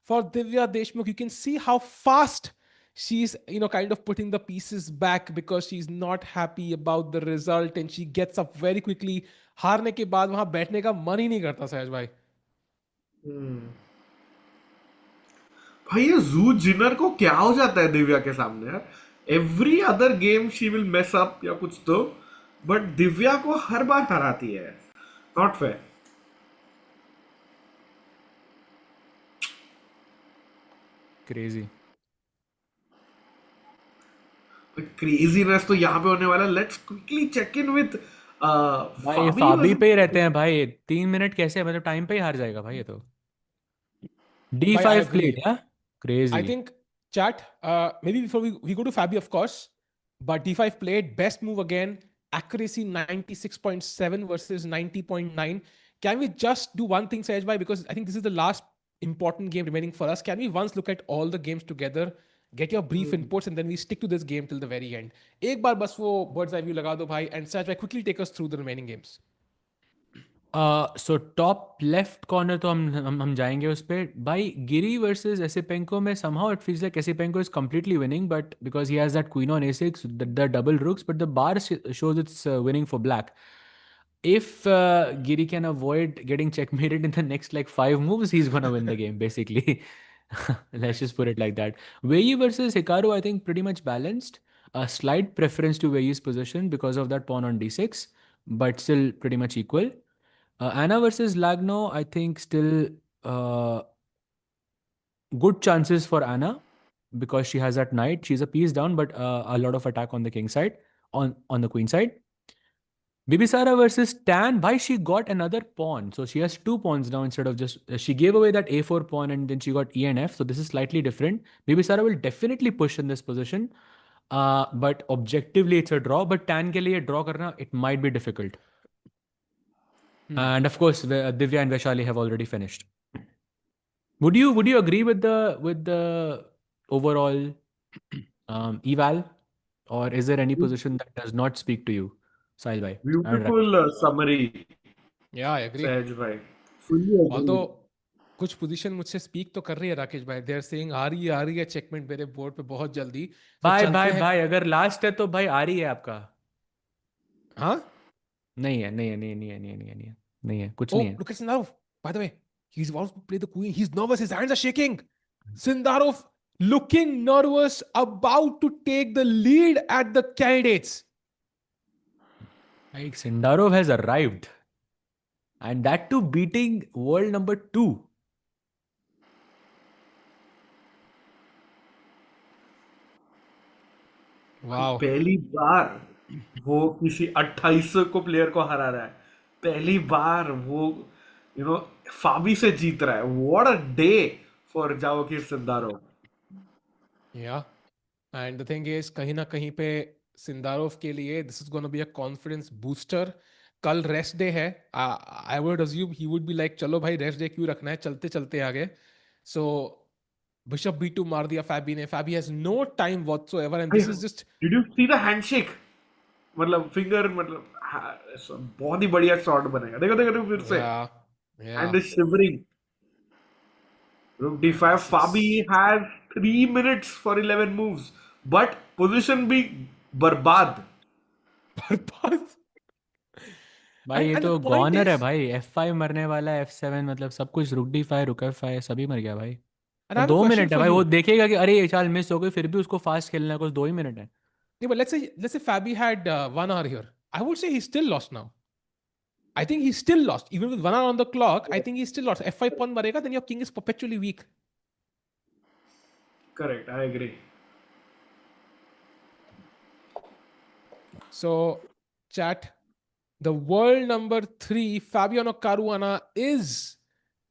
for Divya Deshmukh. You can see how fast she's, kind of putting the pieces back because she's not happy about the result and she gets up very quickly. हारने के बाद वहां बैठने का मन ही नहीं करता सहज भाई. भाई ये जू जिनर को क्या हो जाता है दिव्या के सामने यार every other game she will mess up या कुछ तो बट दिव्या को हर बार हराती है नॉट फेयर क्रेजी क्रेजीनेस तो यहाँ पे होने वाला let's quickly check in with भाई फाबी पे ही रहते हैं भाई 3 मिनट कैसे मतलब टाइम पे ही हार जाएगा भाई ये तो Bhai, I D5 agree. Plate है crazy I think chat, maybe before we go to Fabi, of course, but D5 played best move again, accuracy 96.7 versus 90.9. Can we just do one thing, Sahaj bhai, because I think this is the last important game remaining for us. Can we once look at all the games together, get your brief inputs, and then we stick to this game till the very end? एक बार बस वो bird's eye view लगा दो भाई, and Sahaj bhai quickly take us through the remaining games. So top left corner तो हम जाएंगे उस पर भाई गिरी वर्सेस एसिपेंको में somehow it feels like Esipenko is completely winning but because he has that queen on A6 the double rooks but the bar shows it's winning for black if Giri can avoid getting checkmated in the next like 5 moves he's gonna win the game basically let's just put it like that. Wei Yi versus Hikaru I think pretty much balanced, a slight preference to Wei Yi's position because of that pawn on D6 but still pretty much equal. Anna versus Lagno, I think still good chances for Anna because she has that knight. She's a piece down, but a lot of attack on the king side, on the queen side. Bibisara versus Tan. Why she got another pawn? So she has 2 pawns now instead of just she gave away that a4 pawn and then she got e and f. So this is slightly different. Bibisara will definitely push in this position, but objectively it's a draw. But Tan ke liye draw karna it might be difficult. And of course, Divya and Vaishali have already finished. Would you agree with the overall eval, or is there any position that does not speak to you, Sahil bhai? Beautiful summary, Yeah, I agree. Sahaj bhai. Fully agree. Although कुछ position मुझसे speak तो कर रही है राकेश भाई, they are saying आ रही है checkmate मेरे बोर्ड पे बहुत जल्दी. So भाई चलते भाई हैं. भाई अगर लास्ट है तो भाई आ रही है आपका. हाँ नहीं है नहीं है नहीं है नहीं है नहीं है नहीं है नहीं है नहीं है कुछ Oh, नहीं है. look at Sindarov. By the way, he's about to play the queen. He's nervous. His hands are shaking. Sindarov looking nervous, about to take the lead at the candidates. Like Sindarov has arrived, and that too beating world number 2. Wow. पहली बार वो किसी 2800 को player को हरा रहा है. पहली बार वो फाबी से जीत रहा है. What a day for Javokhir Sindarov. Yeah. And the thing is, कहीं ना कहीं पे Sindarov के लिए this is going to be a confidence booster. कल रेस्ट डे है. I would assume he would be like, चलो भाई रेस्ट डे क्यों रखना है, चलते चलते आगे. So Bishop B2 मार दिया Fabi ने. Fabi has no time whatsoever, and this is just. Did you see the handshake? मतलब फिंगर बहुत ही बढ़िया शॉट बनेगा. देखो देखो देखो फिर से. Yeah. And is shivering. Rook d5. Fabi has 3 minutes for 11 moves, but position भी बर्बाद. भाई ये तो गॉनर है भाई. F5 मरने वाला है, F7 मतलब सब कुछ. रुक D5 रुक F5 सभी मर गया भाई. 2 मिनट है भाई. वो देखेगा कि अरे ये चाल मिस हो गई, फिर भी उसको फास्ट खेलना है. कुछ 2 ही मिनट है. Yeah, but let's say Fabi had 1 hour here. I would say he's still lost now. I think he's still lost. Even with 1 hour on the clock, I think he's still lost. F5 pawn marega, then your king is perpetually weak. Correct, I agree. So, chat, the world number 3, Fabiano Caruana, is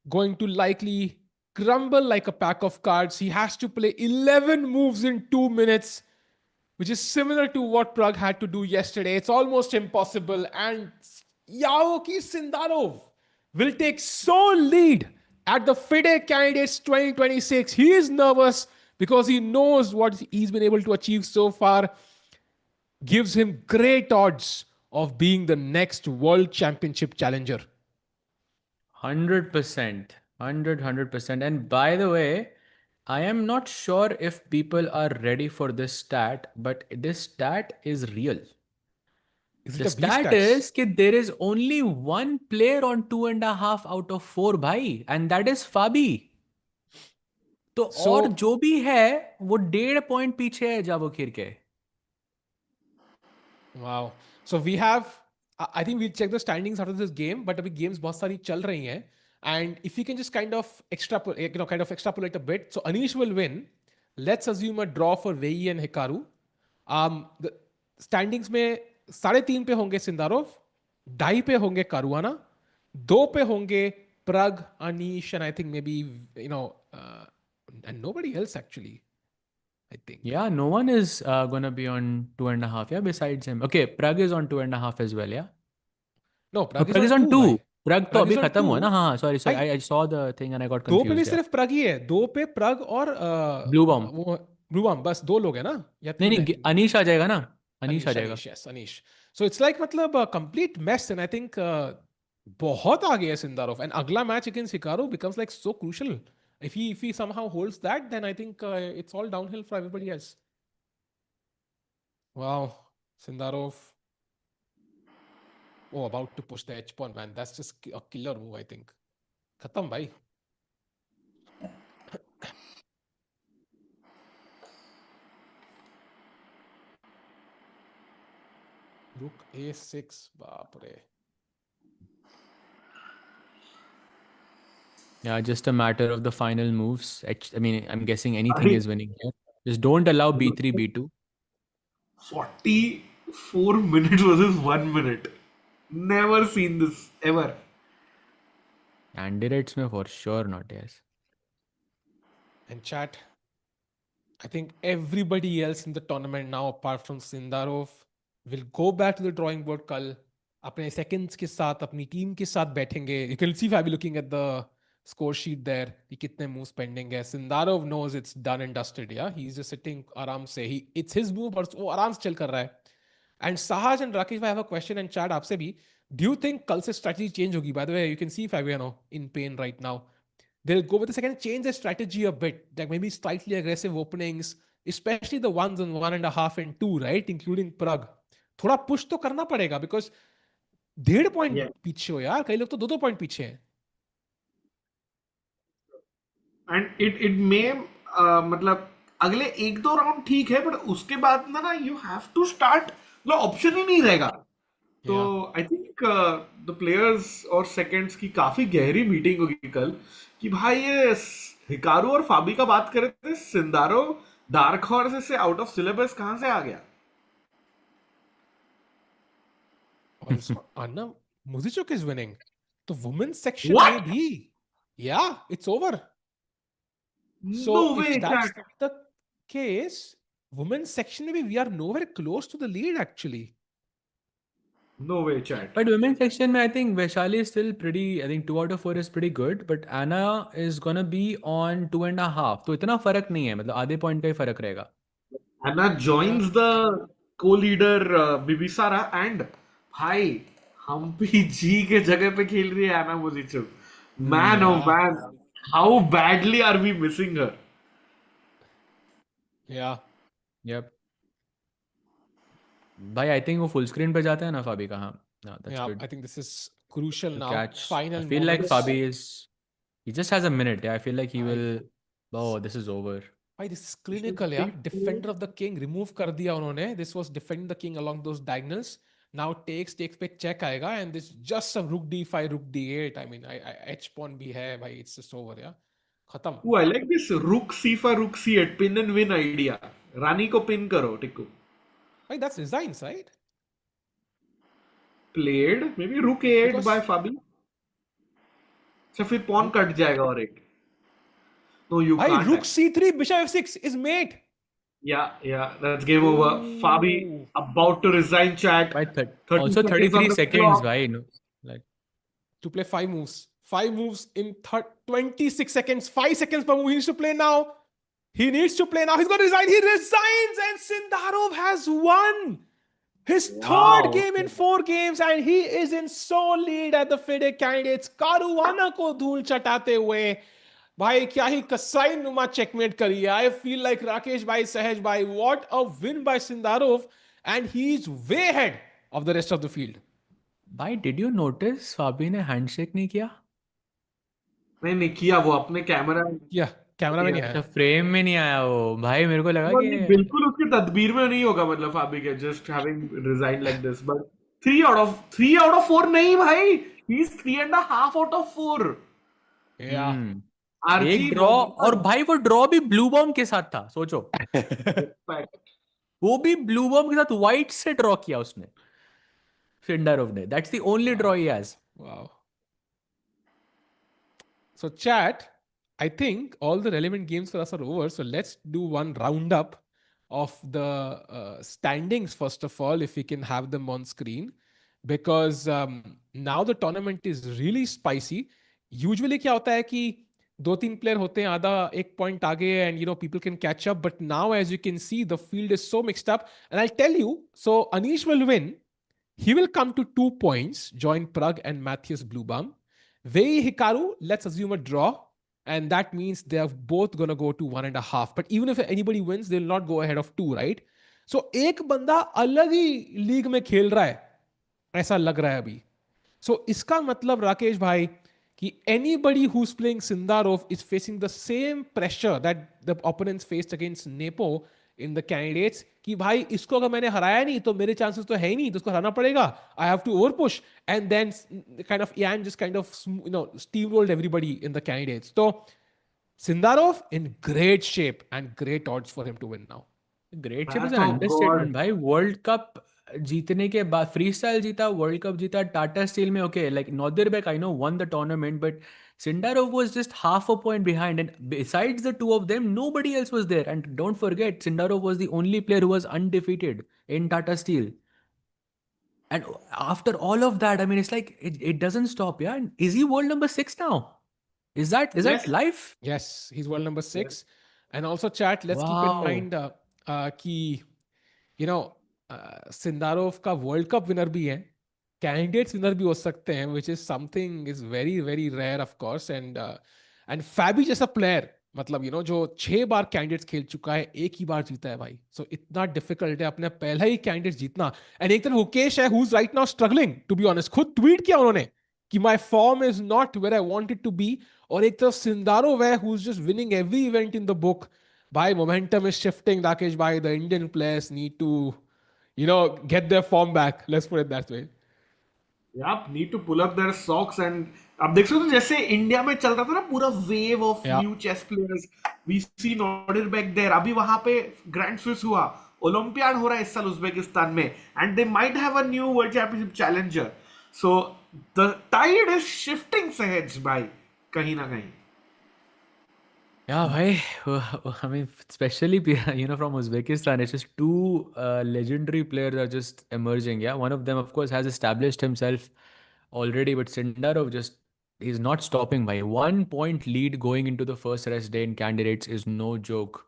going to likely crumble like a pack of cards. He has to play 11 moves in 2 minutes, which is similar to what Pragg had to do yesterday. It's almost impossible. And Javokhir Sindarov will take sole lead at the FIDE Candidates 2026. He is nervous because he knows what he's been able to achieve so far. Gives him great odds of being the next World Championship challenger. 100%. 100%. And by the way, I am not sure if people are ready for this stat, but this stat is real. The stat is that there is only one player on 2.5 out of 4 bhai, and that is Fabi. तो और जो भी है वो 1.5 point पीछे है Javokhir के. Wow. So we have, I think we'll check the standings after this game, but अभी games बहुत सारी चल रही हैं. And if we can just kind of extrapolate a bit. So Anish will win. Let's assume a draw for Wei Yi and Hikaru. The standings में 3.5 पे होंगे Sindarov, 2.5 पे होंगे Caruana, 2 पे होंगे Pragg, Anish, and I think maybe, and nobody else actually. I think. Yeah, no one is gonna be on 2.5. Yeah, besides him. Okay, Pragg is on 2.5 as well. Yeah. No, Pragg is on 2. Pragg तो अभी खत्म हुआ ना. हाँ, sorry. I saw the thing and I got confused. 2 पे भी सिर्फ Pragg ही है. 2 पे Pragg और Bluebaum. Bluebaum, बस 2 लोग हैं ना. नहीं Anish आ जाएगा ना. Anish आ जाएगा. Yes, Anish. So it's like मतलब a complete mess, and I think बहुत आगे है Sindarov, and अगला match against Hikaru becomes like so crucial. If he somehow holds that, then I think it's all downhill for everybody else. Wow, Sindarov. Oh, about to push the H pawn, man. That's just a killer move, I think. Khatam, bhai. Rook A6, baapre. Yeah, just a matter of the final moves. I mean, I'm guessing anything is winning here. Just don't allow B3, B2. 44 minutes versus 1 minute. Never seen this ever. Candidates में for sure not, yes. And chat, I think everybody else in the tournament now, apart from Sindarov, will go back to the drawing board कल. अपने seconds के साथ, अपनी team के साथ बैठेंगे. You can see Fabi looking at the score sheet there. कि कितने moves pending है. Sindarov knows it's done and dusted. Yeah, he's just sitting आराम से. It's his move, but वो आराम से चल कर रहा है. And Sahaj and Rakesh, I have a question and chat आपसे भी. Do you think कल से strategy change होगी? By the way, you can see Fabiano in pain right now. They'll go with the second, change their strategy a bit, like maybe slightly aggressive openings, especially the ones on 1.5 and 2, right? Including Pragg. थोड़ा push तो करना पड़ेगा because 1.5 point पीछे हो यार, कई लोग तो 2 point पीछे हैं. And it may मतलब अगले 1-2 राउंड ठीक है, बट उसके बाद ना you have to start, मतलब ऑप्शन ही नहीं रहेगा. तो आई थिंक द प्लेयर्स और सेकंड्स की काफी गहरी मीटिंग होगी कल कि भाई ये हिकारू और फाबी का बात कर रहे थे, सिंदारो डार्क हॉर्स से आउट ऑफ सिलेबस कहां से आ गया. Anna Muzychuk is winning. The women's section में भी. Yeah, it's over. So No way, if that's chat. the case, women's section में भी we are nowhere close to the lead actually. No way, chat. But women's section में I think Vaishali is still pretty, I think 2 out of 4 is pretty good, but Anna is gonna be on 2.5. तो इतना फर्क नहीं है, मतलब आधे point का ही फर्क रहेगा. Anna joins the co-leader Bibisara and भाई हम्पी जी के जगह पे खेल रही है Anna Muzychuk. Man oh man, how badly are we missing her? Yeah. Yep. भाई I think वो full screen पे जाता है ना Fabi का. हाँ, that's Yeah, good. I think this is crucial now. Catch. Final I feel like moments. Fabi he just has a minute. Yeah, I feel like he will. Oh, this is over. Why this is clinical, yeah. Defender of the king remove कर दिया उन्होंने. This was defending the king along those diagonals. Now takes पे check आएगा and this just some rook d5, rook d8. I mean, h pawn भी है भाई. It's just over, yeah. खत्म. Oh, I like this rook c4, rook c8 pin and win idea. रानी को pin करो Tikku. Why that's designs, right? Played maybe rook a8 Because- by Fabi. So फिर pawn cut जाएगा और एक. No, you Why can't. rook c3, bishop f6 is mate. Yeah, that's game over. Fabi about to resign, chat. By 30 also seconds 33 on the seconds. clock. Why no? Like To play 5 moves. 5 moves in 26 seconds. 5 seconds per move. He needs to play now. He needs to play now. He's going to resign. He resigns and Sindarov has won his third game in 4 games and he is in sole lead at the FIDE Candidates. Caruana को धूल चटाते हुए भाई क्या ही कसाई नुमा checkmate करी है. I feel like Rakesh bhai, Sahaj bhai, what a win by Sindarov and he's way ahead of the rest of the field. भाई did you notice Fabi ने handshake नहीं किया? नहीं किया, वो अपने कैमरा कैमरा में नहीं अच्छा आया. फ्रेम में नहीं आया वो. भाई मेरे को लगा कि बिल्कुल उसकी तदबीर में नहीं होगा, मतलब फाबी के just having resigned like this. But 3 out of 4 नहीं भाई. He's 3.5 out of 4. Yeah. एक ड्रॉ और भाई वो ड्रॉ भी ब्लू बॉम के साथ था. सोचो वो भी ब्लू बॉम के साथ व्हाइट से ड्रॉ किया उसने सिंडारोव ने. That's the only draw he has. Wow. So chat, I think all the relevant games for us are over. So let's do one roundup of the standings first of all, if we can have them on screen, because now the tournament is really spicy. Usually क्या होता है कि 2-3 player होते हैं आधा 1 point आगे and you know people can catch up, but now as you can see the field is so mixed up and I'll tell you, so Anish will win. He will come to 2 points, join Pragg and Matthias Bluebaum. Wei Yi, Hikaru, let's assume a draw. And that means they're both going to go to 1.5. But even if anybody wins, they'll not go ahead of 2, right? So एक बंदा अलग ही league में खेल रहा है, ऐसा लग रहा है अभी. So इसका मतलब राकेश भाई कि anybody who's playing Sindarov is facing the same pressure that the opponents faced against Nepo in the candidates कि भाई इसको अगर मैंने हराया नहीं तो मेरे chances तो है ही नहीं, तो इसको हराना पड़ेगा. I have to overpush. And then kind of Ian just kind of steamrolled everybody in the candidates. So Sindarov in great shape and great odds for him to win now. Great shape is an understatement भाई. World Cup जीतने के बाद freestyle जीता, world cup जीता, टाटा स्टील में okay like Nodirbek I know won the tournament but Sindarov was just half a point behind, and besides the two of them, nobody else was there. And don't forget, Sindarov was the only player who was undefeated in Tata Steel. And after all of that, I mean, it's like it doesn't stop, yeah. And is he world number 6 now? Is that Yes. life? Yes, he's world number 6. And also, chat, let's keep in Wow. mind कि you know Sindarov का world cup winner भी है, candidates winner भी हो सकते हैं, which is something is very very rare of course. And Fabi जैसा player, मतलब जो 6 बार कैंडिडेट्स खेल चुका है, एक ही बार जीता है भाई, सो इतना डिफिकल्ट है अपने पहला ही कैंडिडेट जीतना. एंड एक तरफ मुकेश है, who's right now struggling to be honest, खुद ट्वीट किया उन्होंने कि my form is not where I want it to be. और एक तरफ Sindarov है, who's just winning every event in the book. Bhai, momentum is shifting, Rakesh bhai. The Indian players need to, get their form back. Let's put it that way. Yep, need to pull up their socks. And अब देख सकते हो जैसे India में चल रहा था ना पूरा wave of new chess players, we see Nodirbek there. अभी वहां पे ग्रैंड स्विस हुआ, ओलंपियाड हो रहा है इस साल उज्बेकिस्तान में, and they might have a new world championship challenger. So the tide is shifting Sahaj भाई कहीं ना कहीं. Yeah, bhai. I mean, especially from Uzbekistan, it's just two legendary players are just emerging. Yeah, one of them, of course, has established himself already, but Sindarov just is not stopping. By 1 point lead going into the first rest day in candidates is no joke.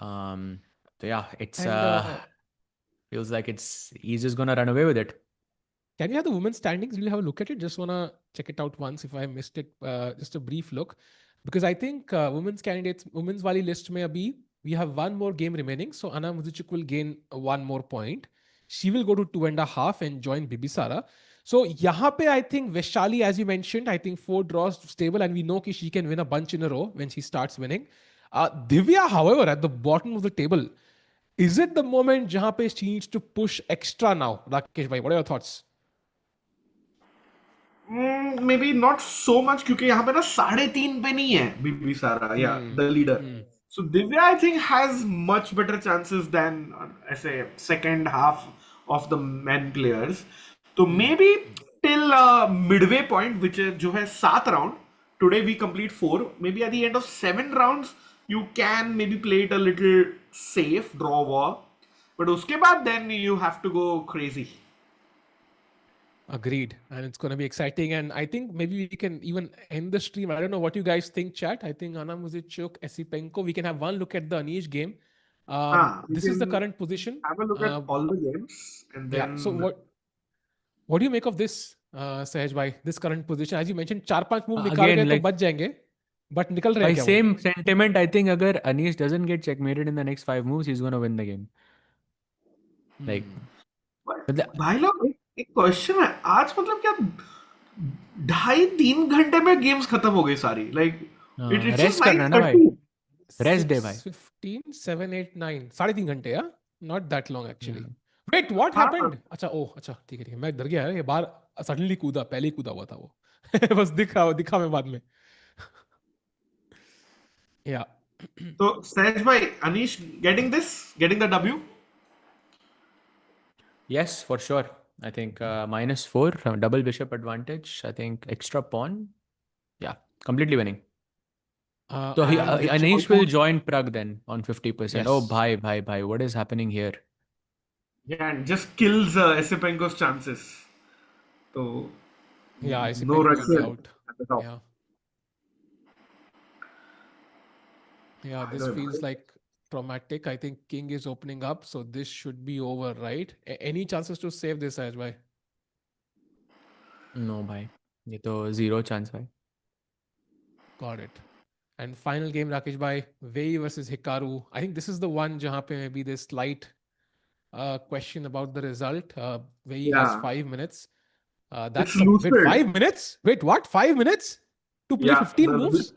So yeah, it's feels like he's just gonna run away with it. Can we have the women's standings? We'll have a look at it. Just wanna check it out once if I missed it. Just a brief look. Because I think women's wali list mein abhi, we have one more game remaining. So Anna Muzychuk will gain 1 more point. She will go to 2.5 and join Bibisara. So yahan pe I think Vaishali, as you mentioned, I think 4 draws stable, and we know that she can win a bunch in a row when she starts winning. Divya, however, at the bottom of the table, is it the moment jahan pe she needs to push extra now? Rakesh bhai, what are your thoughts? Maybe not so much क्योंकि यहाँ पे ना 3.5 पे नहीं है बिबिसारा या the leader. So Divya I think has much better chances than ऐसे second half of the men players. So maybe till midway point which is जो है 7 round. Today we complete 4. Maybe at the end of 7 rounds you can maybe play it a little safe, draw war. But उसके बाद then you have to go crazy. Agreed. And it's going to be exciting. And I think maybe we can even end the stream. I don't know what you guys think, chat. I think Anna Muzychuk, Esipenko, we can have one look at the Anish game. This is the current position. Have a look at all the games. And then... Yeah. So what do you make of this, Sahaj bhai? This current position? As you mentioned, 4-5 move nikal gaye to bach jayenge. But nikal rahe kya? Same sentiment. I think agar Anish doesn't get checkmated in the next 5 moves, he's going to win the game. Like... भाई लोग एक question है, आज मतलब क्या 2.5-3 घंटे में games खत्म हो गई सारी. लाइक रेस्ट करना ना भाई, रेस्ट डे भाई. 15 7 8 9 3.5 घंटे. Yeah not that long actually. Wait what happened? अच्छा ठीक है मैं डर गया. ये बार सडनली कूदा, पहले ही कूदा हुआ था वो. बस दिखा मैं बाद में. या तो सहज भाई, Anish getting the W? Yes, for sure. I think -4, double bishop advantage. I think extra pawn. Yeah, completely winning. So Anish will join Pragg then on 50%. Yes. Oh, bhai, what is happening here? Yeah, and just kills Esipenko's chances. So yeah, Esipenko will be out at the top. Yeah, this feels like traumatic. I think king is opening up, so this should be over, right? Any chances to save this, Sahaj bhai? No, bhai. Ye to zero chance, bhai. Got it. And final game, Rakesh bhai, Wei Yi versus Hikaru. I think this is the one jahan pe maybe this slight question about the result. Wei Yi has 5 minutes. That's wait, 5 minutes? Wait, what? 5 minutes to play 15 moves?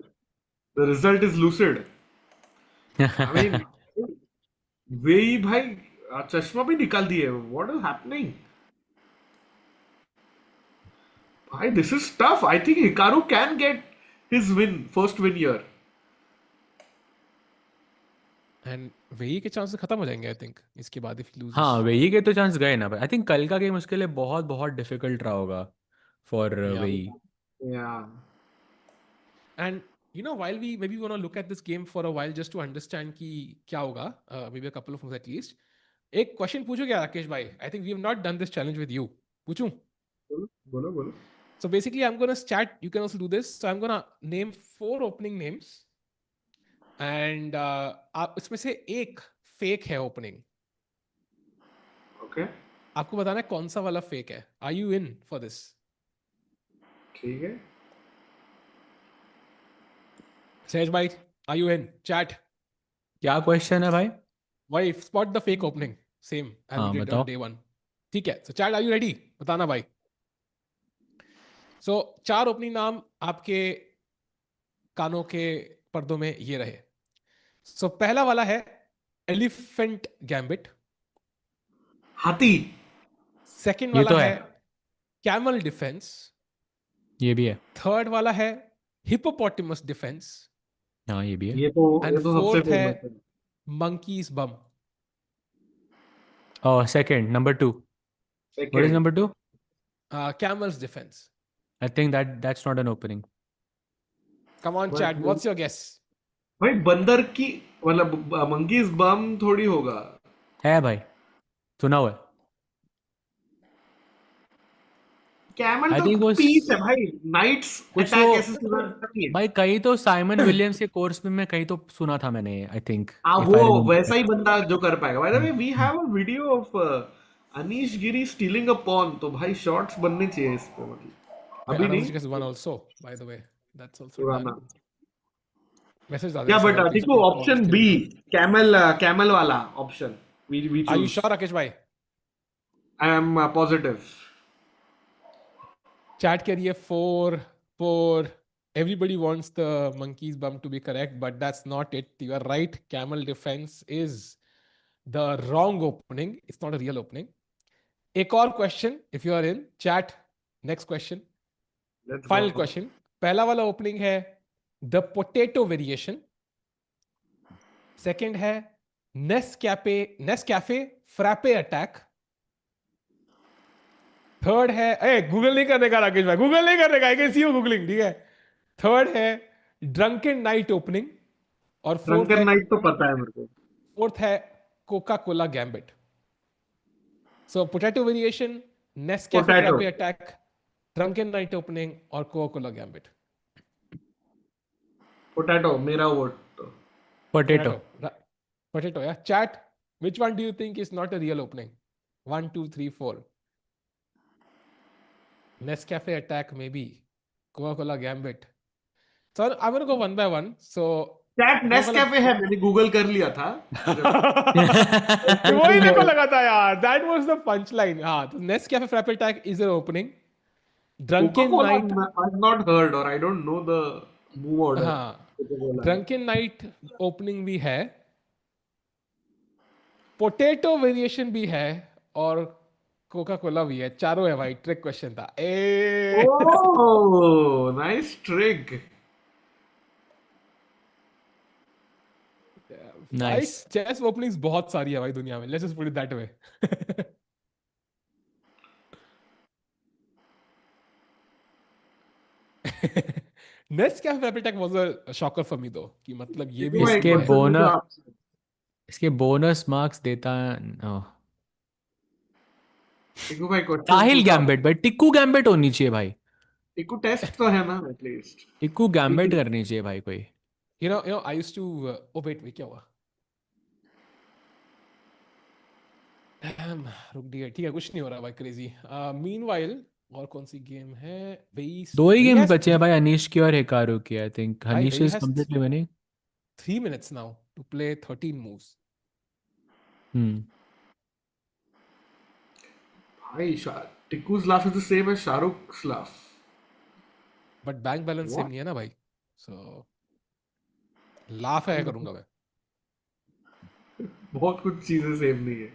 The result is lucid. I mean, Wei Yi भाई चश्मा भी निकाल दिए. What is happening? भाई, this is tough. I think Hikaru can get his first win here. And वेई के chances खत्म हो जाएंगे आई थिंक इसके बाद इफ लूजेस. हाँ वेई के तो चांस गए ना भाई. आई थिंक कल का गेम उसके लिए बहुत बहुत डिफिकल्ट रहा होगा फॉर Yeah. वेई. Yeah. And while we maybe want to look at this game for a while just to understand कि क्या होगा, maybe a couple of moves at least. एक question पूछो क्या राकेश भाई? I think we have not done this challenge with you. पूछूं? बोलो. So basically, I'm gonna chat. You can also do this. So I'm gonna name 4 opening names, and आप इसमें से एक fake है opening. Okay. आपको बताना है कौन सा वाला fake है. Are you in for this? ठीक है. Sej bhai, are you in? Chat. क्या क्वेश्चन है भाई? Why spot the fake opening? Same as हाँ we did बताओ. on day 1. ठीक है. So chat, are you ready? बताना भाई. So 4 opening नाम आपके कानों के पर्दों में ये रहे. So पहला वाला है एलिफेंट गैम्बिट. हाथी. सेकंड ये वाला तो है है. Camel defence. ये भी है. थर्ड वाला है हिपोपोटेमस डिफेंस. हाँ ये भी है. ये एंड तो सबसे फोर्थ है फेमस है. Monkey's bum. Oh, second, number 2. What is Second. number 2? Camel's defence. I think that's not an opening. Come on chat, what's your guess? भाई बंदर की मतलब मंकीज बम थोड़ी होगा. है भाई, सुना हुआ है. कैमल I तो think वो पीस है भाई. नाइट्स कुछ अटैक वो ऐसे सुना नहीं है. भाई कहीं तो साइमन विलियम्स के कोर्स में कहीं तो सुना था मैंने. आई थिंक हाँ इफ वो आई रिमेम्बर. वैसा ही बंदा जो कर पाएगा. By the way we have a video of Anish Giri stealing a pawn. तो भाई शॉट्स बनने चाहिए इस पे. मतलब अभी Anna नहीं Muzychuk has won also, by the way. That's also पुराना. done. Message डाल क्या देना बट सर, please देखो put option pause be till- camel वाला option we Are you choose. sure Rakesh भाई? I M positive. Chat करिए 4. Everybody wants the monkey's bum to be correct, but that's not it. You are right. Camel defense is the wrong opening. It's not a real opening. एक और question, if you are in chat. Next question. Final question. पहला वाला opening है the potato variation. Second है Nescafe frappe attack. Third है, Google नहीं करने का राकेश भाई, गूगल नहीं करने का. I can see you googling. ठीक है. थर्ड है ड्रंकन नाइट ओपनिंग. और ड्रंकन नाइट तो पता है मेरे को. फोर्थ है Coca Cola gambit. So potato variation, Nescafe Potato. Frappe attack, drunken knight opening और कोका कोला गैम्बिट. पोटैटो मेरा वोट. पोटैटो. पोटैटो या chat. Which one do you think is not a real opening? 1 2 3 4. Nescafe attack maybe, Coca-Cola gambit. So I'm going to go one by one. So chat Nescafe है. मैंने Google कर लिया था. वही मेरे को लगा था यार. That was the punchline. हाँ, तो Nescafe frappe attack is an opening. Drunken Coca-Cola night. I've not heard or I don't know the move order. हाँ, Drunken night opening भी है. Potato variation भी है और कोका कोला भी है. चारों है भाई. ट्रिक क्वेश्चन था. Oh, nice trick. Nice. Chess openings बहुत सारी है भाई दुनिया में. Let's just put it that way. Nescafe frappe attack was a shocker for me though. कि मतलब ये भी इसके बोनस मार्क्स देता है. टिकू भाई क्वेश्चन साहिल गैम्बिट भाई. टिक्कू गैम्बिट होनी चाहिए भाई. टिकू टेस्ट तो है ना एटलीस्ट. टिक्कू गैम्बिट करनी चाहिए भाई कोई. You know, I used to. Oh wait, क्या हुआ? रुक दिया. ठीक है, कुछ नहीं हो रहा भाई. क्रेजी. Meanwhile, और कौन सी गेम है? दो ही गेम्स बचे हैं भाई, अनीश की और हिकारू की. I think Anish is completely winning. 3 minutes now to play 13 moves. भाई टिकू's laugh is the same as शाहरुख's laugh. But bank balance same नहीं है ना भाई. So लाफ है करूंगा मैं. बहुत कुछ चीजें सेम नहीं है.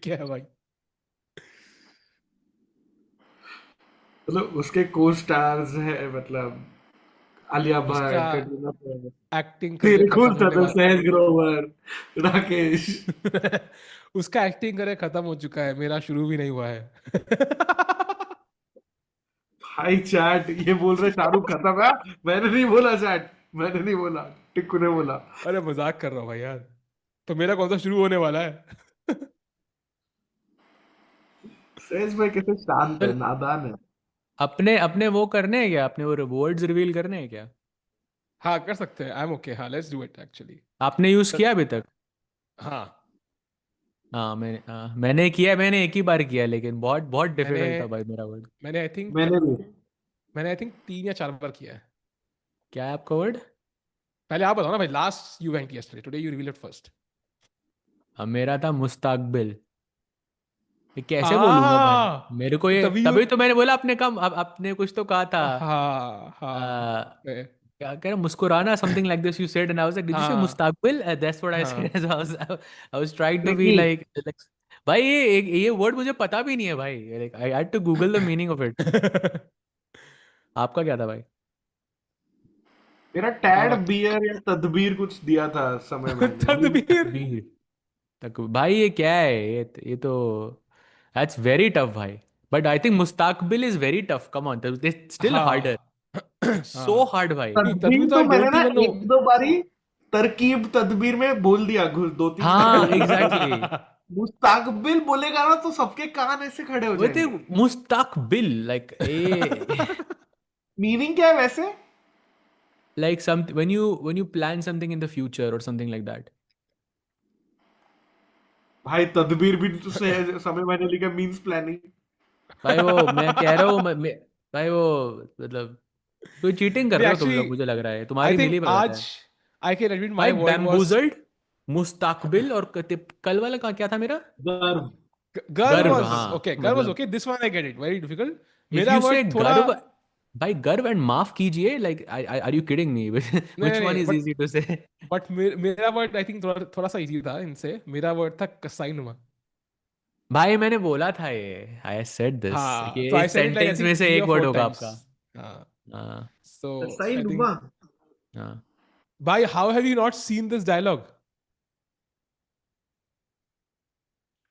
क्या है भाई? मतलब उसके को स्टार्स है. मतलब आलिया उसका भट्ट, कटरीना कैफ, एक्टिंग तेरे करियर खत्म कौन सा होने था, वाला सहज ग्रोवर, राकेश। उसका एक्टिंग करियर खत्म हो चुका है, मेरा शुरू भी नहीं हुआ है। भाई चैट ये बोल रहे शाहरुख खत्म है, मैंने नहीं बोला चैट, मैंने नहीं बोला, टिक्कू ने बोला। अरे मजाक कर रहा हूँ भाई यार, तो मेरा कौन सा शुरू होने वाला है? सहज भाई कैसे शांत है, चल, नादान है। अपने अपने वो करने हैं क्या? अपने वो रिवॉर्ड्स रिवील करने हैं क्या? हाँ कर सकते हैं, आई एम ओके, हाँ लेट्स डू इट एक्चुअली। आपने यूज किया अभी तक? हाँ मैंने किया, मैंने एक ही बार किया, लेकिन बहुत बहुत मैंने डिफिकल्ट था भाई मेरा वर्ड। मैंने आई थिंक मैंने भी। मैंने आई थिंक 3 या 4 बार किया है। क्या है आपका वर्ड? पहले आप बताओ ना भाई, last you went yesterday, today you reveal it first. मेरा था मुस्ताकबिल। ये कैसे बोलूंगा भाई? आ मेरे को ये तभी तभी तो मैंने बोला अपने कम, अब आपने कुछ तो कहा था। हाँ आ, हाँ क्या कह रहा, मुस्कुराना, something like this you said, and I was like, did you say हाँ मुस्ताकबिल? दैट्स व्हाट आई हाँ। Said. I was trying to be नहीं, लाइक भाई ये वर्ड मुझे पता भी नहीं है भाई, like I had to Google the meaning of it. आपका क्या था भाई? मेरा टैड हाँ बियर या तदबीर कुछ दिया था समय मैंने। तदबीर। तकबीर। तक भाई ये क्या है? ये तो दैट्स वेरी टफ भाई। बट आई थिंक मुस्ताकबिल is very tough, come on, it's still harder, हाँ इट्स सो हाँ। हार्ड भाई। नहीं तदबीर तदबीर तो तो आई मैंने डोंट ना इवन नो। एक दो बारी तरकीब तदबीर में बोल दिया, घुस दो तीन हाँ बोल दिया। एग्जैक्टली। मुस्ताकबिल बोलेगा ना तो सबके कान ऐसे खड़े हो वो थे जाएंगे। मुस्ताकबिल, लाइक ए मीनिंग क्या है वैसे? like some when you plan something in the future or something like that. भाई तदबीर भी तो से समय मैंने लिखा मींस प्लानिंग। भाई वो मैं कह रहा हूँ भाई वो मतलब कोई चीटिंग कर नहीं रहे हो तुम एक्चुअली लोग, मुझे लग रहा है आई तुम्हारी मिली थिंक भगत है। आज आई कैन एडमिट भाई माय वर्ड वाज बैम्बूजल्ड, मुस्ताकबिल और कल वाला का क्या था मेरा? गर्व। गर्व गर्व, वाज हाँ ओके, गर्व वाज मतलब okay, this one I get it, very difficult. If मेरा यू से वर्ड थोड़ा गर्व, भाई गर्व एंड माफ कीजिए, like are you kidding me? नहीं व्हिच वन नहीं is but easy to say? मेरा वर्ड आई थिंक थोड़ा थोड़ा सा इजी था इनसे। मेरा वर्ड था कसाईनुमा। भाई मैंने बोला था ये, आई सेड दिस, हाँ तो ये आई इस said it like I sentence में थिंक से थ्री एक और वर्ड फोर होगा टाइम्स। आपका। हाँ हाँ सो सही आई नुमा। थिंक हाँ। भाई how have you not seen this dialogue?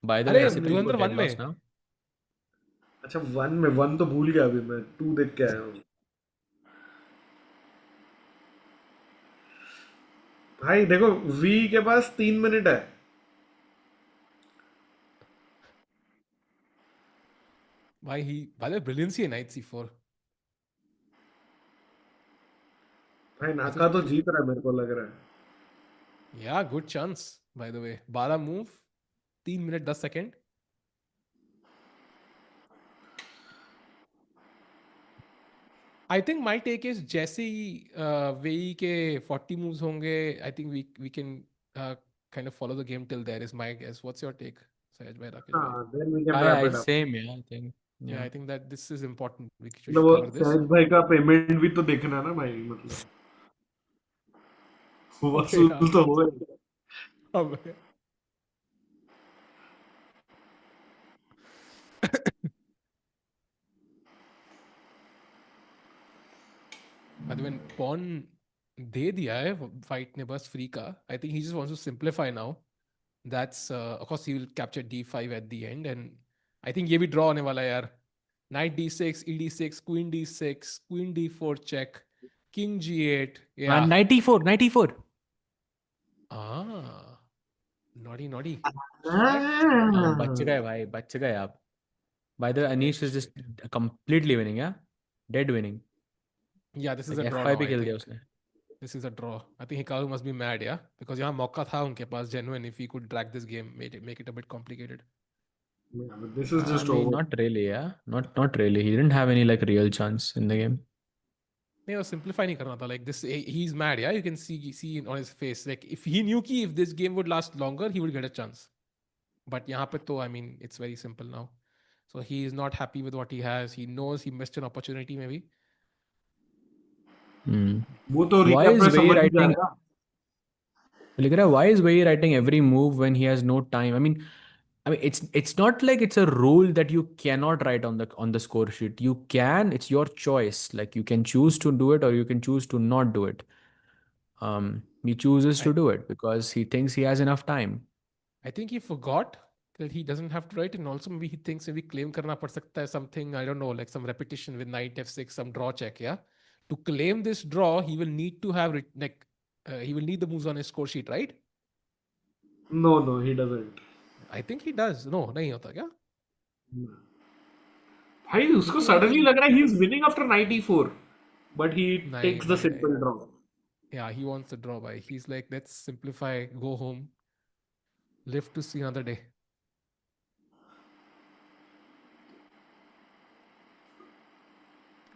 By the way अरे ऐसे तो यू गॉट 2001 डेड में। Loss now. अच्छा वन में, वन तो भूल गया अभी मैं, टू देख के आया हूँ। भाई देखो वी के पास 3 मिनट है। भाई ही by the brilliancy in knight c4। भाई वैसे नाका तो जीत रहा है मेरे को लग रहा है। Yeah good chance by the way, 12 move 3 minute 10 second. I think my take is जैसे ही वेई के 40 मूव्स होंगे, I think we can kind of follow the game till there is my guess. What's your take Sahaj भाई, राकेश भाई? हाँ then we can wrap I it up. same, yeah, I think. Yeah Yeah. I think that this is important, we मतलब should वो cover this. सहज भाई का payment भी तो देखना है ना भाई, मतलब ओके वसूल यार तो हो। अब by the way पॉन दे दिया है फाइट ने बस फ्री का। I think he just wants to simplify now. That's of course he will capture d5 at the end, and I think ये भी ड्रॉ होने वाला है यार। Knight d6, e d6, queen d6, queen d4 check, king g8। या 94, 94. Naughty naughty check. बच गए भाई, बच गए आप. By the way, Anish is just completely winning, yeah? Dead winning. या this is Like a draw F5 now पे आई खेल दिया थिंक। उसने. This is a draw. I think Hikaru must be mad, yeah, because यहाँ मौका था उनके पास genuine, if he could drag this game, make it a bit complicated. This is I just mean, over. not really, yeah. Not really. He didn't have any like real chance in the game. नहीं वो simplify नहीं करना था, like this he's mad, yeah, you can see on his face, like if he knew कि if this game would last longer he would get a chance, but यहाँ पे तो I mean it's very simple now, so he is not happy with what he has. He knows he missed an opportunity maybe. Hmm. वो तो Why recap is में Wei समझ ही writing? जाएगा। Like, why is Wei writing every move when he has no time? I mean, I mean, it's not like it's a rule that you cannot write on the score sheet. You can, it's your choice. Like you can choose to do it or you can choose to not do it. He chooses to do it because he thinks he has enough time. I think he forgot that he doesn't have to write, and also maybe he thinks maybe claim karna pad sakta hai something, I don't know, like some repetition with knight f6, some draw check, yeah. To claim this draw, he will need to have he will need the moves on his score sheet, right? No, he doesn't. I think he does. No, नहीं होता क्या? भाई उसको suddenly लग रहा है he is winning after knight e4, but he takes the simple draw. Yeah, he wants the draw by. He's like, let's simplify, go home, live to see another day.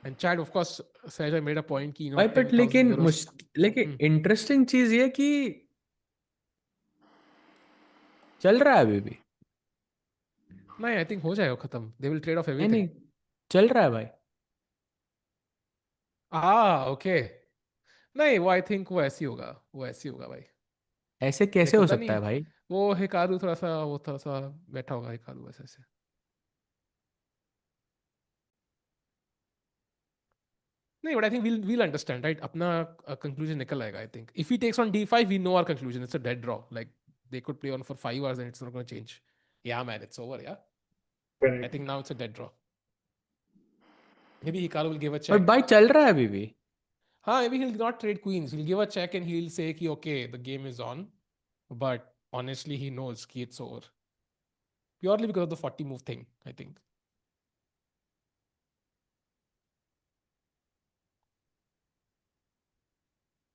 And Chad, of course, Sahaj made a point कि, you know, भाई but लेकिन interesting चीज ये कि चल रहा है अभी भी. नहीं, I think हो जाएगा खत्म. They will trade off everything. नहीं, चल रहा है भाई. Okay. नहीं, वो I think वो ऐसी होगा भाई. ऐसे कैसे हो सकता है भाई? वो हिकारू थोड़ा सा बैठा होगा हिकारू ऐसे. No, but I think we'll understand, right? अपना conclusion निकल आएगा, I think. If he takes on d5, we know our conclusion. It's a dead draw. Like they could play on for 5 hours and it's not going to change. Yeah, man, it's over. Yeah. Correct. I think now it's a dead draw. Maybe Hikaru will give a check. But भाई चल रहा है अभी भी. Maybe he'll not trade queens. He'll give a check and he'll say कि okay, the game is on. But honestly, he knows कि it's over. Purely because of the 40 move thing, I think.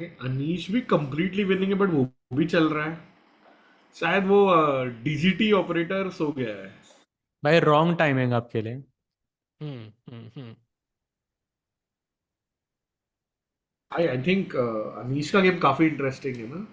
Anish भी completely winning है, but वो भी चल रहा है. शायद वो DGT ऑपरेटर सो गया है. भाई रॉन्ग टाइमिंग आपके लिए. I think अनीश का गेम काफी इंटरेस्टिंग है ना.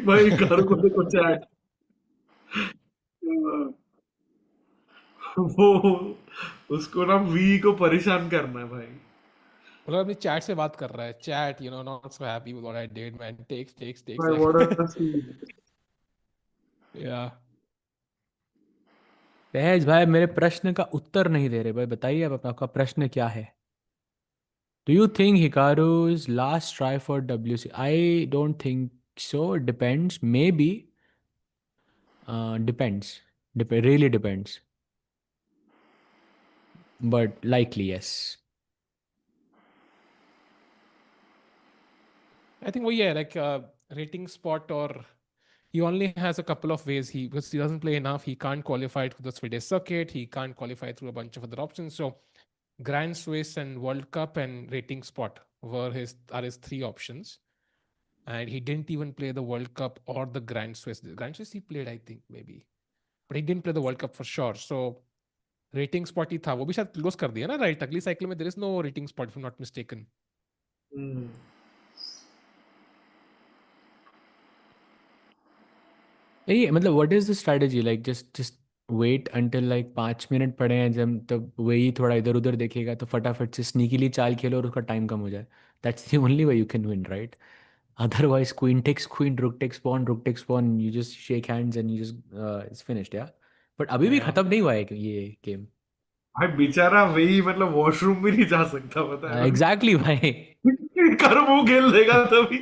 भाई घर को देखो चैट. वो उसको ना वी को परेशान करना है भाई. मतलब अपनी चैट से बात कर रहा है. Chat, you know, not so happy with what I did, man. Takes. भाई what a scene. Yeah. सहज भाई मेरे प्रश्न का उत्तर नहीं दे रहे भाई. बताइए अब आपका प्रश्न क्या है? Do you think Hikaru's last try for WC? I don't think so. Depends. Maybe. Depends. Really depends. But likely, yes. I think like rating spot, or he only has a couple of ways. Because he doesn't play enough, he can't qualify through the FIDE circuit. He can't qualify through a bunch of other options. So Grand Swiss and World Cup and rating spot are his 3 options. And he didn't even play the World Cup or the Grand Swiss. The Grand Swiss he played, I think, maybe. But he didn't play the World Cup for sure. So rating spot ही था. वो भी शायद close कर दिया ना, right? अगली cycle में there is no rating spot if I'm not mistaken. Hey, मतलब what is the strategy? Like just wait until like 5 minute पड़े हैं जब तब वही थोड़ा इधर उधर देखेगा तो फटाफट से स्नीकीली चाल खेलो और उसका टाइम कम हो जाए. That's the only way you can win, right? Otherwise, queen takes queen, rook takes pawn, you just shake hands and you just it's finished, yeah. But अभी भी खत्म नहीं हुआ है ये गेम. भाई बेचारा वही मतलब वॉशरूम भी नहीं जा सकता, पता है. Exactly भाई. कर वो खेल देगा तभी.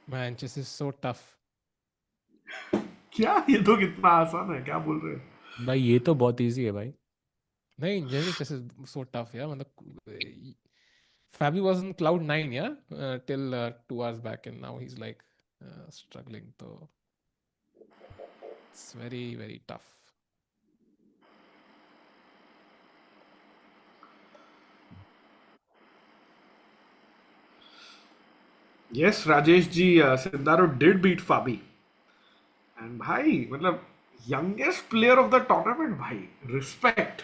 Man, chess is so tough. क्या ये तो कितना आसान है, क्या बोल रहे हो? भाई ये तो बहुत इजी है भाई. नहीं, in general chess is so tough, yeah. मतलब Fabi was in cloud 9, yeah, till 2 hours back, and now he's like struggling. So it's very, very tough. Yes, Rajesh ji, Sindarov did beat Fabi. And भाई मतलब youngest player of the tournament, भाई respect.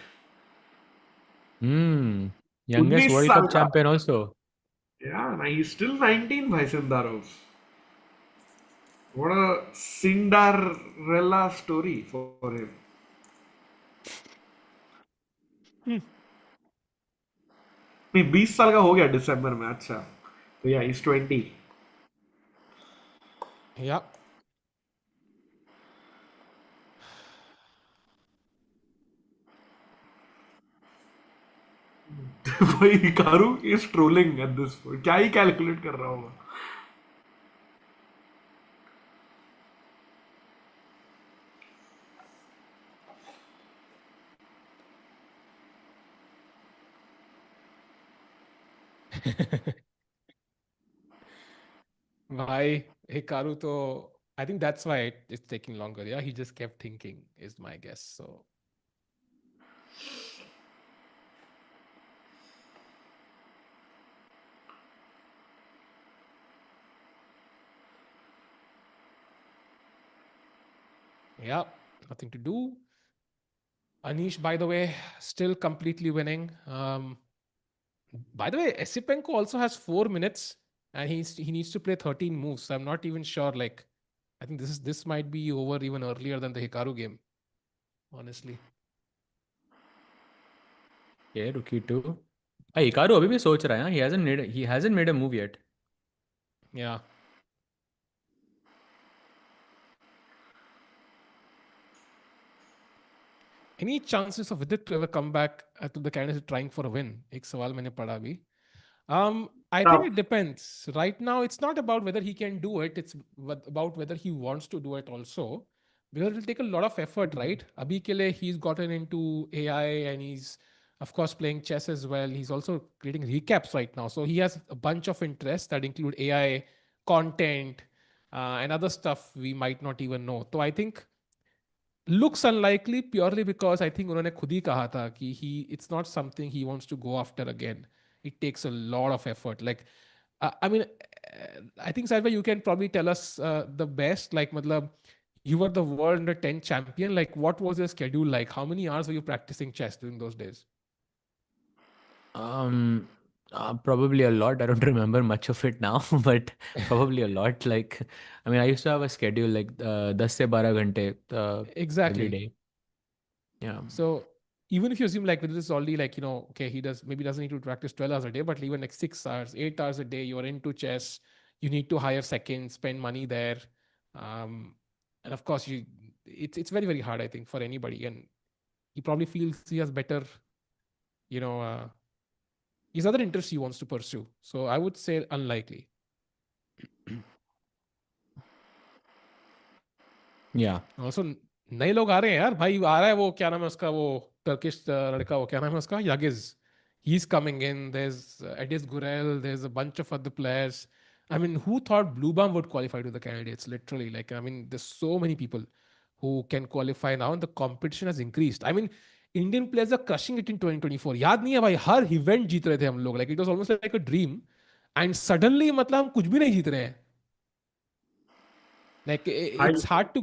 Youngest World Cup champion also. Yeah, he's still 19 by Sindarov. What a Cinderella story for him. नहीं 20 साल का हो गया दिसंबर में अच्छा तो या he's 20. Yeah. वही Hikaru is trolling at this point. क्या ही कैलकुलेट कर रहा होगा. Why Hikaru to I think that's why it's taking longer. Yeah, he just kept thinking, is my guess. So yeah, nothing to do. Anish, by the way, still completely winning. By the way, Esipenko also has 4 minutes and he needs to play 13 moves. So I'm not even sure. Like, I think this might be over even earlier than the Hikaru game. Honestly. Yeah, rookie too. Hikaru अभी भी सोच रहा है. He hasn't made a move yet. Yeah. Any chances of Vidit to ever come back to the candidates trying for a win? एक सवाल मैंने पढ़ा अभी. I think it depends. Right now, it's not about whether he can do it. It's about whether he wants to do it also. Because it will take a lot of effort, right? Abhi ke liye, he's gotten into AI and he's, of course, playing chess as well. He's also creating recaps right now. So he has a bunch of interests that include AI, content, and other stuff we might not even know. So I think looks unlikely purely because I think उन्होंने खुद ही कहा था कि it's not something he wants to go after again. It takes a lot of effort. Like, I mean, I think Saidbhai, you can probably tell us the best. Like, matlab, you were the world under 10 champion. Like, what was your schedule like? How many hours were you practicing chess during those days? Probably a lot. I don't remember much of it now, but probably a lot. Like, I mean, I used to have a schedule like 10 से 12 घंटे Exactly. every day. Yeah. So even if you assume like this is already like, okay, he doesn't need to practice 12 hours a day, but even like 6 hours, 8 hours a day, you're into chess, you need to hire seconds, spend money there. And of course it's very, very hard, I think, for anybody. And he probably feels he has better, his other interests he wants to pursue. So I would say unlikely. Yeah. Also नए लोग आ रहे हैं यार भाई आ रहा है वो क्या नाम है उसका वो टर्किश लड़का वो क्या नाम है उसका यागिज he's coming in. There's Edis Gurel, there's a bunch of other players. I mean, who thought Bluebaum would qualify to the candidates? Literally, like, I mean, there's so many people who can qualify now, and the competition has increased. I mean, Indian players are crushing it in 2024. याद नहीं है भाई हर event जीत रहे थे हम लोग. Like, it was almost like a dream, and suddenly मतलब हम कुछ भी नहीं जीत रहे हैं. Like, it's hard to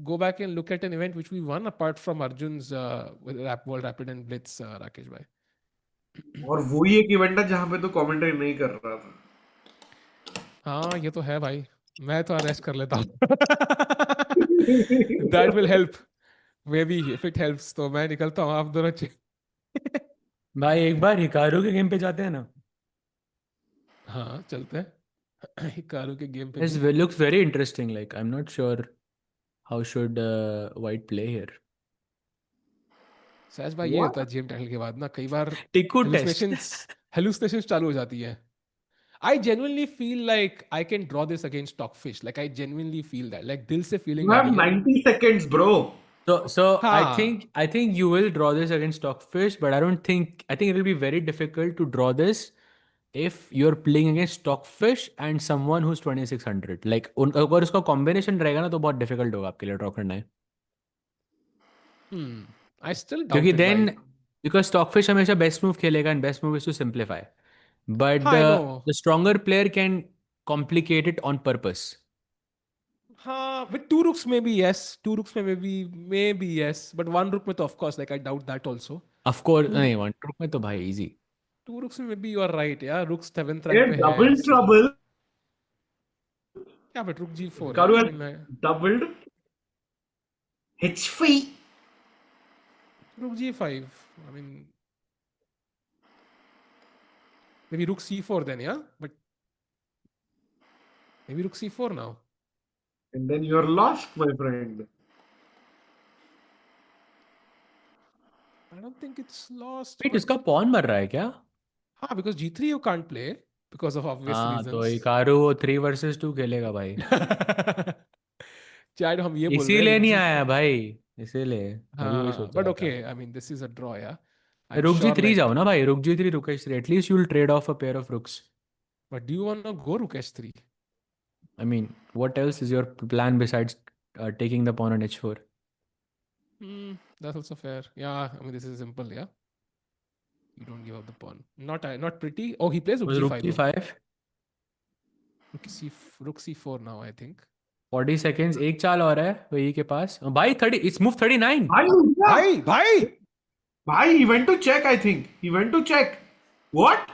go back and look at an event which we won apart from Arjun's World Rapid and Blitz, Rakesh bhai. और वो ही एक इवेंट है जहां पे तो कमेंट्री नहीं कर रहा था. हाँ ये तो है भाई. मैं तो अरेस्ट कर लेता हूँ. That will help. Maybe if it helps तो मैं निकलता हूँ आप दोनों भाई एक बार हिकारू के गेम पे जाते हैं ना. हाँ चलते हैं. हिकारू के गेम पे This looks very interesting. Like, I'm not sure how should White play here. सहज भाई ये होता है GM टाइटल के बाद ना कई बार Tiku test. hallucinations चालू हो जाती है. I genuinely feel like I can draw this against Stockfish. Like, I genuinely feel that. Like, दिल से feeling You आ have रही है. 90 seconds, bro. So हाँ. I think you will draw this against Stockfish, but I think it will be very difficult to draw this if you're playing against Stockfish and someone who's 2600. Like, अगर उसका combination रहेगा ना तो बहुत difficult होगा आपके लिए draw करना है. I still doubt क्योंकि it. then भाई. because Stockfish हमेशा best move खेलेगा and best move is to simplify. But हाँ, I know. the stronger player can complicate it on purpose. हाँ, with 2 rooks maybe yes. 2 rooks में maybe yes. But 1 rook में तो of course like I doubt that also. Of course, नहीं one rook में तो भाई easy. 2 rooks में maybe you are right. Yeah, rook 7th ये rank पे है. Double So- trouble Yeah, but rook g4. Karu Yeah? I has mean, doubled h5. rook g5. I mean, maybe rook c4 then, yeah? But maybe rook c4 now. And then you're lost, my friend. I don't think it's lost. Wait, but- इसका pawn मर रहा है क्या? हाँ, because g3 you can't play because of obvious हाँ, reasons. तो Hikaru वो 3 versus 2 खेलेगा भाई. चैट हम ये बोल रहे हैं इसीलिए rook नहीं g4. आया भाई, इसीलिए. अभी वही हाँ, सोच but रहा okay, था. I mean, this is a draw, yeah. I'm रुक sure g3 like, जाओ ना भाई, रुक g3, रुक h3. At least you'll trade off a pair of rooks. but do you want to go rook h3? I mean, what else is your plan besides taking the pawn on h4? That's also fair. Yeah, I mean, this is simple, yeah. You don't give up the pawn. Not pretty. Oh, he plays rook Was g5. rook g5? Rook c4 now, I think. 40 seconds, एक चाल और है वही के पास. भाई 30, it's move 39. Bhai, he went to check, I think. He went to check. What?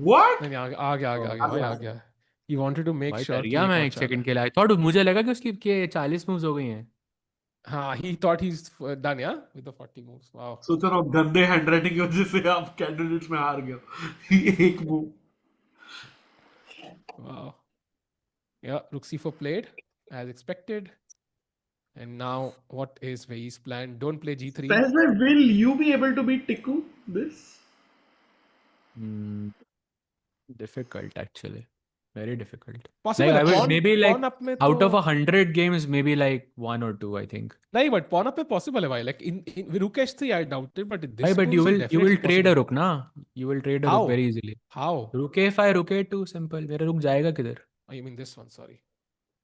What? नहीं आ गया. He wanted to make भाई sure डर कि गया एक मैं और एक चाल सेकंड है. के लिए. I thought मुझे लगा कि उसकी के 40 moves हो गई हैं. हाँ, he thought he's done, yeah, with the 40 moves. Wow. सोच रहा हूँ गंदे हैंडराइटिंग की वजह से आप कैंडिडेट्स में हार गए हो. एक move. Wow. Yeah, rook c4 played as expected. And now what is Wei Yi's plan? Don't play g3. Will you be able to beat Tikku this? Difficult actually. Very difficult. Possible. Like I would pawn- maybe like pawn up में out तो- of 100 games, maybe like 1 or 2, I think. नहीं, but pawn up में possible है भाई. Like in rook h3, I doubt it, but in this Bhai, but you position, will definitely trade a possible. rook ना. You will trade a How? rook very easily. How? Rook a5, rook a2, simple. मेरा रुक जाएगा किधर? Oh, you mean this one? Sorry.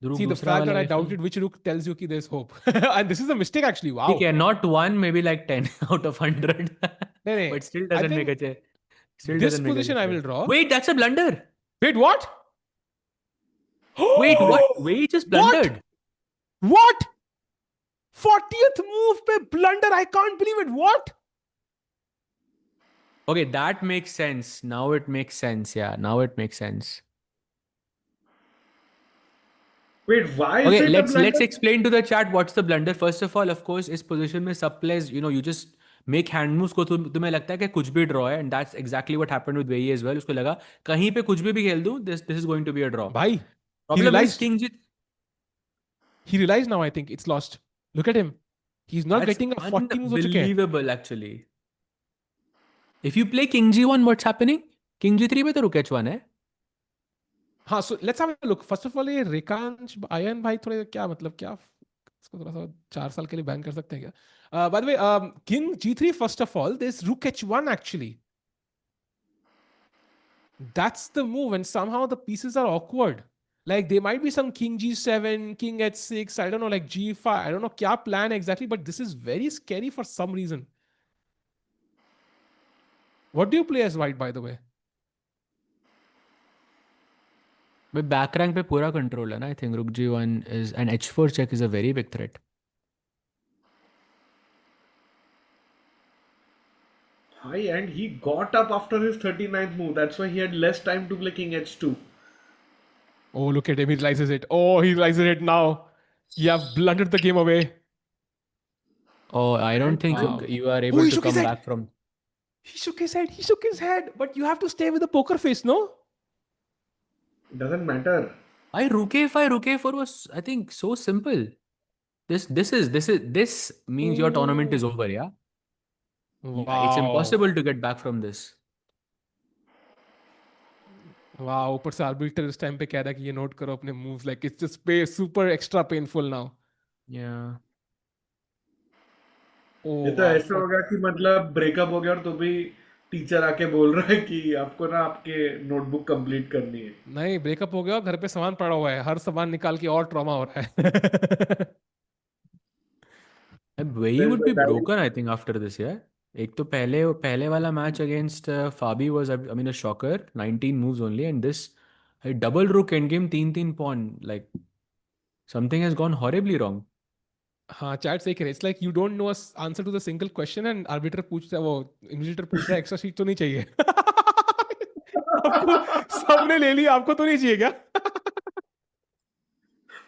रुक See, the दूसरा fact that वाला I a5. doubted which rook tells you कि there's hope. And this is a mistake actually. Wow. ठीक है, not 1, maybe like 10 out of 100. नहीं. But still I doesn't think make a check. Still this doesn't make a position I check. will draw. Wait, that's a blunder. Wait, what? Wait, what? Wait, just blundered. What? 40th move pe blunder. I can't believe it. What? Okay, that makes sense. Now it makes sense. Yeah, now it makes sense. Wait, why is Okay, it a let's blunder? explain to the chat what's the blunder. First of all, of course, इस position में सब players, you just make hand moves को तुम्हें लगता है कि कुछ भी draw है, and that's exactly what happened with Wei Yi as well. उसको लगा कहीं पे कुछ भी खेल दूं, this is going to be a draw. Bhai, Problem is King G. He realized now, I think it's lost. Look at him. He's not That's getting a 40 moves हो चुके हैं. unbelievable actually. If you play King G1, what's happening? King G3 पे तो रुक H1 है. हाँ, so let's have a look. First of all, ये रेखांश ion भाई थोड़े क्या मतलब क्या इसको थोड़ा सा 4 साल के लिए बैन कर सकते हैं क्या? By the way, King G3 first of all, there's Rook H1 actually. That's the move, and somehow the pieces are awkward. Like there might be some King G7, King H6, I don't know, like G5. I don't know क्या plan exactly, but this is very scary for some reason. What do you play as white, by the way? But back rank पे पूरा control है ना. I think Rook G1 is and H4 check is a very big threat. Hi, and he got up after his 39th move. That's why he had less time to play King H2. Oh, look at him. He realizes it. Oh, he realizes it now. You have blundered the game away. Oh, I don't think Wow. you are able he to shook his come head. back from. He shook his head. He shook his head. But you have to stay with the poker face, no? It doesn't matter. Rook A5, Rook A4 was, I think, so simple. This means your tournament is over, yeah? Wow. It's impossible to get back from this. Wow. ऊपर से arbiter इस time पे कह रहा है कि ये note करो अपने moves. Like it's just super extra painful now. Yeah. Oh, ये तो wow. ऐसा होगा कि मतलब ब्रेकअप हो गया और तो भी टीचर आके बोल रहा है कि आपको ना आपके नोटबुक कंप्लीट करनी है. नहीं, ब्रेकअप हो गया, घर पे सामान पड़ा हुआ है, हर सामान निकाल के और ट्रॉमा हो रहा है. Wei Yi would be broken, I think, after this, yeah? एक तो पहले वाला match against Fabi was, I mean, a shocker. 19 moves only, and this a double rook endgame, 3-3 pawn. Like something has gone horribly wrong. हाँ chat सही कह रहे it's like you don't know answer to the single question and arbiter पूछता है वो invigilator पूछ रहा है एक्स्ट्रा शीट तो नहीं चाहिए आपको सबने ले लिया आपको तो नहीं चाहिए क्या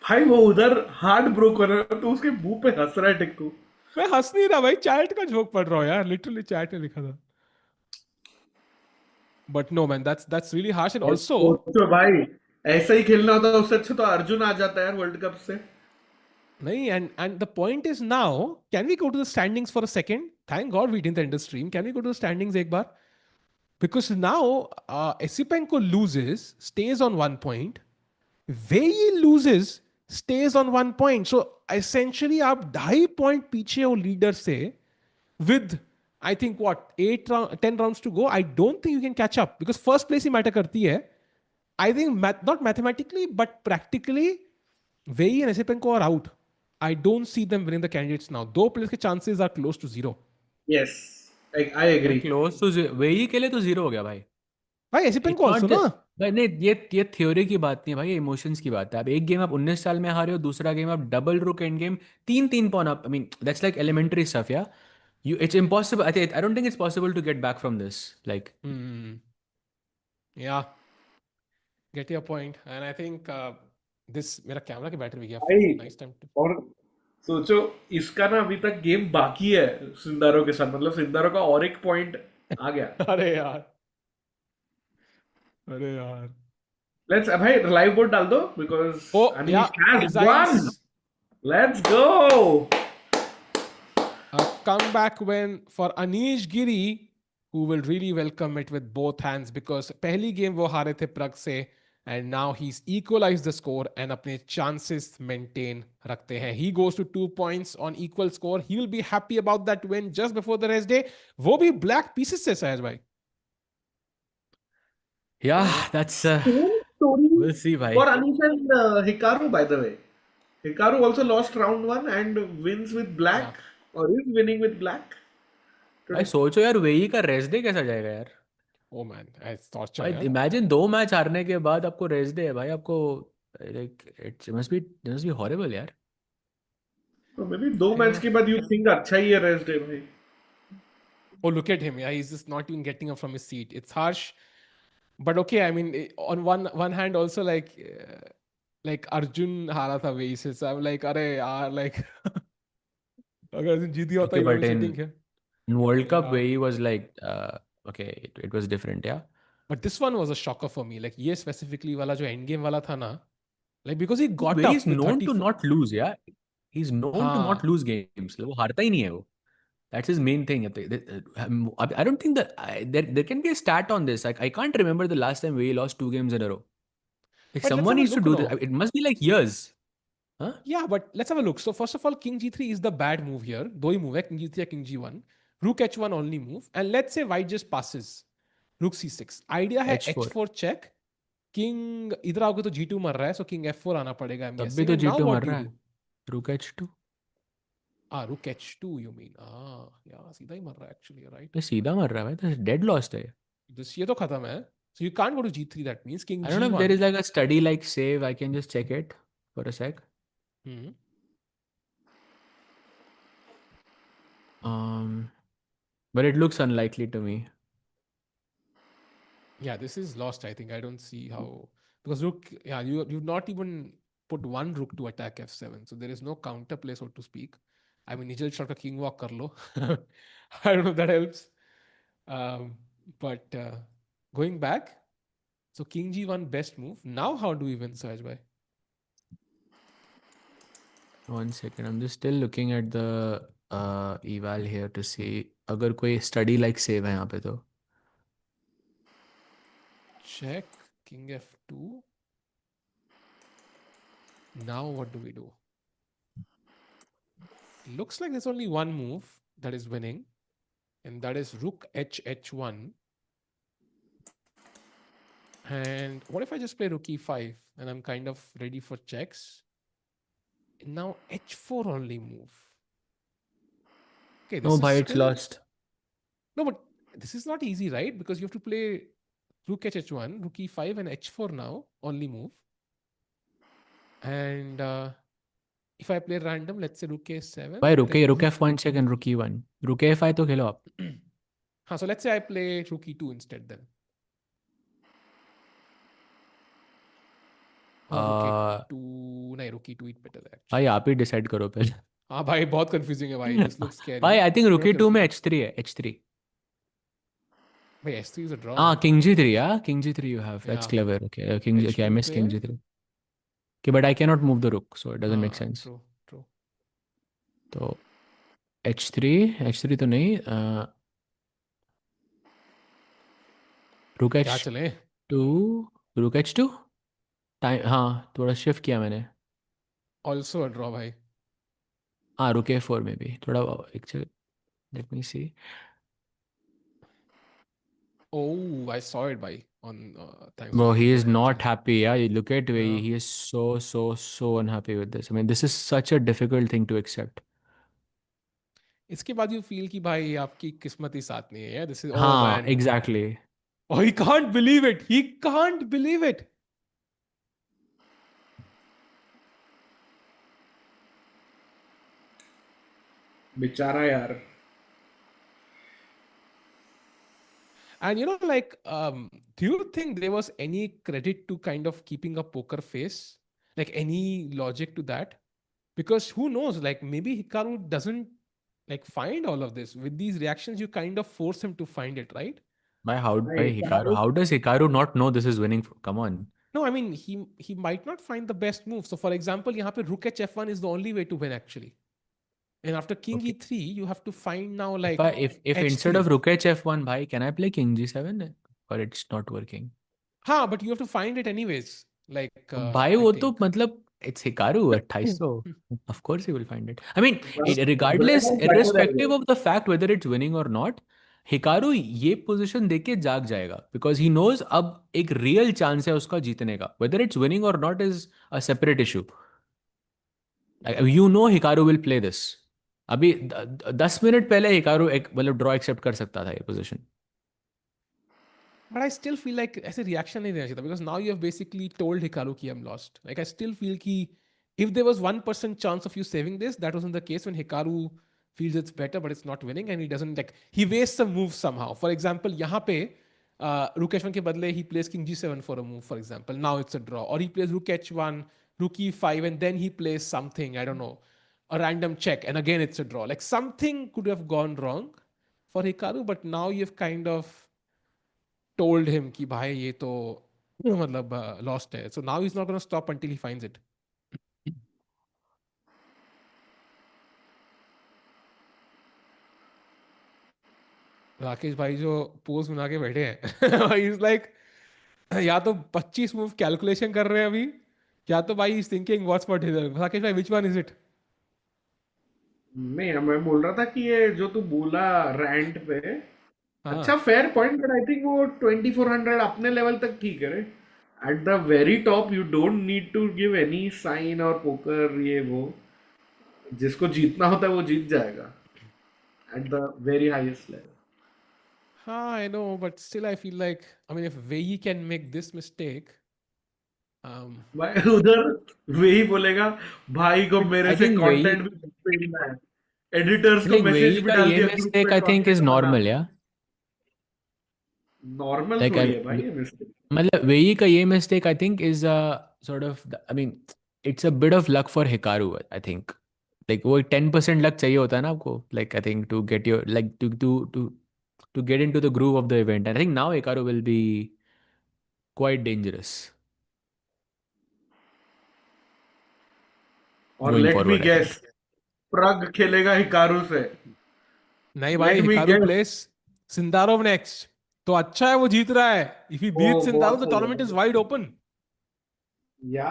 भाई वो उधर हार्ट ब्रोक कर रहा है तो उसके मुंह पे हंस रहा है टिक्कू. मैं हंस नहीं रहा भाई चैट का जोक पढ़ रहा हूँ यार लिटरली चैट ने लिखा था but no man that's really harsh and और आल्सो सोचो भाई ऐसा ही खेलना होता है उससे अच्छा तो अर्जुन आ जाता है यार वर्ल्ड कप से. nahi, and the point is now, can we go to the standings for a second? Thank God we didn't end the stream. Can we go to the standings ek baar? Because now Esipenko loses, stays on 1 point. Wei Yi loses, stays on 1 point. So essentially आप 2.5 point पीछे हो leader से with I think what 10 rounds to go. I don't think you can catch up because first place he matter करती है. I think not mathematically but practically Wei Yi and Esipenko are out. I don't see them winning the candidates now. दो players के chances are close to zero. Yes, I agree. Close to Wei के लिए तो zero हो गया भाई भाई Esipenko also ना भाई नहीं ये थ्योरी की बात नहीं है भाई ये इमोशंस की बात है अब एक गेम आप 19 साल में हारे हो दूसरा गेम आप double rook endgame 3 pawn up I mean that's like elementary stuff yeah you it's impossible I don't think it's possible to get back from this like yeah get your point and I think this मेरा camera की battery भी गया भाई nice time to और सोचो इसका ना अभी तक गेम बाकी है सिंदारो के साथ मतलब सिंदारो का और एक पॉइंट आ गया. अरे यार लेट्स भाई लाइव बोर्ड डाल दो because Oh, Anish yeah, has resigns. One. Let's go. A comeback win for Anish Giri, who will really welcome it with both hands because पहली game वो हारे थे प्रग से and now he's equalized the score and अपने chances maintain रखते हैं. He goes to 2 points on equal score. He will be happy about that win just before the rest day. वो भी black pieces से सहज भाई. yeah that's Story we'll see bhai for Anish and Hikaru, by the way. Hikaru also lost round 1 and wins with black or is winning with black. भाई सोचो यार वेई का रेस्ट डे कैसा जाएगा यार Oh man, it's torture भाई यार. इमेजिन 2 मैच हारने के बाद आपको रेस्ट डे है भाई आपको like it must be horrible यार तो मे बी 2 मैच के बाद यू थिंक अच्छा ही है रेस्ट डे भाई. Oh, look at him. Yeah, he's just not even getting up from his seat. It's harsh. But okay, I mean, on one hand, also like Arjun hara tha Wei se. So I'm like, अरे यार, like अगर अर्जुन जीत गया होता okay he would but be in sitting here. World Cup Yeah. Wei was like okay it was different yeah But this one was a shocker for me. Like ये specifically वाला जो end game वाला था ना, like because he got Wei up is with known to 34. not lose yeah he's known to not हाँ. lose games वो हारता ही नहीं है वो that's his main thing I don't think that there can be a stat on this like I can't remember the last time Wei lost 2 games in a row like But let's someone have a needs to look do now. this it must be like years huh Yeah, but let's have a look. So first of all, King G3 is the bad move here. दो ही move है, King G3 या King G1. Rook H1 only move. And let's say White just passes. Rook C6. Idea है H4 H4 check. King इधर आओगे तो G2 मर रहा है, so King F4 आना पड़ेगा. I'm तब भी guessing. तो And now G2 what मर do you रहा do? है Rook H2 Rook H2 you mean? Yeah, सीधा ही मर रहा है actually, you're right. ये सीधा मर रहा है भाई तो dead lost है ये This ये तो खत्म है. So you can't go to G3. That means King I don't know if there G1. is like a study like save I can just check it for a sec Hmm. but it looks unlikely to me Yeah, this is lost. I think I don't see how because rook. Yeah, you've not even put one rook to attack f7, so there is no counterplay, so to speak. I mean, निचल shot का king walk कर लो. I don't know if that helps. But going back, so king g1 best move. Now how do we win, Sahaj bhai? 1 second I'm just still looking at the eval here to see अगर कोई study like save है यहाँ पे तो Check king f2. Now what do we do? Looks like there's only one move that is winning, and that is rook h1. And what if I just play rook e5 and I'm kind of ready for checks? And now h4 only move. Okay, this no is bhai it's still... lost No, but this is not easy, right? Because you have to play rook h1, rook e5 and h4 now, only move. And If I play random, let's say rook a7. भाई rook f1 check and rook e1. Rook a5 तो खेलो आप. हाँ, so let's say I play rook e2 instead then. Or rook e2, नहीं rook e2 it better actually. भाई आप ही decide करो पहले. हाँ भाई बहुत confusing है भाई. This looks scary. भाई I think rook थोड़ा e2 में confusing. h3 है. h3. भाई h3 is a draw. Ah, king g3. Yeah, king g3 you have. That's Yeah. clever. Okay, okay, I H2 missed king पे- g3. Okay, but I cannot move the rook, so it doesn't make sense. True, true. तो h3 तो नहीं. rook क्या h2. चले? rook h2. Time हाँ थोड़ा shift किया मैंने. Also a draw भाई. हाँ rook a4 में भी थोड़ा एक second. Let me see. Oh, I saw it भाई on thanks. Bro, for he the is info, not actually. happy. Yeah, you look at Wei Yi. Yeah. He is so unhappy with this. I mean, this is such a difficult thing to accept. इसके बाद you feel कि भाई आपकी किस्मत ही साथ नहीं है. Yeah, this is oh हाँ man. exactly. Oh, he can't believe it. He can't believe it. बेचारा यार. And you know, like, do you think there was any credit to kind of keeping a poker face? Like any logic to that? Because who knows, like maybe Hikaru doesn't like find all of this. With these reactions, you kind of force him to find it, right? By Right. Hikaru? How does Hikaru not know this is winning? Come on. No, I mean, he might not find the best move. So for example, यहाँ पे rook h1 is the only way to win actually. And after king Okay. e3, you have to find now like If instead h3. of rook h1, bhai, can I play king g7? Or it's not working? हाँ, but you have to find it anyways. Like भाई I वो तो think. मतलब it's Hikaru 2800. Of course he will find it. I mean, Regardless, irrespective of the fact whether it's winning or not, Hikaru ये position देख के जाग जाएगा because he knows अब एक real chance है उसका जीतने का. Whether it's winning or not is a separate issue. You know Hikaru will play this. अभी 10 मिनट पहले Hikaru एक मतलब ड्रॉ एक्सेप्ट कर सकता था ये position. But I still feel like ऐसे reaction नहीं देना चाहिए था because now you have basically told Hikaru कि I'm lost. Like I still feel कि if there was 1% chance of you saving this, that wasn't the case when Hikaru feels it's better but it's not winning and he doesn't like he wastes a move somehow. For example, यहाँ पे rook h1 के बदले he plays king g7 for a move, for example. Now it's a draw. Or he plays rook h1, rook e5 and then he plays something, I don't know, a random check and again it's a draw. Like something could have gone wrong for Hikaru, but now you've kind of told him कि भाई ये तो मतलब lost है. So now he's not going to stop until he finds it. Rakesh भाई जो pose बना के बैठे हैं he's like या तो 25 मूव कैलकुलेशन कर रहे हैं अभी या तो भाई he's thinking what's for dinner. Rakesh भाई which one is it? नहीं, मैं बोल रहा था कि ये जो तू बोला रैंट पे, हाँ. अच्छा fair point, but I think वो 2400 अपने लेवल तक ठीक है. At the very top you don't need to give any sign और पोकर, ये वो जिसको जीतना होता है वो जीत जाएगा at the very highest level. I know, but still I feel like, I mean, if Wei Yi can make this mistake, भाई उधर वही बोलेगा भाई को मेरे I से think कंटेंट भी भेजना है, एडिटर्स को मैसेज भी का डाल ये दिया ग्रुप mistake पे, I think is normal, yeah. Normal Like थोड़ी है भाई ये मिस्टेक. मतलब Wei Yi का ये mistake I think is sort of I mean it's a bit of luck for Hikaru I think. Like वो 10% luck चाहिए होता है ना आपको, like I think to get your like to get into the groove of the event. And I think now Hikaru will be quite dangerous. और Going let me forward, I guess, Pragg खेलेगा Hikaru से. नहीं भाई, Let me Hikaru guess. Place Sindarov next. तो अच्छा है वो जीत रहा है. If he beats बहुत Sindarov, the सही tournament है. is wide open. या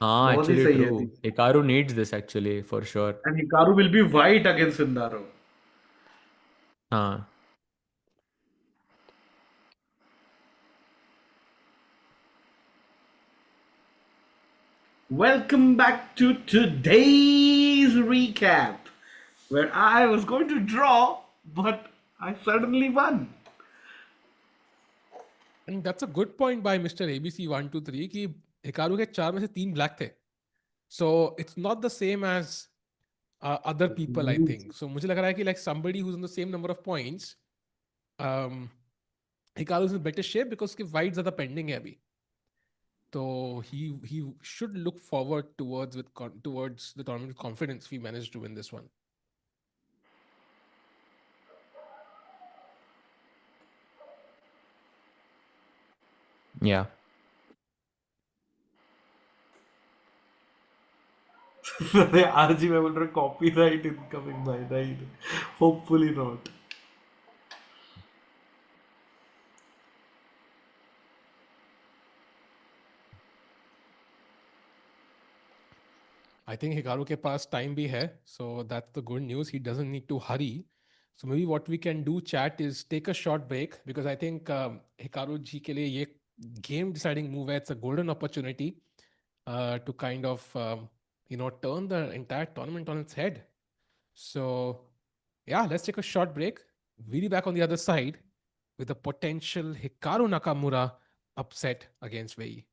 हाँ बहुत ही actually सही है. true. Hikaru needs this actually for sure. And Hikaru will be white against Sindarov. हाँ. Welcome back to today's recap, where I was going to draw, but I suddenly won. And that's a good point by Mr. ABC 123 कि Hikaru के 4 में से 3 black थे. So it's not the same as other people, I think. So मुझे लग रहा है कि like somebody who's in the same number of points, Hikaru is in better shape because उसके whites ज़्यादा pending है अभी. So he should look forward towards the tournament with confidence if he managed to win this one. Yeah. अरे RG मैं बोल रहा हूँ copyright incoming भाई नहीं hopefully not I think Hikaru के पास time भी है, so that's the good news. He doesn't need to hurry. So maybe what we can do, chat, is take a short break because I think Hikaru जी के लिए ये game deciding move है. It's a golden opportunity to kind of turn the entire tournament on its head. So yeah, let's take a short break. We'll be back on the other side with a potential Hikaru Nakamura upset against Wei Yi.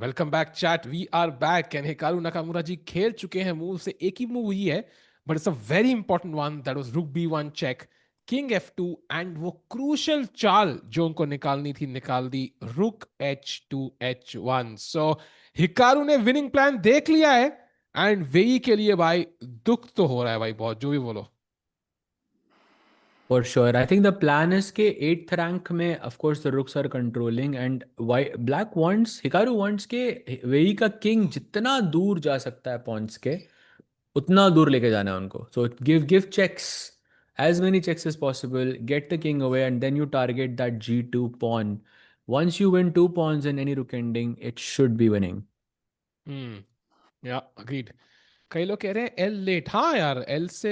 Welcome back chat, we are back and Hikaru Nakamura ji खेल चुके हैं move से, एक ही move हुई है but it's a very important one, that was rook b1 check, king f2 and वो crucial चाल जो उनको निकालनी थी निकाल दी, रुक h2 h1। सो हिकारू ने विनिंग प्लान देख लिया है एंड वेई के लिए भाई दुख तो हो रहा है भाई बहुत, जो भी बोलो। For sure. I think the plan is कि 8th rank में of course the rooks are controlling and why black wants Hikaru wants के वेई का king जितना दूर जा सकता है pawns के उतना दूर लेके जाना है उनको. So give checks, as many checks as possible, get the king away and then you target that g2 pawn. Once you win 2 pawns in any rook ending, it should be winning. या agreed. कई लोग कह रहे हैं L late, हाँ यार L से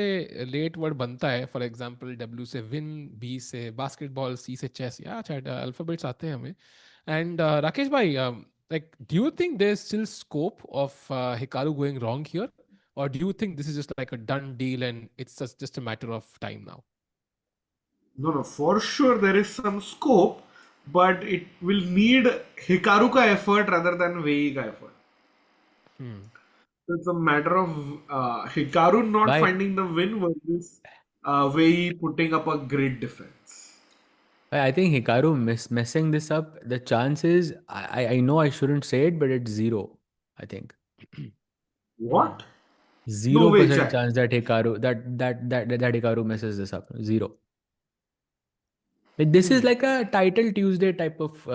late word बनता है, फॉर एग्जांपल डब्ल्यू से विन, बी से बास्केटबॉल, सी से चेस, या अच्छा अल्फाबेट्स आते हैं हमें। एंड राकेश भाई, like do you think there is still scope of Hikaru going wrong here, or do you think this is just like a done deal and it's just a matter of time now? No, for sure there is some scope, but it will need Hikaru ka effort rather than Wei Yi ka effort. So it's a matter of Hikaru not Bye. finding the win versus Wei Yi putting up a great defense. I think Hikaru messing this up, the chances, I know I shouldn't say it, but it's zero, I think. What? No way, 0% Chad. chance that Hikaru messes this up. Zero. This is like a title Tuesday type of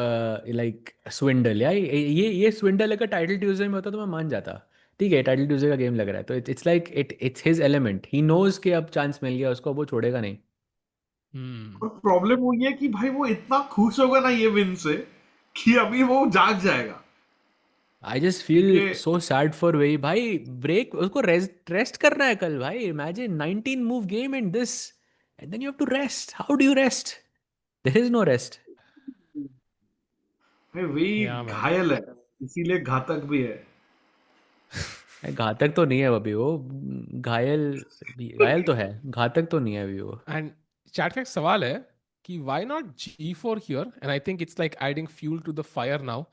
like swindle. Yeah, ये swindle अगर title Tuesday में होता तो मैं मान जाता. ठीक है, title Tuesday का गेम लग रहा है तो it's like it's his element. He knows कि अब चांस मिल गया उसको, वो छोड़ेगा नहीं. और प्रॉब्लम वो ये है कि भाई वो इतना खुश होगा ना ये विन से कि अभी वो जाग जाएगा. I just feel so sad for Wei. भाई break उसको rest करना है कल भाई. Imagine 19 move game and this and then you have to rest. How do you rest? There is no rest. भाई वही घायल है, इसीलिए घातक भी है. घातक तो नहीं है अभी वो, घायल तो है, घातक तो नहीं है अभी वो. एंड चैट का एक सवाल है कि why not g4 here, and I think it's like adding fuel to the fire now.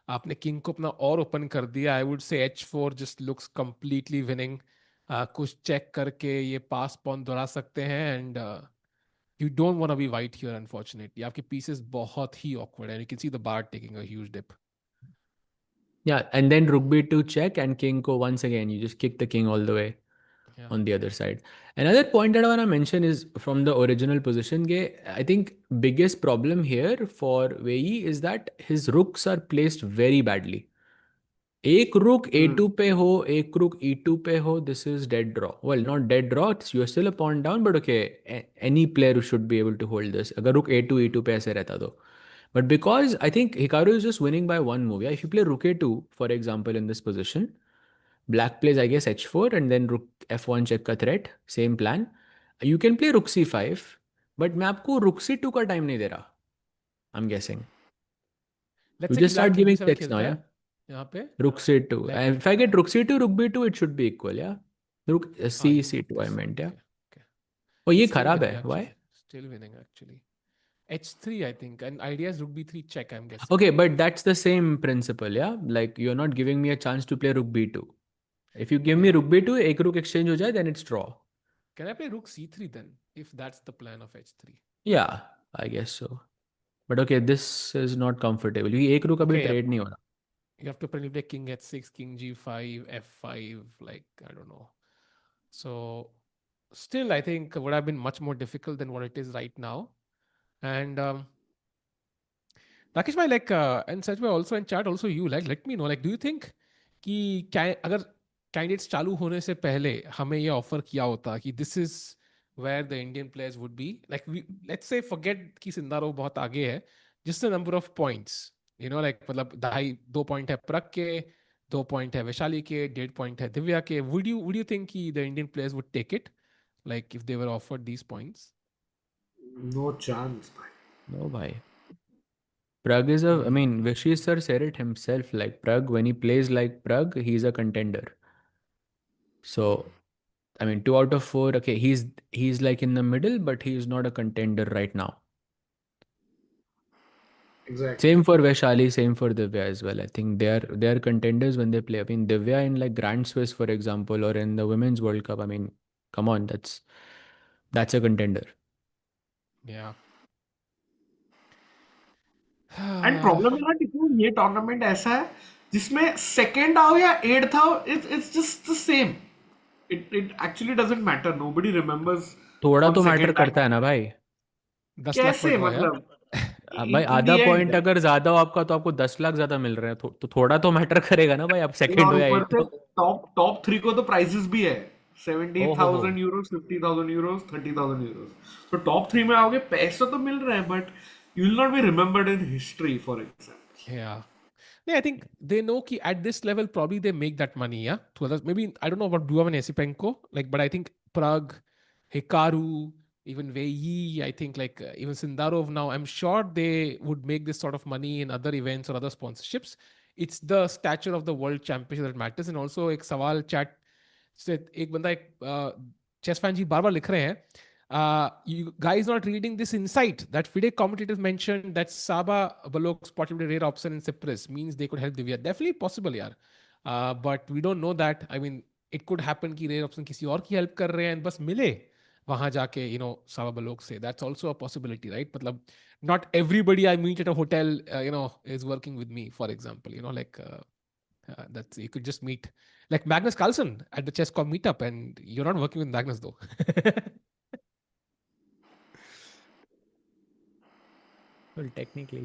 आपने किंग को अपना और ओपन कर दिया, आई would say h4 just looks completely winning. कुछ चेक करके ये पास पॉन दोहरा सकते हैं and you don't want to be white here unfortunately. आपके पीसेस बहुत ही ऑकवर्ड है, you can see the bar taking a huge dip. Yeah, and then rook b2 check and king ko once again you just kick the king all the way on the other side. Another point that I want to mention is from the original position. I think biggest problem here for Wei Yi is that his rooks are placed very badly. एक रुक a2 पे हो, एक रुक e2 पे हो, this is dead draw. Well, not dead draw, you're still a pawn down, but okay, any player should be able to hold this. अगर रुक a2 e2 पे ऐसे रहता तो. But because I think Hikaru is just winning by one move. Yeah, if you play rook a2, for example, in this position, black plays, I guess, h4 and then rook f1 check का threat, same plan. You can play rook c5, but मैं आपको rook c2 का time नहीं दे रहा. I'm guessing. Let's You just start giving checks now, yeah? यहाँ पे Rook c2. And if I get rook c2, rook b2, it should be equal, yeah? Rook c2, I meant, yeah? Oh, ये खराब है. Why? Still winning actually. h3 I think, and idea is rook b3 check, I'm guessing. Okay, but that's the same principle, yeah? Like you're not giving me a chance to play rook b2. If you give me rook b2, एक rook exchange हो जाए, then it's draw. Can I play rook c3 then, if that's the plan of h3? Yeah, I guess so. But okay, this is not comfortable. ये एक rook अभी trade नहीं हो रहा. You have to probably play king h6, king g5, f5, like, I don't know. So, still, I think would have been much more difficult than what it is right now. And Rakesh bhai, like, and Sach bhai also in chat, also you, like, let me know, like, do you think कि अगर candidates चालू होने से पहले हमें ये offer किया होता कि this is where the Indian players would be, like, let's say forget कि सिंदारोव बहुत आगे है, just the number of points, you know, like, मतलब 2 point है प्रग के, 2 point है वैशाली के, 1.5 point है दिव्या के, would you think कि the Indian players would take it, like, if they were offered these points? No chance, bhai. No, bhai. Pragg is I mean, Vishi sir said it himself, like Pragg, when he plays like Pragg, he's a contender. So, I mean, 2 out of 4, okay, he's like in the middle, but he's not a contender right now. Exactly. Same for Vaishali, same for Divya as well. I think they are contenders when they play. I mean, Divya in like Grand Swiss, for example, or in the Women's World Cup. I mean, come on, that's a contender. Yeah. And problem है ना कि ये tournament ऐसा है जिसमें second आओ या eighth आओ it's just the same it actually doesn't matter nobody remembers थोड़ा कौन तो मैटर सेकंड करता है आया ना भाई। 10 लाख कैसे पड़ रहा है यार। मतलब भाई इन द आधा एंड पॉइंट अगर ज्यादा हो आपका तो आपको 10 लाख ज्यादा मिल रहे हैं, तो थोड़ा तो मैटर करेगा ना भाई, आप सेकंड और हो या ऊपर एट से हो। टॉप टॉप थ्री को तो प्राइजेस भी है ओ हो। 70,000 यूरोस 50,000 यूरोस 30,000 यूरोस तो टॉप थ्री में आओगे पैसे तो मिल रहे हैं but you will not be remembered in history for example Yeah. Yeah, I think they know ki at this level probably they make that money. Yeah, to others maybe I don't know about Bluebaum and Esipenko, like, but I think Pragg, Hikaru, even Wei Yi, I think like even Sindarov now, I'm sure they would make this sort of money in other events or other sponsorships. It's the stature of the world championship that matters, and also एक सवाल chat से एक बंदा एक chess fan जी बार बार लिख रहे हैं. You guys not reading this insight that FIDE commentators mentioned that Saba Balok's possibly rare option in Cyprus means they could help Divya. Definitely possible, yaar. But we don't know that. I mean, it could happen कि rare option किसी और की help कर रहे हैं and बस मिले वहां जाके, you know, Saba Balok से. That's also a possibility, right? मतलब not everybody I meet at a hotel, you know, is working with me, for example. You know, like that's you could just meet like Magnus Carlsen at the ChessCom meetup, and you're not working with Magnus though. Well, technically,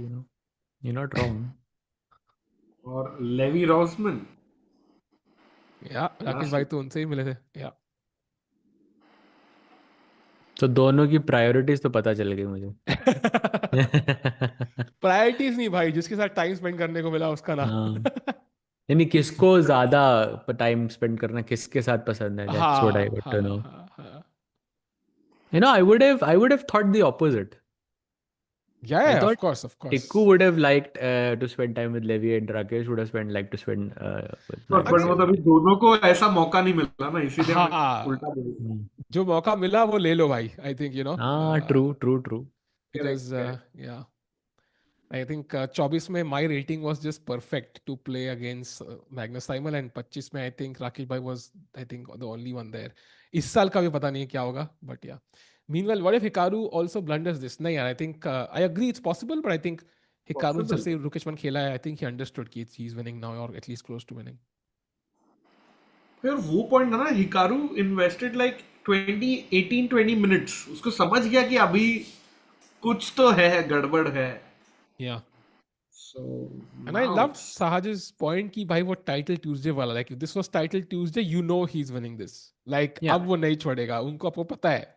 you're not wrong. और levy रॉसमन या राकेश भाई तो उनसे ही मिले थे या तो दोनों की प्रायोरिटीज तो पता चल गई मुझे। प्रायोरिटीज नहीं भाई, जिसके साथ टाइम स्पेंड करने को मिला उसका नाम। हाँ, यानी किसको ज्यादा टाइम स्पेंड करना किसके साथ पसंद है, दैट्स व्हाट आई हाँ वांट हाँ टू नो। हाँ। I would have thought the opposite. I Yeah, thought of course, of Tikku course. would have liked to spend time with Levi, and Rakesh would have liked to spend with but Magnus. मतलब अभी दोनों को ऐसा मौका नहीं मिला ना इसीलिए हम हाँ, उल्टा बोल रहे हैं जो मौका मिला वो ले लो भाई, आई थिंक हाँ, true. बिकॉज या I think 24 में my rating was just perfect to play against Magnus Simon, and 25 में I think Rakesh bhai was I think the only one there. इस साल का भी पता नहीं है क्या होगा, but yeah. Meanwhile, what if Hikaru also blunders this? नहीं यार, I think I agree it's possible, but I think Hikaru जब पॉसिबल से रुकेश वन खेला है, I think he understood कि he's winning now or at least close to winning. फिर वो point ना हिकारू इन्वेस्टेड लाइक 20 मिनट्स उसको समझ गया कि अभी कुछ तो है गड़बड़ है Yeah. So And I loved Sahaj's point कि भाई वो Title Tuesday वाला, like if this was Title Tuesday, you know he's winning this. Like Yeah. अब वो नहीं छोड़ेगा, उनको आपको पता है.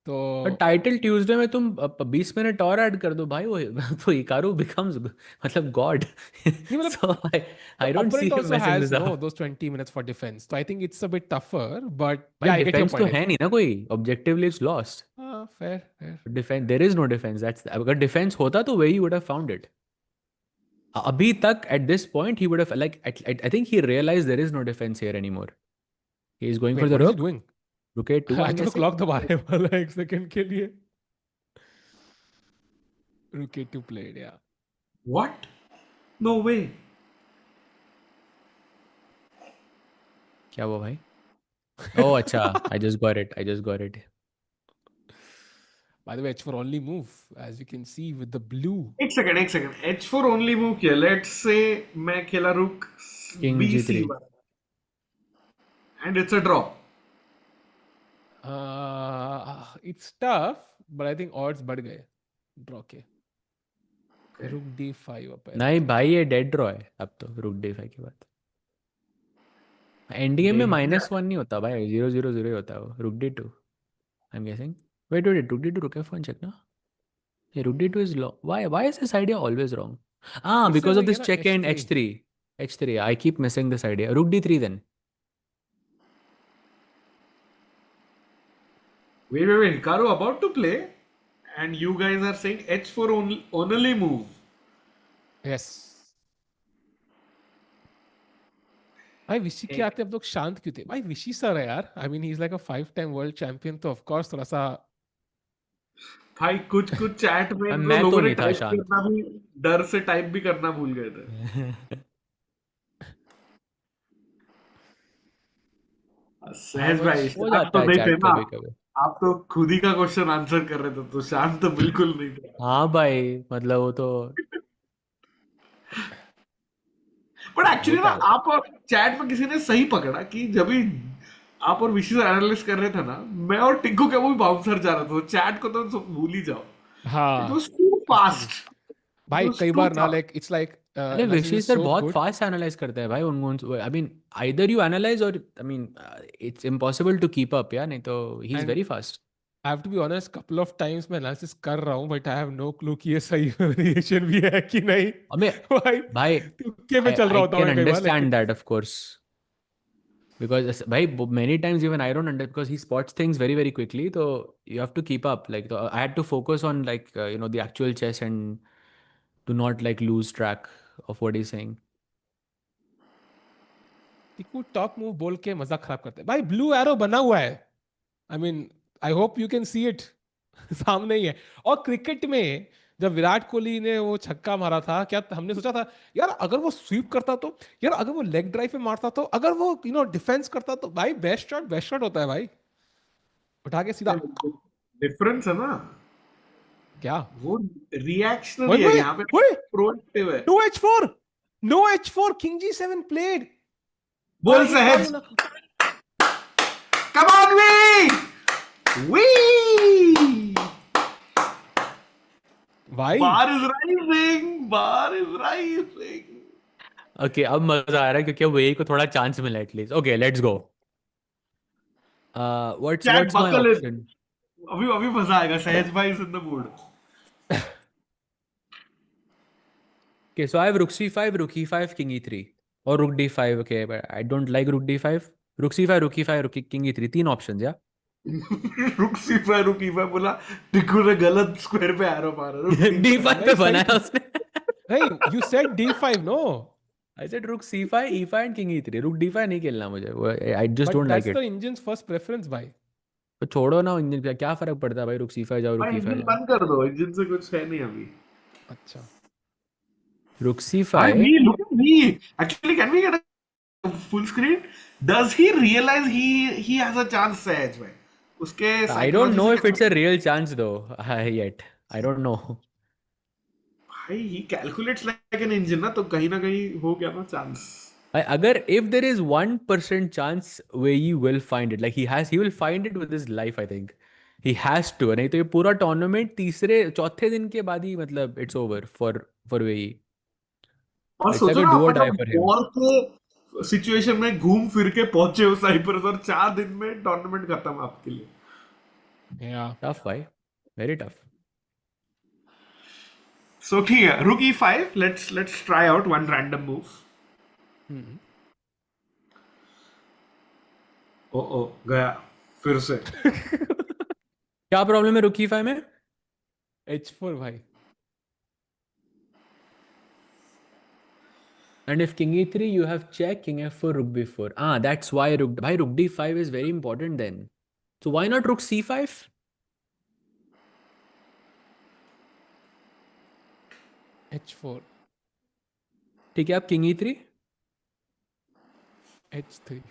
तो पर टाइटल ट्यूसडे में तुम 20 मिनट और ऐड कर दो भाई, वो तो हिकारू बिकम्स मतलब गॉड। नहीं मतलब so I don't see opponent him also messing has this up. those 20 minutes for defense. So I think it's a bit tougher, but भाई yeah, I get your defence तो point. है नहीं ना कोई, objectively it's lost. Fair, fair. Defence, there is no defence, that's, अगर defence होता तो वे he would have found it अभी तक। At this point he would have like, I think he realise there is no defence here anymore, he is going for Wait, the what is he रुक। doing? Rook e two, I am आज तो गेसिंग। Clock दबा रहे हैं वाला एक second के लिए। Rookie to played, yeah. What no way क्या हुआ भाई? ओह अच्छा, I just got it. By the way, H4 only move, as you can see with the blue. एक सेकंड H4 ओनली मूव किया लेट्स से मैं खेला rook king b G3 C1 and it's a draw It's tough, but I think odds बढ़ गए draw के. Rook D5 apparently. नहीं भाई, ये डेड ड्रॉ है अब तो, रुक D5 के बाद। एंड गेम में -1 नहीं होता भाई, 0-0-0 ही होता है वो। रुक D2 I am guessing. Wait रुक D2, रुक F1 चेक ना। ये rook D2 is low, why is this idea always wrong? इससे बिकॉज ऑफ वही है दिस ना, check and H3. H3 I keep missing this idea. Rook D3 then. wait Hikaru about to play and you guys are saying H4 only move Yes. भाई विशी के आते अब लोग शांत क्यों थे? भाई विशी सर है यार. I mean he's like a 5-time world champion, तो of course थोड़ा सा भाई कुछ चैट में मैं तो लोगों ने नहीं था टाइप शांत। करना भी, डर से टाइप भी करना भूल गए थे। How सहज भाई much? हो शांत जाता तो है नहीं थे चैट ना, कभी कभी। आप तो खुद ही का क्वेश्चन आंसर कर रहे थे, तो शांत तो बिल्कुल नहीं थे। हाँ भाई, मतलब वो तो बट एक्चुअली ना होता है। आप और चैट में किसी ने सही पकड़ा कि जब भी आप और विशी एनालिस कर रहे थे ना, मैं और टिंकू क्या वो भी बाउंसर जा रहा था, चैट को तो सब भूल ही जाओ। इट हाँ, was too actually. Fast, it भाई वाज कई टू बार ना, फास्ट। like it's like अरे analysis Vishy is sir so बहुत good. फास्ट एनालाइज करते हैं भाई उन I mean either you analyse और I mean it's impossible to keep up, या नहीं तो he is And very fast. I have to be honest, couple of times मैं analysis कर रहा हूँ, but I have no clue कि ये सही variation भी है कि नहीं। हमें भाई भाई तुक्के पे चल रहा आई होता हूँ कैन मैं कई बार, अंडरस्टैंड लेकिन दैट ऑफ कोर्स, because भाई many times even I don't understand because he spots things very very quickly, so you have to keep up, like so I had to focus on like the actual chess and do not like lose track of what he's saying. Tiku top move बोल के मजाक खराब करते हैं भाई। Blue arrow बना हुआ है, I mean I hope you can see it. सामने ही है। और क्रिकेट में जब विराट कोहली ने वो छक्का मारा था, क्या हमने सोचा था यार अगर वो स्वीप करता तो, यार अगर वो लेग ड्राइव पे मारता तो, अगर वो डिफेंस करता तो? भाई बेस्ट शॉट होता है भाई, उठा के सीधा। डिफरेंस है ना, क्या? वो ओए रिएक्शनरी है, ओए यहाँ पे ओए, प्रोएक्टिव है। No H4, no H4, king G7 played by बोल हिकारू सहज, ना। कम ऑन वी भाई bar is rising, bar is rising. Okay, अब मजा आ रहा है क्योंकि अब वेई को थोड़ा चांस मिला at least. Okay let's go. Chat what's my buckle in, option? अभी अभी मजा आएगा, सहज भाई is in the mood. Okay, so I have rook c5, rook e5, king e3 और rook d5. Okay, but I don't like rook d5, rook c5, rook e5, rook king e3, तीन options या। रुक ई five बोला, टिकू ने गलत square पे arrow मारा, रुक डी d5 पे नहीं सही बनाया थी। उसने। नहीं, you said D5 no, I said rook c5, e5 and king e3, rook d5 नहीं खेलना मुझे, I just but don't like that's the it। Engines first preference भाई। तो छोड़ो ना इंजन का क्या फर्क पड़ता है भाई, रुक c5 जाओ, रुक भाई e5 इंजन जाओ। बंद कर दो, इंजन से कुछ है नहीं अभी। अच्छा रुक भाई c5। Me, look at me, actually can we get a full screen? Does he realise he has a chance, Sahaj भाई उसके I don't साइकोलॉजी know से if it's a real chance though yet, I don't know। भाई ही calculates like an engine ना, तो कहीं ना कहीं हो गया ना चांस। अगर if there is 1% chance Wei Yi will find it, like he will find it with his life, I think he has to, नहीं तो ये पूरा टूर्नामेंट तीसरे चौथे दिन के बाद ही मतलब it's over for Wei Yi। और It's like सोचो a ना, do आप or die मतलब for him। वॉर के सिचुएशन में घूम फिर के पहुंचे हो साइप्रस, और 4 दिन में टूर्नामेंट खत्म आपके लिए। या Tough भाई, very tough। सो ठीक है, rook e5, let's try out one random move. ओ ओ गया फिर से। क्या प्रॉब्लम है रुक e5 में? H4 भाई। And if king e3 you have check, king f4, rook b4, that's why rook d5 is very important then, so why not rook c5? H4 ठीक है, अब king e3, H3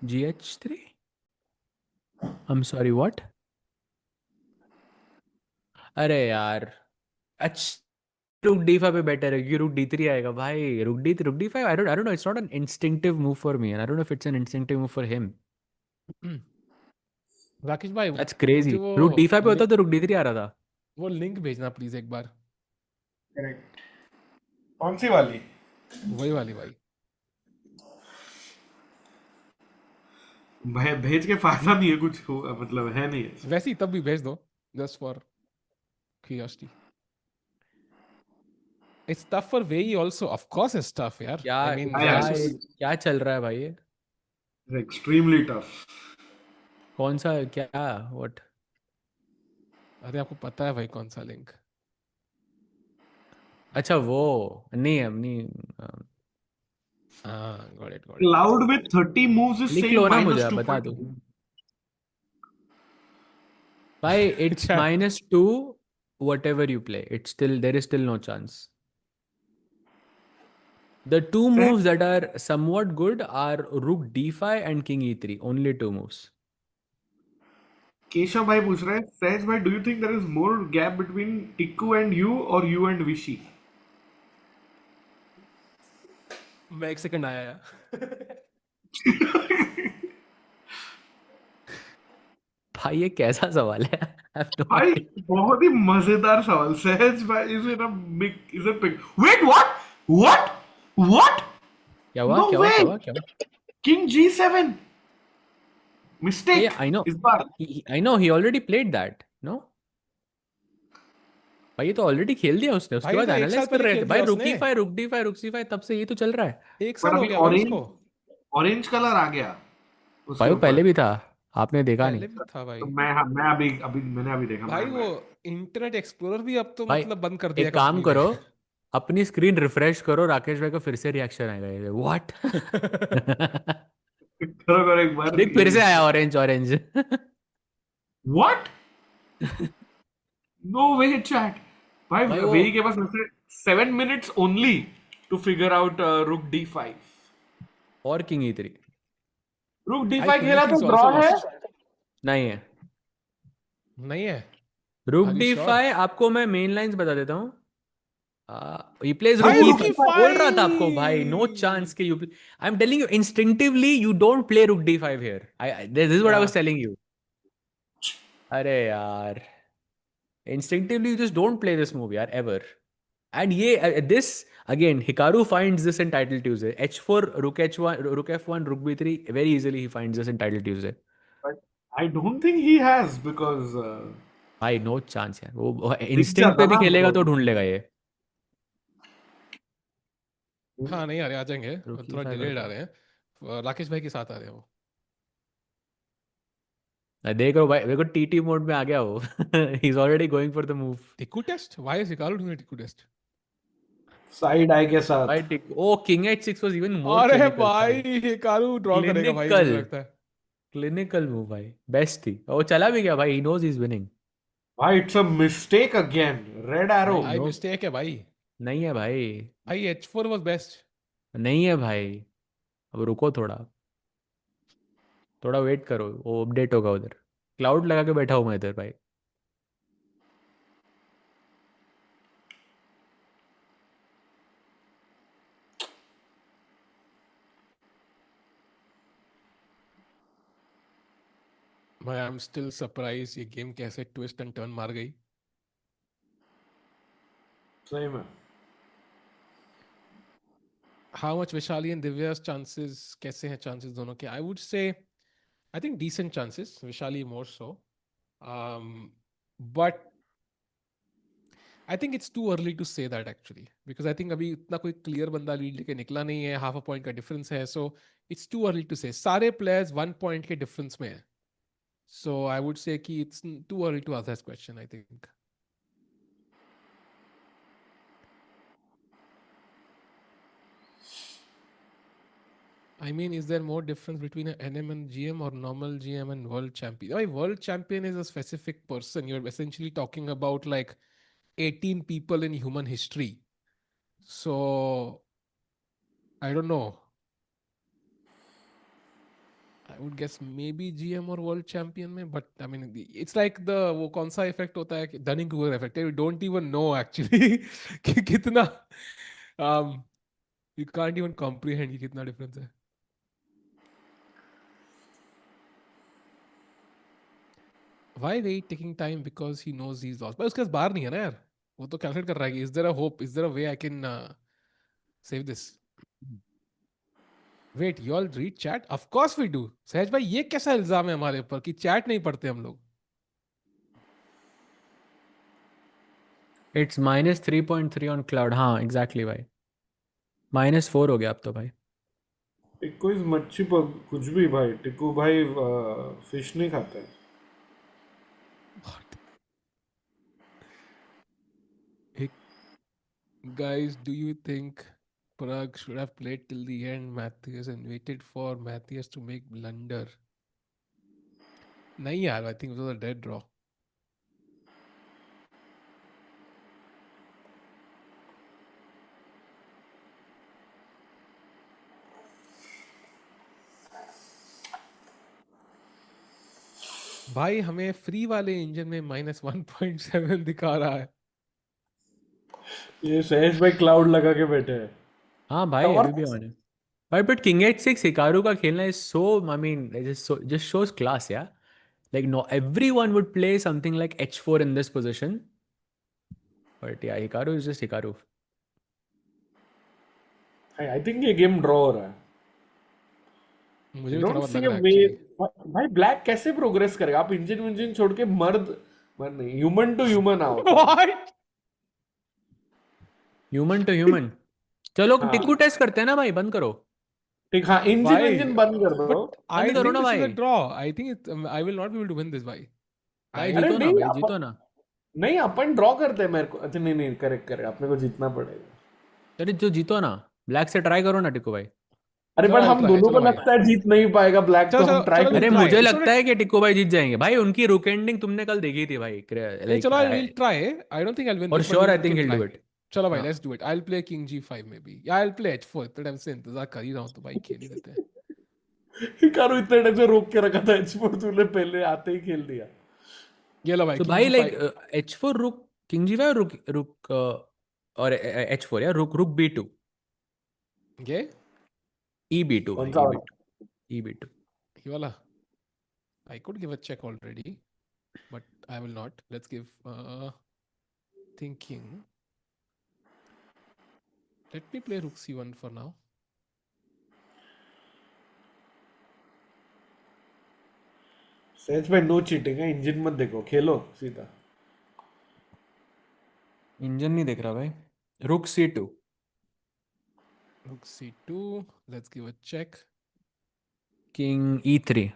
gh3, I'm sorry what? अरे यार, अच्छा रुक d5 पे better है क्योंकि रुक d3 आएगा भाई। रुक d5, I don't know, it's not an instinctive move for me and I don't know if it's an instinctive move for him। Rakesh भाई That's crazy। मुझे वो रुक d5 पे होता तो रुक d3 आ रहा था। वो लिंक भेजना प्लीज एक बार। करेक्ट, कौन सी वाली? वही वाली भाई। भेज के फायदा नहीं है कुछ, मतलब है नहीं है। वैसे ही तब भी भेज दो, just for curiosity. It's tough for Wei Yi also. Of course it's tough यार। क्या I mean क्या it's just क्या चल रहा है भाई ये? Extremely tough. कौन सा क्या व्हाट? अरे आपको पता है भाई कौन सा लिंक? अच्छा वो नहीं अब नहीं हाँ got it. Cloud with 30 moves is लिख सेइंग लो ना मुझे, आप बता दो। -2.2। Bhai, it's -2 whatever you play. There is still no chance. The two moves that are somewhat good are rook d5 and king e3. Only two moves. Keshav भाई पूछ रहे हैं, सहज भाई, do you think there is more gap between Tikku and you और you and Vishy? मैं 1 second आया यार. भाई ये कैसा सवाल है? I have no भाई idea. बहुत ही मजेदार सवाल. सहज भाई is in a big is a pick. Wait, what क्या हुआ? नो क्या हुआ? वे. क्या हुआ? क्या हुआ? King G7 mistake Yeah, I know. इस बार. I know he already played that. No? भाई ये तो ऑलरेडी खेल दिया उसने. उसके भाई ये बाद तो 1 एनालाइज साल कर पहले रहे खेल थे भाई. दिया रुक उसने. d5 रुक d5 रुक c5 तब से ये तो चल रहा है. 1 बट साल हो अभी गया भाई उसको. ऑरेंज कलर आ गया उसके भाई वो ऊपर. पहले भी था. आपने देखा पहले नहीं. भी था भाई. तो मैं अभी मैंने अभी देखा. भाई वो इंटरनेट एक्सप्लोरर भी अब तो भाई मतलब बंद कर दिया एक काम कंपनी करो, ने. अपनी स्क्रीन रिफ्रेश करो. राकेश भाई का फिर से रिएक्शन आएगा. व्हाट? करो एक बार. देख फिर से आया orange orange. What? No way chat. भाई भाई वो वेई के पास वैसे 7 minutes only to figure out rook D5. और किंग e3 रुक I D5 think खेला he's तो ड्रॉ also है. lost. नहीं है. नहीं है. रुक Are you d5 sure? आपको मैं मेन लाइंस बता देता हूँ. He plays भाई rook रुक e5. E5. बोल रहा था आपको भाई. नो चांस के you. I'm telling you instinctively you don't play rook d5 here. This is what I was telling you. अरे यार. Instinctively you just don't play this move यार ever. And this again Hikaru finds this in title Tuesday. H4 rook h1 rook f1 rook b3 very easily he finds this in title Tuesday. But I don't think he has because भाई no chance यार. वो दिख instinct जाता पे भी ना खेलेगा bro. तो ढूंढ लेगा ये. हाँ नहीं आ रहे, आ जाएंगे. रुक थोड़ा e5 डिलेड आ करके. रहे हैं. राकेश भाई के साथ आ रहे हैं वो. देख रहा हूँ भाई. मेरे को टीटी मोड में आ गया वो. He's already going for the move. Tikku test. Why is Hikaru doing Tikku test? Side I के साथ. भाई king h6 was even more अरे clinical भाई भाई. हिकारू ड्रॉ करेगा भाई Clinical. मुझे लगता है. Clinical move भाई. बेस्ट थी. वो चला भी गया भाई. He knows he's winning. भाई it's a mistake again. Red arrow. भाई भाई नो. मिस्टेक है भाई. नहीं है भाई. भाई H4 वाज बेस्ट. नहीं है भाई. अब रुको थोड़ा. थोड़ा वेट करो. वो अपडेट होगा उधर. क्लाउड लगा के बैठा हूँ मैं इधर भाई. भाई आई एम स्टिल सरप्राइज ये गेम कैसे ट्विस्ट एंड टर्न मार गई. सही में. How much Vaishali and Divya's chances? कैसे हैं chances दोनों के? I would say I think decent chances. Vaishali more so. But I think it's too early to say that actually because I think अभी इतना कोई clear बंदा lead लेके निकला नहीं है. Half a point का difference है. So it's too early to say. सारे players 1 point के difference में है. So I would say कि it's too early to ask that question. I think. I mean, is there more difference between an NM and GM or normal GM and world champion? Why world champion is a specific person. You're essentially talking about like 18 people in human history. So I don't know. I would guess maybe GM or world champion में, but I mean it's like the वो कौन सा effect होता है Dunning-Kruger effect. You don't even know actually कि कितना you can't even comprehend कि कितना difference है. Why Wei taking time? Because he knows he's lost. पर उसके पास बाहर नहीं है ना यार. वो तो कैलकुलेट कर रहा है कि is there a hope? Is there a way I can save this? Wait, you all read chat? Of course we do. सहज भाई ये कैसा इल्जाम है हमारे ऊपर कि चैट नहीं पढ़ते हम लोग? It's -3.3 on cloud. हाँ exactly भाई. -4 हो गया अब तो भाई. टिक्कू इज मच्छी कुछ भी भाई. टिक्कू भाई फिश नहीं खाता है. Guys, do you think Pragg should have played till the end, Matthias, and waited for Matthias to make blunder? नहीं यार, I think it was a dead draw. भाई हमें फ्री वाले इंजन में -1.7 दिखा रहा है। ये सहज भाई क्लाउड लगा के बैठे हैं। हाँ भाई अभी भी ऑन है भाई, बट किंग H6 हिकारू का खेलना is so, I mean just shows class या, like no everyone would play something like H4 in this position, but yeah Hikaru is just Hikaru. I think ये game draw हो रहा है। मुझे You भी थोड़ा don't बहुत see लग a रहा है way। एक्चुअली। भाई ब्लैक कैसे प्रोग्रेस करेगा? आप इंजन विंजन छोड़ के मर्द नहीं, ह्यूमन टू ह्यूमन आओ। व्हाट? ह्यूमन टू ह्यूमन, चलो हाँ टिक्कू टेस्ट करते हैं ना भाई, बंद करो। ठीक, हाँ इंजन भाई विंजन बंद कर दो। बट बंद आई करो थिंक ना दिस इज अ भाई। ड्रॉ। I think I will not be able to win this भाई। भाई अरे जीतो ना नहीं भाई, जीतो ना। नहीं अपन ड्रॉ करते हैं मेरे को। अच्छा नहीं नहीं, करेक्ट करेक्ट, अपने को जीतना पड़ेगा। अरे जो जीतो ना, ब्लैक से ट्राई करो ना टिक्कू भाई। अरे चलो बट आई हम ट्राई, दोनों को चलो भाई। लगता है जीत नहीं पाएगा ब्लैक, चलो तो हम चलो ट्राई चलो विल अरे ट्राई, मुझे इट्स लगता है कि टिक्कू भाई जीत जाएंगे भाई, उनकी रुक एंडिंग तुमने कल देखी थी भाई, नहीं लाइक चलो I will try. I don't think I will win और this but sure I we think can he'll try. do it। चलो भाई हाँ let's do it. I will play king G5 maybe, या I will play H4। इतने time से इंतजार कर ही रहा हूं तो भाई खेल ही देते हैं। हिकारू इतने टाइम से रोक के रखा था एच4, तूने पहले आते ही खेल दिया। ये लो भाई तो किंग भाई लाइक G5। H4 रुक किंग G5 और रुक रुक और H4 या रुक रुक B2 ये E B2 कौन भाई सा वाला? E B2 E B2। ये वाला I could give a check already but I will not. Let's give thinking. Let me play rook C1 for now. Sahaj भाई नो चीटिंग है, इंजन मत देखो, खेलो सीधा। इंजन नहीं देख रहा भाई। रुक C2। rook C2, let's give a check। King E3।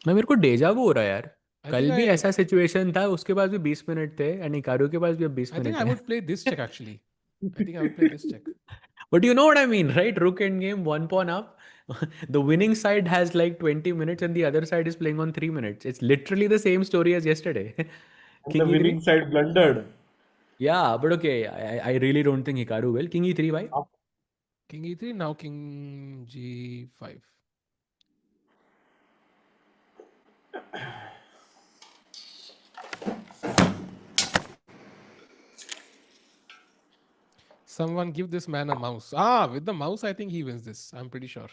मैं मेरे को डेजावू हो रहा है यार, I कल think भी I ऐसा सिचुएशन था, उसके पास भी 20 मिनट थे एंड हिकारू के पास भी अब 20 I think मिनट I है। would play this check actually। I think I would play this check। But you know what I mean, right? Rook end game, one pawn up. The winning side has like 20 minutes and the other side is playing on 3 minutes. It's literally the same story as yesterday. And the King E3? winning side blundered. Yeah, but okay, I really don't think Hikaru will. King E3, why? King E3, now King G5। Someone give this man a mouse। with the mouse I think he wins this, I'm pretty sure।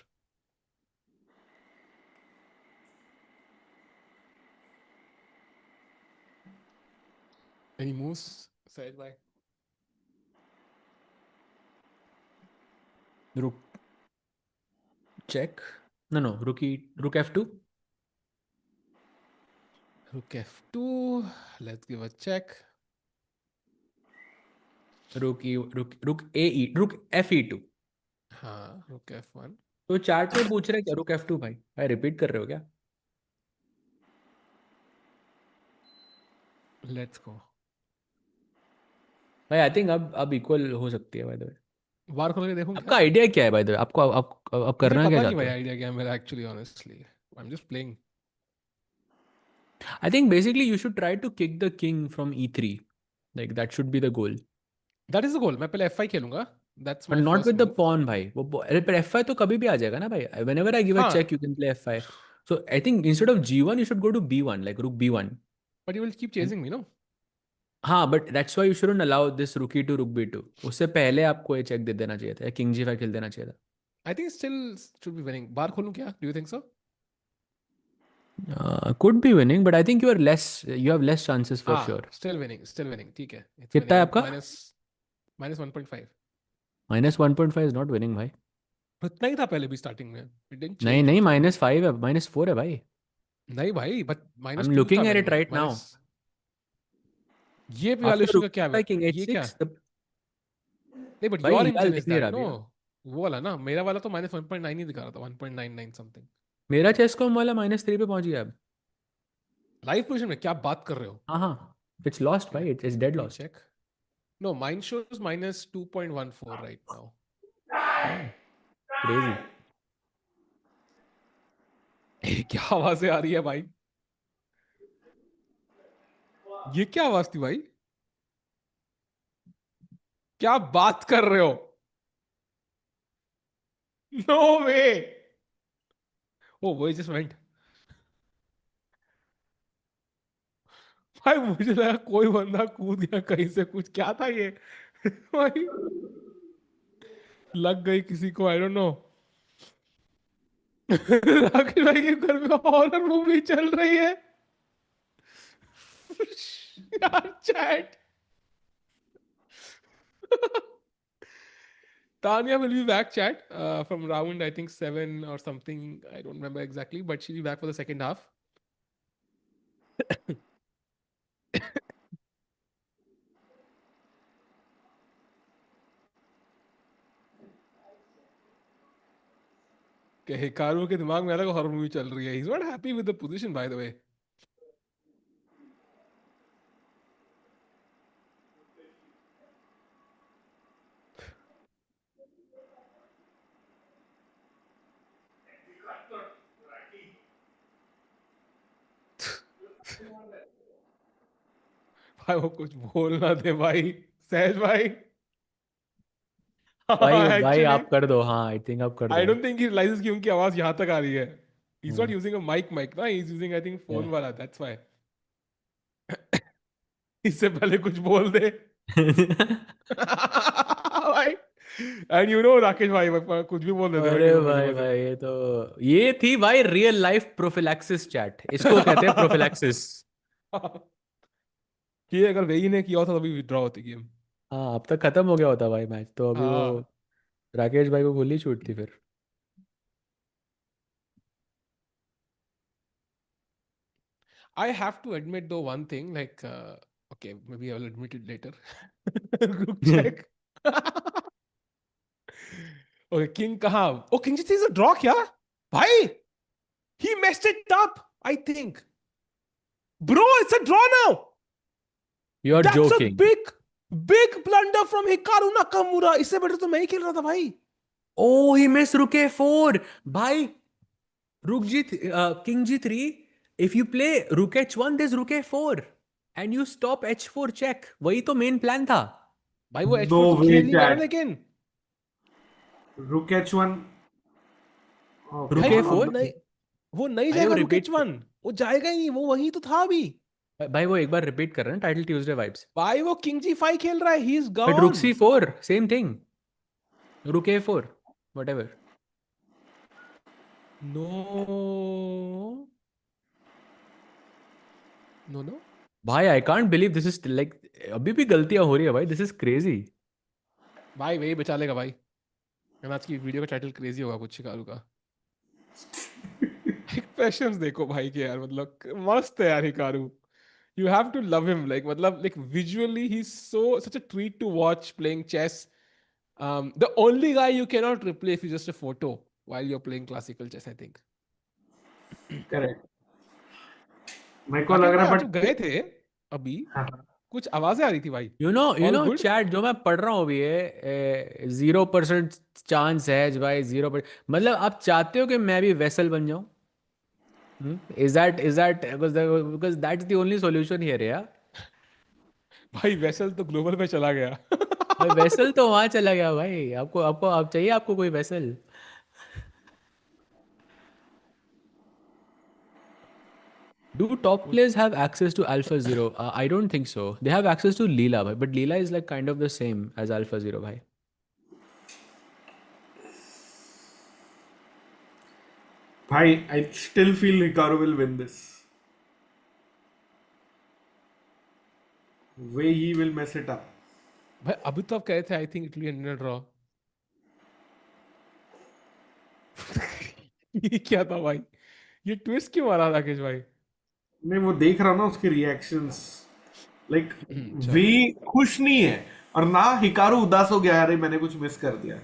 Any moves said by Rook check. No, rook F2. rook F2, let's give a check। Rook rook FE2। हाँ rook F1। तो chart में पूछ रहे हैं क्या rook F2 भाई repeat कर रहे हो क्या? let's go। भाई आई थिंक अब इक्वल हो सकती है बाय द वे। बार खोल के देखूं आपका क्या? आइडिया क्या है बाय द वे? आपको अब मुझे करना क्या पता नहीं चाहते भाई हो? आइडिया क्या है मेरा actually honestly. I am just playing. I think basically you should try to kick the king from E3. Like that should be the goal. That is the goal. मैं पहले F5 खेलूंगा। That's But my not first with the move. pawn भाई। अरे पर F5 तो कभी भी आ जाएगा ना भाई। Whenever I give a हाँ check, you can play F5. So I think instead of G1, you should go to B1, like rook B1. But you will keep chasing me know. हाँ but that's why you shouldn't allow this rookie to rook B2. उससे पहले आपको ये check दे देना चाहिए था, या king G5 खेल देना चाहिए था। I think still should be winning. Bar खोलूं क्या? Do you think so? Could be winning, but I think you have less chances for sure. Still winning, still winning. ठीक है, इट्स कितना है विनिंग आपका? माइनस 1.5। -1.5 is not winning भाई। इतना ही था पहले भी स्टार्टिंग में। इट डिडंट नहीं चेंज नहीं, मतलब। -5 है, -4 है भाई। नहीं भाई बट I'm -2 था looking at मेरे it में। right now. माइनस ये After वैल्यूएशन का rook क्या है? king ये क्या? H6, नहीं बट भाई योर ईवाल इंजन इज दिख नहीं दैट रहा नो। अभी। वो वाला ना, मेरा वाला तो -1.9 ही दिखा रहा था। 1.99 समथिंग। मेरा चेस्कॉम वाला -3 पे पहुंच गया अब। लाइव पोजीशन में क्या बात कर रहे हो? हाँ, it's lost भाई, it's dead Let me lost। check। No, mine shows -2.14 right now। Crazy। क्या आवाजें आ रही है भाई? ये क्या आवाज थी भाई? क्या बात कर रहे हो? नो वे। Oh, Wei just went. भाई मुझे लगा कोई बंदा कूद गया कहीं से, कुछ क्या था ये भाई लग गई किसी को, आई डोंट नो। राकेश भाई के घर में हॉरर मूवी चल रही है यार chat. Tanya will be back, chat, from round I think 7 or something. I don't remember exactly, but she'll be back for the second half. Hikaru के दिमाग में अलग हॉरर मूवी चल रही है. He's not happy with the position, by the way. भाई वो कुछ बोलना दे भाई, सहज भाई. भाई आप Actually, कर दो. हाँ आई थिंक आप कर I दो. don't think he realizes कि उनकी आवाज यहाँ तक आ रही है. He's not using a mic, ना. He's using I think phone वाला. That's why. इससे पहले कुछ बोल दे. भाई. And you know राकेश भाई कुछ भी बोल देते हैं. अरे भाई ये थी भाई रियल लाइफ प्रोफिलैक्सिस चैट. इसको कहते हैं प्रोफिलैक्सिस. कि अगर वेई ने किया होता तभी विड्रॉ होती गेम. हाँ अब तक खत्म हो गया होता भाई मैच. तो अभी वो राकेश भाई को खुली छूट थी फिर. I have to admit though one thing, like, okay, maybe I will admit it later. Group check. Okay, King कहाँ? Oh, King is a draw क्या? भाई, he messed it up, I think. Bro, it's a draw now. You're That's joking. a big blunder from Hikaru Nakamura. इससे better तो मैं ही खेल रहा था भाई. Oh, he missed rook a4. भाई, rook g king g3. If you play rook h1, there's rook a4, and you stop h4 check. वही तो main plan था. भाई वो h4 तो खेल नहीं पा रहा लेकिन. Rook h1. Rook a4. वो नहीं जाएगा rook h1. वो जाएगा ही नहीं. वो वही तो था अभी. भाई वो एक बार रिपीट कर रहे हैं टाइटल ट्यूसडे वाइब्स. भाई वो किंग g5 खेल रहा है. He is gone. But rook c4 same thing. rook a4 whatever. No. भाई I can't believe this is like अभी भी गलतियां हो रही है भाई. This is crazy. भाई वही बचा लेगा भाई. आज की वीडियो का टाइटल क्रेजी होगा कुछ शिकारू का. एक्सप्रेशंस देखो भाई के यार, मतलब मस्त है यार Hikaru. You have to love him, like मतलब like visually he's such a treat to watch playing chess. The only guy you cannot replace is just a photo while you're playing classical chess, I think. Correct. मेरे को लग रहा है but गए थे अभी कुछ आवाजें आ रही थी भाई. You know चैट जो मैं पढ़ रहा हूँ अभी है 0% चांस है भाई. 0%. मतलब आप चाहते हो कि मैं भी वेसल बन जाऊं? Is that because that's the only solution here, yeah? भाई वेसल तो ग्लोबल पे चला गया. भाई वेसल तो वहां चला गया भाई. आप चाहिए आपको कोई vessel? Do top players have access to Alpha Zero? I don't think so. They have access to Leela, bhai, but Leela is like kind of the same as Alpha Zero, bhai. Bhai, I still feel Hikaru will win this. Wei Yi will mess it up. भाई अभी तो आप कहे थे I think it will be a nil draw. ये क्या था भाई? ये ट्विस्ट क्यों मारा राकेश भाई? नहीं वो देख रहा ना उसके रिएक्शंस. लाइक वे खुश नहीं है और ना हिकारू उदास हो गया. अरे मैंने कुछ मिस कर दिया.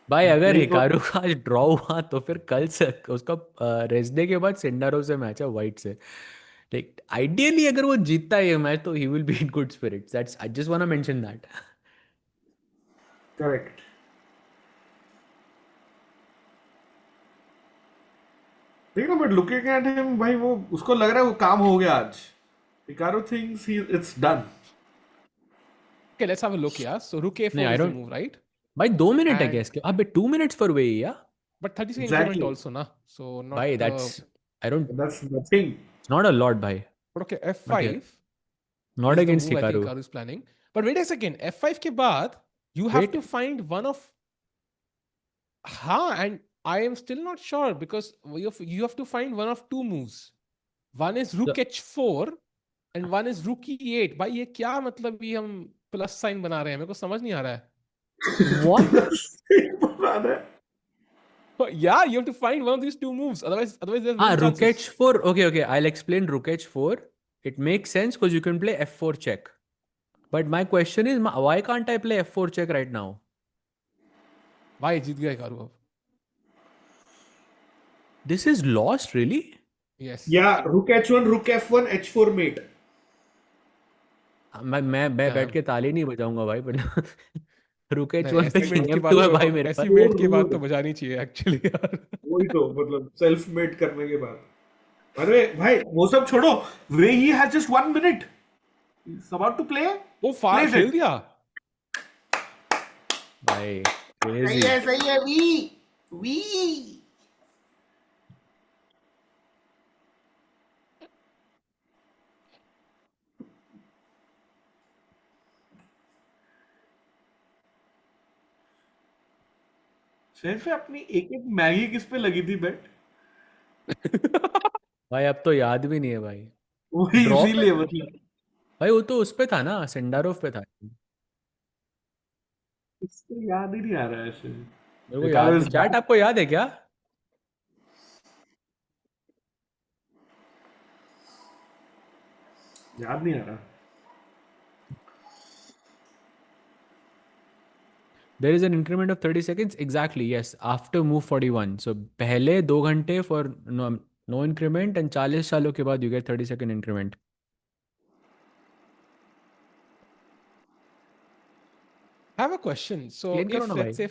भाई अगर हिकारू का आज ड्रॉ हुआ तो फिर कल से उसका रेस्ट डे के बाद सिंडारोव से मैच है वाइट से. लाइक आइडियली अगर वो जीतता है ये मैच तो he will be in good spirits. That's I just want to mention that. Correct. देखो बट लुकिंग एट हिम भाई वो उसको लग रहा है वो काम हो गया आज. Hikaru thinks it's done. Okay, let's have a look, yeah. So rook a4 is the move, right? भाई 2 मिनट है क्या इसके? अबे 2 minutes for Wei, yeah? But 30-second Exactly. increment also, na. So not. Bhai, that's I don't. That's nothing. It's not a lot, bhai. But okay, Not here. F5 Not is the against move I think Hikaru. Hikaru is planning. But wait a second, F5 के बाद you have Wait. to find one of. And I am still not sure because you have to find one of two moves. One is Rook H4 and one is Rook E8. भाई ये क्या मतलब ये हम plus sign बना रहे हैं, मेरे को समझ नहीं आ रहा है. What? Yeah, you have to find one of these two moves. Otherwise there's no Rook chances. H4. Okay. I'll explain Rook H4. It makes sense because you can play F4 check. But my question is, why can't I play F4 check right now? भाई जीत गया Hikaru अब. This is lost, really? Yes. Yeah, Rook H1, Rook F1, H4 mate. मैं बैठ के ताली नहीं बजाऊंगा भाई, but Rook H1 पे ऐसी मेट King की F2 है भाई बात मेरे ऐसी पास. मेट की बात तो बजानी चाहिए एक्चुअली यार. वही तो मतलब सेल्फ मेड करने के बाद. अरे भाई वो सब छोड़ो. Wei Yi has just 1 minute. He's about to play. वो फार खेल दिया. भाई crazy. सही है वी. सिर्फ अपनी एक मैगी किस पे लगी थी बेट. भाई अब तो याद भी नहीं है भाई. वही Draw इसीलिए मतलब भाई वो तो उस पे था ना, सिंडारोव पे था. इसको याद ही नहीं आ रहा है ऐसे. मेरे को याद नहीं. चैट आपको याद है क्या? याद नहीं आ रहा. There is an increment of 30 seconds. Exactly, yes. After move 41. So पहले 2 घंटे for no increment and 40 सालों के बाद you get 30-second increment. I have a question. So Explain करो if ना let's भाई. say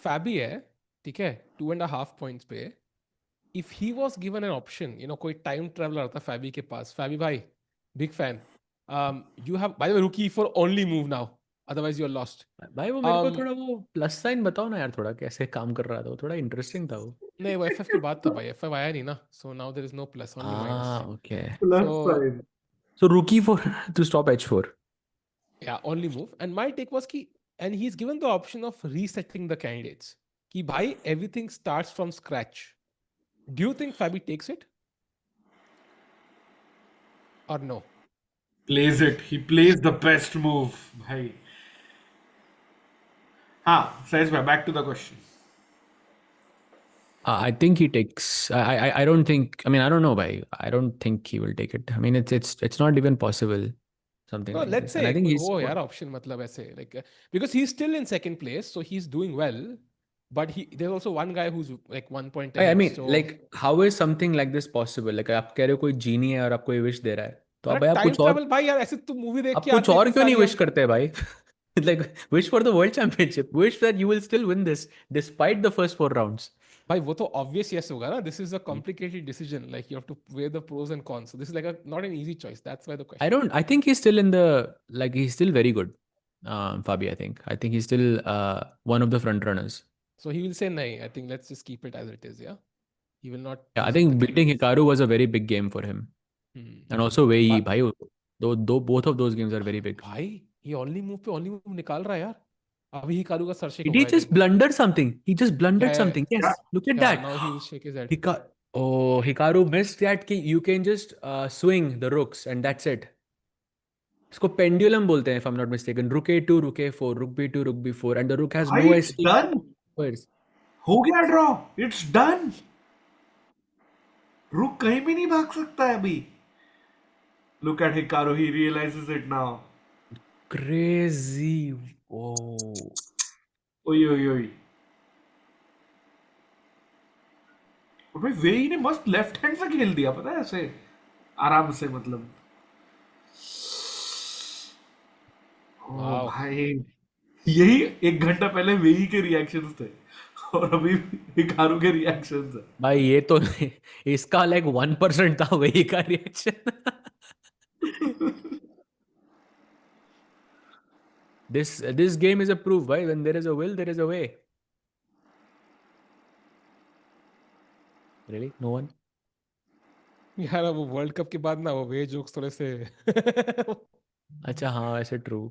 Fabi है, ठीक है, 2.5 points पे, if he was given an option, कोई time traveler आता Fabi के पास, Fabi भाई, big fan. You have, by the way, rookie for only move now. Otherwise you're lost. भाई वो मेरे को थोड़ा वो प्लस साइन बताओ ना यार, थोड़ा कैसे काम कर रहा था वो, थोड़ा इंटरेस्टिंग था वो. नहीं वो FF की बात था भाई, FF आया नहीं ना. So now there is no plus, only minus. Okay. So rookie for to stop H4. Yeah, only move. And my take was and he's given the option of resetting the candidates. कि भाई everything starts from scratch. Do you think Fabi takes it? Or no? Plays it. He plays the best move. Bhai. Says back to the question. I think he takes. I don't think. I mean, I don't know, bhai. I don't think he will take it. I mean, it's not even possible. Something No, like let's this. say And I think कोई he's. हो यार option मतलब ऐसे like because he's still in second place, so he's doing well. But there's also one guy who's like 1 point I ahead. mean, so like, how is something like this possible? Like, आप कह रहे हो कोई जीनी है और आपको ये wish दे रहा है, तो आप भाई आप टाइम कुछ और ट्रैवल भाई यार ऐसे तू मूवी देख आप के कुछ आते और इतनी क्यों नहीं सारी wish करते भाई? Like, wish for the world championship. Wish that you will still win this despite the first 4 rounds. भाई वो तो obvious yes होगा ना. This is a complicated decision. Like you have to weigh the pros and cons. So this is like not an easy choice. That's why the question. I think he's still in the, like, he's still very good. Fabi, I think he's still one of the front runners. So he will say nahi. I think let's just keep it as it is. Yeah, he will not. Yeah, I think beating Hikaru was a very big game for him. And also Wei Yi, bhai, both of those games are very big. भाई ये only move निकाल रहा है यार. अभी Hikaru का sir shake Did he होगा, I just think. blunder something? He just blundered Yeah, something. Yes, look at Yeah, that. now he will shake his head. Hikaru missed that. You can just swing the rooks and that's it. इसको pendulum बोलते हैं, if I'm not mistaken. Rook A2, Rook A4, Rook B2, Rook B4, and the rook has no It's escape. done. हो गया draw. It's done. रुक कहीं भी नहीं भाग सकता है अभी. Look at Hikaru. He realizes it now. Crazy. Oh. ओई. और भाई वेई ने मस्त लेफ्ट हैंड से खेल दिया, पता है ऐसे आराम से मतलब. Wow. भाई यही 1 घंटा पहले वेई के रिएक्शंस थे और अभी हिकारू के रिएक्शंस है. भाई ये तो इसका like 1% था वही का reaction. This game is a proof, भाई. When there is a will, there is a way. Really? No one? यार वो वर्ल्ड कप के बाद ना वो वे जोक्स थोड़े से अच्छा हाँ वैसे ट्रू.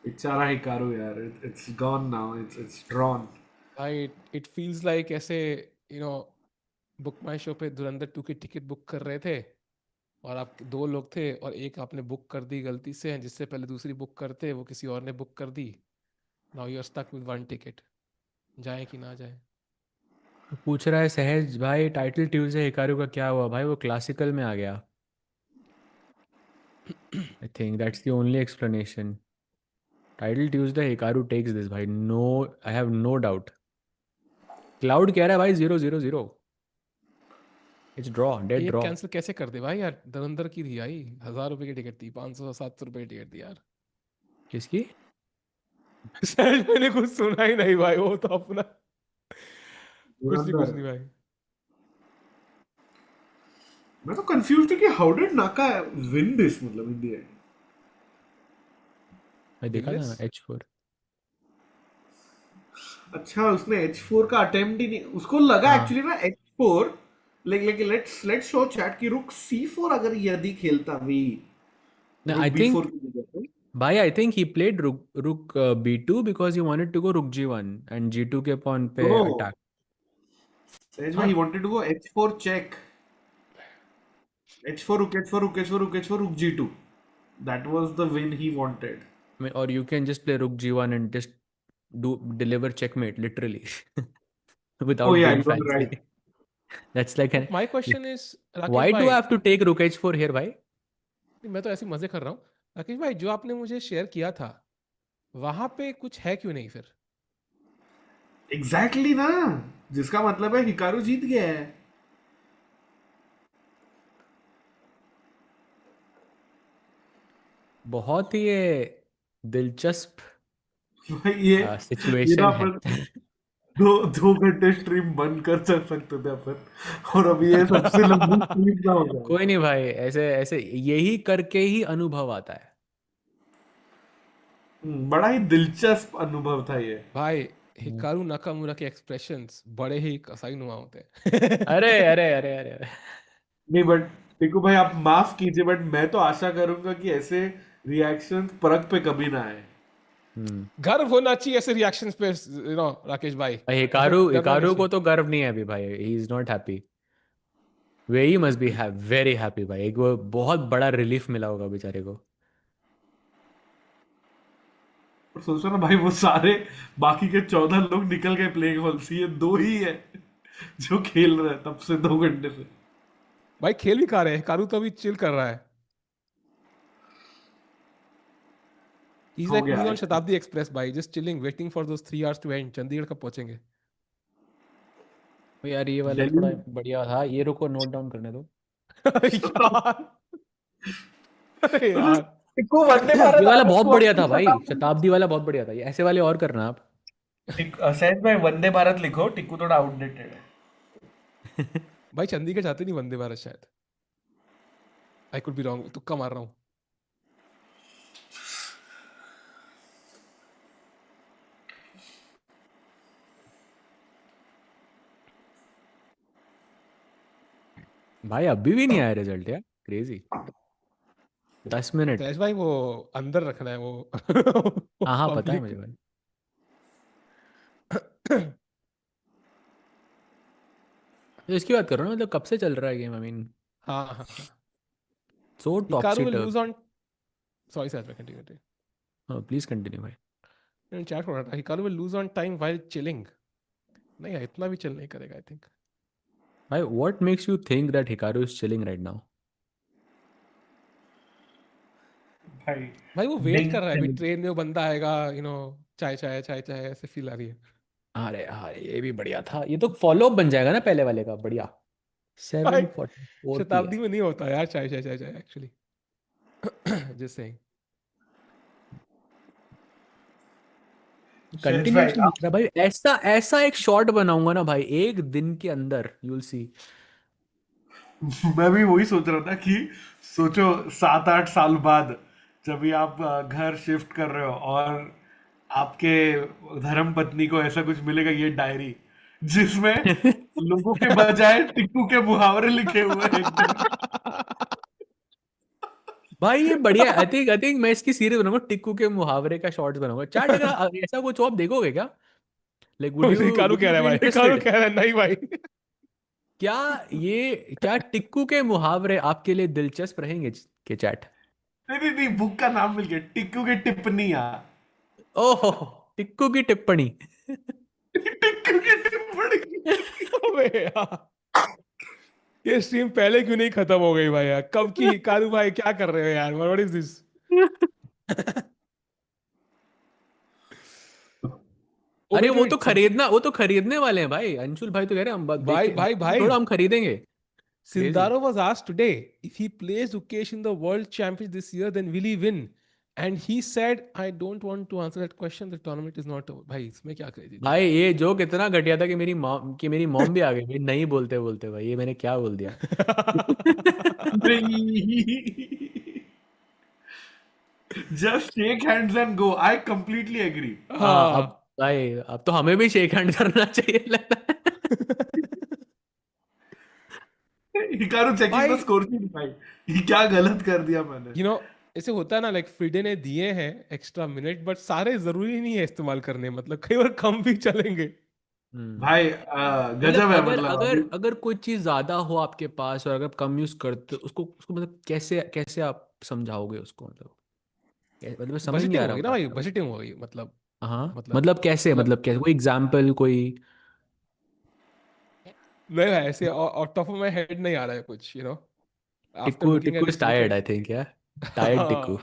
बेचारा हिकारू यार, it's gone now, it's drawn. भाई इट फील्स लाइक ऐसे you know book my show पे धुरंधर 2 की टिकट बुक कर रहे थे और आप 2 लोग थे और एक आपने बुक कर दी गलती से, जिससे पहले दूसरी बुक करते वो किसी और ने बुक कर दी. Now you are stuck with 1 ticket. जाए कि ना जाए. पूछ रहा है सहज भाई टाइटल ट्यूसडे हिकारू का क्या हुआ भाई, वो क्लासिकल में आ गया. I think that's the only explanation. Title Tuesday, Hikaru takes this, भाई. No, I have no doubt. Cloud कह रहा है भाई 0-0-0. It's draw, dead ये draw. कैंसिल कैसे कर दे भाई यार. धुरंधर की थी भाई, 1000 रुपए की टिकट थी, 500-700 रुपए की टिकट थी यार. किसकी? शायद मैंने कुछ सुना ही नहीं भाई, वो तो अपना कुछ धुरंधर. नहीं भाई. मैं तो कंफ्यूज हूँ कि हाउ डिड नाका विन दिस, मतलब इन द एंड. मैं देखा था ना Winless? H4. अच्छा, उसने H4 का अटेम्प्ट ही नहीं, उसको लगा हाँ. एक्चुअली ना H4, लेकिन लेट्स शो चैट की रुक C4 अगर यदि खेलता भी, No, रुक I B4 think की जगह पे. भाई I think he played rook B2 because he wanted to go rook G1 and G2 के pawn पे No, attack. Sahaj bhai, हाँ. he wanted to go H4 check, H4 rook, H4 rook, H4 rook, H4 rook G2. That was the win he wanted. Or you can just play rook G1 and just deliver checkmate literally Oh without yeah, being you are fancy. right. That's like But my question is, why Rakesh do I भाई, have to take rook h4 here भाई? मैं तो ऐसे मजे कर रहा हूँ. राकेश भाई जो आपने मुझे शेयर किया था वहां पे कुछ है क्यों नहीं फिर? Exactly ना, जिसका मतलब है हिकारू जीत गया है. बहुत ही ये दिलचस्प भाई ये ना सिचुएशन है. अपन दो घंटे स्ट्रीम बंद कर चल सकते थे अपन, और अभी ये सबसे लंबी स्ट्रीम ना हो जाए. कोई नहीं भाई, ऐसे ऐसे यही करके ही अनुभव आता है. बड़ा ही दिलचस्प अनुभव था ये. भाई हिकारू नाकामुरा के एक्सप्रेशंस बड़े ही कसाईनुमा होते अरे हैं. अरे अरे अरे अरे. नहीं बट टिकू भाई, आप माफ कीजिए, बट मैं तो आशा करूंगा कि ऐसे रिएक्शन परख पे कभी ना आए. गर्व होना चाहिए ऐसे रिएक्शंस पे, राकेश भाई. भाई ऐसे हिकारू डरना नहीं हिकारू को चाहिए. तो गर्व नहीं है अभी भाई. He is not happy. वेई मस्ट बी वेरी हैप्पी भाई. एक वो बहुत बड़ा रिलीफ मिला होगा बेचारे को. और सोचो ना भाई, वो सारे बाकी के 14 लोग निकल गए प्लेइंग हॉल से, ये दो ही है जो खेल रहे हैं तब से 2 घंटे से. भाई खेल भी खा रहे हैं, हिकारू तो अभी चिल कर रहा है. He's हो like गया me है. on Shatabdi Express भाई, just chilling, waiting for those 3 hours to end. Chandigarh कब पहुंचेंगे? तो यार ये वाला दिल्ली. थोड़ा बढ़िया था. ये रुको नोट डाउन करने दो. यार, अरे यार. टिक्कू वंदे ये भारत वाला आ बहुत गया, बढ़िया था तो भाई. शताब्दी. शताब्दी वाला बहुत बढ़िया था. ये ऐसे वाले और करना आप. सहज भाई वंदे भारत लिखो, टिक्कू थोड़ा आउटडेटेड है. भाई चंडीगढ़ जाते नहीं वंदे भारत शायद. आई कुड बी रॉन्ग, तुक्का मार रहा हूँ. भाई अभी भी नहीं आया रिजल्ट यार. क्रेजी. 10 मिनट. सहज भाई वो अंदर रखना है वो. हाँ हाँ पता है पब्लिक. मुझे भाई. तो इसकी बात करो ना, मतलब कब से चल रहा है गेम. आई मीन हाँ हाँ हाँ. So Hikaru topsy will turf. lose on. Sorry सहज भाई, कंटिन्यू. हाँ प्लीज कंटिन्यू भाई. मैंने चैट कर रहा था, Hikaru will lose on time while chilling. नहीं, इतना भी चिल नहीं करेगा आई थिंक. भाई what makes you think that Hikaru is chilling right now? भाई वो वेट कर रहा है, अभी ट्रेन में वो बंदा आएगा, चाय चाय चाय चाय ऐसे फील आ रही है. अरे हाँ ये भी बढ़िया था. ये तो फॉलो अप बन जाएगा ना पहले वाले का. बढ़िया. भाई 7:44 शताब्दी PM. में नहीं होता यार चाय चाय चाय चाय एक्चुअली. Just saying. कंटिन्यूएशन दिख रहा भाई. ऐसा ऐसा एक शॉट बनाऊंगा ना भाई एक दिन के अंदर. You will see. मैं भी वही सोच रहा था कि सोचो 7-8 साल बाद जब भी आप घर शिफ्ट कर रहे हो और आपके धर्म पत्नी को ऐसा कुछ मिलेगा, ये डायरी जिसमें लोगों के बजाय टिक्कू के मुहावरे लिखे हुए हैं एकदम। भाई ये बढ़िया। आई थिंक मैं इसकी सीरीज बनाऊंगा, टिक्कू के मुहावरे का शॉर्ट्स बनाऊंगा। चैट अगर ऐसा कुछ हो आप देखोगे क्या? लाइक हिकारू वुड कह यू रहा है बी भाई, हिकारू इंटरेस्टेड? कह रहा है नहीं भाई। क्या टिक्कू के मुहावरे आपके लिए दिलचस्प रहेंगे के चैट? नहीं नहीं नहीं, बुक का नाम मिल गया, टिक्कू की टिप्पणियां। ओहो, टिक्कू की टिप्पणी। टिक्कू की टिप्पणी। अबे यार, ये स्ट्रीम पहले क्यों नहीं खत्म हो गई भाई यार? कब की हिकारू भाई क्या कर रहे हो यार? What is this? ओ अरे वेट वो वेट, तो खरीदने वाले हैं भाई। अंशुल भाई तो कह रहे हैं हम भाई भाई भाई, थोड़ा हम खरीदेंगे। Crazy. Sindarov was asked today if he plays Ukesh in the World Champions this year, then will he win? And he said, "I don't want to answer that question. The tournament is not over." भाई इसमें क्या crazy था? भाई ये joke इतना घटिया था कि मेरी मॉम भी आ गई भाई, नहीं बोलते बोलते भाई ये मैंने क्या बोल दिया। नहीं, just shake hands and go. I completely agree. हाँ अब हाँ। भाई अब तो हमें भी शेक हैंड करना चाहिए लगता है। हिकारू चेकिंग द भाई स्कोर शीट भाई, ये क्या गलत कर दिया मैंने। you know, ऐसे होता है ना, लाइक फिडे ने दिए हैं एक्स्ट्रा मिनट, बट सारे जरूरी नहीं है इस्तेमाल करने, मतलब कई बार कम भी चलेंगे। भाई मतलब गजब है, अगर मतलब अगर अभी अगर कोई चीज ज्यादा हो आपके पास और अगर कम यूज करते उसको उसको मतलब कैसे कैसे आप समझाओगे उसको? मतलब समझ नहीं बजटिंग आ हो रहा गई ना बात भाई, का। बजटिंग हो गई मतलब। हाँ मतलब मतलब कैसे, मतलब मतलब कैसे, कोई एग्जाम्पल कोई? नहीं भाई, ऐसे टॉप ऑफ माय हेड नहीं आ रहा है कुछ, you know, after Tikku looking at Tikku the is tired statement. I think, या टायर्ड टिक्कू।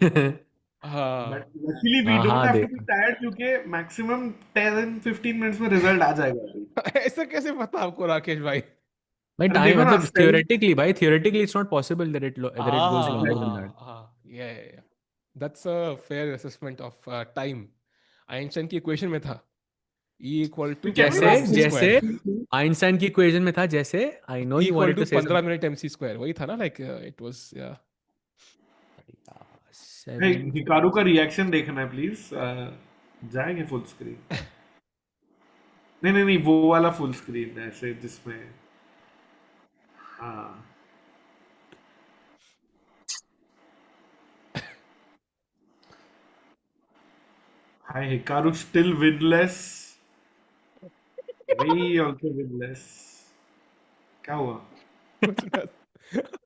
बट हाँ। लकीली वी हाँ डोंट हाँ हैव टू बी देखा। टायर्ड क्योंकि मैक्सिमम 10-15 मिनट्स में रिजल्ट आ जाएगा अभी। ऐसा कैसे पता आपको राकेश भाई? भाई अरे टाइम देखो ना, मतलब theoretically it's not possible that it goes longer than that. हाँ, yeah that's a fair assessment of time. Einstein की इक्वेशन में था E equal to can we 15 जैसे नॉट mc जैसे स्क्वायर। आइंस्टाइन की इक्वेशन में था, जैसे I know E you equal wanted to to say 15 something. Minute mc square, वही था ना, लाइक इट वाज, या। भाई 7 हिकारू का रिएक्शन देखना है प्लीज। जाएंगे फुल स्क्रीन। नहीं नहीं नहीं, वो वाला फुल स्क्रीन ऐसे जिसमें, हाँ हाय Hikaru still winless, way also winless. क्या हुआ? कुछ ना,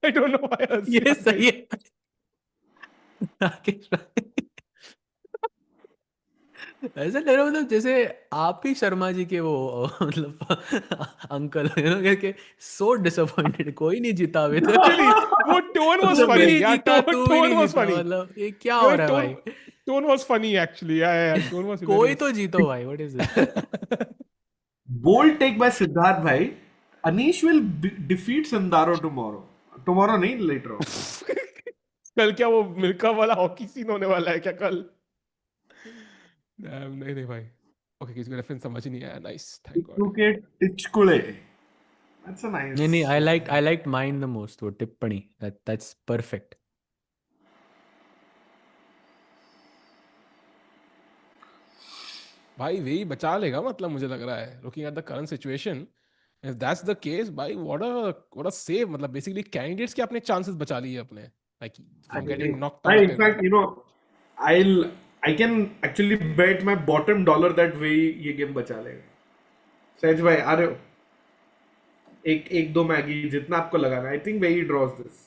आई डोंट नो व्हाई हंसी ये आ सही गई। है राकेश भाई। ऐसा लग रहा है मतलब जैसे आप ही शर्मा जी के वो मतलब अंकल के सो डिसअपॉइंटेड, कोई नहीं जीता अभी तक। एक्चुअली वो टोन वाज तू भी फनी नहीं यार, जीता, तू भी टोन नहीं वाज जीता, फनी। मतलब ये क्या हो रहा है टोन भाई? टोन वाज फनी एक्चुअली, या टोन वाज कोई हिलेरियस। तो जीतो भाई, what is this? Bold take by Siddharth भाई, Anish will defeat Sindarov tomorrow. Tomorrow नहीं, लेटर ऑन। कल क्या वो मिल्का वाला हॉकी सीन होने वाला है क्या कल? नहीं नहीं भाई, ओके, किसी को रेफरेंस समझ ही नहीं आया। Nice, thank God. टिक्कू के टिचकुले, दैट्स अ नहीं नहीं, nice. I like mine the most, वो टिप्पणी, दैट्स परफेक्ट। भाई वही बचा लेगा मतलब, मुझे लग रहा है looking at the current situation. If that's the case भाई, व्हाट अ सेव, मतलब बेसिकली कैंडिडेट्स के अपने चांसेस बचा लिए अपने, like from getting knocked I, out in and fact, I can actually bet my bottom dollar that way ये game बचा लेगा। सहज भाई आ रहे हो? एक एक दो मैगी जितना आपको लगाना, आई थिंक वही draws this.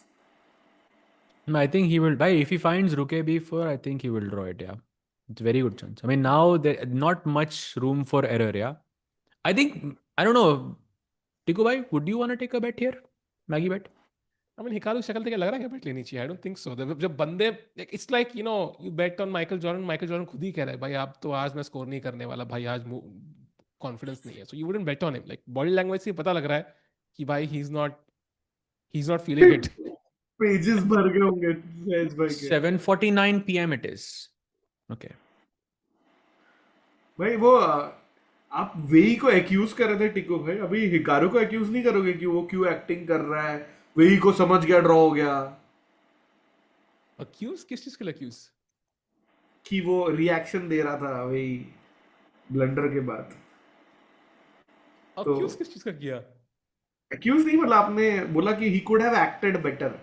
I think he will. By if he finds Rook B4, I think he will draw it. Yeah, it's a very good chance. I mean, now there not much room for error. Yeah, I think I don't know. Tiku bhai, would you want to take a bet here? Maggie bet? I mean Hikaru शक्ल देख के लग रहा है क्या बेट लेनी चाहिए? आई don't think so. जब बंदे, it's like you know, you bet on Michael Jordan, Michael Jordan खुद ही कह रहा है भाई आप तो आज मैं स्कोर नहीं करने वाला भाई, आज कॉन्फिडेंस नहीं है, so you wouldn't bet on him. Like body language से पता लग रहा है कि भाई he is not feeling it. Pages भर गए होंगे सहज भाई के। 7:49 p.m. it is. Okay. भाई वो आप वेई को एक्यूज कर रहे थे टिको भाई, अभी हिकारू को एक्यूज नहीं करोगे कि वो क्यों एक्टिंग कर रहा है, वेई को समझ गया ड्रॉ हो गया अक्यूज किस चीज के लिए अक्यूज? कि वो रिएक्शन दे रहा था वेई ब्लंडर के बाद। तो अक्यूज किस चीज का किया? एक्यूज नहीं, मतलब आपने बोला कि he could have acted better.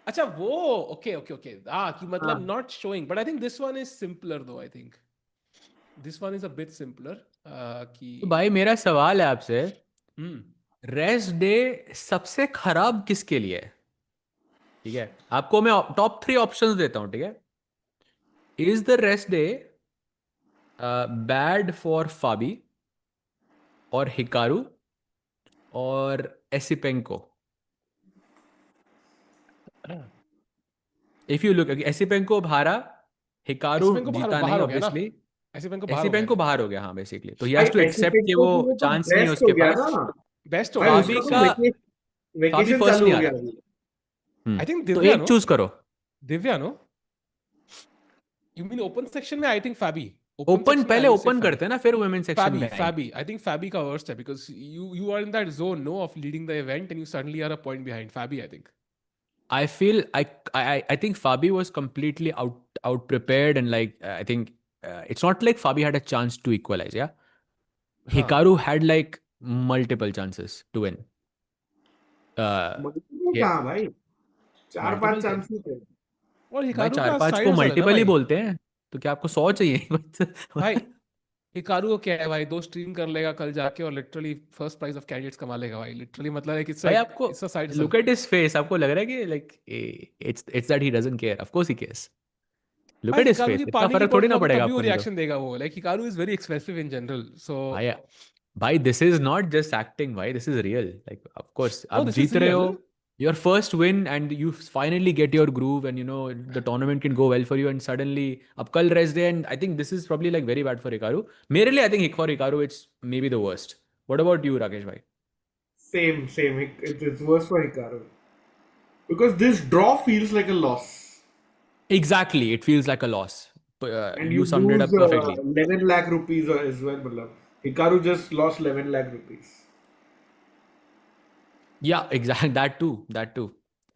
अच्छा वो ओके ओके ओके कि मतलब not showing, but I think this one is simpler though. I think this one is a bit simpler कि तो भाई मेरा सवाल है आपसे, हम्म रेस्ट डे सबसे खराब किसके लिए है? ठीक है, आपको मैं टॉप 3 ऑप्शंस देता हूं, ठीक है? Is the rest day bad for Fabi और हिकारू और Esipenko? If you look, Esipenko हारा, हिकारू एसिपेंको जीता नहीं बाहर हो गया ना, ऑब्वियसली। एसिपेंको बाहर हो गया एसिपेंको ना, बाहर हो गया, हाँ बेसिकली, तो ही भाई हैज टू एक्सेप्ट कि एसिपेंको वो के लिए तो चांस नहीं है बेस्ट हो उसके गया पास। ना बेस्ट हो भाई, गया। उसका फाबी तो का, फाबी वेकेशन फर्स्ट चालू नहीं हो आ गया रहा। अभी। आई थिंक तो दिव्या एक नो, चूज करो। Divya no, you mean open section में? I think Fabi. Open open, section में आई पहले वुड से ओपन फैबी। करते हैं ना, फिर वुमेन सेक्शन में आएंगे। फैबी आई थिंक फैबी का वर्स्ट है, because you are in that zone no of leading the event and you suddenly are a point behind. Fabi I think I feel I think Fabi was completely out prepared, and like I think it's not like Fabi had a chance to equalize. Yeah, हाँ, Hikaru had like multiple chances to win. Multiple Yeah, कहाँ भाई, चार पांच multiple थे chances थे। और भाई, Hikaru चार का पांच साइड को हसल है ना मल्टीपल ही भाई। बोलते हैं, तो क्या आपको 100 चाहिए? भाई हिकारू को क्या है भाई, 2 स्ट्रीम कर लेगा कल जाके और literally first prize of candidates कमा लेगा भाई। लिटरली मतलब है कि भाई आपको it's a side hustle. look at his face, आपको लग रहा है कि like it's that he doesn't care? Of course he cares. Look भाई at his हिकारू face, की इतना पानी की फर्क थोड़ी बोतल ना होगी तब पड़ेगा भी वो आपको, नहीं तो। रिएक्शन देगा वो। Like Hikaru is very expressive in general, so भाई, भाई this is not just acting, भाई, this is real. Like of course ओ आप दिस इज जीत रहे हो, real. your first win and you finally get your groove, and you know the tournament can go well for you, and suddenly अब कल rest day, and I think this is probably like very bad for Hikaru. मेरे लिए I think for Hikaru it's maybe the worst. What about you, Rakesh bhai? Same. It's worse for Hikaru because this draw feels like a loss, Exactly, it feels like a loss. and You you summed it lose up perfectly. 11 lakh rupees as well. मतलब Hikaru just lost 11 lakh rupees. Yeah, exactly. That too, that too.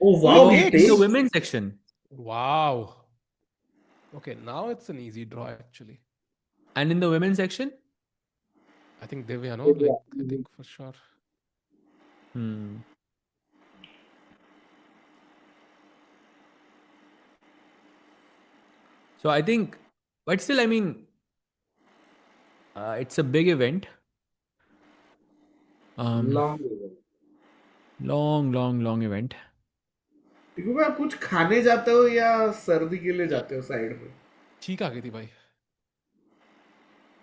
Oh wow, oh he Oh, in the takes. एक्स, women's section. Wow, okay now it's an easy draw actually. And in the women's section. I think Divya no, like I think for sure. Hmm. So I think, but still, I mean, it's a big event. Long. Long event. देखो भाई, आप कुछ खाने जाते हो या सर्दी के लिए जाते हो साइड में? ठीक आ गई थी भाई।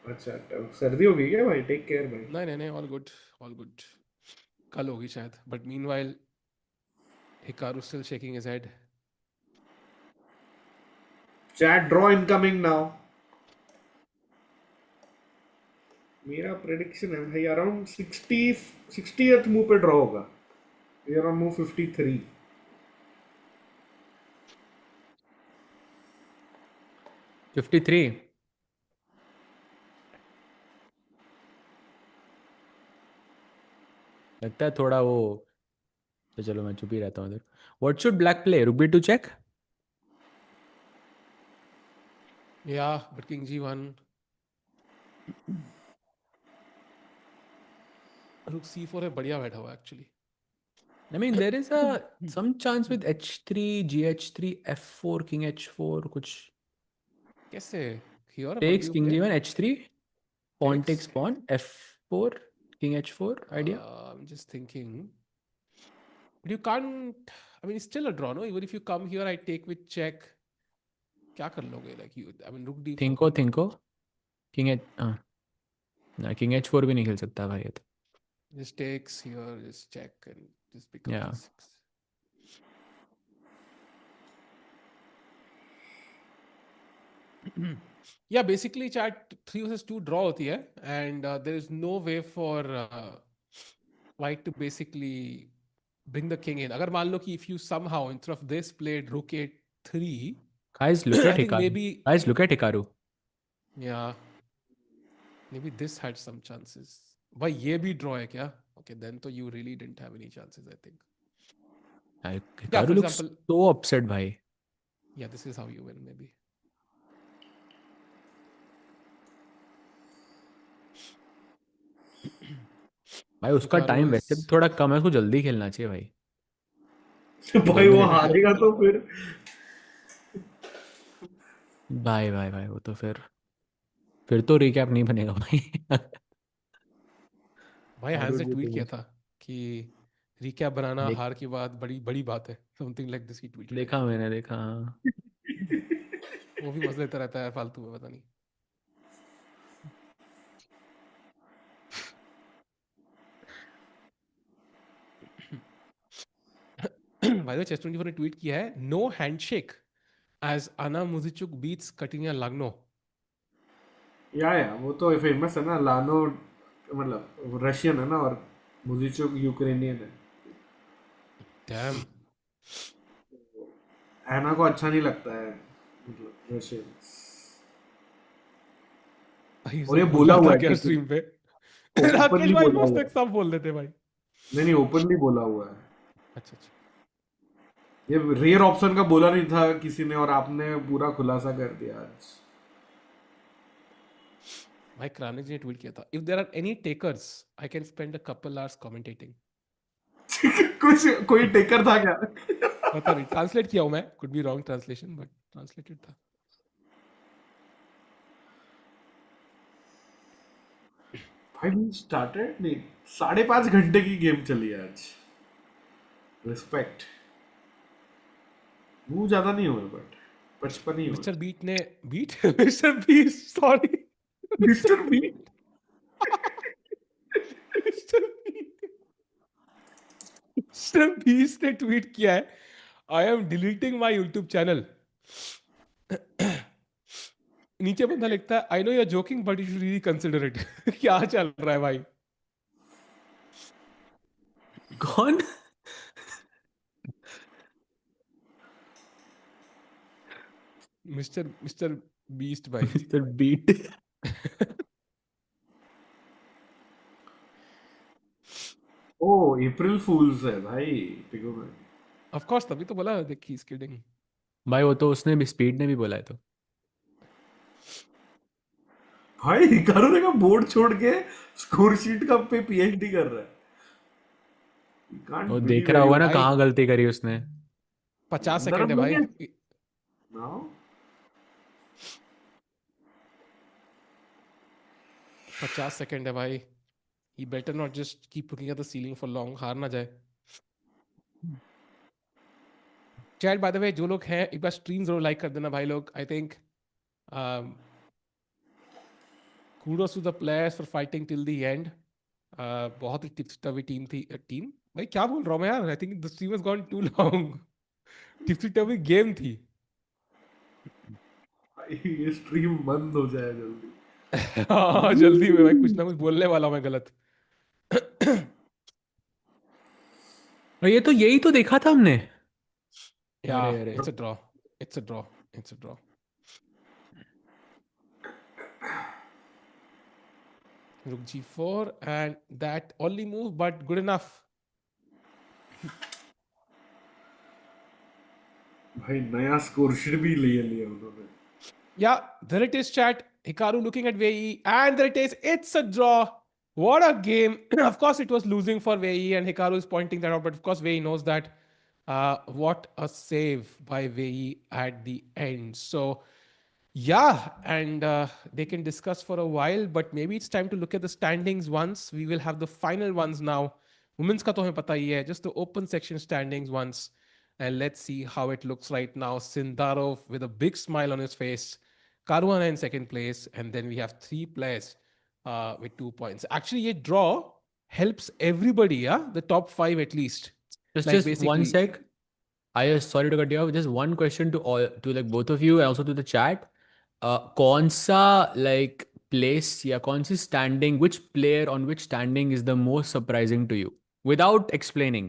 अच्छा, सर्दी हो गई क्या भाई? टेक केयर भाई। नहीं नहीं नहीं, ऑल गुड ऑल गुड। कल होगी शायद, but meanwhile Hikaru still shaking his head. Chat draw incoming now. मेरा प्रेडिक्शन है भाई अराउंड 60th मूव पे ड्रॉ होगा। We are on move 53। 53. लगता है थोड़ा वो, तो चलो मैं चुप ही रहता हूँ इधर. What should black play? Rook b2 check? Yeah, but King G1. Rook C4 है, बढ़िया बैठा हुआ actually. I mean, there is some chance with h3, gh3, f4, king h4, कुछ. कैसे? Here, what do Takes you king play? g1, h3, pawn Takes. takes pawn, f4, king h4 idea. I'm just thinking. But you can't. I mean, it's still a draw, no? Even if you come here, I take with check. क्या कर लोगे? Like you, I mean, Rook D4. Thinko, king h, ना king h4 भी नहीं खेल सकता भाई ये तो. Just takes here, just check and just pick up Yeah. D6. Yeah, basically chat 3 versus 2 draw होती है, and there is no way for white to basically bring the king in. अगर मान लो कि if you somehow instead of this played rook a3, Guys, look I at think Hikaru. maybe Guys, look at Hikaru. yeah, Maybe this had some chances. भाई ये भी draw है क्या? Okay, then तो you really didn't have any chances, I think. Yeah, for Hikaru looks example, so upset, bhai. yeah, this is how you win, maybe. भाई उसका time वैसे भी थोड़ा कम है, उसको जल्दी खेलना चाहिए भाई. भाई वो हारेगा तो फिर भाई वो तो फिर तो रिकैप नहीं बनेगा भाई. भाई हैंस ने ट्वीट किया था कि रिकैप बनाना हार के बाद बड़ी बड़ी बात है, something like this he tweet. देखा मैंने, देखा. वो भी मजा लेता रहता है फालतू में, पता नहीं. By the way, Chess24 ने ट्वीट किया है, no handshake as Anna Muzychuk beats Kateryna Lagno. या वो तो फेमस है ना, लानो मतलब रशियन है ना और मुजिचुक यूक्रेनियन है. Damn. एना को अच्छा नहीं लगता है मतलब रशियन. और ये बोला हुआ है स्ट्रीम पे. राकेश भाई मोस्ट तक सब बोल देते भाई. नहीं ओपनली बोला हुआ है. अच्छा. ये रेयर ऑप्शन का बोला नहीं था किसी ने और आपने पूरा खुलासा कर दिया आज. भाई क्रानिक जी ने ट्वीट किया था, if there are any takers I can spend a couple hours commentating. कुछ कोई टेकर था क्या? पता नहीं, ट्रांसलेट किया हूं मैं, could be wrong translation but translated था. भाई we started नहीं 5.5 घंटे की गेम चली आज. रिस्पेक्ट. वो ज्यादा नहीं हुए बट 55 ही हुए. मिस्टर बीट ने mister Beat sorry mister Beat mister Beat ने ट्वीट किया है, I am deleting my YouTube channel. नीचे बंदा लिखता है, I know you are joking but you should really consider it. क्या चल रहा है भाई? कौन? मिस्टर बीस्ट भाई. Mister Beat. Oh April fools है भाई पिको में. ऑफ कोर्स, तभी तो बोला देख ही इज किडिंग. भाई वो तो उसने भी स्पीड ने भी बोला है तो. भाई हिकारू ने का बोर्ड छोड़ के स्कोर शीट का पे पीएचडी कर रहा है. वो देख रहा होगा ना कहाँ गलती करी उसने. 50 सेकंड है भाई. नाउ 50 सेकंड है भाई. He better not just keep looking at the ceiling for long. हार ना जाए. चैट बाय द वे जो लोग हैं एक बार स्ट्रीम जरूर लाइक कर देना भाई लोग. I think kudos to the players for fighting till the end. बहुत ही टिप्सी टीम थी. टीम भाई क्या बोल रहा हूँ मैं यार. I think the stream has gone too long. Tipsy game थी. ये स्ट्रीम बंद हो जाए जल्दी. हाँ जल्दी में भाई, कुछ ना कुछ बोलने वाला हूँ मैं गलत. और ये तो यही तो देखा था हमने. Yeah, it's a draw. It's a draw. It's a draw. Rook g4 and that only move but good enough. भाई नया स्कोर शीट भी ले लिया उन्होंने. Yeah, there it is chat. Hikaru looking at Wei Yi and there it is. It's a draw. What a game. Of course it was losing for Wei Yi and Hikaru is pointing that out, but of course Wei Yi knows that. What a save by Wei Yi at the end. So yeah, and they can discuss for a while, but maybe it's time to look at the standings once. We will have the final ones now. Women's ka to hame pata hi hai. Just the open section standings once. And let's see how it looks right now. Sindarov with a big smile on his face. Caruana in second place. And then we have 3 players with 2 points. Actually, a draw helps everybody, yeah? The top 5 at least. Just one sec. Sorry to cut you off. Just one question to like both of you and also to the chat. कौन सा like place या कौन सी standing, which player on which standing is the most surprising to you without explaining?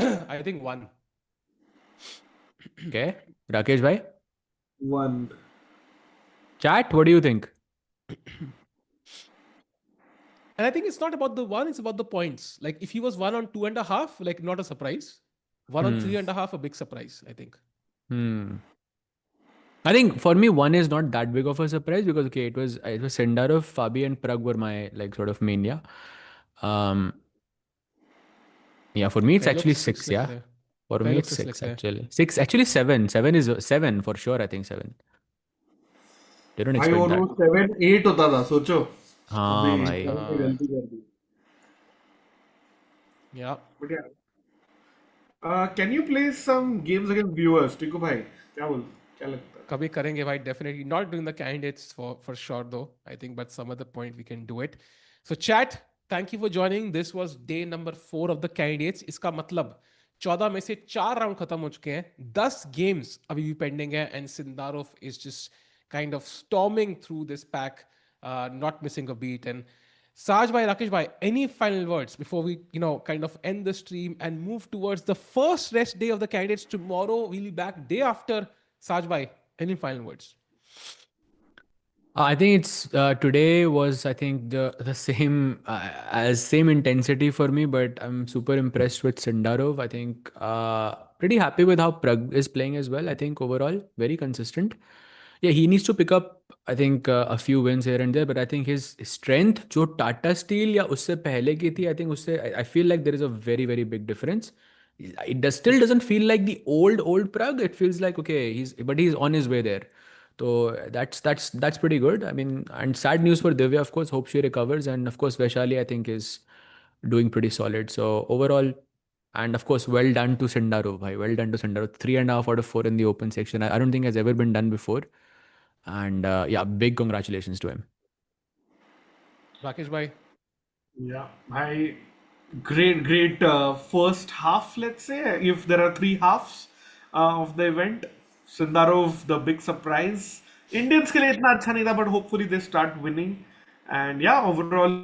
I think 1. Okay, Rakesh bhai. 1. Chat, what do you think? And I think it's not about the one, it's about the points. Like if he was 1 on 2.5, like not a surprise. 1 on 3.5, a big surprise, I think. I think for me, one is not that big of a surprise because okay, it was Sindarov, Fabi, and Pragg were my like sort of mania. Yeah, for me it's actually six. slick Yeah, hai. for me Looks it's slick six hai. actually. Six actually seven. Seven is seven for sure. I think seven. Didn't भाई expect that. Almost 7-8 होता था सोचो अभी हाँ भाई. 7 पे गलती कर दी Yeah. बट यार can you play some games against viewers टिको भाई क्या लगता है कभी करेंगे भाई, definitely not doing the candidates for sure though, I think, but some other point we can do it. So chat, thank you for joining. This was day number 4 of the candidates. इसका मतलब 14 में से 4 round खत्म हो चुके हैं, 10 games अभी भी पेंडिंग है, and Sindarov is just kind of storming through this pack, not missing a beat. And Saj bhai, Rakesh bhai, any final words before we, kind of end the stream and move towards the first rest day of the candidates tomorrow? We'll be back day after. Saj bhai, any final words? I think it's today was I think the same as same intensity for me, but I'm super impressed with Sindarov. I think pretty happy with how Pragg is playing as well. I think overall very consistent. Yeah, he needs to pick up I think a few wins here and there, but I think his strength जो Tata Steel या उससे पहले की थी, I think उससे I feel like there is a very very big difference. It still doesn't feel like the old Pragg. It feels like okay, he's on his way there. So that's pretty good. I mean, and sad news for Divya, of course. Hope she recovers, and of course Vaishali, I think, is doing pretty solid. So overall, and of course, well done to Sindarov, bhai. Well done to Sindarov. 3.5 out of 4 in the open section. I don't think has ever been done before. And yeah, big congratulations to him. Rakesh bhai. Yeah, I great first half. Let's say if there are 3 halves of the event, Sindarov the big surprise. Indians के लिए इतना अच्छा नहीं था, but hopefully they start winning. And yeah, overall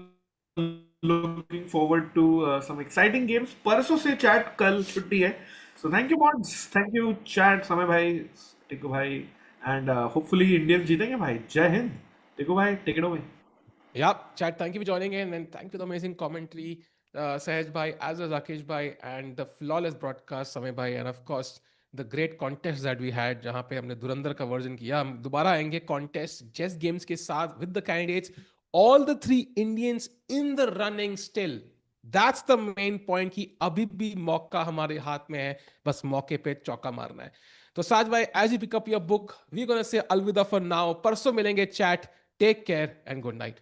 looking forward to some exciting games. परसों से chat कल छुट्टी है. So thank you mods, thank you chat, समय भाई, टिको भाई, and hopefully Indians जीतेंगे भाई. जय हिंद. टिको भाई, take it away. Yeah, chat, thank you for joining in, and thank you for the amazing commentary, Sahaj bhai, as well as Rakesh bhai, and the flawless broadcast, Samay bhai, and of course the great contest that we had, जहाँ पे हमने धुरंधर का version किया. हम दोबारा आएंगे contest chess games के साथ with the candidates, all the 3 Indians in the running still. That's the main point कि अभी भी मौका हमारे हाथ में है, बस मौके पे चौका मारना है. तो साज भाई, as you pick up your book, we're gonna say अलविदा for now. परसों मिलेंगे chat. Take care and good night.